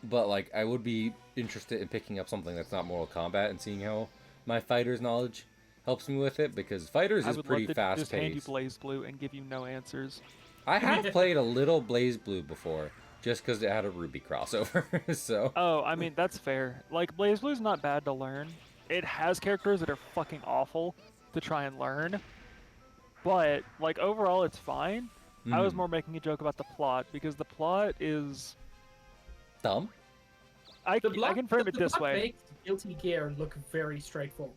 But like, I would be interested in picking up something that's not Mortal Kombat and seeing how my fighter's knowledge helps me with it, because Fighters I is would pretty love to fast just hand you paced. Blaze Blue and give you no answers. I have played a little Blaze Blue before, just because it had a Ruby crossover. So Oh, I mean, that's fair. Like, Blaze Blue's not bad to learn. it has characters that are fucking awful to try and learn, but like overall it's fine. I was more making a joke about the plot because the plot is Dumb. I can frame it this way. Makes Guilty Gear look very straightforward.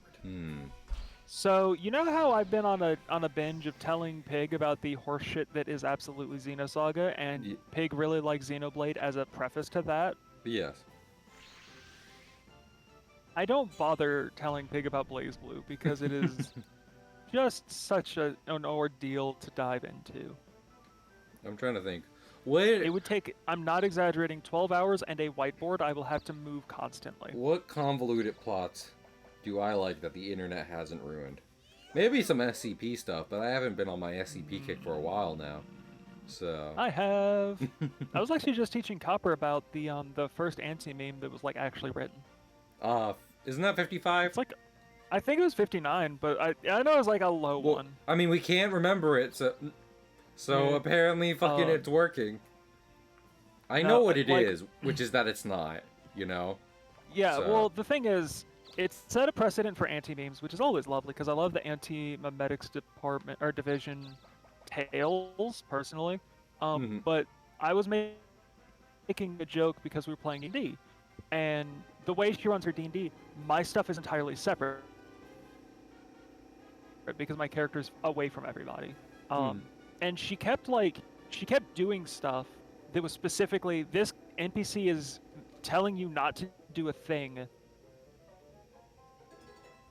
So you know how I've been on a binge of telling Pig about the horseshit that is absolutely Xenosaga, and Pig really likes Xenoblade as a preface to that. Yes. I don't bother telling Pig about Blaze Blue because it is just such an ordeal to dive into. I'm trying to think. What? It would take, I'm not exaggerating, 12 hours and a whiteboard I will have to move constantly. What convoluted plots do I like that the internet hasn't ruined? Maybe some SCP stuff, but I haven't been on my SCP kick for a while now. So I have. I was actually just teaching Copper about the first anti-meme that was like actually written. Isn't that 55? It's like, I think it was 59, but I know it was like a low one. I mean, we can't remember it, so apparently fucking it's working. I know what it is, which is that it's not, you know? Yeah, well, the thing is, it's set a precedent for anti-memes, which is always lovely, because I love the anti-memetics department, or division tales, personally. But I was making a joke because we were playing D&D, and the way she runs her D&D, my stuff is entirely separate, because my character's away from everybody. And she kept doing stuff that was specifically, this NPC is telling you not to do a thing,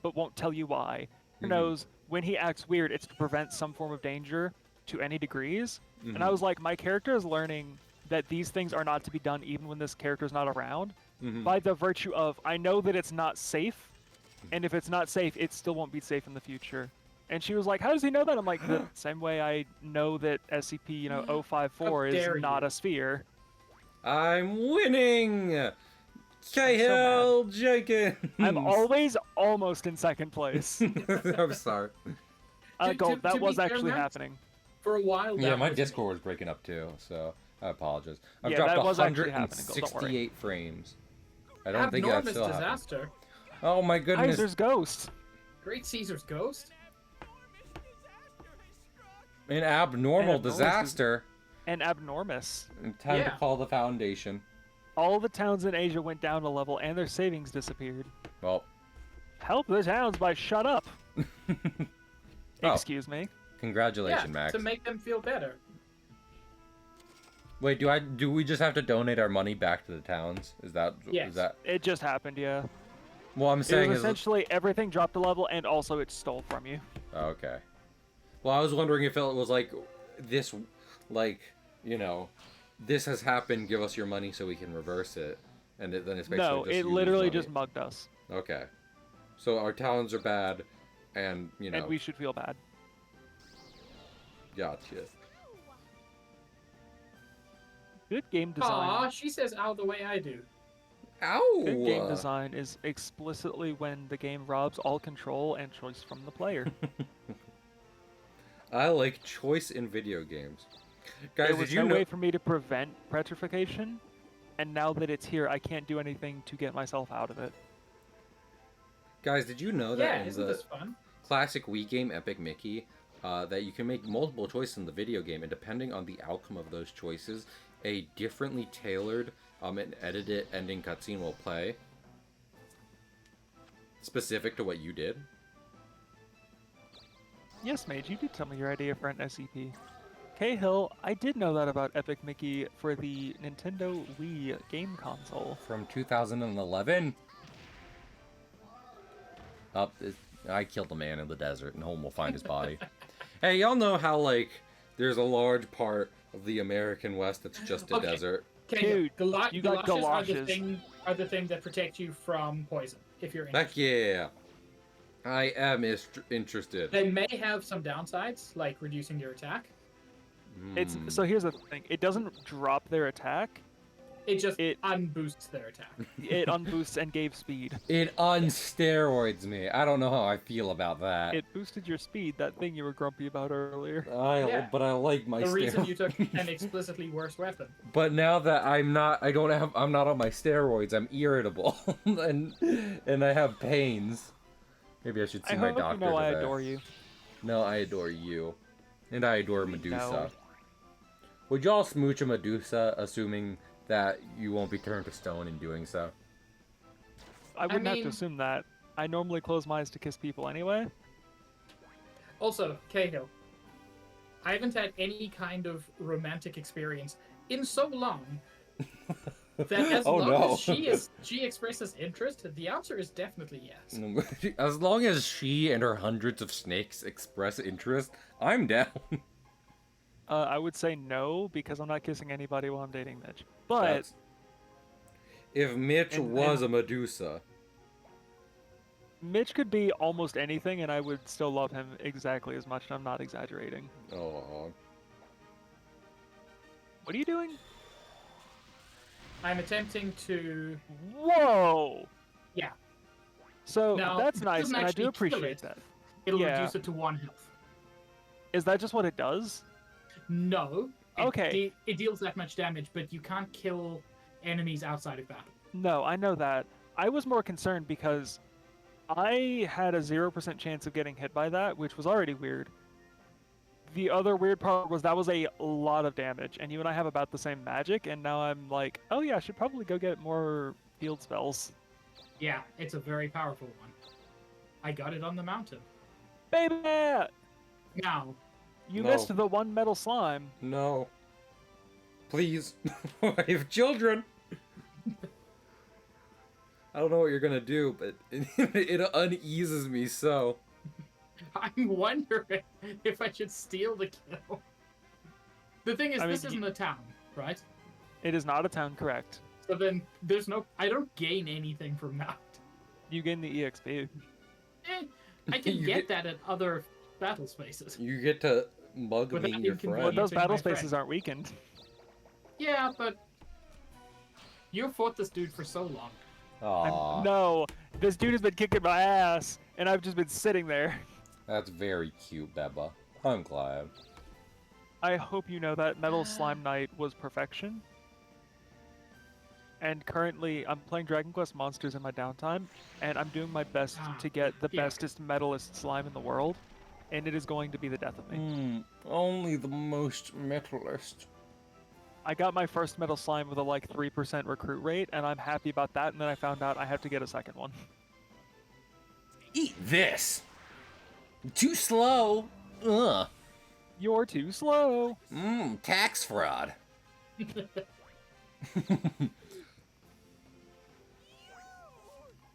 but won't tell you why. He knows when he acts weird, it's to prevent some form of danger to any degrees. And I was like, my character is learning that these things are not to be done even when this character is not around, by the virtue of, I know that it's not safe, and if it's not safe, it still won't be safe in the future. And she was like, how does he know that? I'm like, the same way I know that SCP-054 is not a sphere. I'm winning! Cahill Jenkins! I'm always almost in second place. I'm sorry. Gold, that was actually happening. For a while Yeah, my Discord was breaking up too, so I apologize. I've yeah, dropped that was 168 frames. I don't think that's still disaster. happening. Oh my goodness. Caesar's Ghost. Great Caesar's Ghost? An abnormal disaster. An abnormous. Time to call the Foundation. All the towns in Asia went down a level and their savings disappeared. Well. Help the towns by shut up. Excuse me. Congratulations, Max. To make them feel better. Wait, do we just have to donate our money back to the towns? Is that It just happened, yeah. Well, I'm saying it was essentially everything dropped a level and also it stole from you. Okay. Well, I was wondering if it was like this, like, you know, this has happened, give us your money so we can reverse it. And then it's basically no, just it literally just mugged us. Okay. So our towns are bad, and, you know. And we should feel bad. Gotcha. Good game design. Aw, she says ow the way I do. Ow! Good game design is explicitly when the game robs all control and choice from the player. I like choice in video games. Guys, it was did you no know... way for me to prevent petrification, and now that it's here, I can't do anything to get myself out of it. Guys, did you know that in the fun? classic Wii game Epic Mickey, that you can make multiple choices in the video game, and depending on the outcome of those choices, a differently tailored and edited ending cutscene will play, specific to what you did? Yes, Mage, you did tell me your idea for an SCP. Cahill, I did know that about Epic Mickey for the Nintendo Wii game console. From 2011? I killed a man in the desert, and home will find his body. Hey, y'all know how, like, there's a large part of the American West that's just a desert? Dude, you got galoshes. Are the thing that protect you from poison, if you're interested. Heck yeah. I am interested. They may have some downsides, like reducing your attack. So here's the thing. It doesn't drop their attack. It just It- unboosts their attack. It unboosts and gave speed. It unsteroids me. I don't know how I feel about that. It boosted your speed, that thing you were grumpy about earlier. Yeah. But I like my The reason you steroids. took an explicitly worse weapon. But now that I'm not on my steroids, I'm irritable and I have pains. Maybe I should see I my hope doctor you know I today. adore you. No, I adore you. And I adore Medusa. know. Would y'all smooch a Medusa, assuming that you won't be turned to stone in doing so? I wouldn't have mean- to assume that. I normally close my eyes to kiss people anyway. Also, Cahill, I haven't had any kind of romantic experience in so long that as Oh, long no. as she expresses interest, the answer is definitely yes. As long as she and her hundreds of snakes express interest, I'm down. I would say no, because I'm not kissing anybody while I'm dating Mitch. But That's- If Mitch And- was a Medusa, Mitch could be almost anything, and I would still love him exactly as much, and I'm not exaggerating. oh, What are you doing? I'm attempting to. Whoa! Yeah. So Now, that's it nice, doesn't and I actually do kill appreciate it. that. It'll Yeah. reduce it to 1 health. Is that just what it does? No. Okay. It deals that much damage, but you can't kill enemies outside of battle. No, I know that. I was more concerned because I had a 0% chance of getting hit by that, which was already weird. The other weird part was that was a lot of damage, and you and I have about the same magic, and now I'm like, oh yeah, I should probably go get more field spells. Yeah, it's a very powerful one. I got it on the mountain. Baby! Now, You No. missed the one metal slime. no. Please. I have children. I don't know what you're gonna do, but it uneases me so. I'm wondering if I should steal the kill. The thing is, I mean, this isn't a town, right? It is not a town, correct. So then there's no. I don't gain anything from that. You gain the EXP. I can You get that at other battle spaces. You get to mug Without me your inconvenience. friend. But those Using my battle friend. spaces aren't weakened. Yeah, but you fought this dude for so long. Aw, No, this dude has been kicking my ass, and I've just been sitting there. that's very cute, Beba. I'm glad. I hope you know that Metal Slime Knight was perfection. And currently, I'm playing Dragon Quest Monsters in my downtime, and I'm doing my best to get the Yeah. bestest metalist slime in the world, and it is going to be the death of me. Only the most metalist. I got my first metal slime with a like 3% recruit rate, and I'm happy about that, and then I found out I have to get a second one. Eat this. Too slow. Ugh. You're too slow. Tax fraud.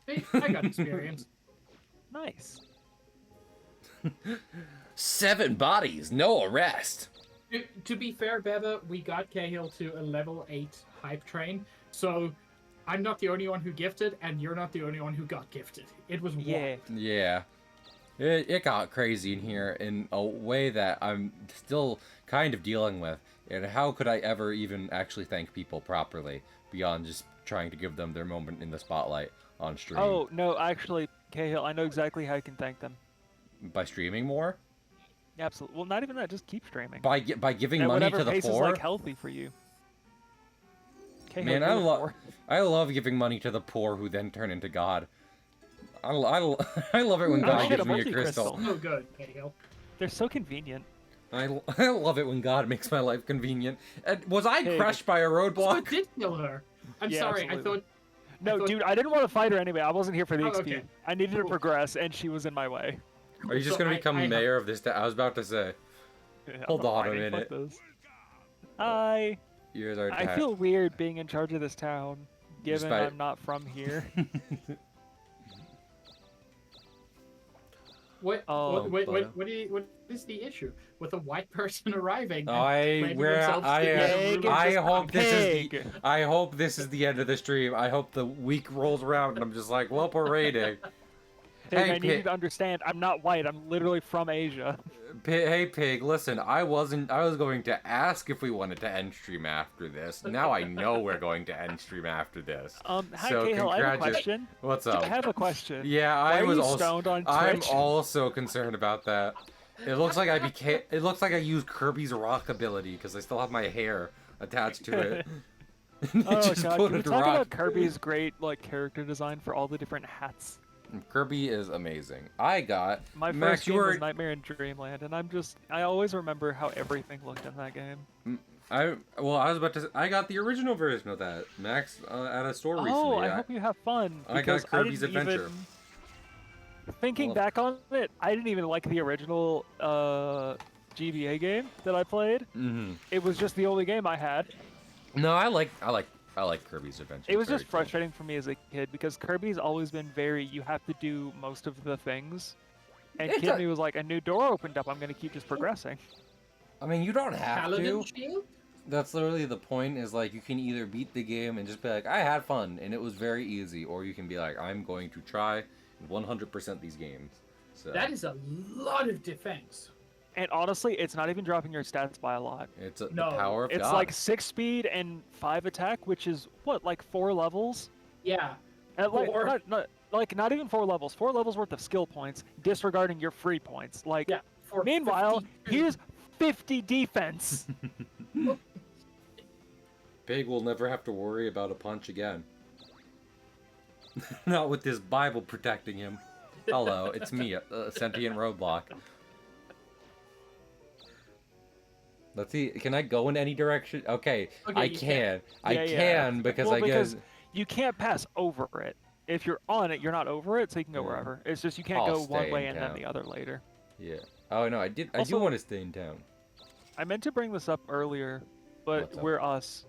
See, I got experience. Nice. 7 bodies, no arrest. To be fair, Beba, we got Cahill to a level 8 hype train, so I'm not the only one who gifted, and you're not the only one who got gifted. It was Yeah. wild. Yeah. It got crazy in here in a way that I'm still kind of dealing with. And how could I ever even actually thank people properly beyond just trying to give them their moment in the spotlight on stream? Oh, no, actually, Cahill, I know exactly how you can thank them. By streaming more? Absolutely. Well, not even that, just keep streaming. By giving At money whatever to the pace is poor? like healthy for you. Cahill, Man, you're the poor. I love giving money to the poor who then turn into God. I love it when Oh, God shit, gives a me a multi-crystal. crystal. So good, Cahill. They're so convenient. I love it when God makes my life convenient. Was I Hey, crushed by a So roadblock? did kill her. I'm Yeah, sorry, absolutely. I No, thought- dude, I didn't want to fight her anyway. I wasn't here for the Oh, XP. okay. I needed to Cool. progress, and she was in my way. Are you just So gonna I- become I- mayor of this town? I was about to say. I'm Hold not on a fighting, fuck minute. this. Hi. You guys are I feel weird being in charge of this town, given by- I'm not from here. What, Oh, what is the issue with a white person arriving? and I claiming where themselves to be I a ruler? I just hope this is pig. I hope this is the end of the stream. I hope the week rolls around and I'm just like, well, we're raiding. Pig, Hey, I need you Pig. to understand, I'm not white. I'm literally from Asia. Hey, Pig, listen, I was going to ask if we wanted to end stream after this. Now I know we're going to end stream after this. Hi, So, Cahill, I have a question. What's I up? have a question. Yeah, Why are you stoned on I'm Twitch? also concerned about that. It looks like I used Kirby's rock ability because I still have my hair attached to it. Oh Just god, put can we a talk rock. about Kirby's great like character design for all the different hats? Kirby is amazing. My Max, first game was Nightmare in Dreamland, and I always remember how everything looked in that game. I was about to. I got the original version of that, Max, at a store recently. Oh, I hope you have fun. I got Because Kirby's didn't Adventure. Thinking back on it, I didn't even like the original GBA game that I played. Mm-hmm. It was just the only game I had. No, I like Kirby's Adventure. It was Very just cool. frustrating for me as a kid because Kirby's always been you have to do most of the things. And Kid Me was like, a new door opened up, I'm going to keep just progressing. I mean, you don't have Paladin to. shield? That's literally the point, is like, you can either beat the game and just be like, I had fun, and it was very easy, or you can be like, I'm going to try 100% these games. So That is a lot of defense. And honestly, it's not even dropping your stats by a lot. it's the No, power of It's God. like 6 speed and 5 attack, which is, what, like 4 levels? Yeah. And Four. not even 4 levels. 4 levels worth of skill points, disregarding your free points. Like, Yeah. For meanwhile, 52. here's 50 defense. Pig will never have to worry about a punch again. Not with this Bible protecting him. Hello, it's me, a sentient roadblock. Let's see, can I go in any direction? Okay, Okay, I you can. I Yeah, yeah. can, because Well, I because guess... you can't pass over it. If you're on it, you're not over it, so you can go Yeah. wherever. It's just you can't I'll go one stay way in and then town. the other later. Yeah. Oh, no, I do Also- want to stay in town. I meant to bring this up earlier, but What's up? we're us.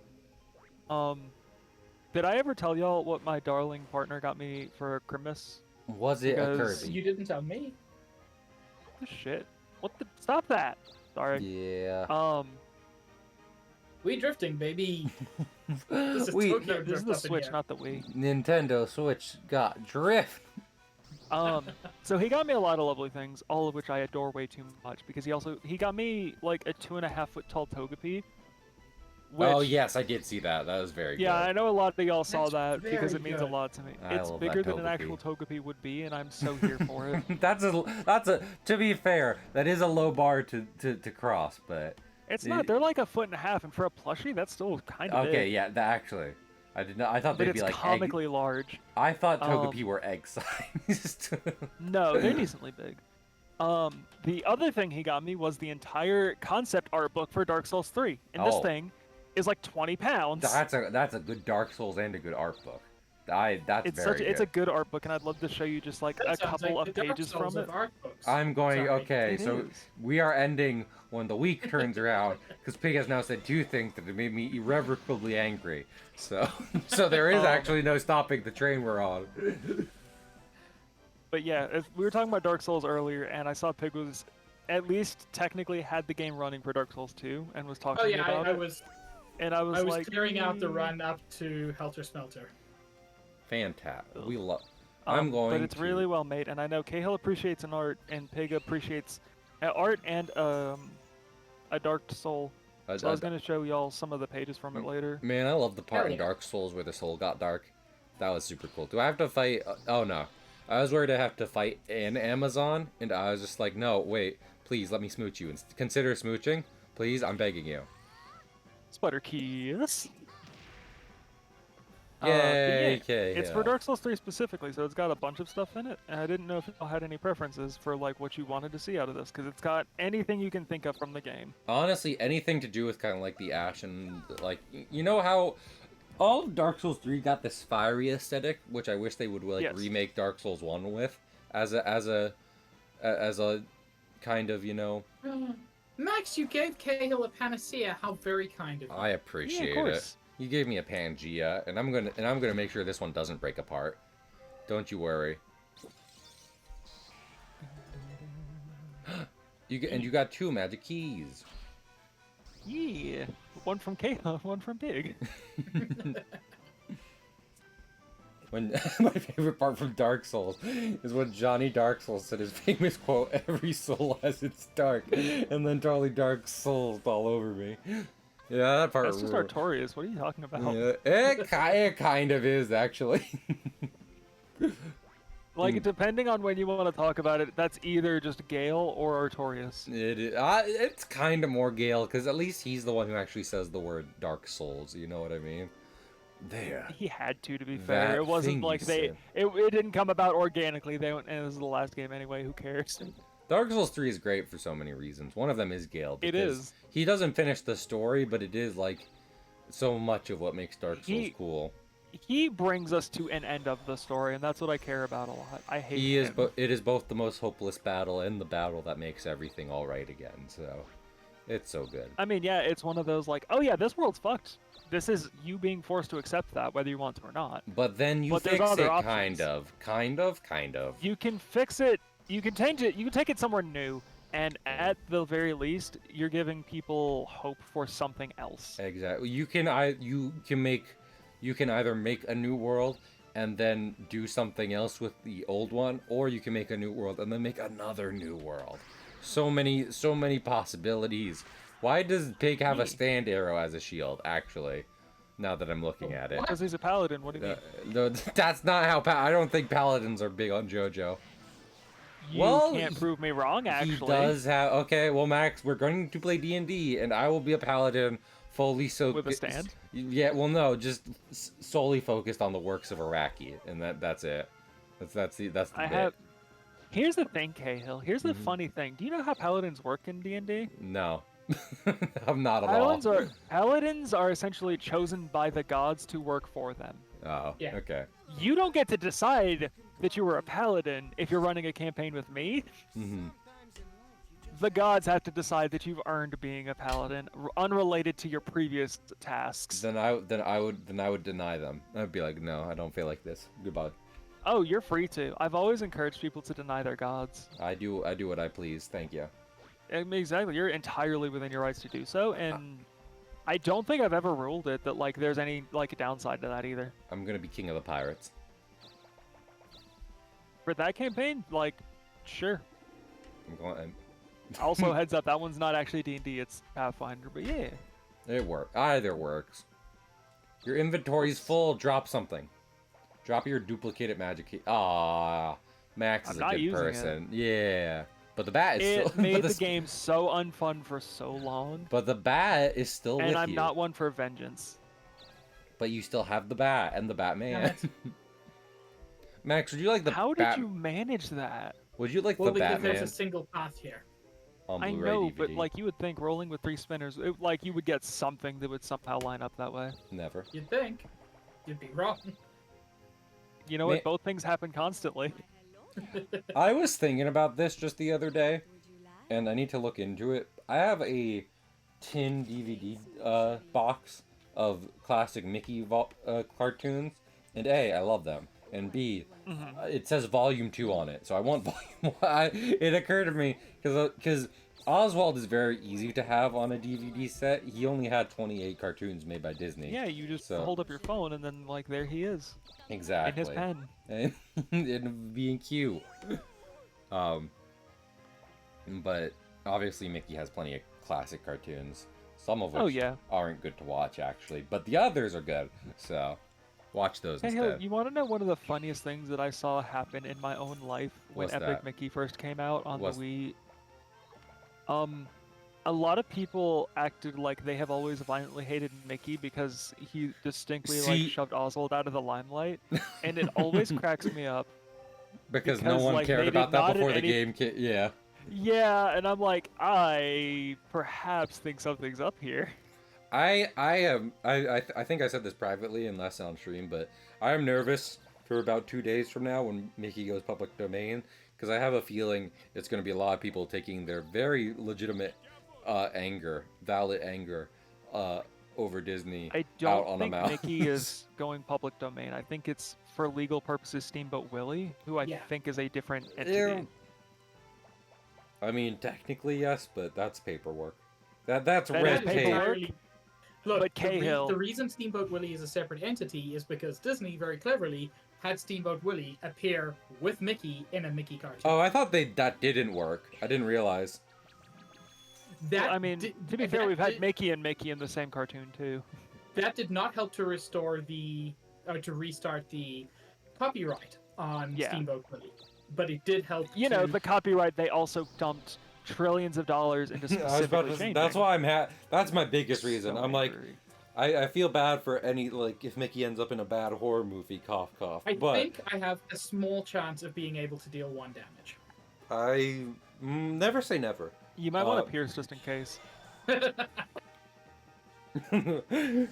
Did I ever tell y'all what my darling partner got me for Christmas? Was it a Because Kirby? You didn't tell me. Oh, shit. What the? Stop that! Sorry. Yeah. We drifting, baby. This is We... Tokyo This is Drift the up in Switch, here. not the Wii. Nintendo Switch got drift. So he got me a lot of lovely things, all of which I adore way too much. Because he got me like a 2.5 foot tall Togepi. Which, Oh, yes, I did see that. That was very yeah, I good. know a lot of y'all saw That's that because it very means a good. lot to me. I It's love that bigger than an Togepi. actual Togepi would be, and I'm so here for it. that's a to be fair, that is a low bar to cross, but It's not. They're like 1.5 feet, and for a plushie, that's still kind of okay, big. yeah, that actually, I did not. I thought But they'd it's be like comically large. egg. I thought Togepi were egg sized. No, they're decently big. The other thing he got me was the entire concept art book for Dark Souls 3, and this Oh. thing is like 20 pounds. that's a good Dark Souls and a good art book. That's It's very it's a good. good art book, and I'd love to show you just like That a sounds couple like of the Dark pages Souls from of it. art books. I'm going Sorry. okay. It So is. we are ending when the week turns around because Pig has now said 2 things that have made me irrevocably angry. So there is actually no stopping the train we're on. But yeah, we were talking about Dark Souls earlier, and I saw Pig was at least technically had the game running for Dark Souls 2 and was talking Oh yeah, about I it. was And I was like, clearing out the run up to Helter Smelter. Fantastic. We love. I'm going. But it's to... really well made, and I know Cahill appreciates an art, and Pig appreciates art and a Dark Soul. So I was gonna show y'all some of the pages from it later. Man, I love the part Hell in yeah. Dark Souls where the soul got dark. That was super cool. Do I have to fight? Oh no, I was worried I have to fight an Amazon, and I was just like, no, wait, please let me smooch you and consider smooching, please. I'm begging you. Spider Keys. Yay, yeah, okay, it's yeah. for Dark Souls 3 specifically, so it's got a bunch of stuff in it. And I didn't know if y'all had any preferences for like what you wanted to see out of this, because it's got anything you can think of from the game. Honestly, anything to do with kind of like the ash and like, you know how all of Dark Souls 3 got this fiery aesthetic, which I wish they would like Yes. remake Dark Souls 1 with as a kind of, you know. Max, you gave Cahill a panacea. How very kind of you. I appreciate Yeah, of it. course. You gave me a Pangea, and I'm gonna make sure this one doesn't break apart. Don't you worry. You got 2 magic keys. Yeah, one from Cahill, one from Pig. When my favorite part from Dark Souls is when Johnny Dark Souls said his famous quote, "Every soul has its dark," and then totally Dark Souls all over me. Yeah, that part. That's just Artorias. What are you talking about? Yeah, it kind of is actually. Like, depending on when you want to talk about it, that's either just Gale or Artorias. It's kind of more Gale, because at least he's the one who actually says the word Dark Souls. You know what I mean? There. He had to be fair. That It wasn't thing like you they. said. It didn't come about organically. They went, and this is the last game anyway. Who cares? Dark Souls 3 is great for so many reasons. One of them is Gale. It Because is. he doesn't finish the story, but it is like so much of what makes Dark Souls cool. He brings us to an end of the story, and that's what I care about a lot. I hate him. It is both the most hopeless battle and the battle that makes everything all right again. So, it's so good. I mean, yeah, it's one of those like, oh yeah, this world's fucked. This is you being forced to accept that, whether you want to or not. But then you But there's fix other it, options. kind of. You can fix it. You can change it. You can take it somewhere new, and at the very least, you're giving people hope for something else. Exactly. You can either make a new world and then do something else with the old one, or you can make a new world and then make another new world. So many possibilities. Why does Pig have a stand arrow as a shield, actually? Now that I'm looking at it. Because he's a paladin. What do you mean? No, that's not how I don't think paladins are big on JoJo. You Well, can't prove me wrong, actually. He does have... Okay, well, Max, we're going to play D&D, and I will be a paladin fully so... With a stand? Yeah, well, no, just solely focused on the works of Iraqi, and that's it. That's the bit. Here's the thing, Cahill. Here's the funny thing. Do you know how paladins work in D&D? No. I'm not at all. Paladins are essentially chosen by the gods to work for them. Oh, Yeah. okay. You don't get to decide that you were a paladin if you're running a campaign with me. Mm-hmm. The gods have to decide that you've earned being a paladin, unrelated to your previous tasks. Then I would deny them. I'd be like, no, I don't feel like this. Goodbye. Oh, you're free to. I've always encouraged people to deny their gods. I do what I please. Thank you. Exactly, you're entirely within your rights to do so, and I don't think I've ever ruled it that like there's any like downside to that either. I'm gonna be king of the pirates. For that campaign, like, sure. I'm going. Also, heads up, that one's not actually D&D, it's Pathfinder, but yeah. It works. Either works. Your inventory's full. Drop something. Drop your duplicated magic key. Ah, Max is a good person. Yeah. But the bat is It still... made the game so unfun for so long. But the bat is still with you. And I'm not one for vengeance. But you still have the bat and the Batman. Max, would you like the How did you manage that? Would you like Well, the because Batman there's a single path here. on I Blu-ray know, DVD? but like you would think rolling with 3 spinners, like you would get something that would somehow line up that way. Never. You'd think. You'd be wrong. You know what? Both things happen constantly. I was thinking about this just the other day, and I need to look into it. I have a tin DVD box of classic Mickey cartoons, and A, I love them, and B, it says Volume 2 on it, so I want Volume 1. It occurred to me, because Oswald is very easy to have on a DVD set. He only had 28 cartoons made by Disney. Yeah, you just hold up your phone, and then, like, there he is. Exactly. In his pen. And being cute. But obviously Mickey has plenty of classic cartoons. Some of which aren't good to watch, actually. But the others are good. So, watch those instead. Hey, you want to know one of the funniest things that I saw happen in my own life when Epic Mickey first came out on the Wii? A lot of people acted like they have always violently hated Mickey because he distinctly like shoved Oswald out of the limelight, and it always cracks me up. Because no one cared about that before the game came. Yeah. Yeah, and I'm like, I perhaps think something's up here. I think I said this privately and less on stream, but I am nervous for about 2 days from now when Mickey goes public domain, because I have a feeling it's going to be a lot of people taking their very legitimate valid anger over Disney I out don't on think a mouse. Mickey is going public domain. I think it's for legal purposes Steamboat Willie, who I think is a different entity. I mean, technically yes, but that's paperwork. That's red tape. Look, But Cahill. the reason Steamboat Willie is a separate entity is because Disney very cleverly had Steamboat Willie appear with Mickey in a Mickey cartoon. Oh, I thought that didn't work. I didn't realize. That I mean, to be fair, we've had Mickey and Mickey in the same cartoon too. That did not help to restore to restart the copyright on Steamboat Willie, but it did help. You know, the copyright, they also dumped trillions of dollars into specifically changing. That's why that's my biggest reason. So I'm like, I feel bad for any, like, if Mickey ends up in a bad horror movie, cough, cough. I think I have a small chance of being able to deal 1 damage. I never say never. You might want to pierce just in case.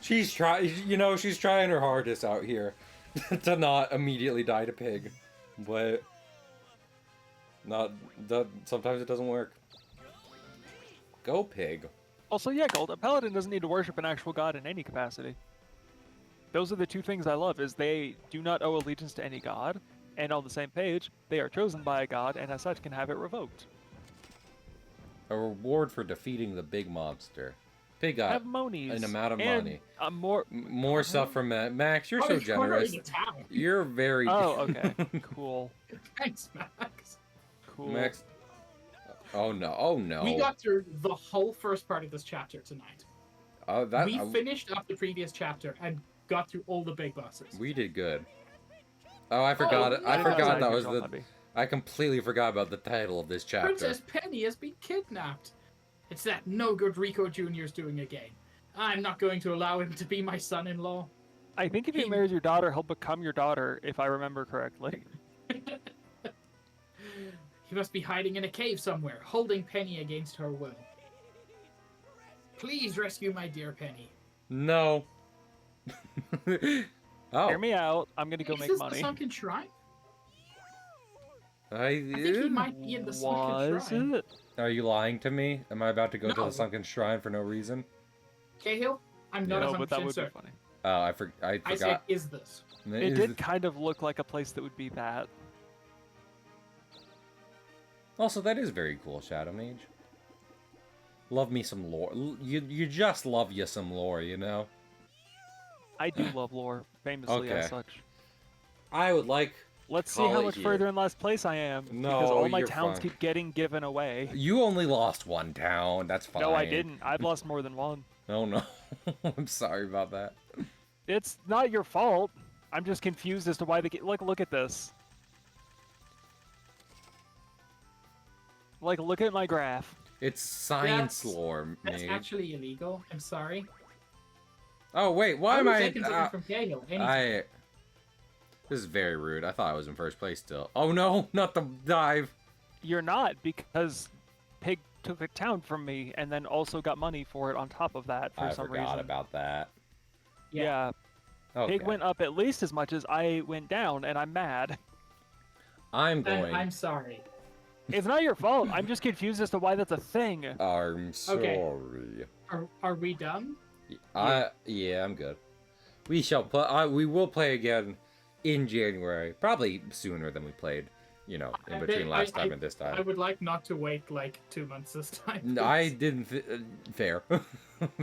She's trying her hardest out here to not immediately die to pig, but sometimes it doesn't work. Go pig. Also, yeah, Gold, a paladin doesn't need to worship an actual god in any capacity. Those are the two things I love, is they do not owe allegiance to any god, and on the same page, they are chosen by a god, and as such can have it revoked. A reward for defeating the big monster. Pig got have monies an amount of and money. More stuff from Max. You're so generous. You're very. Oh, okay. Cool. Thanks, Max. Cool. Max. Oh no! Oh no! We got through the whole first part of this chapter tonight. We finished up the previous chapter and got through all the big bosses. We did good. Oh, I forgot it. I forgot that was the. I completely forgot about the title of this chapter. Princess Penny has been kidnapped. It's that no-good Rico Jr.'s doing again. I'm not going to allow him to be my son-in-law. I think if he marries your daughter, he'll become your daughter, if I remember correctly. He must be hiding in a cave somewhere, holding Penny against her will. Please rescue my dear Penny. No. Oh. Hear me out. I'm gonna go make money. Is this the sunken shrine? I think he might be in the sunken shrine. Was it? Are you lying to me? Am I about to go to the sunken shrine for no reason? Cahill, I'm not 100% but that would certain. be funny. Oh, I forgot. I said, is this? It did kind of look like a place that would be that. Also, that is very cool, Shadow Mage. Love me some lore. You just love you some lore, you know? I do love lore, famously as such. I would like... Let's see how much further in last place I am. No, because all my you're towns fine. keep getting given away. You only lost 1 town. That's fine. No, I didn't. I've lost more than 1. Oh, no. I'm sorry about that. It's not your fault. I'm just confused as to why they look at this. Like, look at my graph. It's science lore, That's Mage. actually illegal. I'm sorry. Oh, wait. Why am I... from Cahill. Anything. This is very rude. I thought I was in first place still. Oh, no. Not the dive. You're not, because Pig took a town from me and then also got money for it on top of that for some reason. I forgot about that. Yeah. Okay. Pig went up at least as much as I went down, and I'm mad. I'm going... I'm sorry. It's not your fault. I'm just confused as to why that's a thing. I'm sorry. Okay. Are we done? Yeah, I'm good. We shall play. We will play again in January, probably sooner than we played. You know, in between last time and this time. I would like not to wait like 2 months this time. No, I didn't. Fair,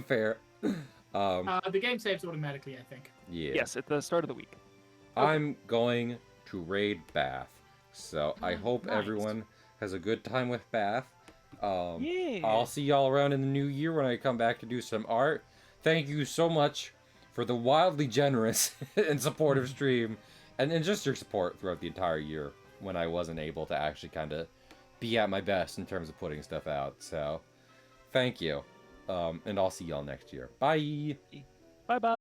fair. The game saves automatically, I think. Yeah. Yes, at the start of the week. I'm going to raid Bath, so I hope everyone has a good time with Bath. Yeah. I'll see y'all around in the new year when I come back to do some art. Thank you so much for the wildly generous and supportive stream, and just your support throughout the entire year when I wasn't able to actually kind of be at my best in terms of putting stuff out. So, thank you, and I'll see y'all next year. Bye. Bye-bye.